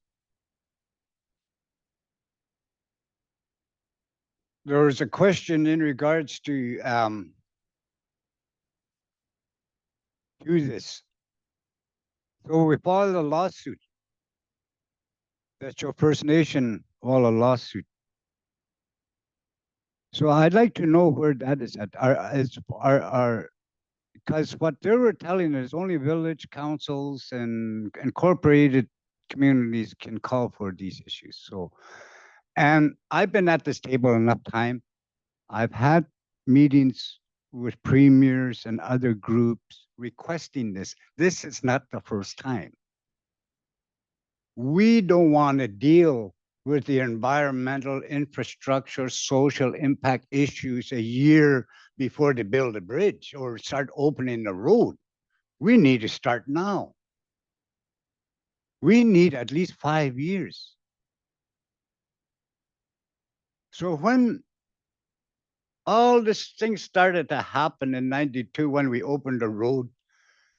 there was a question in regards to this. So we filed a lawsuit. That's your First Nation, all a lawsuit. So I'd like to know where that is at. Because what they were telling us, only village councils and incorporated communities can call for these issues. So, and I've been at this table enough time. I've had meetings with premiers and other groups requesting this. This is not the first time. We don't want to deal with the environmental, infrastructure, social impact issues a year before they build a bridge or start opening the road. We need to start now. We need at least 5 years. So when all these things started to happen in 92 when we opened the road,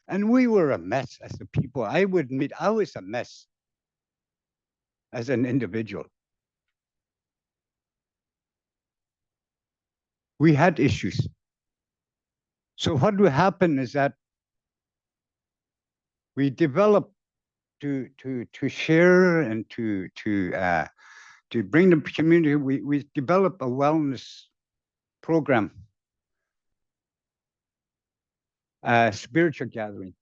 and we were a mess as the people. I would admit I was a mess as an individual. We had issues. So what would happen is that we developed to share and to bring the community. We developed a wellness program, a spiritual gathering,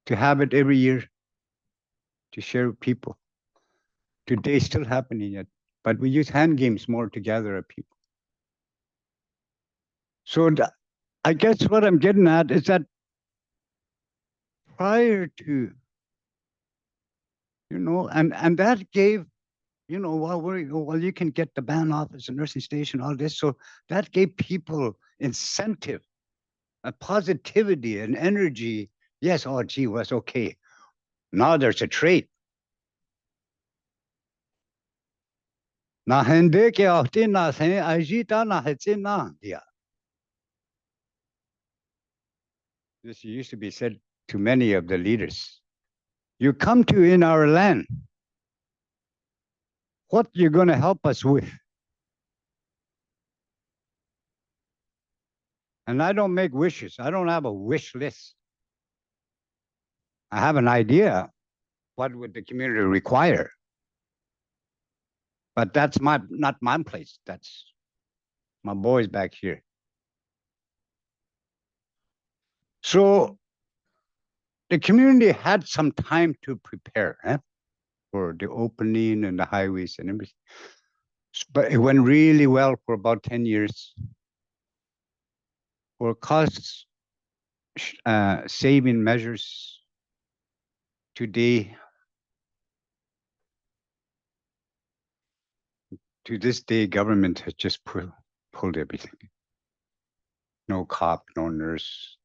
to have it every year, to share with people. Today, still happening yet, but we use hand games more to gather people. So I guess what I'm getting at is that prior to, and that gave, well, you can get the band office, the nursing station, all this. So that gave people incentive, a positivity, and energy. Yes, oh, gee, was okay. Now there's a trait. This used to be said to many of the leaders. You come to in our land, what you're going to help us with? And I don't make wishes. I don't have a wish list. I have an idea. What would the community require? But that's not my place. That's my boys back here. So the community had some time to prepare for the opening and the highways and everything. But it went really well for about 10 years. For cost saving measures today, to this day, government has just pulled everything. No cop, no nurse.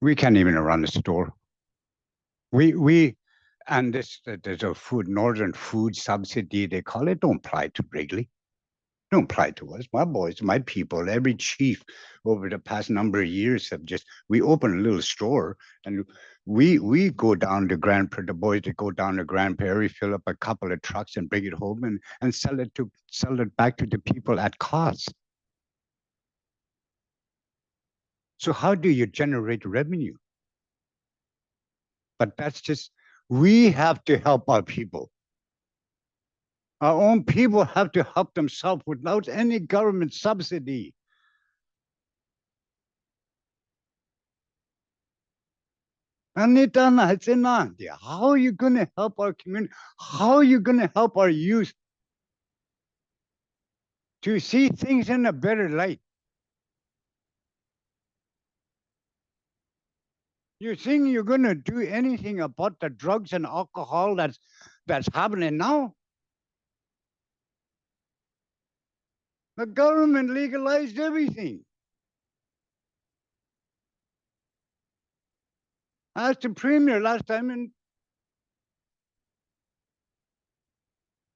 We can't even run a store. We And there's a northern food subsidy, they call it, don't apply to Wrigley. Don't apply to us. My boys, my people, every chief over the past number of years have we open a little store and we go down to the boys that go down to Grand Prairie, fill up a couple of trucks and bring it home and sell it back to the people at cost. So how do you generate revenue? But we have to help our people. Our own people have to help themselves without any government subsidy. How are you going to help our community? How are you going to help our youth to see things in a better light? You think you're going to do anything about the drugs and alcohol that's happening now? The government legalized everything. I asked the premier last time, and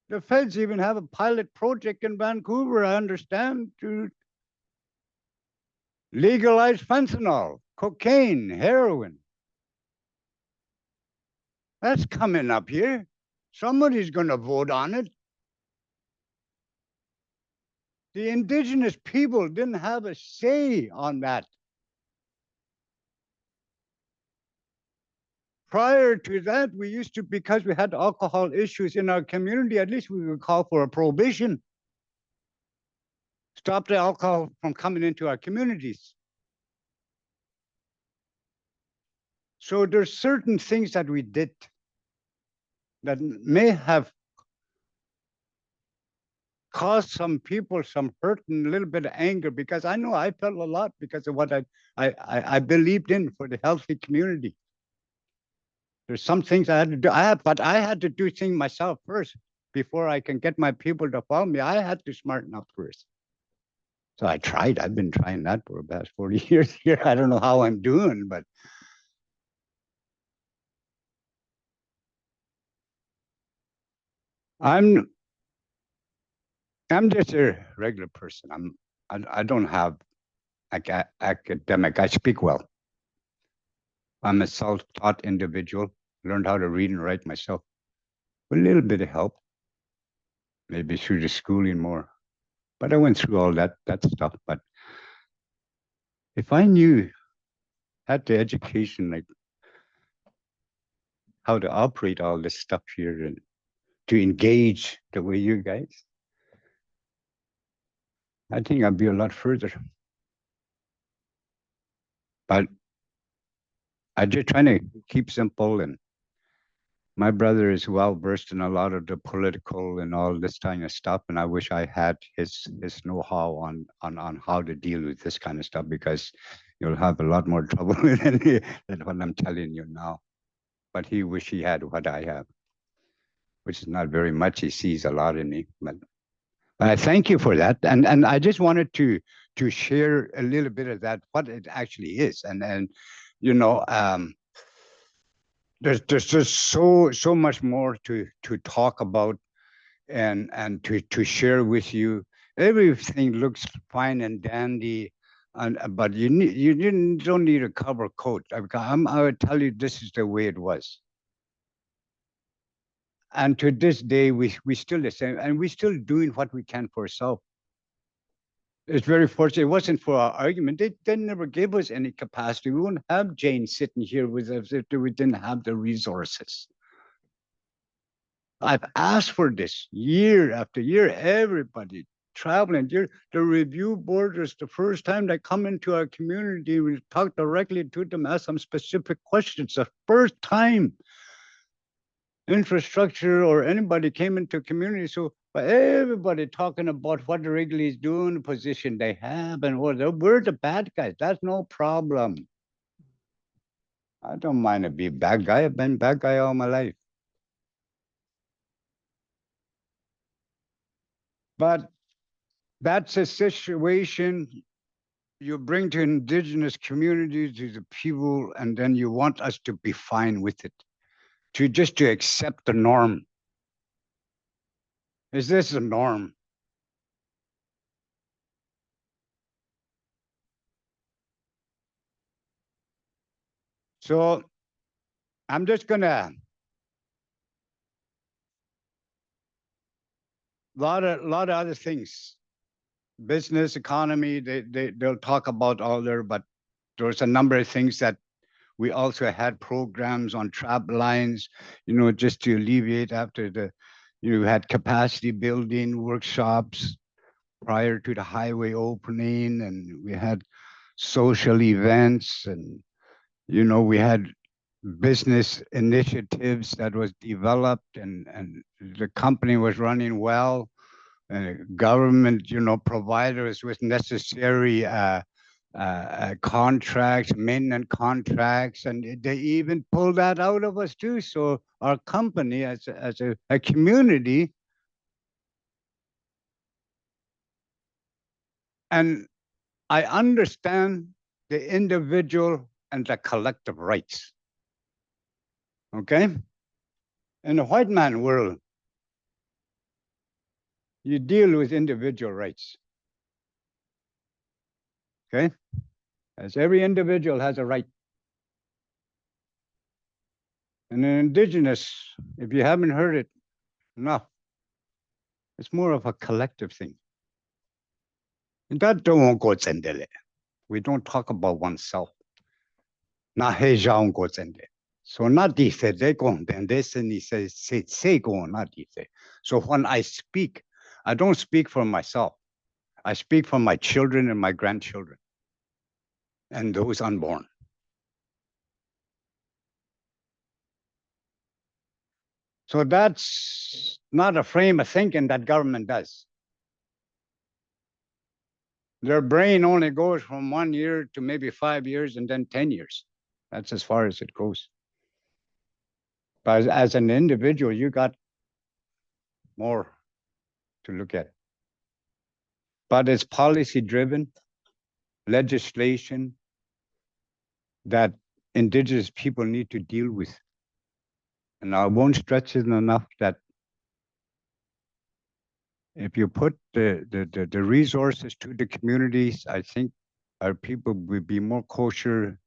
the feds even have a pilot project in Vancouver, I understand, to legalize fentanyl, cocaine, heroin. That's coming up here. Somebody's going to vote on it. The indigenous people didn't have a say on that. Prior to that, we used to, because we had alcohol issues in our community, at least we would call for a prohibition. Stop the alcohol from coming into our communities. So there's certain things that we did that may have caused some people some hurt and a little bit of anger, because I know I felt a lot because of what I believed in for the healthy community. There's some things I had to do, but I had to do things myself first before I can get my people to follow me. I had to smarten up first. So I tried. I've been trying that for the past 40 years here. I don't know how I'm doing, but I'm just a regular person. I don't have academic. I speak well. I'm a self-taught individual. Learned how to read and write myself. With a little bit of help, maybe through the schooling more. But I went through all that stuff. But if I had the education, like how to operate all this stuff here and to engage the way you guys, I think I'd be a lot further. But I just trying to keep simple, and my brother is well versed in a lot of the political and all this kind of stuff, and I wish I had his know-how on how to deal with this kind of stuff, because you'll have a lot more trouble than what I'm telling you now. But he wish he had what I have, which is not very much. He sees a lot in me, but I thank you for that, and I just wanted to share a little bit of that, what it actually is, and you know, there's just so much more to talk about and to share with you. Everything looks fine and dandy, but you don't need a cover coat. I would tell you, this is the way it was. And to this day, we still the same, and we're still doing what we can for ourselves. It's very fortunate. It wasn't for our argument. They never gave us any capacity. We wouldn't have Jane sitting here with us if we didn't have the resources. I've asked for this year after year, everybody traveling. The review boarders, the first time they come into our community, we talk directly to them, ask them specific questions. The first time infrastructure or anybody came into community, so but everybody talking about what the Wrigley is doing, the position they have, and we're the bad guys. That's no problem. I don't mind to be a bad guy. I've been a bad guy all my life. But that's a situation you bring to indigenous communities, to the people, and then you want us to be fine with it. to accept the norm. Is this the norm? So I'm just gonna lot of other things. Business, economy, they'll talk about all there, but there's a number of things that we also had programs on trap lines, just to alleviate after had capacity building workshops prior to the highway opening, and we had social events, and we had business initiatives that was developed, and the company was running well. Government, providers with necessary contracts, maintenance contracts, and they even pulled that out of us too. So our company, as a community, and I understand the individual and the collective rights. Okay? In the white man world, you deal with individual rights. Okay? As every individual has a right. And in indigenous, if you haven't heard it enough, it's more of a collective thing. And that don't go tsendele. We don't talk about oneself. Na he jaun go tsende. So not dice they go then this and he says say go not dice. So when I speak, I don't speak for myself. I speak for my children and my grandchildren and those unborn. So that's not a frame of thinking that government does. Their brain only goes from 1 year to maybe 5 years and then 10 years. That's as far as it goes. But as an individual, you got more to look at. But it's policy driven legislation that indigenous people need to deal with. And I won't stretch it enough that if you put the resources to the communities, I think our people will be more kosher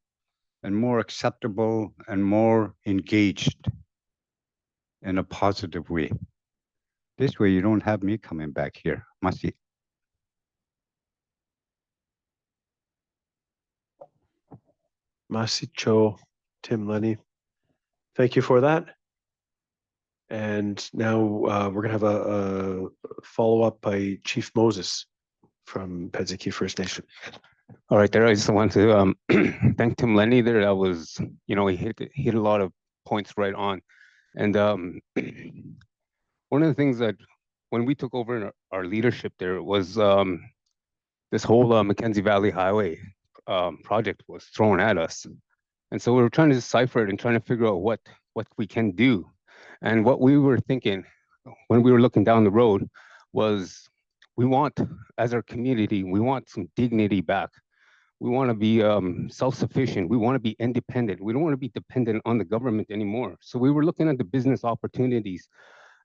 and more acceptable and more engaged in a positive way. This way you don't have me coming back here. Masi. Masi Cho, Tim Lenny. Thank you for that. And now we're going to have a follow-up by Chief Moses from Pedziki First Nation. All right, there. I just want to thank Tim Lenny there. That was, he hit a lot of points right on. And one of the things that when we took over our leadership there was this whole Mackenzie Valley Highway project was thrown at us. And so we were trying to decipher it and trying to figure out what we can do. And what we were thinking when we were looking down the road was we want, as our community, we want some dignity back. We want to be self-sufficient. We want to be independent. We don't want to be dependent on the government anymore. So we were looking at the business opportunities.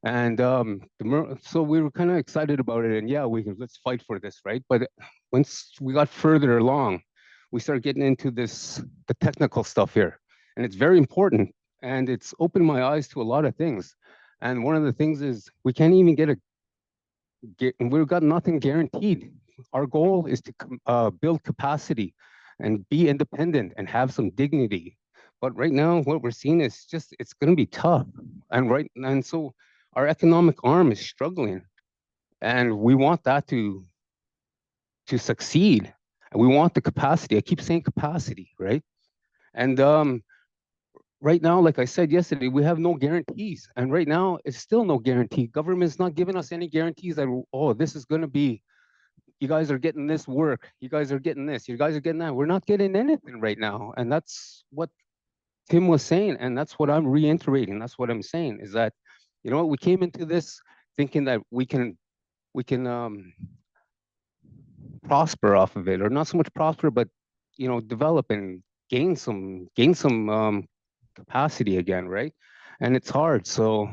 And so we were kind of excited about it. And yeah, let's fight for this, right? But once we got further along, we started getting into the technical stuff here. And it's very important. And it's opened my eyes to a lot of things. And one of the things is we can't even we've got nothing guaranteed. Our goal is to build capacity and be independent and have some dignity. But right now, what we're seeing is it's going to be tough. And so our economic arm is struggling. And we want that to succeed. And we want the capacity. I keep saying capacity, right? And right now, like I said yesterday, we have no guarantees. And right now, it's still no guarantee. Government's not giving us any guarantees that, oh, this is going to be, you guys are getting this work. You guys are getting this. You guys are getting that. We're not getting anything right now. And that's what Tim was saying. And that's what I'm reiterating. That's what I'm saying is that, we came into this thinking that we can prosper off of it, or not so much prosper, but, develop and gain some capacity again, right? and it's hard. So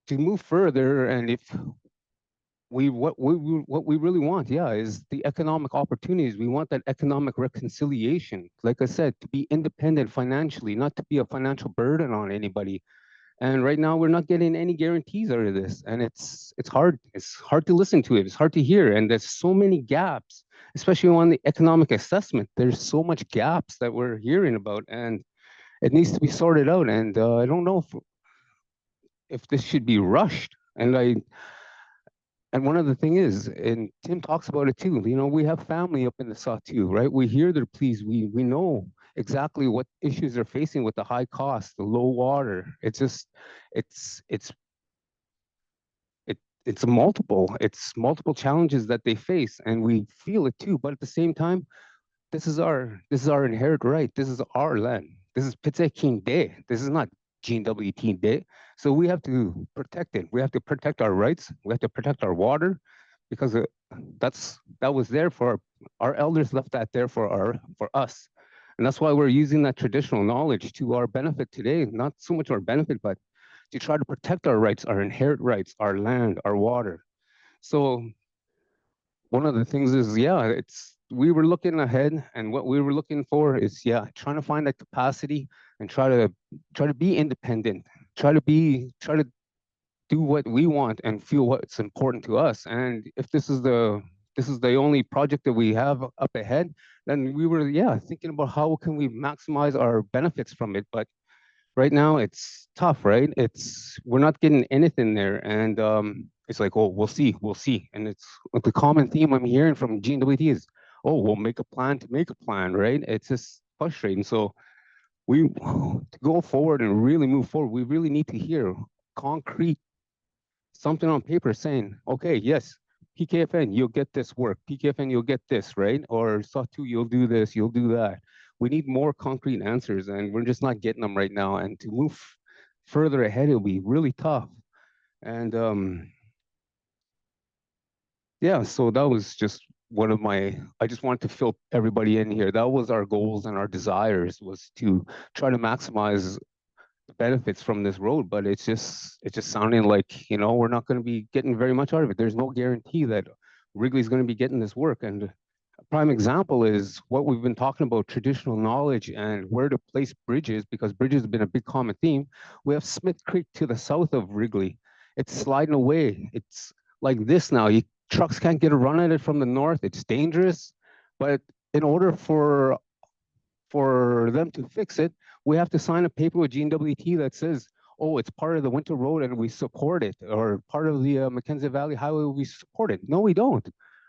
to move further, and if what we really want, yeah, is the economic opportunities. We want that economic reconciliation. Like I said, to be independent financially, not to be a financial burden on anybody. And right now, we're not getting any guarantees out of this, and it's hard. It's hard to listen to it. It's hard to hear, and there's so many gaps, especially on the economic assessment. There's so much gaps that we're hearing about, and it needs to be sorted out. And I don't know if this should be rushed. And one other thing is, and Tim talks about it too, you know, we have family up in the South too, right? We hear their pleas. We know exactly what issues they're facing with the high cost, the low water. It's just, it's it's multiple challenges that they face, and we feel it too. But at the same time, this is our inherent right. This is our land. This is Pitseking Day. This is not GWT Day. So we have to protect it. We have to protect our rights. We have to protect our water, because that was there for our elders, left that there for us. And that's why we're using that traditional knowledge to our benefit today. Not so much our benefit, but to try to protect our rights, our inherent rights, our land, our water. So one of the things is, yeah, we were looking ahead, and what we were looking for is, yeah, trying to find that capacity and try to be independent, try to do what we want and feel what's important to us. And if this is the only project that we have up ahead, then we were, yeah, thinking about how can we maximize our benefits from it. But right now it's tough, right? We're not getting anything there, and it's like, oh, we'll see. And it's like the common theme I'm hearing from GWT is, oh, we'll make a plan to make a plan, right? It's just frustrating. So to go forward and really move forward, we really need to hear concrete, something on paper saying, okay, yes, PKFN, you'll get this work. PKFN, you'll get this, right? Or SOT2, you'll do this, you'll do that. We need more concrete answers, and we're just not getting them right now. And to move further ahead, it'll be really tough. And yeah, so that was just I just wanted to fill everybody in here. That was our goals and our desires, was to try to maximize the benefits from this road, but it's just sounding like, you know, we're not going to be getting very much out of it. There's no guarantee that Wrigley's going to be getting this work. And a prime example is what we've been talking about, traditional knowledge and where to place bridges, because bridges have been a big common theme. We have Smith Creek to the south of Wrigley. It's sliding away. It's like this now. Trucks can't get a run at it from the north. It's dangerous. But in order for them to fix it, we have to sign a paper with GNWT that says, oh, it's part of the winter road and we support it, or part of the Mackenzie Valley Highway, we support it. No, we don't,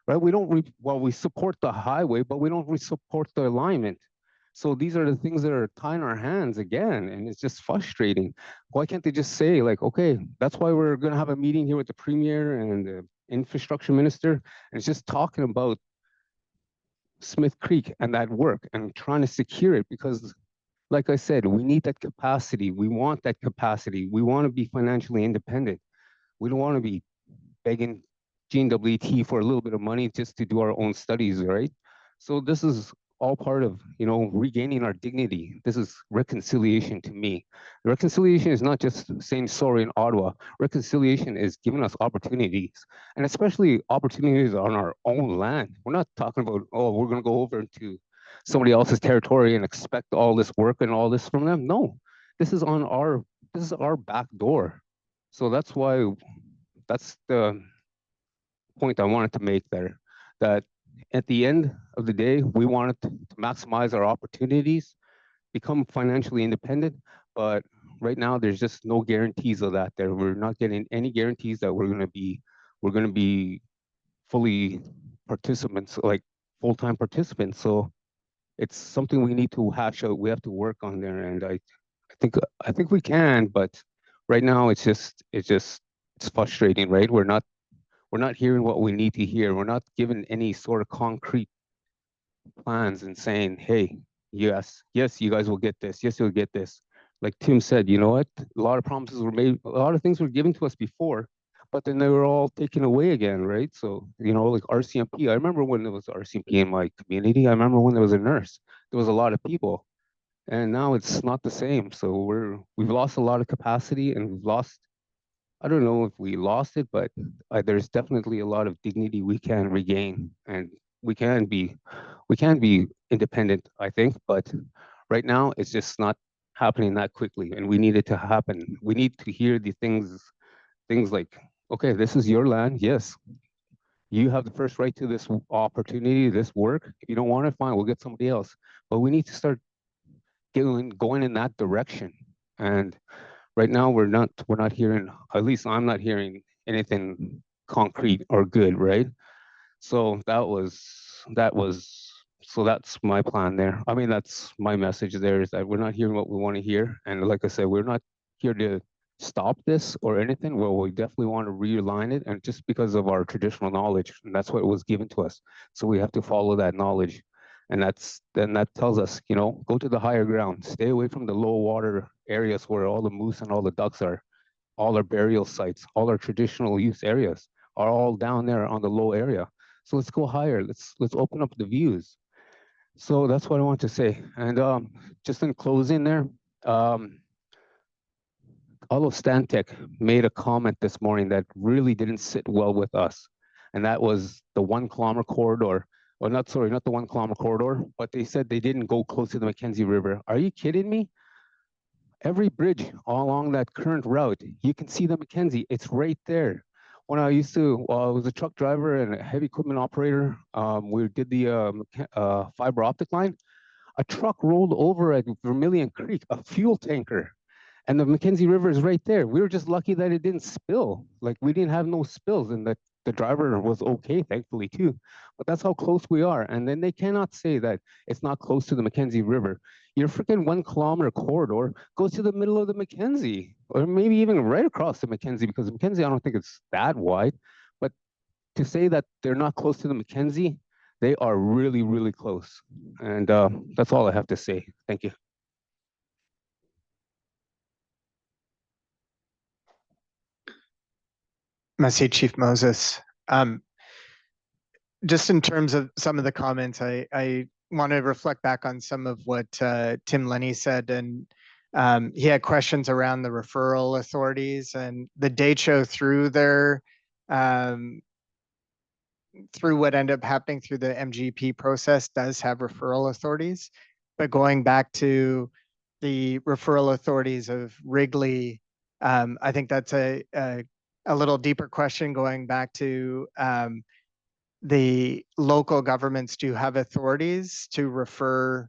right? We don't, we support the highway, but we don't support the alignment. So these are the things that are tying our hands again, and it's just frustrating. Why can't they just say, like, okay, that's why we're gonna have a meeting here with the Premier and the Infrastructure Minister, and it's just talking about Smith Creek and that work and trying to secure it, because like I said, we need that capacity. We want that capacity. We want to be financially independent. We don't want to be begging GNWT for a little bit of money just to do our own studies, right? So this is all part of, you know, regaining our dignity. This is reconciliation to me. Reconciliation is not just saying sorry in Ottawa. Reconciliation is giving us opportunities, and especially opportunities on our own land. We're not talking about, oh, we're going to go over into somebody else's territory and expect all this work and all this from them. No, this is our back door. So that's the point I wanted to make there, that at the end of the day, we wanted to maximize our opportunities, become financially independent, but right now there's just no guarantees of that there. We're not getting any guarantees that we're going to be fully participants, like full-time participants. So it's something we need to hash out. We have to work on there, and I think we can, but right now it's frustrating, right? We're not hearing what we need to hear. We're not given any sort of concrete plans and saying, hey, yes, you guys will get this. Yes, you'll get this. Like Tim said, you know what? A lot of promises were made. A lot of things were given to us before, but then they were all taken away again, right? So, you know, like RCMP. I remember when there was RCMP in my community. I remember when there was a nurse. There was a lot of people. and now it's not the same. So we've lost a lot of capacity, and we've lost, I don't know if we lost it, but there's definitely a lot of dignity we can regain, and we can be independent, I think. But right now, it's just not happening that quickly, and we need it to happen. We need to hear the things like, okay, this is your land. Yes, you have the first right to this opportunity, this work. If you don't want it, fine, we'll get somebody else. But we need to start going in that direction. And right now we're not hearing, at least I'm not hearing anything concrete or good, right? So so that's my plan there. I mean, that's my message there, is that we're not hearing what we want to hear. And like I said, we're not here to stop this or anything. Well, we definitely want to realign it, and just because of our traditional knowledge, and that's what was given to us. So we have to follow that knowledge. And that tells us, go to the higher ground, stay away from the low water areas where all the moose and all the ducks are. All our burial sites, all our traditional use areas are all down there on the low area. So let's go higher. Let's open up the views. So that's what I want to say. And just in closing there, although Stantec made a comment this morning that really didn't sit well with us, and that was the 1 kilometer corridor. Well, not the 1 kilometer corridor, but they said they didn't go close to the Mackenzie River. Are you kidding me? Every bridge along that current route, you can see the Mackenzie. It's right there. When I was a truck driver and a heavy equipment operator, we did the fiber optic line. A truck rolled over at Vermilion Creek, a fuel tanker, and the Mackenzie River is right there. We were just lucky that it didn't spill. Like, we didn't have no spills, and that the driver was okay, thankfully, too. But that's how close we are. And then they cannot say that it's not close to the Mackenzie River. Your freaking 1 kilometer corridor goes to the middle of the Mackenzie, or maybe even right across the Mackenzie, because the Mackenzie, I don't think it's that wide. But to say that they're not close to the Mackenzie, they are really, really close. And that's all I have to say. Thank you. Merci, Chief Moses. Just in terms of some of the comments, I want to reflect back on some of what Tim Lenny said, and he had questions around the referral authorities, and the date show through what ended up happening through the MGP process does have referral authorities. But going back to the referral authorities of Wrigley, I think that's a little deeper question, going back to the local governments do have authorities to refer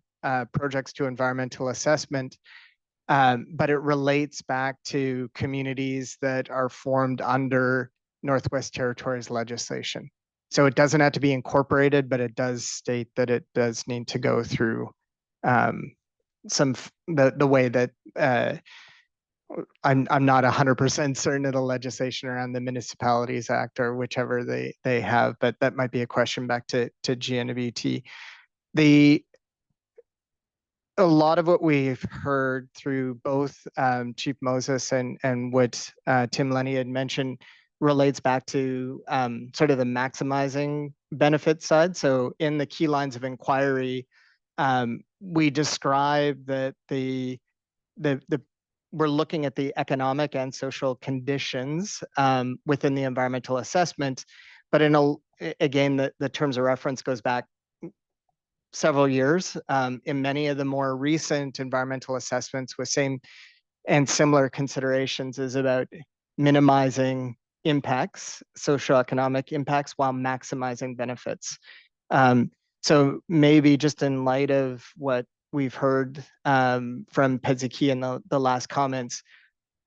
projects to environmental assessment, but it relates back to communities that are formed under Northwest Territories legislation. So it doesn't have to be incorporated, but it does state that it does need to go through the way that I'm not 100% certain of the legislation around the Municipalities Act or whichever they have, but that might be a question back to GNWT. A lot of what we've heard through both Chief Moses and what Tim Lenny had mentioned relates back to sort of the maximizing benefit side. So in the key lines of inquiry, we describe that we're looking at the economic and social conditions within the environmental assessment, but again, the terms of reference goes back several years. In many of the more recent environmental assessments with same and similar considerations is about minimizing impacts, socioeconomic impacts, while maximizing benefits. So maybe just in light of what we've heard from Pedziki in the last comments,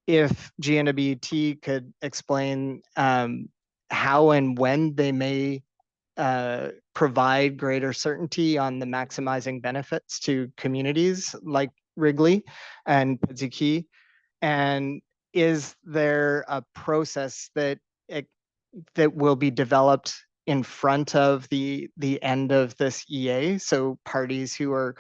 if GNWT could explain how and when they may provide greater certainty on the maximizing benefits to communities like Wrigley and Pedziki, and is there a process that will be developed in front of the end of this EA, so parties who are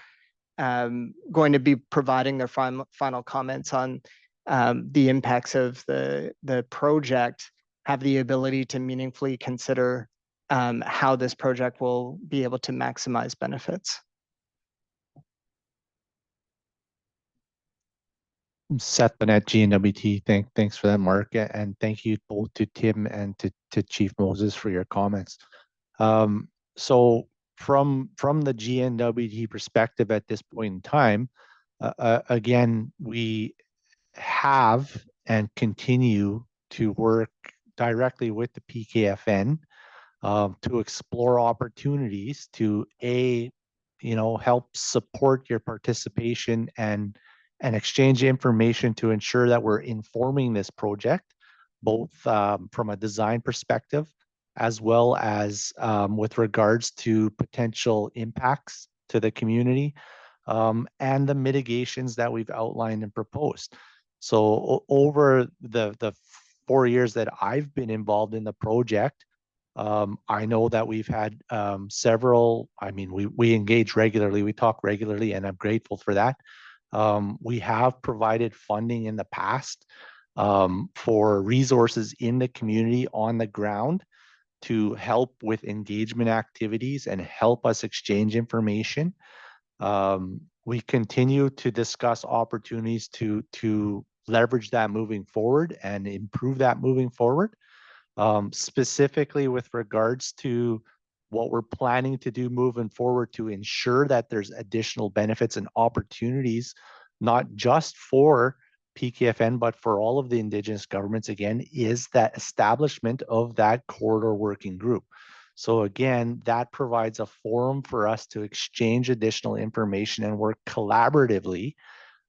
going to be providing their final comments on the impacts of the project have the ability to meaningfully consider how this project will be able to maximize benefits? Seth Bennett, GNWT. Thanks for that, Mark, and thank you both to Tim and to Chief Moses for your comments. So from the GNWT perspective at this point in time, again, we have and continue to work directly with the PKFN to explore opportunities to help support your participation and exchange information to ensure that we're informing this project, both from a design perspective as well as with regards to potential impacts to the community and the mitigations that we've outlined and proposed. So over the 4 years that I've been involved in the project, I know that we've had several, I mean, we engage regularly, we talk regularly, and I'm grateful for that. We have provided funding in the past for resources in the community on the ground to help with engagement activities and help us exchange information. We continue to discuss opportunities to leverage that moving forward and improve that moving forward. Specifically with regards to what we're planning to do moving forward to ensure that there's additional benefits and opportunities, not just for PKFN, but for all of the Indigenous governments, again, is that establishment of that corridor working group. So again, that provides a forum for us to exchange additional information and work collaboratively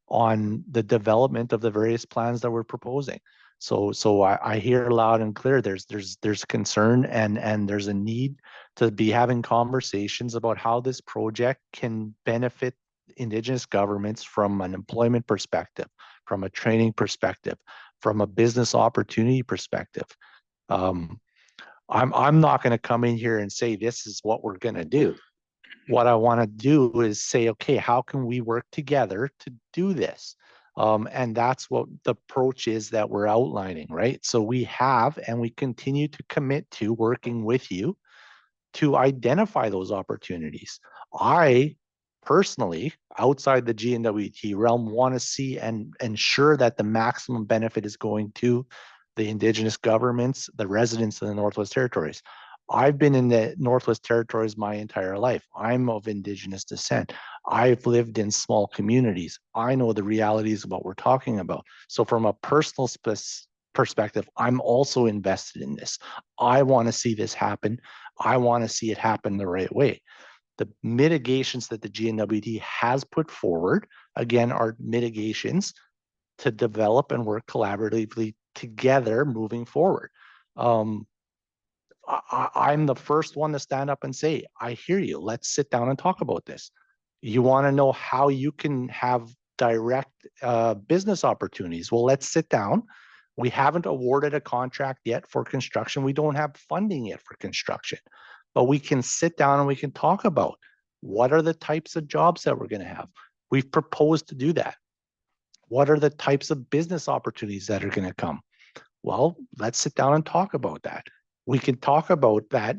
on the development of the various plans that we're proposing. So I hear loud and clear there's concern and there's a need to be having conversations about how this project can benefit Indigenous governments from an employment perspective, from a training perspective, from a business opportunity perspective. I'm not going to come in here and say this is what we're going to do. What I want to do is say, okay, how can we work together to do this? And that's what the approach is that we're outlining, right? So we have and we continue to commit to working with you to identify those opportunities. I personally, outside the GNWT realm, want to see and ensure that the maximum benefit is going to the Indigenous governments, the residents of the Northwest Territories. I've been in the Northwest Territories my entire life. I'm of Indigenous descent. I've lived in small communities. I know the realities of what we're talking about. So from a personal perspective, I'm also invested in this. I want to see this happen. I want to see it happen the right way. The mitigations that the GNWT has put forward, again, are mitigations to develop and work collaboratively together moving forward. I'm the first one to stand up and say, I hear you. Let's sit down and talk about this. You want to know how you can have direct business opportunities. Well, let's sit down. We haven't awarded a contract yet for construction. We don't have funding yet for construction, but we can sit down and we can talk about what are the types of jobs that we're going to have. We've proposed to do that. What are the types of business opportunities that are going to come? Well, let's sit down and talk about that. We can talk about that.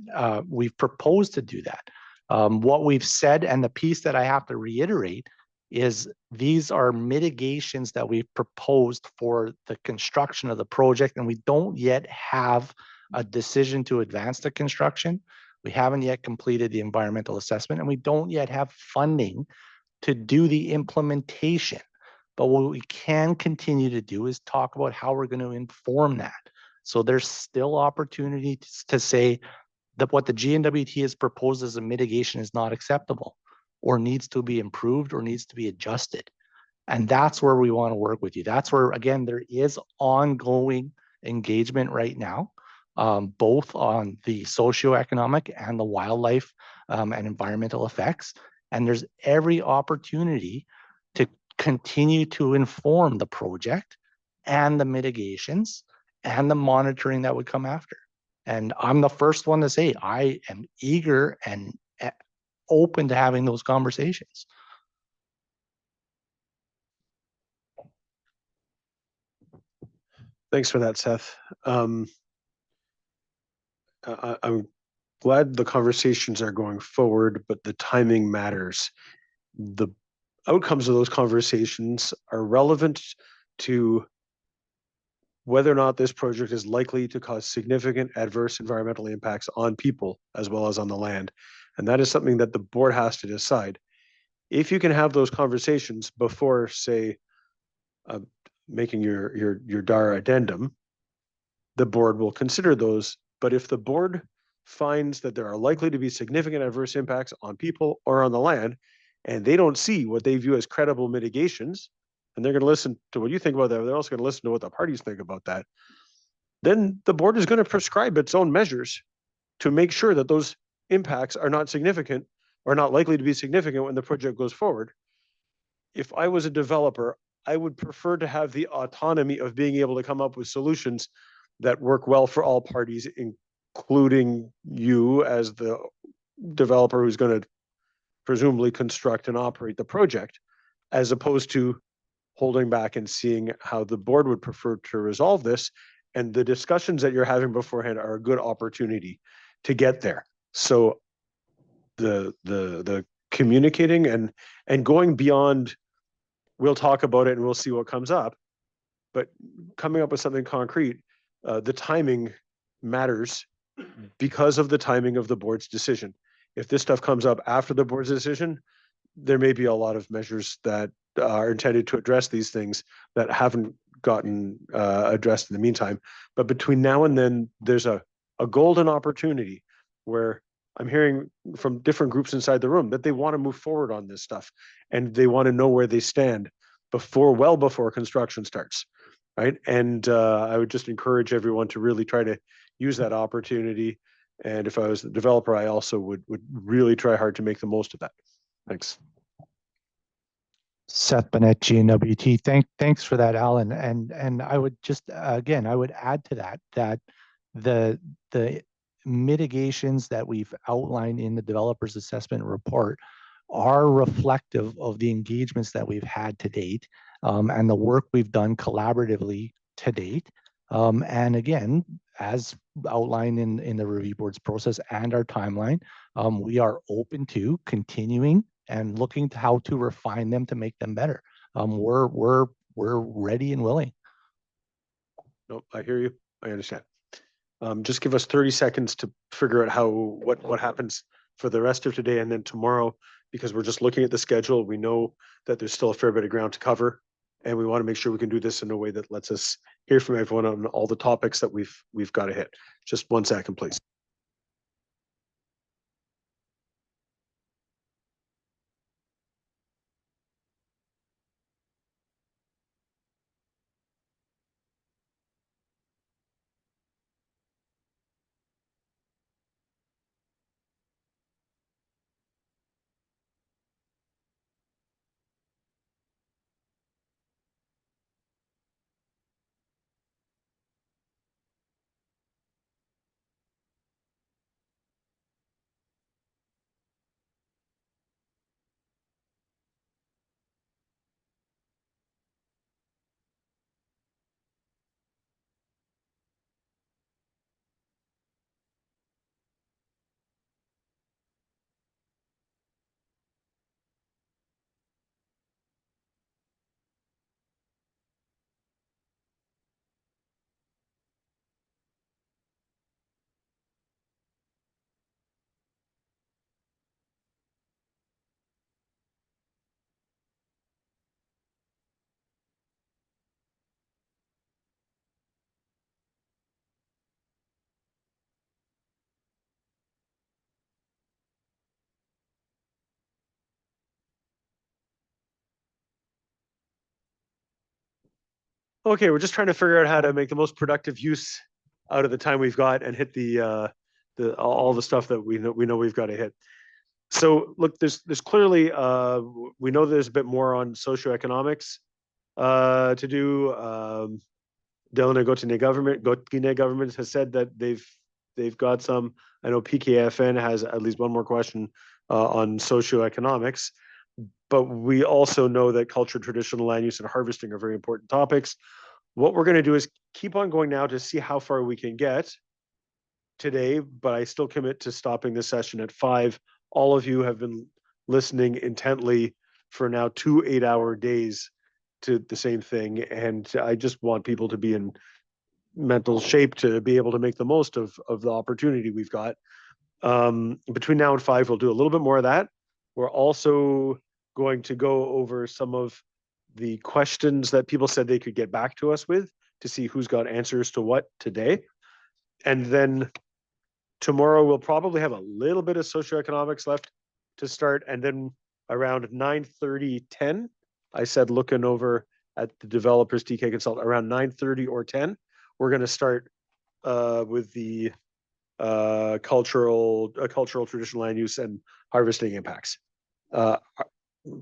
We've proposed to do that. What we've said, and the piece that I have to reiterate, is these are mitigations that we've proposed for the construction of the project, and we don't yet have a decision to advance the construction. We haven't yet completed the environmental assessment, and we don't yet have funding to do the implementation. But what we can continue to do is talk about how we're going to inform that. So there's still opportunity to say that what the GNWT has proposed as a mitigation is not acceptable or needs to be improved or needs to be adjusted. And that's where we want to work with you. That's where, again, there is ongoing engagement right now, both on the socioeconomic and the wildlife and environmental effects. And there's every opportunity to continue to inform the project and the mitigations and the monitoring that would come after. And I'm the first one to say I am eager and open to having those conversations. Thanks for that, Seth. I'm glad the conversations are going forward, but the timing matters. The outcomes of those conversations are relevant to whether or not this project is likely to cause significant adverse environmental impacts on people as well as on the land. And that is something that the board has to decide. If you can have those conversations before, say, making your DAR addendum, the board will consider those. But if the board finds that there are likely to be significant adverse impacts on people or on the land, and they don't see what they view as credible mitigations, and they're going to listen to what you think about that, they're also going to listen to what the parties think about that, then the board is going to prescribe its own measures to make sure that those impacts are not significant or not likely to be significant when the project goes forward. If I was a developer, I would prefer to have the autonomy of being able to come up with solutions that work well for all parties, including you as the developer who's going to presumably construct and operate the project, as opposed to holding back and seeing how the board would prefer to resolve this. And the discussions that you're having beforehand are a good opportunity to get there. So the communicating and going beyond, we'll talk about it and we'll see what comes up, but coming up with something concrete, the timing matters because of the timing of the board's decision. If this stuff comes up after the board's decision, there may be a lot of measures that are intended to address these things that haven't gotten addressed in the meantime. But between now and then, there's a golden opportunity where I'm hearing from different groups inside the room that they want to move forward on this stuff and they want to know where they stand well before construction starts, right? And I would just encourage everyone to really try to use that opportunity. And if I was the developer, I also would really try hard to make the most of that. Thanks. Seth Bennett, GNWT. Thanks for that, Alan. And I would just again, I would add to that the mitigations that we've outlined in the developer's assessment report are reflective of the engagements that we've had to date and the work we've done collaboratively to date. And again, as outlined in the review board's process and our timeline, we are open to continuing and looking to how to refine them to make them better. We're ready and willing. No, I hear you. I understand. Just give us 30 seconds to figure out what happens for the rest of today and then tomorrow, because we're just looking at the schedule. We know that there's still a fair bit of ground to cover, and we want to make sure we can do this in a way that lets us hear from everyone on all the topics that we've got to hit. Just 1 second, please. Okay, we're just trying to figure out how to make the most productive use out of the time we've got and hit all the stuff that we know we've got to hit. So look, there's clearly we know there's a bit more on socioeconomics to do. Delano Gotine government has said that they've got some. I know PKFN has at least one more question on socioeconomics. But we also know that culture, traditional land use, and harvesting are very important topics. What we're going to do is keep on going now to see how far we can get today, but I still commit to stopping this session at 5. All of you have been listening intently for now 2 8-hour days to the same thing. And I just want people to be in mental shape to be able to make the most of the opportunity we've got. Between now and 5, we'll do a little bit more of that. We're also going to go over some of the questions that people said they could get back to us with to see who's got answers to what today. And then tomorrow we'll probably have a little bit of socioeconomics left to start. And then around 9:30, 10, I said, looking over at the developers, TK Consult, around 9:30 or 10, we're going to start with the cultural traditional land use and harvesting impacts.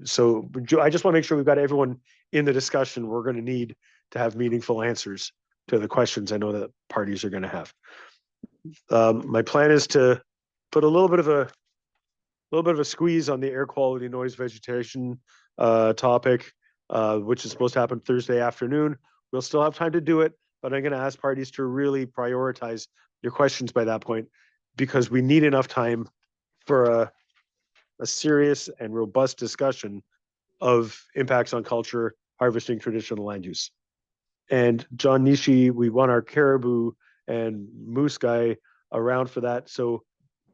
So I just want to make sure we've got everyone in the discussion. We're going to need to have meaningful answers to the questions I know that parties are going to have. My plan is to put a little bit of a squeeze on the air quality, noise, vegetation topic, which is supposed to happen Thursday afternoon. We'll still have time to do it, but I'm going to ask parties to really prioritize your questions by that point, because we need enough time for a serious and robust discussion of impacts on culture, harvesting traditional land use. And John Nishi, we want our caribou and moose guy around for that. So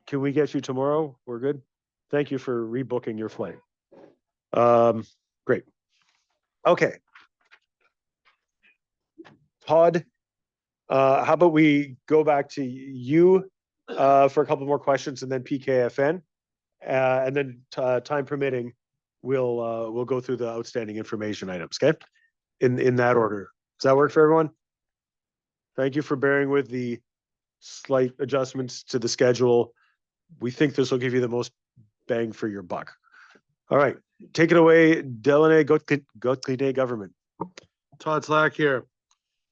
can we get you tomorrow? We're good. Thank you for rebooking your flight. Great. Okay. Todd, how about we go back to you for a couple more questions, and then PKFN, and then time permitting, we'll go through the outstanding information items. Okay, in that order. Does that work for everyone? Thank you for bearing with the slight adjustments to the schedule. We think this will give you the most bang for your buck. All right, take it away, Delaney Gauthier Government. Todd Slack here.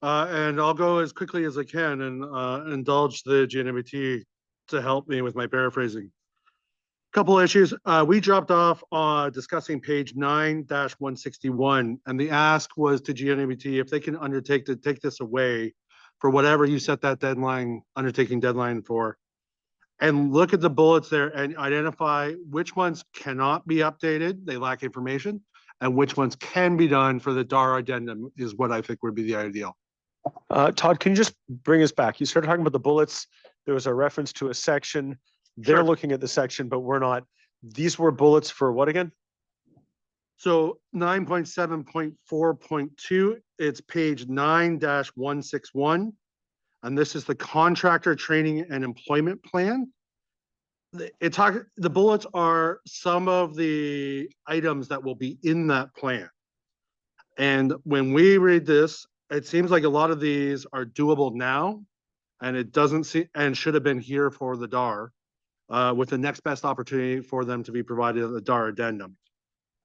And I'll go as quickly as I can and indulge the GNWT to help me with my paraphrasing. Couple issues. We dropped off discussing page 9-161, and the ask was to GNWT if they can undertake to take this away for whatever you set that undertaking deadline for, and look at the bullets there and identify which ones cannot be updated, they lack information, and which ones can be done for the DAR addendum is what I think would be the ideal. Todd, can you just bring us back? You started talking about the bullets. There was a reference to a section. They're looking at the section, but we're not. These were bullets for what again? So 9.7.4.2, it's page 9-161. And this is the contractor training and employment plan. The bullets are some of the items that will be in that plan. And when we read this, it seems like a lot of these are doable now, and it doesn't seem, and should have been here for the DAR, with the next best opportunity for them to be provided at the DAR addendum.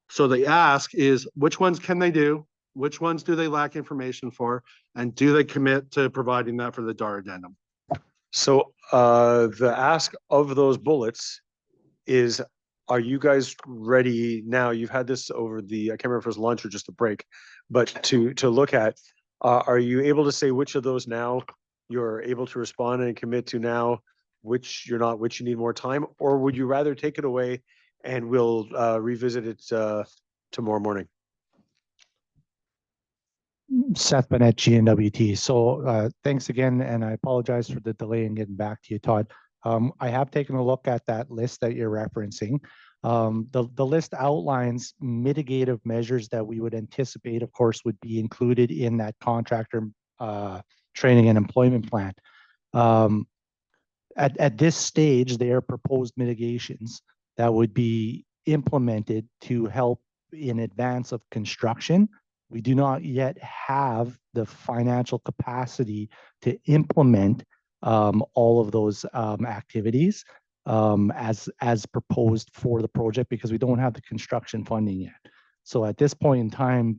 So the ask is, which ones can they do? Which ones do they lack information for? And do they commit to providing that for the DAR addendum? So the ask of those bullets is, are you guys ready now? You've had this over the, I can't remember if it was lunch or just a break, but to look at, are you able to say which of those now you're able to respond and commit to now, which you're not, which you need more time, or would you rather take it away and we'll revisit it tomorrow morning? Seth Bennett, GNWT. So thanks again, and I apologize for the delay in getting back to you, Todd. I have taken a look at that list that you're referencing. The list outlines mitigative measures that we would anticipate, of course, would be included in that contractor training and employment plan. At this stage, they are proposed mitigations that would be implemented to help in advance of construction. We do not yet have the financial capacity to implement all of those activities as proposed for the project, because we don't have the construction funding yet. So at this point in time,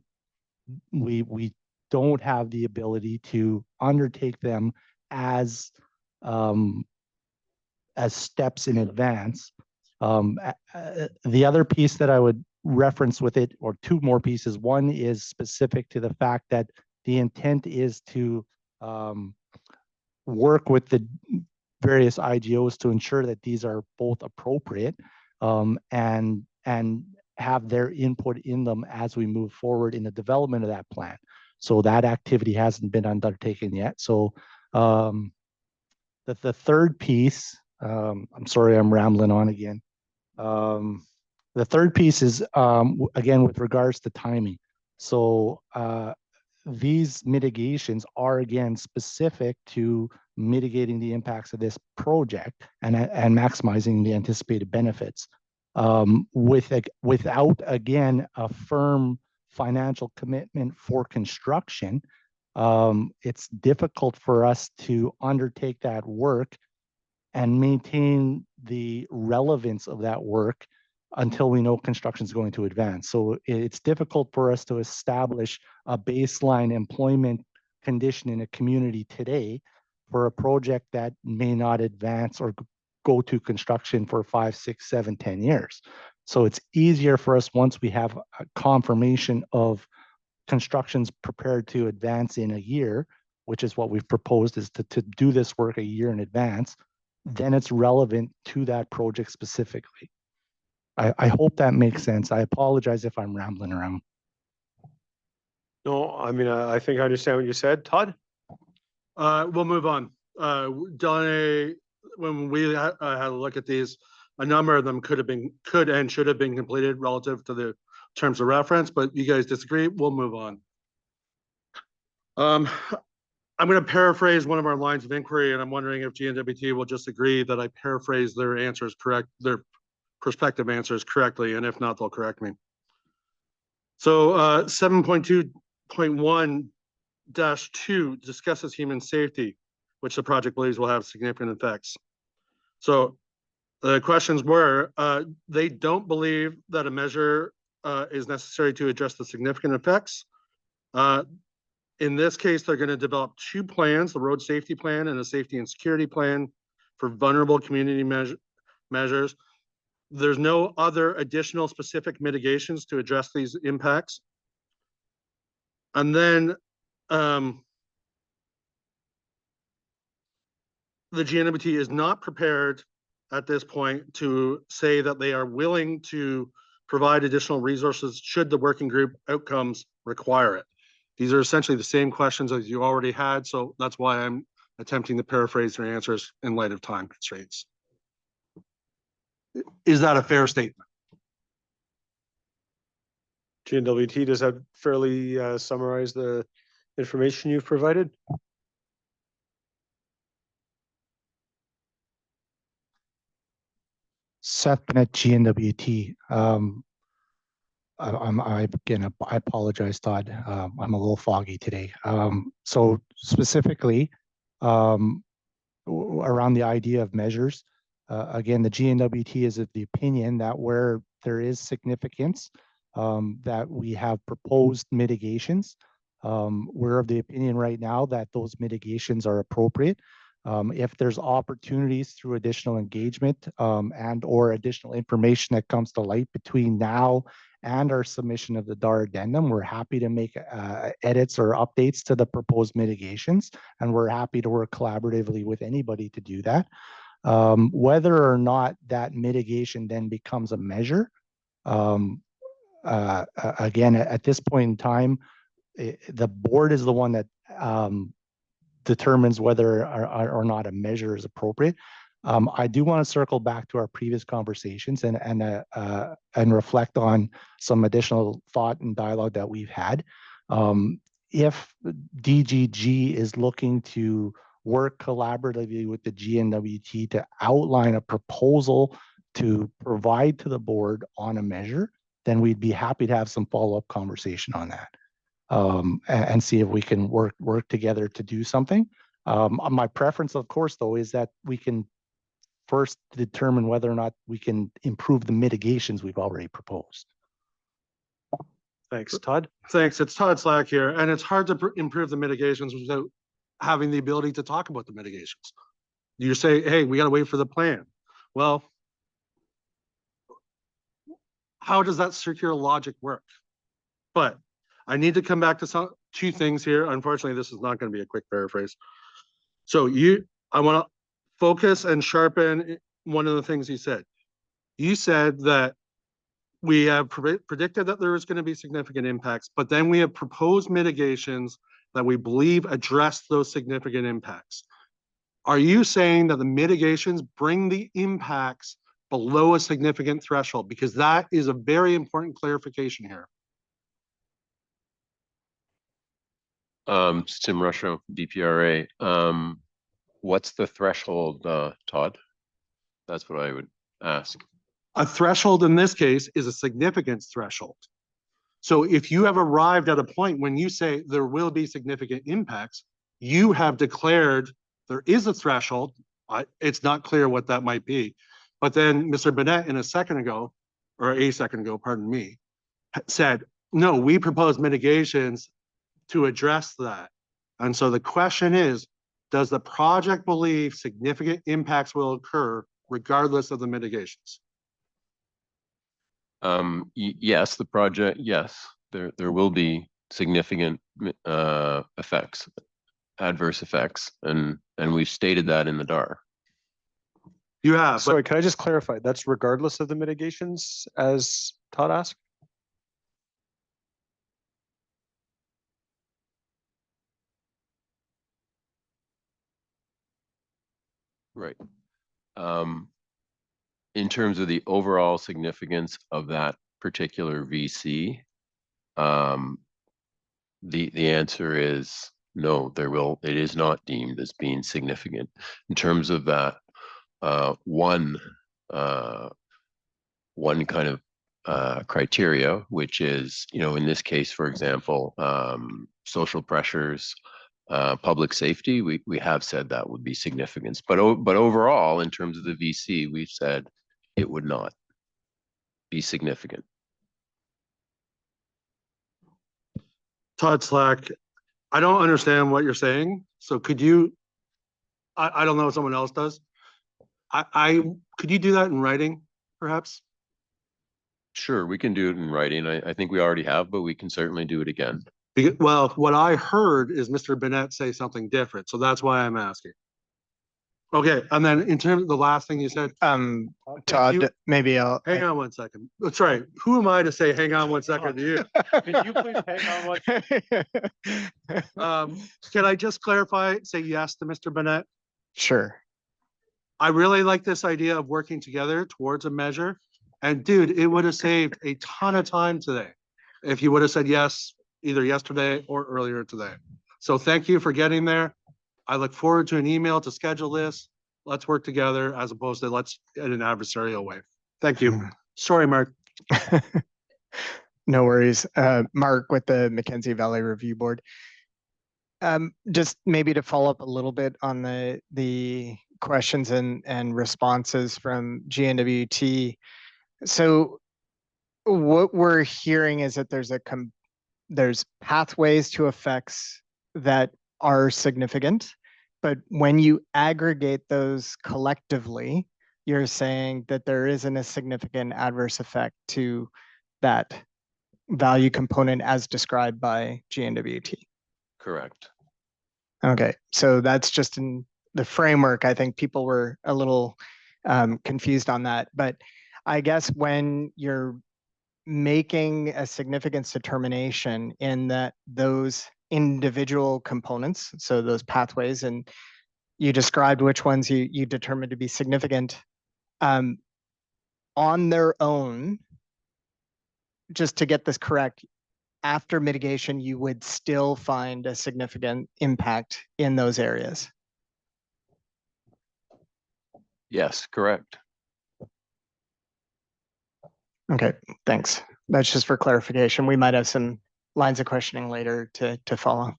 we don't have the ability to undertake them as steps in advance. The other piece that I would reference with it, or two more pieces. One is specific to the fact that the intent is to work with the various IGOs to ensure that these are both appropriate and have their input in them as we move forward in the development of that plan. So that activity hasn't been undertaken yet. So the third piece, I'm sorry, I'm rambling on again. The third piece is, again, with regards to timing. So these mitigations are, again, specific to mitigating the impacts of this project and maximizing the anticipated benefits. Without, again, a firm financial commitment for construction, it's difficult for us to undertake that work and maintain the relevance of that work until we know construction is going to advance. So it's difficult for us to establish a baseline employment condition in a community today for a project that may not advance or go to construction for 5, 6, 7, 10 years. So it's easier for us once we have a confirmation of construction's prepared to advance in a year, which is what we've proposed, is to do this work a year in advance, then it's relevant to that project specifically. I hope that makes sense. I apologize if I'm rambling around. No, I mean, I think I understand what you said. Todd? We'll move on. Donna, when we had a look at these, a number of them could and should have been completed relative to the terms of reference, but you guys disagree. We'll move on. I'm going to paraphrase one of our lines of inquiry, and I'm wondering if GNWT will just agree that I paraphrase their answers correct, their prospective answers correctly, and if not, they'll correct me. So 7.2.1-2 discusses human safety, which the project believes will have significant effects. So the questions were, they don't believe that a measure is necessary to address the significant effects. In this case, they're going to develop 2 plans, the road safety plan and a safety and security plan for vulnerable community measures. There's no other additional specific mitigations to address these impacts. And then the GNWT is not prepared at this point to say that they are willing to provide additional resources should the working group outcomes require it. These are essentially the same questions as you already had, so that's why I'm attempting to paraphrase their answers in light of time constraints. Is that a fair statement? GNWT, does that fairly summarize the information you've provided? Seth Bennett, GNWT. Again, I apologize, Todd. I'm a little foggy today. So specifically, around the idea of measures, again, the GNWT is of the opinion that where there is significance, that we have proposed mitigations. We're of the opinion right now that those mitigations are appropriate. If there's opportunities through additional engagement and or additional information that comes to light between now and our submission of the DAR addendum, we're happy to make edits or updates to the proposed mitigations, and we're happy to work collaboratively with anybody to do that. Whether or not that mitigation then becomes a measure, again, at this point in time, the board is the one that determines whether or not a measure is appropriate. I do want to circle back to our previous conversations and reflect on some additional thought and dialogue that we've had. If DGG is looking to work collaboratively with the GNWT to outline a proposal to provide to the board on a measure, then we'd be happy to have some follow-up conversation on that. And see if we can work together to do something. My preference, of course, though, is that we can first determine whether or not we can improve the mitigations we've already proposed. Thanks, Todd. Thanks. It's Todd Slack here, and it's hard to improve the mitigations without having the ability to talk about the mitigations. You say, hey, we got to wait for the plan. Well, how does that circular logic work? But I need to come back to 2 things here. Unfortunately, this is not going to be a quick paraphrase. So I want to focus and sharpen one of the things you said. You said that we have predicted that there is going to be significant impacts, but then we have proposed mitigations that we believe address those significant impacts. Are you saying that the mitigations bring the impacts below a significant threshold? Because that is a very important clarification here. It's Tim Rusho, DPRA. What's the threshold, Todd? That's what I would ask. A threshold in this case is a significance threshold. So if you have arrived at a point when you say there will be significant impacts, you have declared there is a threshold. It's not clear what that might be. But then Mr. Bennett a second ago, pardon me, said, no, we propose mitigations to address that. And so the question is, does the project believe significant impacts will occur regardless of the mitigations? Yes, the project, yes, there will be significant effects, adverse effects, and we've stated that in the DAR. You have. Sorry, can I just clarify? That's regardless of the mitigations, as Todd asked? Right. In terms of the overall significance of that particular VC, the answer is no, it is not deemed as being significant. In terms of that one kind of criteria, which is, in this case, for example, social pressures, public safety, we have said that would be significant. But overall, in terms of the VC, we've said it would not be significant. Todd Slack, I don't understand what you're saying. So could you, I don't know if someone else does. Could you do that in writing, perhaps? Sure, we can do it in writing. I think we already have, but we can certainly do it again. Well, what I heard is Mr. Bennett say something different. So that's why I'm asking. Okay, and then in terms of the last thing you said, Todd, maybe I'll hang on one second. Sorry, who am I to say hang on one second to you? Can you please hang on one second? Can I just clarify, say yes to Mr. Bennett? Sure. I really like this idea of working together towards a measure. And dude, it would have saved a ton of time today if you would have said yes, either yesterday or earlier today. So thank you for getting there. I look forward to an email to schedule this. Let's work together as opposed to let's in an adversarial way. Thank you. Sorry, Mark. No worries. Mark with the Mackenzie Valley Review Board. Just maybe to follow up a little bit on the questions and responses from GNWT. So what we're hearing is that there's pathways to effects that are significant, but when you aggregate those collectively, you're saying that there isn't a significant adverse effect to that value component as described by GNWT. Correct. Okay, so that's just in the framework. I think people were a little confused on that, but I guess when you're making a significance determination in that those individual components, so those pathways, and you described which ones you determined to be significant on their own, just to get this correct, after mitigation, you would still find a significant impact in those areas. Yes, correct. Okay, thanks. That's just for clarification. We might have some lines of questioning later to follow.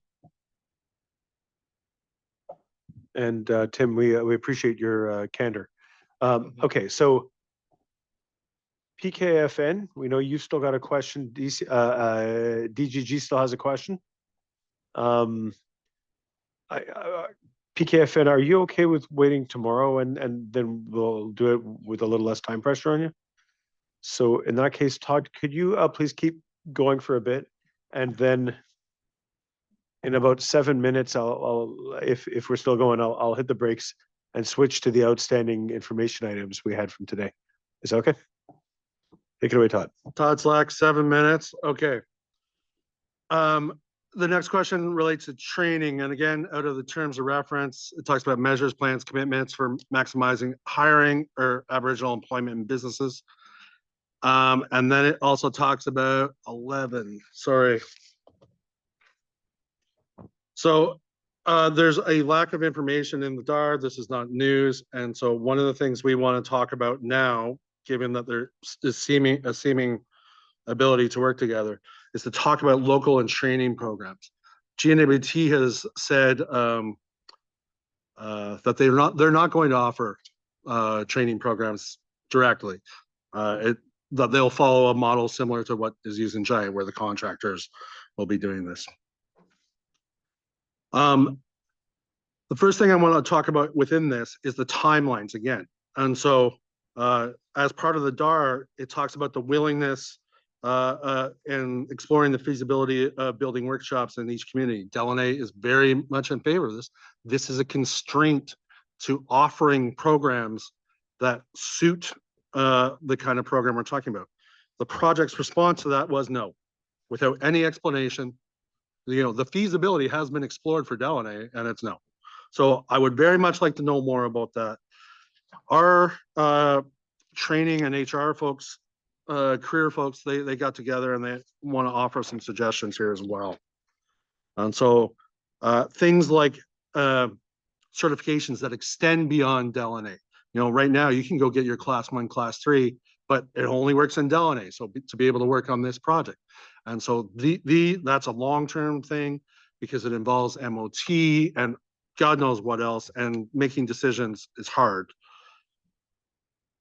And Tim, we appreciate your candor. Okay, so PKFN, we know you've still got a question. DGG still has a question. PKFN, are you okay with waiting tomorrow and then we'll do it with a little less time pressure on you? So in that case, Todd, could you please keep going for a bit, and then in about 7 minutes, if we're still going, I'll hit the brakes and switch to the outstanding information items we had from today. Is that okay? Take it away, Todd. Todd Slack, 7 minutes. Okay. The next question relates to training. And again, out of the terms of reference, it talks about measures, plans, commitments for maximizing hiring or Aboriginal employment in businesses. And then it also talks about 11, sorry. So there's a lack of information in the DAR. This is not news. And so one of the things we want to talk about now, given that there is a seeming ability to work together, is to talk about local and training programs. GNWT has said that they're not going to offer training programs directly. That they'll follow a model similar to what is used in Giant, where the contractors will be doing this. The first thing I want to talk about within this is the timelines again. And so as part of the DAR, it talks about the willingness and exploring the feasibility of building workshops in each community. Delaney is very much in favor of this. This is a constraint to offering programs that suit the kind of program we're talking about. The project's response to that was no, without any explanation. The feasibility has been explored for Delaney, and it's no. So I would very much like to know more about that. Our training and HR folks, career folks, they got together and they want to offer some suggestions here as well. And so things like certifications that extend beyond Delaney. Right now you can go get your class 1, class 3, but it only works in Delaney. So to be able to work on this project. And so that's a long-term thing because it involves MOT and God knows what else, and making decisions is hard.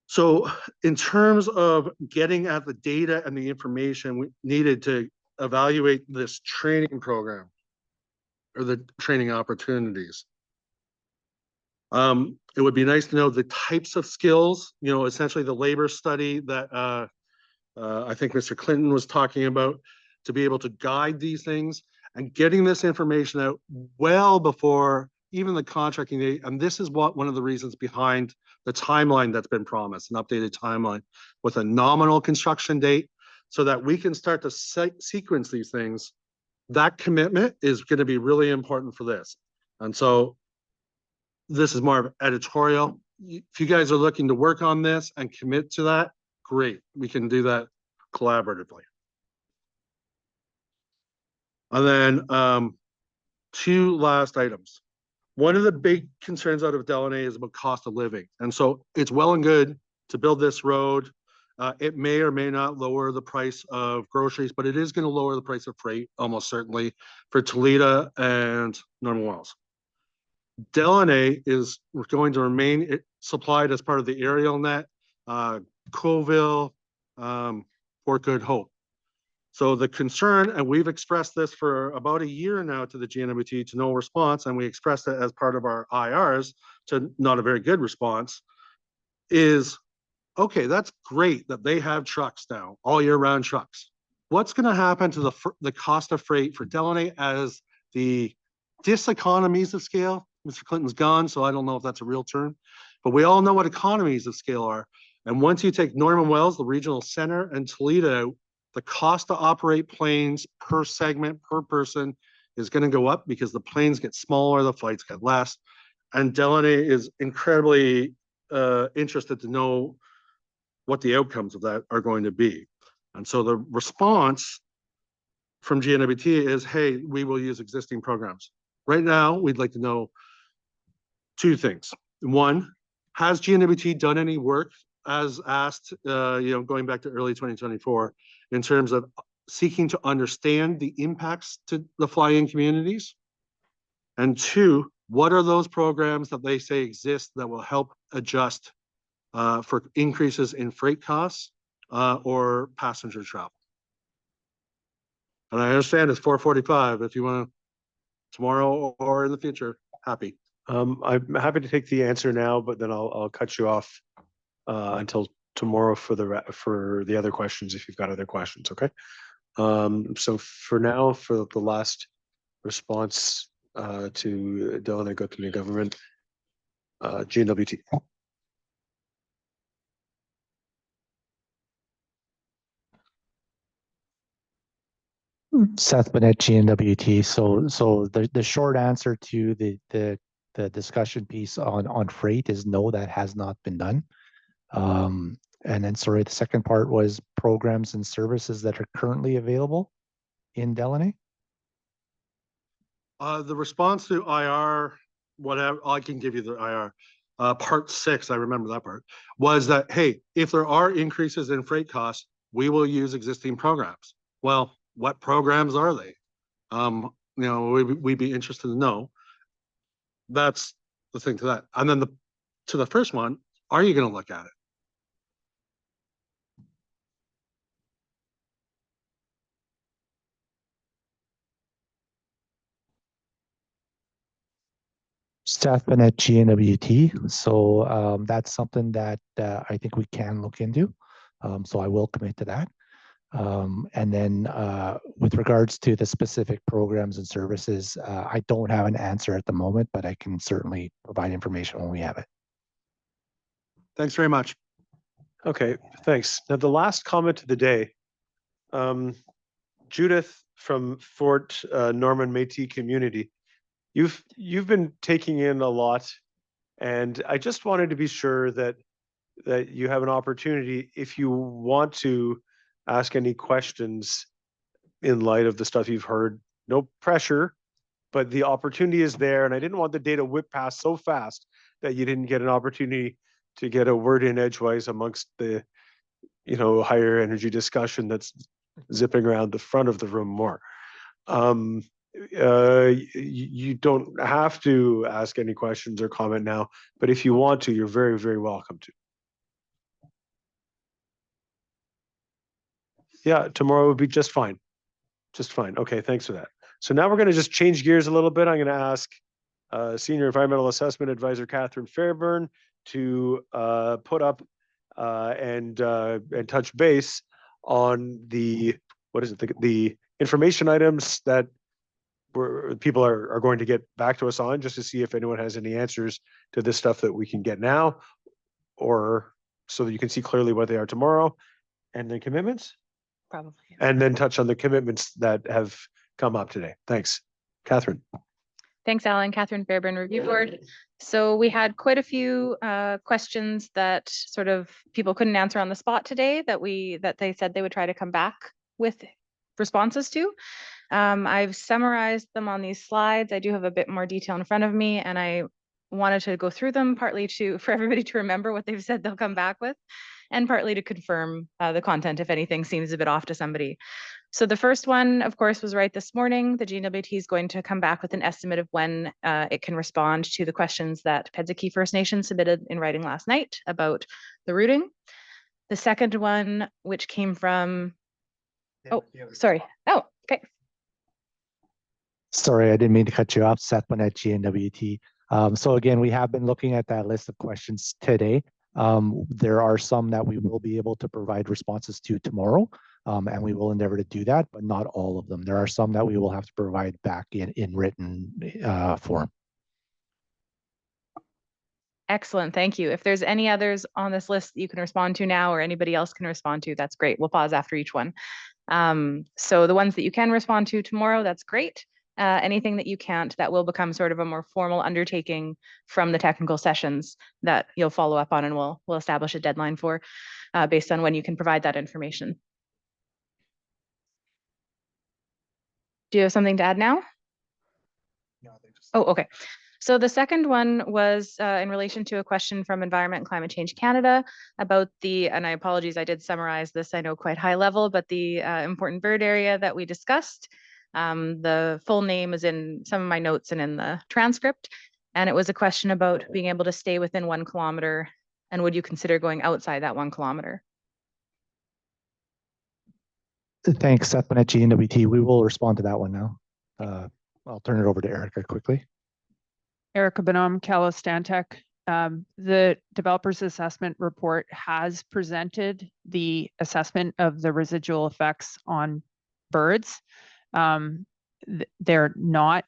So in terms of getting at the data and the information we needed to evaluate this training program or the training opportunities, it would be nice to know the types of skills, essentially the labor study that I think Mr. Clinton was talking about, to be able to guide these things and getting this information out well before even the contracting date. And this is one of the reasons behind the timeline that's been promised, an updated timeline with a nominal construction date, so that we can start to sequence these things. That commitment is going to be really important for this. And so this is more of editorial. If you guys are looking to work on this and commit to that, great. We can do that collaboratively. And then 2 last items. One of the big concerns out of Delaney is about cost of living. And so it's well and good to build this road. It may or may not lower the price of groceries, but it is going to lower the price of freight, almost certainly, for Toledo and Norman Wells. Delaney is going to remain supplied as part of the aerial net, Colville, Fort Good Hope. So the concern, and we've expressed this for about a year now to the GNWT to no response, and we expressed it as part of our IRs to not a very good response, is, okay, that's great that they have trucks now, all year round trucks. What's going to happen to the cost of freight for Delaney as the diseconomies of scale? Mr. Clinton's gone, so I don't know if that's a real term, but we all know what economies of scale are. And once you take Norman Wells, the regional center, and Toledo, the cost to operate planes per segment, per person, is going to go up because the planes get smaller, the flights get less. And Delaney is incredibly interested to know what the outcomes of that are going to be. And so the response from GNWT is, hey, we will use existing programs. Right now, we'd like to know 2 things. One, has GNWT done any work as asked, going back to early 2024, in terms of seeking to understand the impacts to the fly-in communities? And 2, what are those programs that they say exist that will help adjust for increases in freight costs or passenger travel? And I understand it's 4:45. If you want to tomorrow or in the future, happy. I'm happy to take the answer now, but then I'll cut you off until tomorrow for the other questions if you've got other questions. Okay. So for now, for the last response to Delaney Gauthier government, GNWT. Seth Bennett, GNWT. So the short answer to the discussion piece on freight is no, that has not been done. And then, sorry, the second part was programs and services that are currently available in Delaney. The response to IR, whatever, I can give you the IR. Part 6, I remember that part, was that, hey, if there are increases in freight costs, we will use existing programs. Well, what programs are they? You know, we'd be interested to know. That's the thing to that. And then to the first one, are you going to look at it? Staffman at GNWT. So that's something that I think we can look into. So I will commit to that. And then with regards to the specific programs and services, I don't have an answer at the moment, but I can certainly provide information when we have it. Thanks very much. Okay, thanks. Now the last comment of the day, Judith from Fort Norman Métis Community. You've been taking in a lot, and I just wanted to be sure that you have an opportunity if you want to ask any questions in light of the stuff you've heard. No pressure, but the opportunity is there, and I didn't want the day to whip past so fast that you didn't get an opportunity to get a word in edgewise amongst the higher energy discussion that's zipping around the front of the room more. You don't have to ask any questions or comment now, but if you want to, you're very, very welcome to. Yeah, tomorrow would be just fine. Just fine. Okay, thanks for that. So now we're going to just change gears a little bit. I'm going to ask Senior Environmental Assessment Advisor Catherine Fairburn to put up and touch base on the information items that people are going to get back to us on, just to see if anyone has any answers to this stuff that we can get now, or so that you can see clearly what they are tomorrow, and then commitments. Probably. And then touch on the commitments that have come up today. Thanks. Catherine. Thanks, Alan. Catherine Fairburn, Review Board. So we had quite a few questions that sort of people couldn't answer on the spot today that they said they would try to come back with responses to. I've summarized them on these slides. I do have a bit more detail in front of me, and I wanted to go through them partly for everybody to remember what they've said they'll come back with, and partly to confirm the content if anything seems a bit off to somebody. So the first one, of course, was right this morning. The GNWT is going to come back with an estimate of when it can respond to the questions that Pedzaki First Nation submitted in writing last night about the routing. The second one, which came from, sorry. Oh, okay. Sorry, I didn't mean to cut you off, Seth Bennett, GNWT. So again, we have been looking at that list of questions today. There are some that we will be able to provide responses to tomorrow, and we will endeavor to do that, but not all of them. There are some that we will have to provide back in written form. Excellent, thank you. If there's any others on this list that you can respond to now, or anybody else can respond to, that's great. We'll pause after each one. So the ones that you can respond to tomorrow, that's great. Anything that you can't, that will become sort of a more formal undertaking from the technical sessions that you'll follow up on, and we'll establish a deadline for based on when you can provide that information. Do you have something to add now? No, just... Oh, okay. So the second one was in relation to a question from Environment and Climate Change Canada about and I apologize, I did summarize this, I know quite high level, but the important bird area that we discussed. The full name is in some of my notes and in the transcript. And it was a question about being able to stay within 1 kilometer, and would you consider going outside that 1 kilometer? Thanks, Seth Bennett, GNWT. We will respond to that one now. I'll turn it over to Erica quickly. Erica Bonhomme, Calistantec. The developer's assessment report has presented the assessment of the residual effects on birds. They're not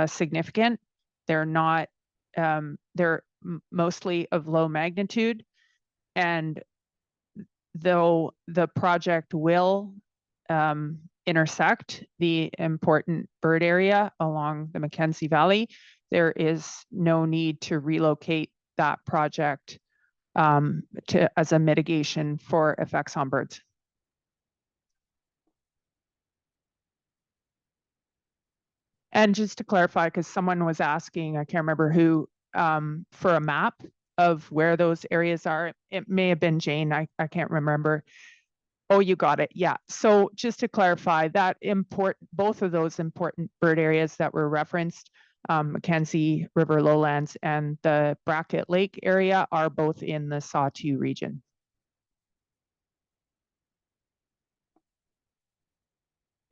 significant. They're not, they're mostly of low magnitude. And though the project will intersect the important bird area along the Mackenzie Valley, there is no need to relocate that project as a mitigation for effects on birds. And just to clarify, because someone was asking, I can't remember who, for a map of where those areas are. It may have been Jane, I can't remember. Oh, you got it. Yeah. So just to clarify, that both of those important bird areas that were referenced, Mackenzie River Lowlands and the Brackett Lake area, are both in the Saw-2 region.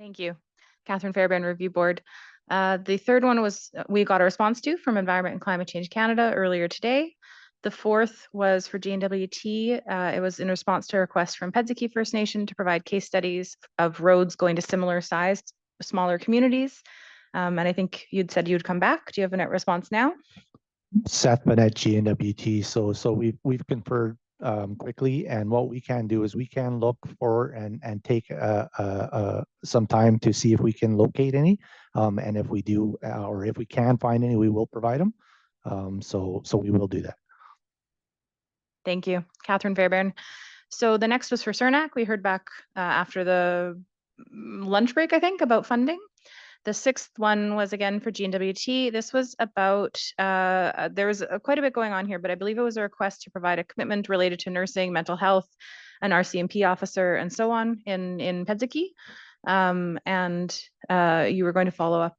Thank you. Catherine Fairbairn, Review Board. The third one was we got a response to from Environment and Climate Change Canada earlier today. The fourth was for GNWT. It was in response to a request from Pedzaki First Nation to provide case studies of roads going to similar sized, smaller communities. And I think you'd said you'd come back. Do you have a response now? Seth Bennett, GNWT. So we've conferred quickly, and what we can do is we can look for and take some time to see if we can locate any, and if we do, or if we can find any, we will provide them. So we will do that. Thank you, Catherine Fairbairn. So the next was for Cernak. We heard back after the lunch break, I think, about funding. The sixth one was again for GNWT. This was about, there was quite a bit going on here, but I believe it was a request to provide a commitment related to nursing, mental health, an RCMP officer, and so on in Pedzaki. You were going to follow up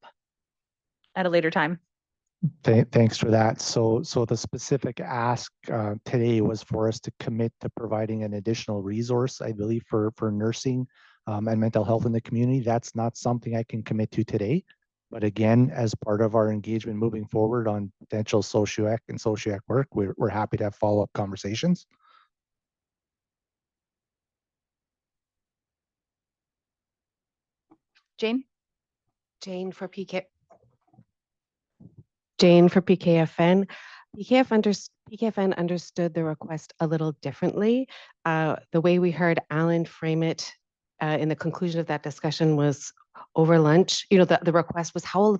at a later time. Thanks for that. So the specific ask today was for us to commit to providing an additional resource, I believe, for nursing and mental health in the community. That's not something I can commit to today. But again, as part of our engagement moving forward on potential socio-ec and socio-ec work, we're happy to have follow-up conversations. Jane? Jane for PKFN. PKFN understood the request a little differently. The way we heard Alan frame it in the conclusion of that discussion was over lunch. The request was how will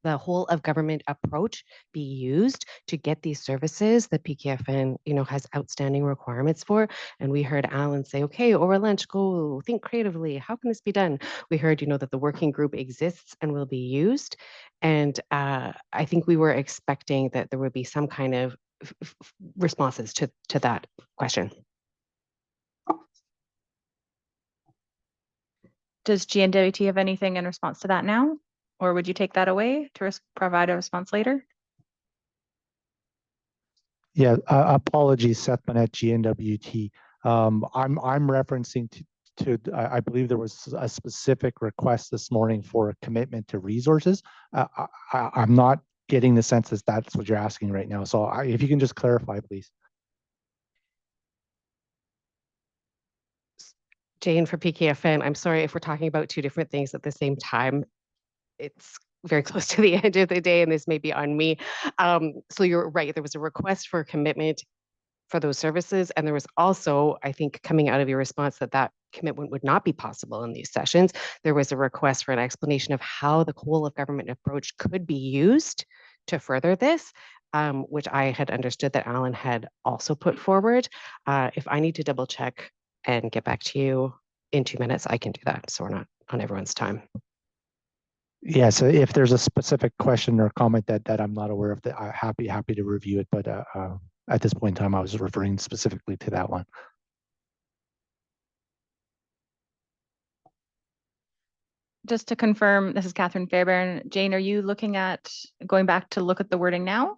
the whole of government approach be used to get these services that PKFN has outstanding requirements for. And we heard Alan say, okay, over lunch, go think creatively. How can this be done? We heard that the working group exists and will be used. And I think we were expecting that there would be some kind of responses to that question. Does GNWT have anything in response to that now? Or would you take that away to provide a response later? Yeah, apologies, Seth Bennett, GNWT. I'm referencing to I believe there was a specific request this morning for a commitment to resources. I'm not getting the sense that that's what you're asking right now. So if you can just clarify, please. Jane for PKFN, I'm sorry if we're talking about two different things at the same time. It's very close to the end of the day, and this may be on me. So you're right, there was a request for a commitment for those services, and there was also, I think, coming out of your response that commitment would not be possible in these sessions. There was a request for an explanation of how the whole of government approach could be used to further this, which I had understood that Alan had also put forward. If I need to double check and get back to you in 2 minutes, I can do that, so we're not on everyone's time. Yeah, so if there's a specific question or comment that I'm not aware of, I'm happy to review it. But at this point in time, I was referring specifically to that one. Just to confirm, this is Catherine Fairbairn. Jane, are you looking at going back to look at the wording now?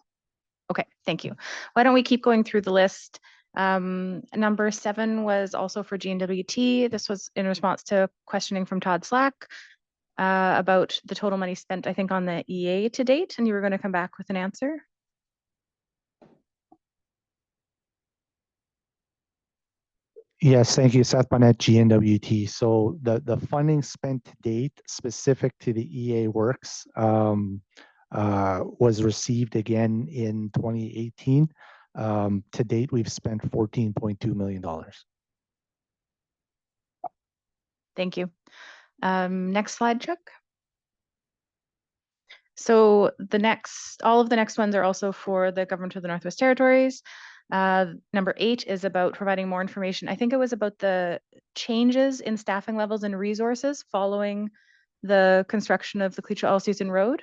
Okay, thank you. Why don't we keep going through the list? Number 7 was also for GNWT. This was in response to questioning from Todd Slack about the total money spent, I think, on the EA to date, and you were going to come back with an answer. Yes, thank you, Seth Bonnett, GNWT. So the funding spent to date specific to the EA works was received again in 2018. To date, we've spent $14.2 million. Thank you. Next slide, Chuck. So all of the next ones are also for the government of the Northwest Territories. Number 8 is about providing more information. I think it was about the changes in staffing levels and resources following the construction of the Cleacha All Season Road.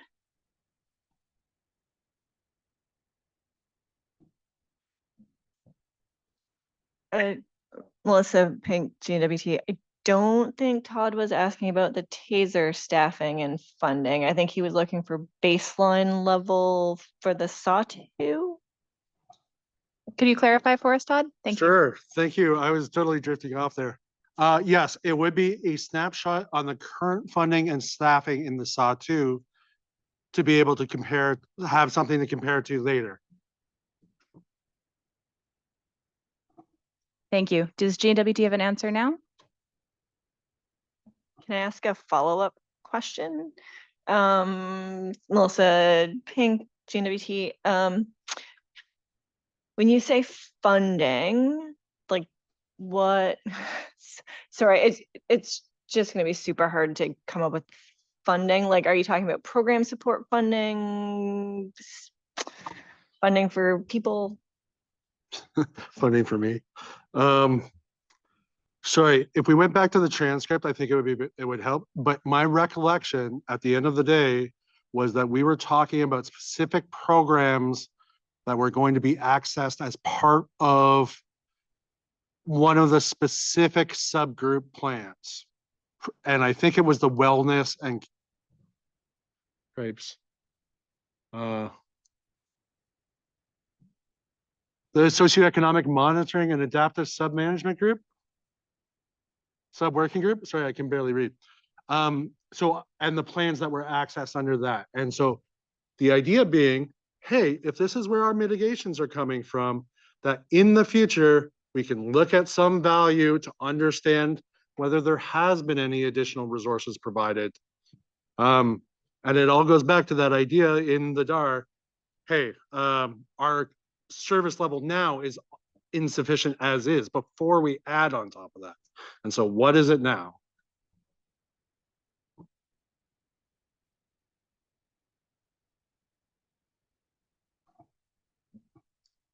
Melissa Pink, GNWT. I don't think Todd was asking about the TASER staffing and funding. I think he was looking for baseline level for the SAW. Could you clarify for us, Todd? Thank you. Sure, thank you. I was totally drifting off there. Yes, it would be a snapshot on the current funding and staffing in the SAW2 to be able to compare, have something to compare to later. Thank you. Does GNWT have an answer now? Can I ask a follow-up question? Melissa Pink, GNWT. When you say funding, like what? Sorry, it's just going to be super hard to come up with funding. Like, are you talking about program support funding, funding for people? Funding for me. Sorry, if we went back to the transcript, I think it would help. But my recollection at the end of the day was that we were talking about specific programs that were going to be accessed as part of one of the specific subgroup plans. And I think it was the wellness and grapes. The Socio-economic monitoring and adaptive sub-management group. Sub-working group, sorry, I can barely read. And the plans that were accessed under that. And so the idea being, hey, if this is where our mitigations are coming from, that in the future, we can look at some value to understand whether there has been any additional resources provided. And it all goes back to that idea in the DAR, hey, our service level now is insufficient as is before we add on top of that. And so what is it now?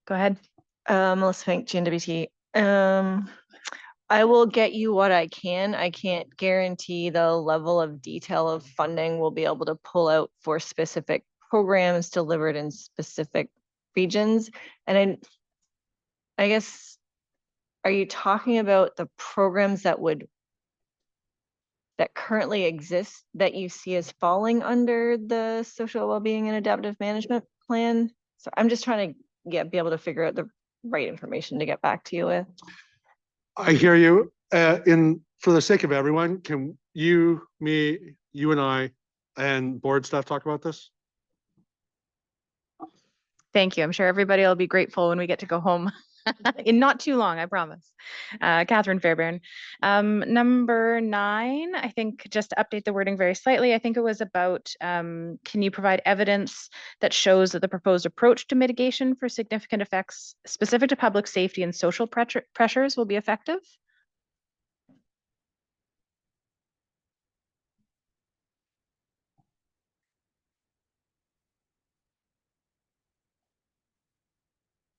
Go ahead. Melissa Fink, GNWT. I will get you what I can. I can't guarantee the level of detail of funding we'll be able to pull out for specific programs delivered in specific regions. And I guess, are you talking about the programs that currently exist that you see as falling under the social well-being and adaptive management plan? So I'm just trying to be able to figure out the right information to get back to you with. I hear you. For the sake of everyone, can you, me, you and I, and board staff talk about this? Thank you. I'm sure everybody will be grateful when we get to go home in not too long, I promise. Catherine Fairbairn. Number 9, I think just to update the wording very slightly, I think it was about, can you provide evidence that shows that the proposed approach to mitigation for significant effects specific to public safety and social pressures will be effective?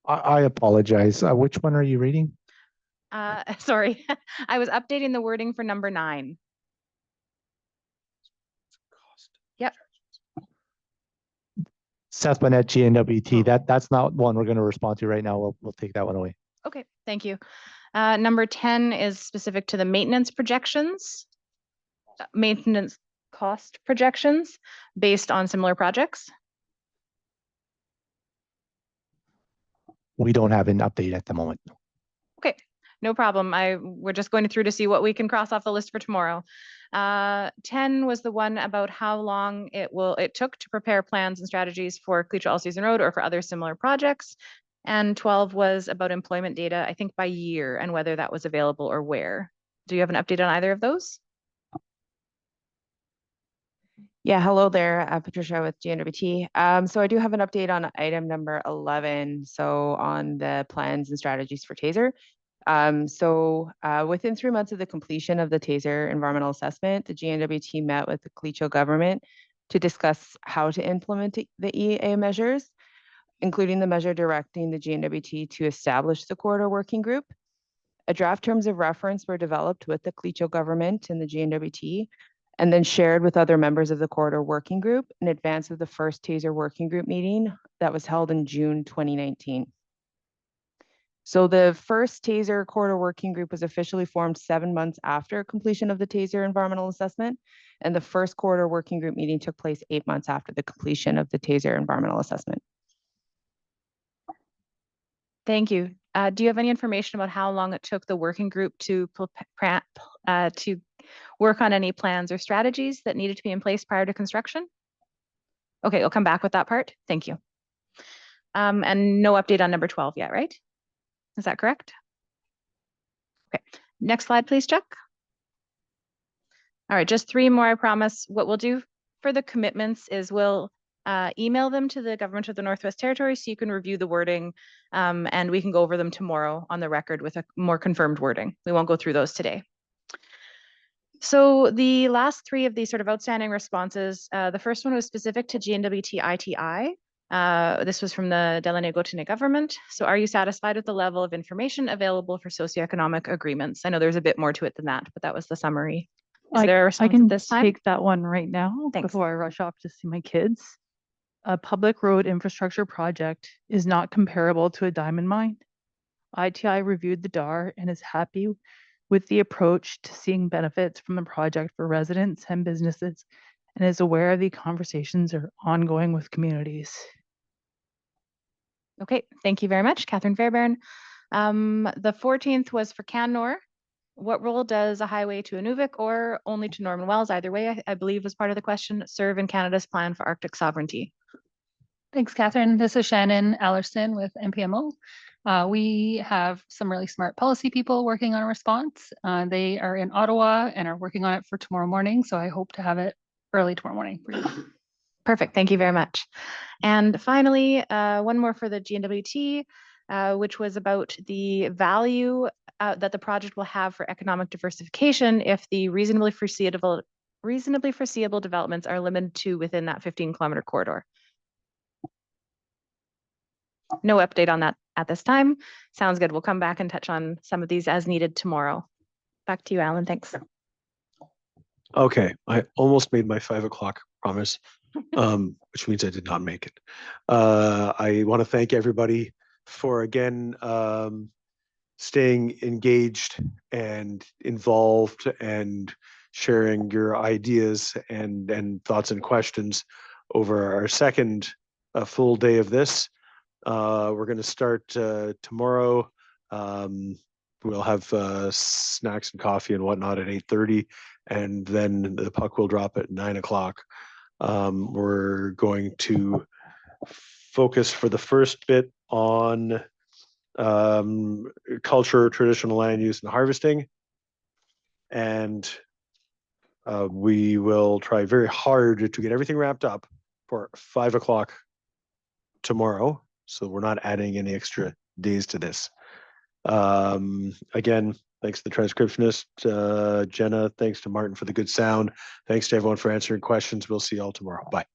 I apologize. Which one are you reading? Sorry, I was updating the wording for number 9. Yep. Seth Bennett, GNWT. That's not one we're going to respond to right now. We'll take that one away. Okay, thank you. Number 10 is specific to the maintenance projections, maintenance cost projections based on similar projects. We don't have an update at the moment. Okay, no problem. We're just going through to see what we can cross off the list for tomorrow. 10 was the one about how long it took to prepare plans and strategies for Cleacha All Season Road or for other similar projects. And 12 was about employment data, I think by year, and whether that was available or where. Do you have an update on either of those? Yeah, hello there, Patricia with GNWT. So I do have an update on item number 11. So on the plans and strategies for TASER. Within 3 months of the completion of the TASER environmental assessment, the GNWT met with the Clecho government to discuss how to implement the EA measures, including the measure directing the GNWT to establish the corridor working group. A draft terms of reference were developed with the Clecho government and the GNWT, and then shared with other members of the corridor working group in advance of the first TASER working group meeting that was held in June 2019. So the first TASER corridor working group was officially formed 7 months after completion of the TASER environmental assessment, and the first corridor working group meeting took place 8 months after the completion of the TASER environmental assessment. Thank you. Do you have any information about how long it took the working group to work on any plans or strategies that needed to be in place prior to construction? Okay, I'll come back with that part. Thank you. And no update on number 12 yet, right? Is that correct? Okay, next slide, please, Chuck. All right, just 3 more, I promise. What we'll do for the commitments is we'll email them to the Government of the Northwest Territories so you can review the wording, and we can go over them tomorrow on the record with a more confirmed wording. We won't go through those today. So the last 3 of these sort of outstanding responses, the first one was specific to GNWT ITI. This was from the Delaunay-Gautineau government. So are you satisfied with the level of information available for socioeconomic agreements? I know there's a bit more to it than that, but that was the summary. Is there a response I can this time? take that one right now Thanks. before I rush off to see my kids. A public road infrastructure project is not comparable to a diamond mine. ITI reviewed the DAR and is happy with the approach to seeing benefits from the project for residents and businesses, and is aware the conversations are ongoing with communities. Okay, thank you very much, Catherine Fairbairn. The 14th was for Canmore. What role does a highway to Inuvik or only to Norman Wells, either way, I believe was part of the question, serve in Canada's plan for Arctic sovereignty? Thanks, Catherine. This is Shannon Allerston with MPMO. We have some really smart policy people working on a response. They are in Ottawa and are working on it for tomorrow morning. So I hope to have it early tomorrow morning for you. Perfect. Thank you very much. And finally, one more for the GNWT, which was about the value that the project will have for economic diversification if the reasonably foreseeable developments are limited to within that 15-kilometer corridor. No update on that at this time. Sounds good. We'll come back and touch on some of these as needed tomorrow. Back to you, Alan. Thanks. Okay, I almost made my 5 o'clock promise, which means I did not make it. I want to thank everybody for again staying engaged and involved and sharing your ideas and thoughts and questions over our second full day of this. We're going to start tomorrow. We'll have snacks and coffee and whatnot at 8:30, and then the puck will drop at 9 o'clock. We're going to focus for the first bit on culture, traditional land use, and harvesting. And we will try very hard to get everything wrapped up for 5 o'clock tomorrow. So we're not adding any extra days to this. Again, thanks to the transcriptionist, Jenna. Thanks to Martin for the good sound. Thanks to everyone for answering questions. We'll see you all tomorrow. Bye.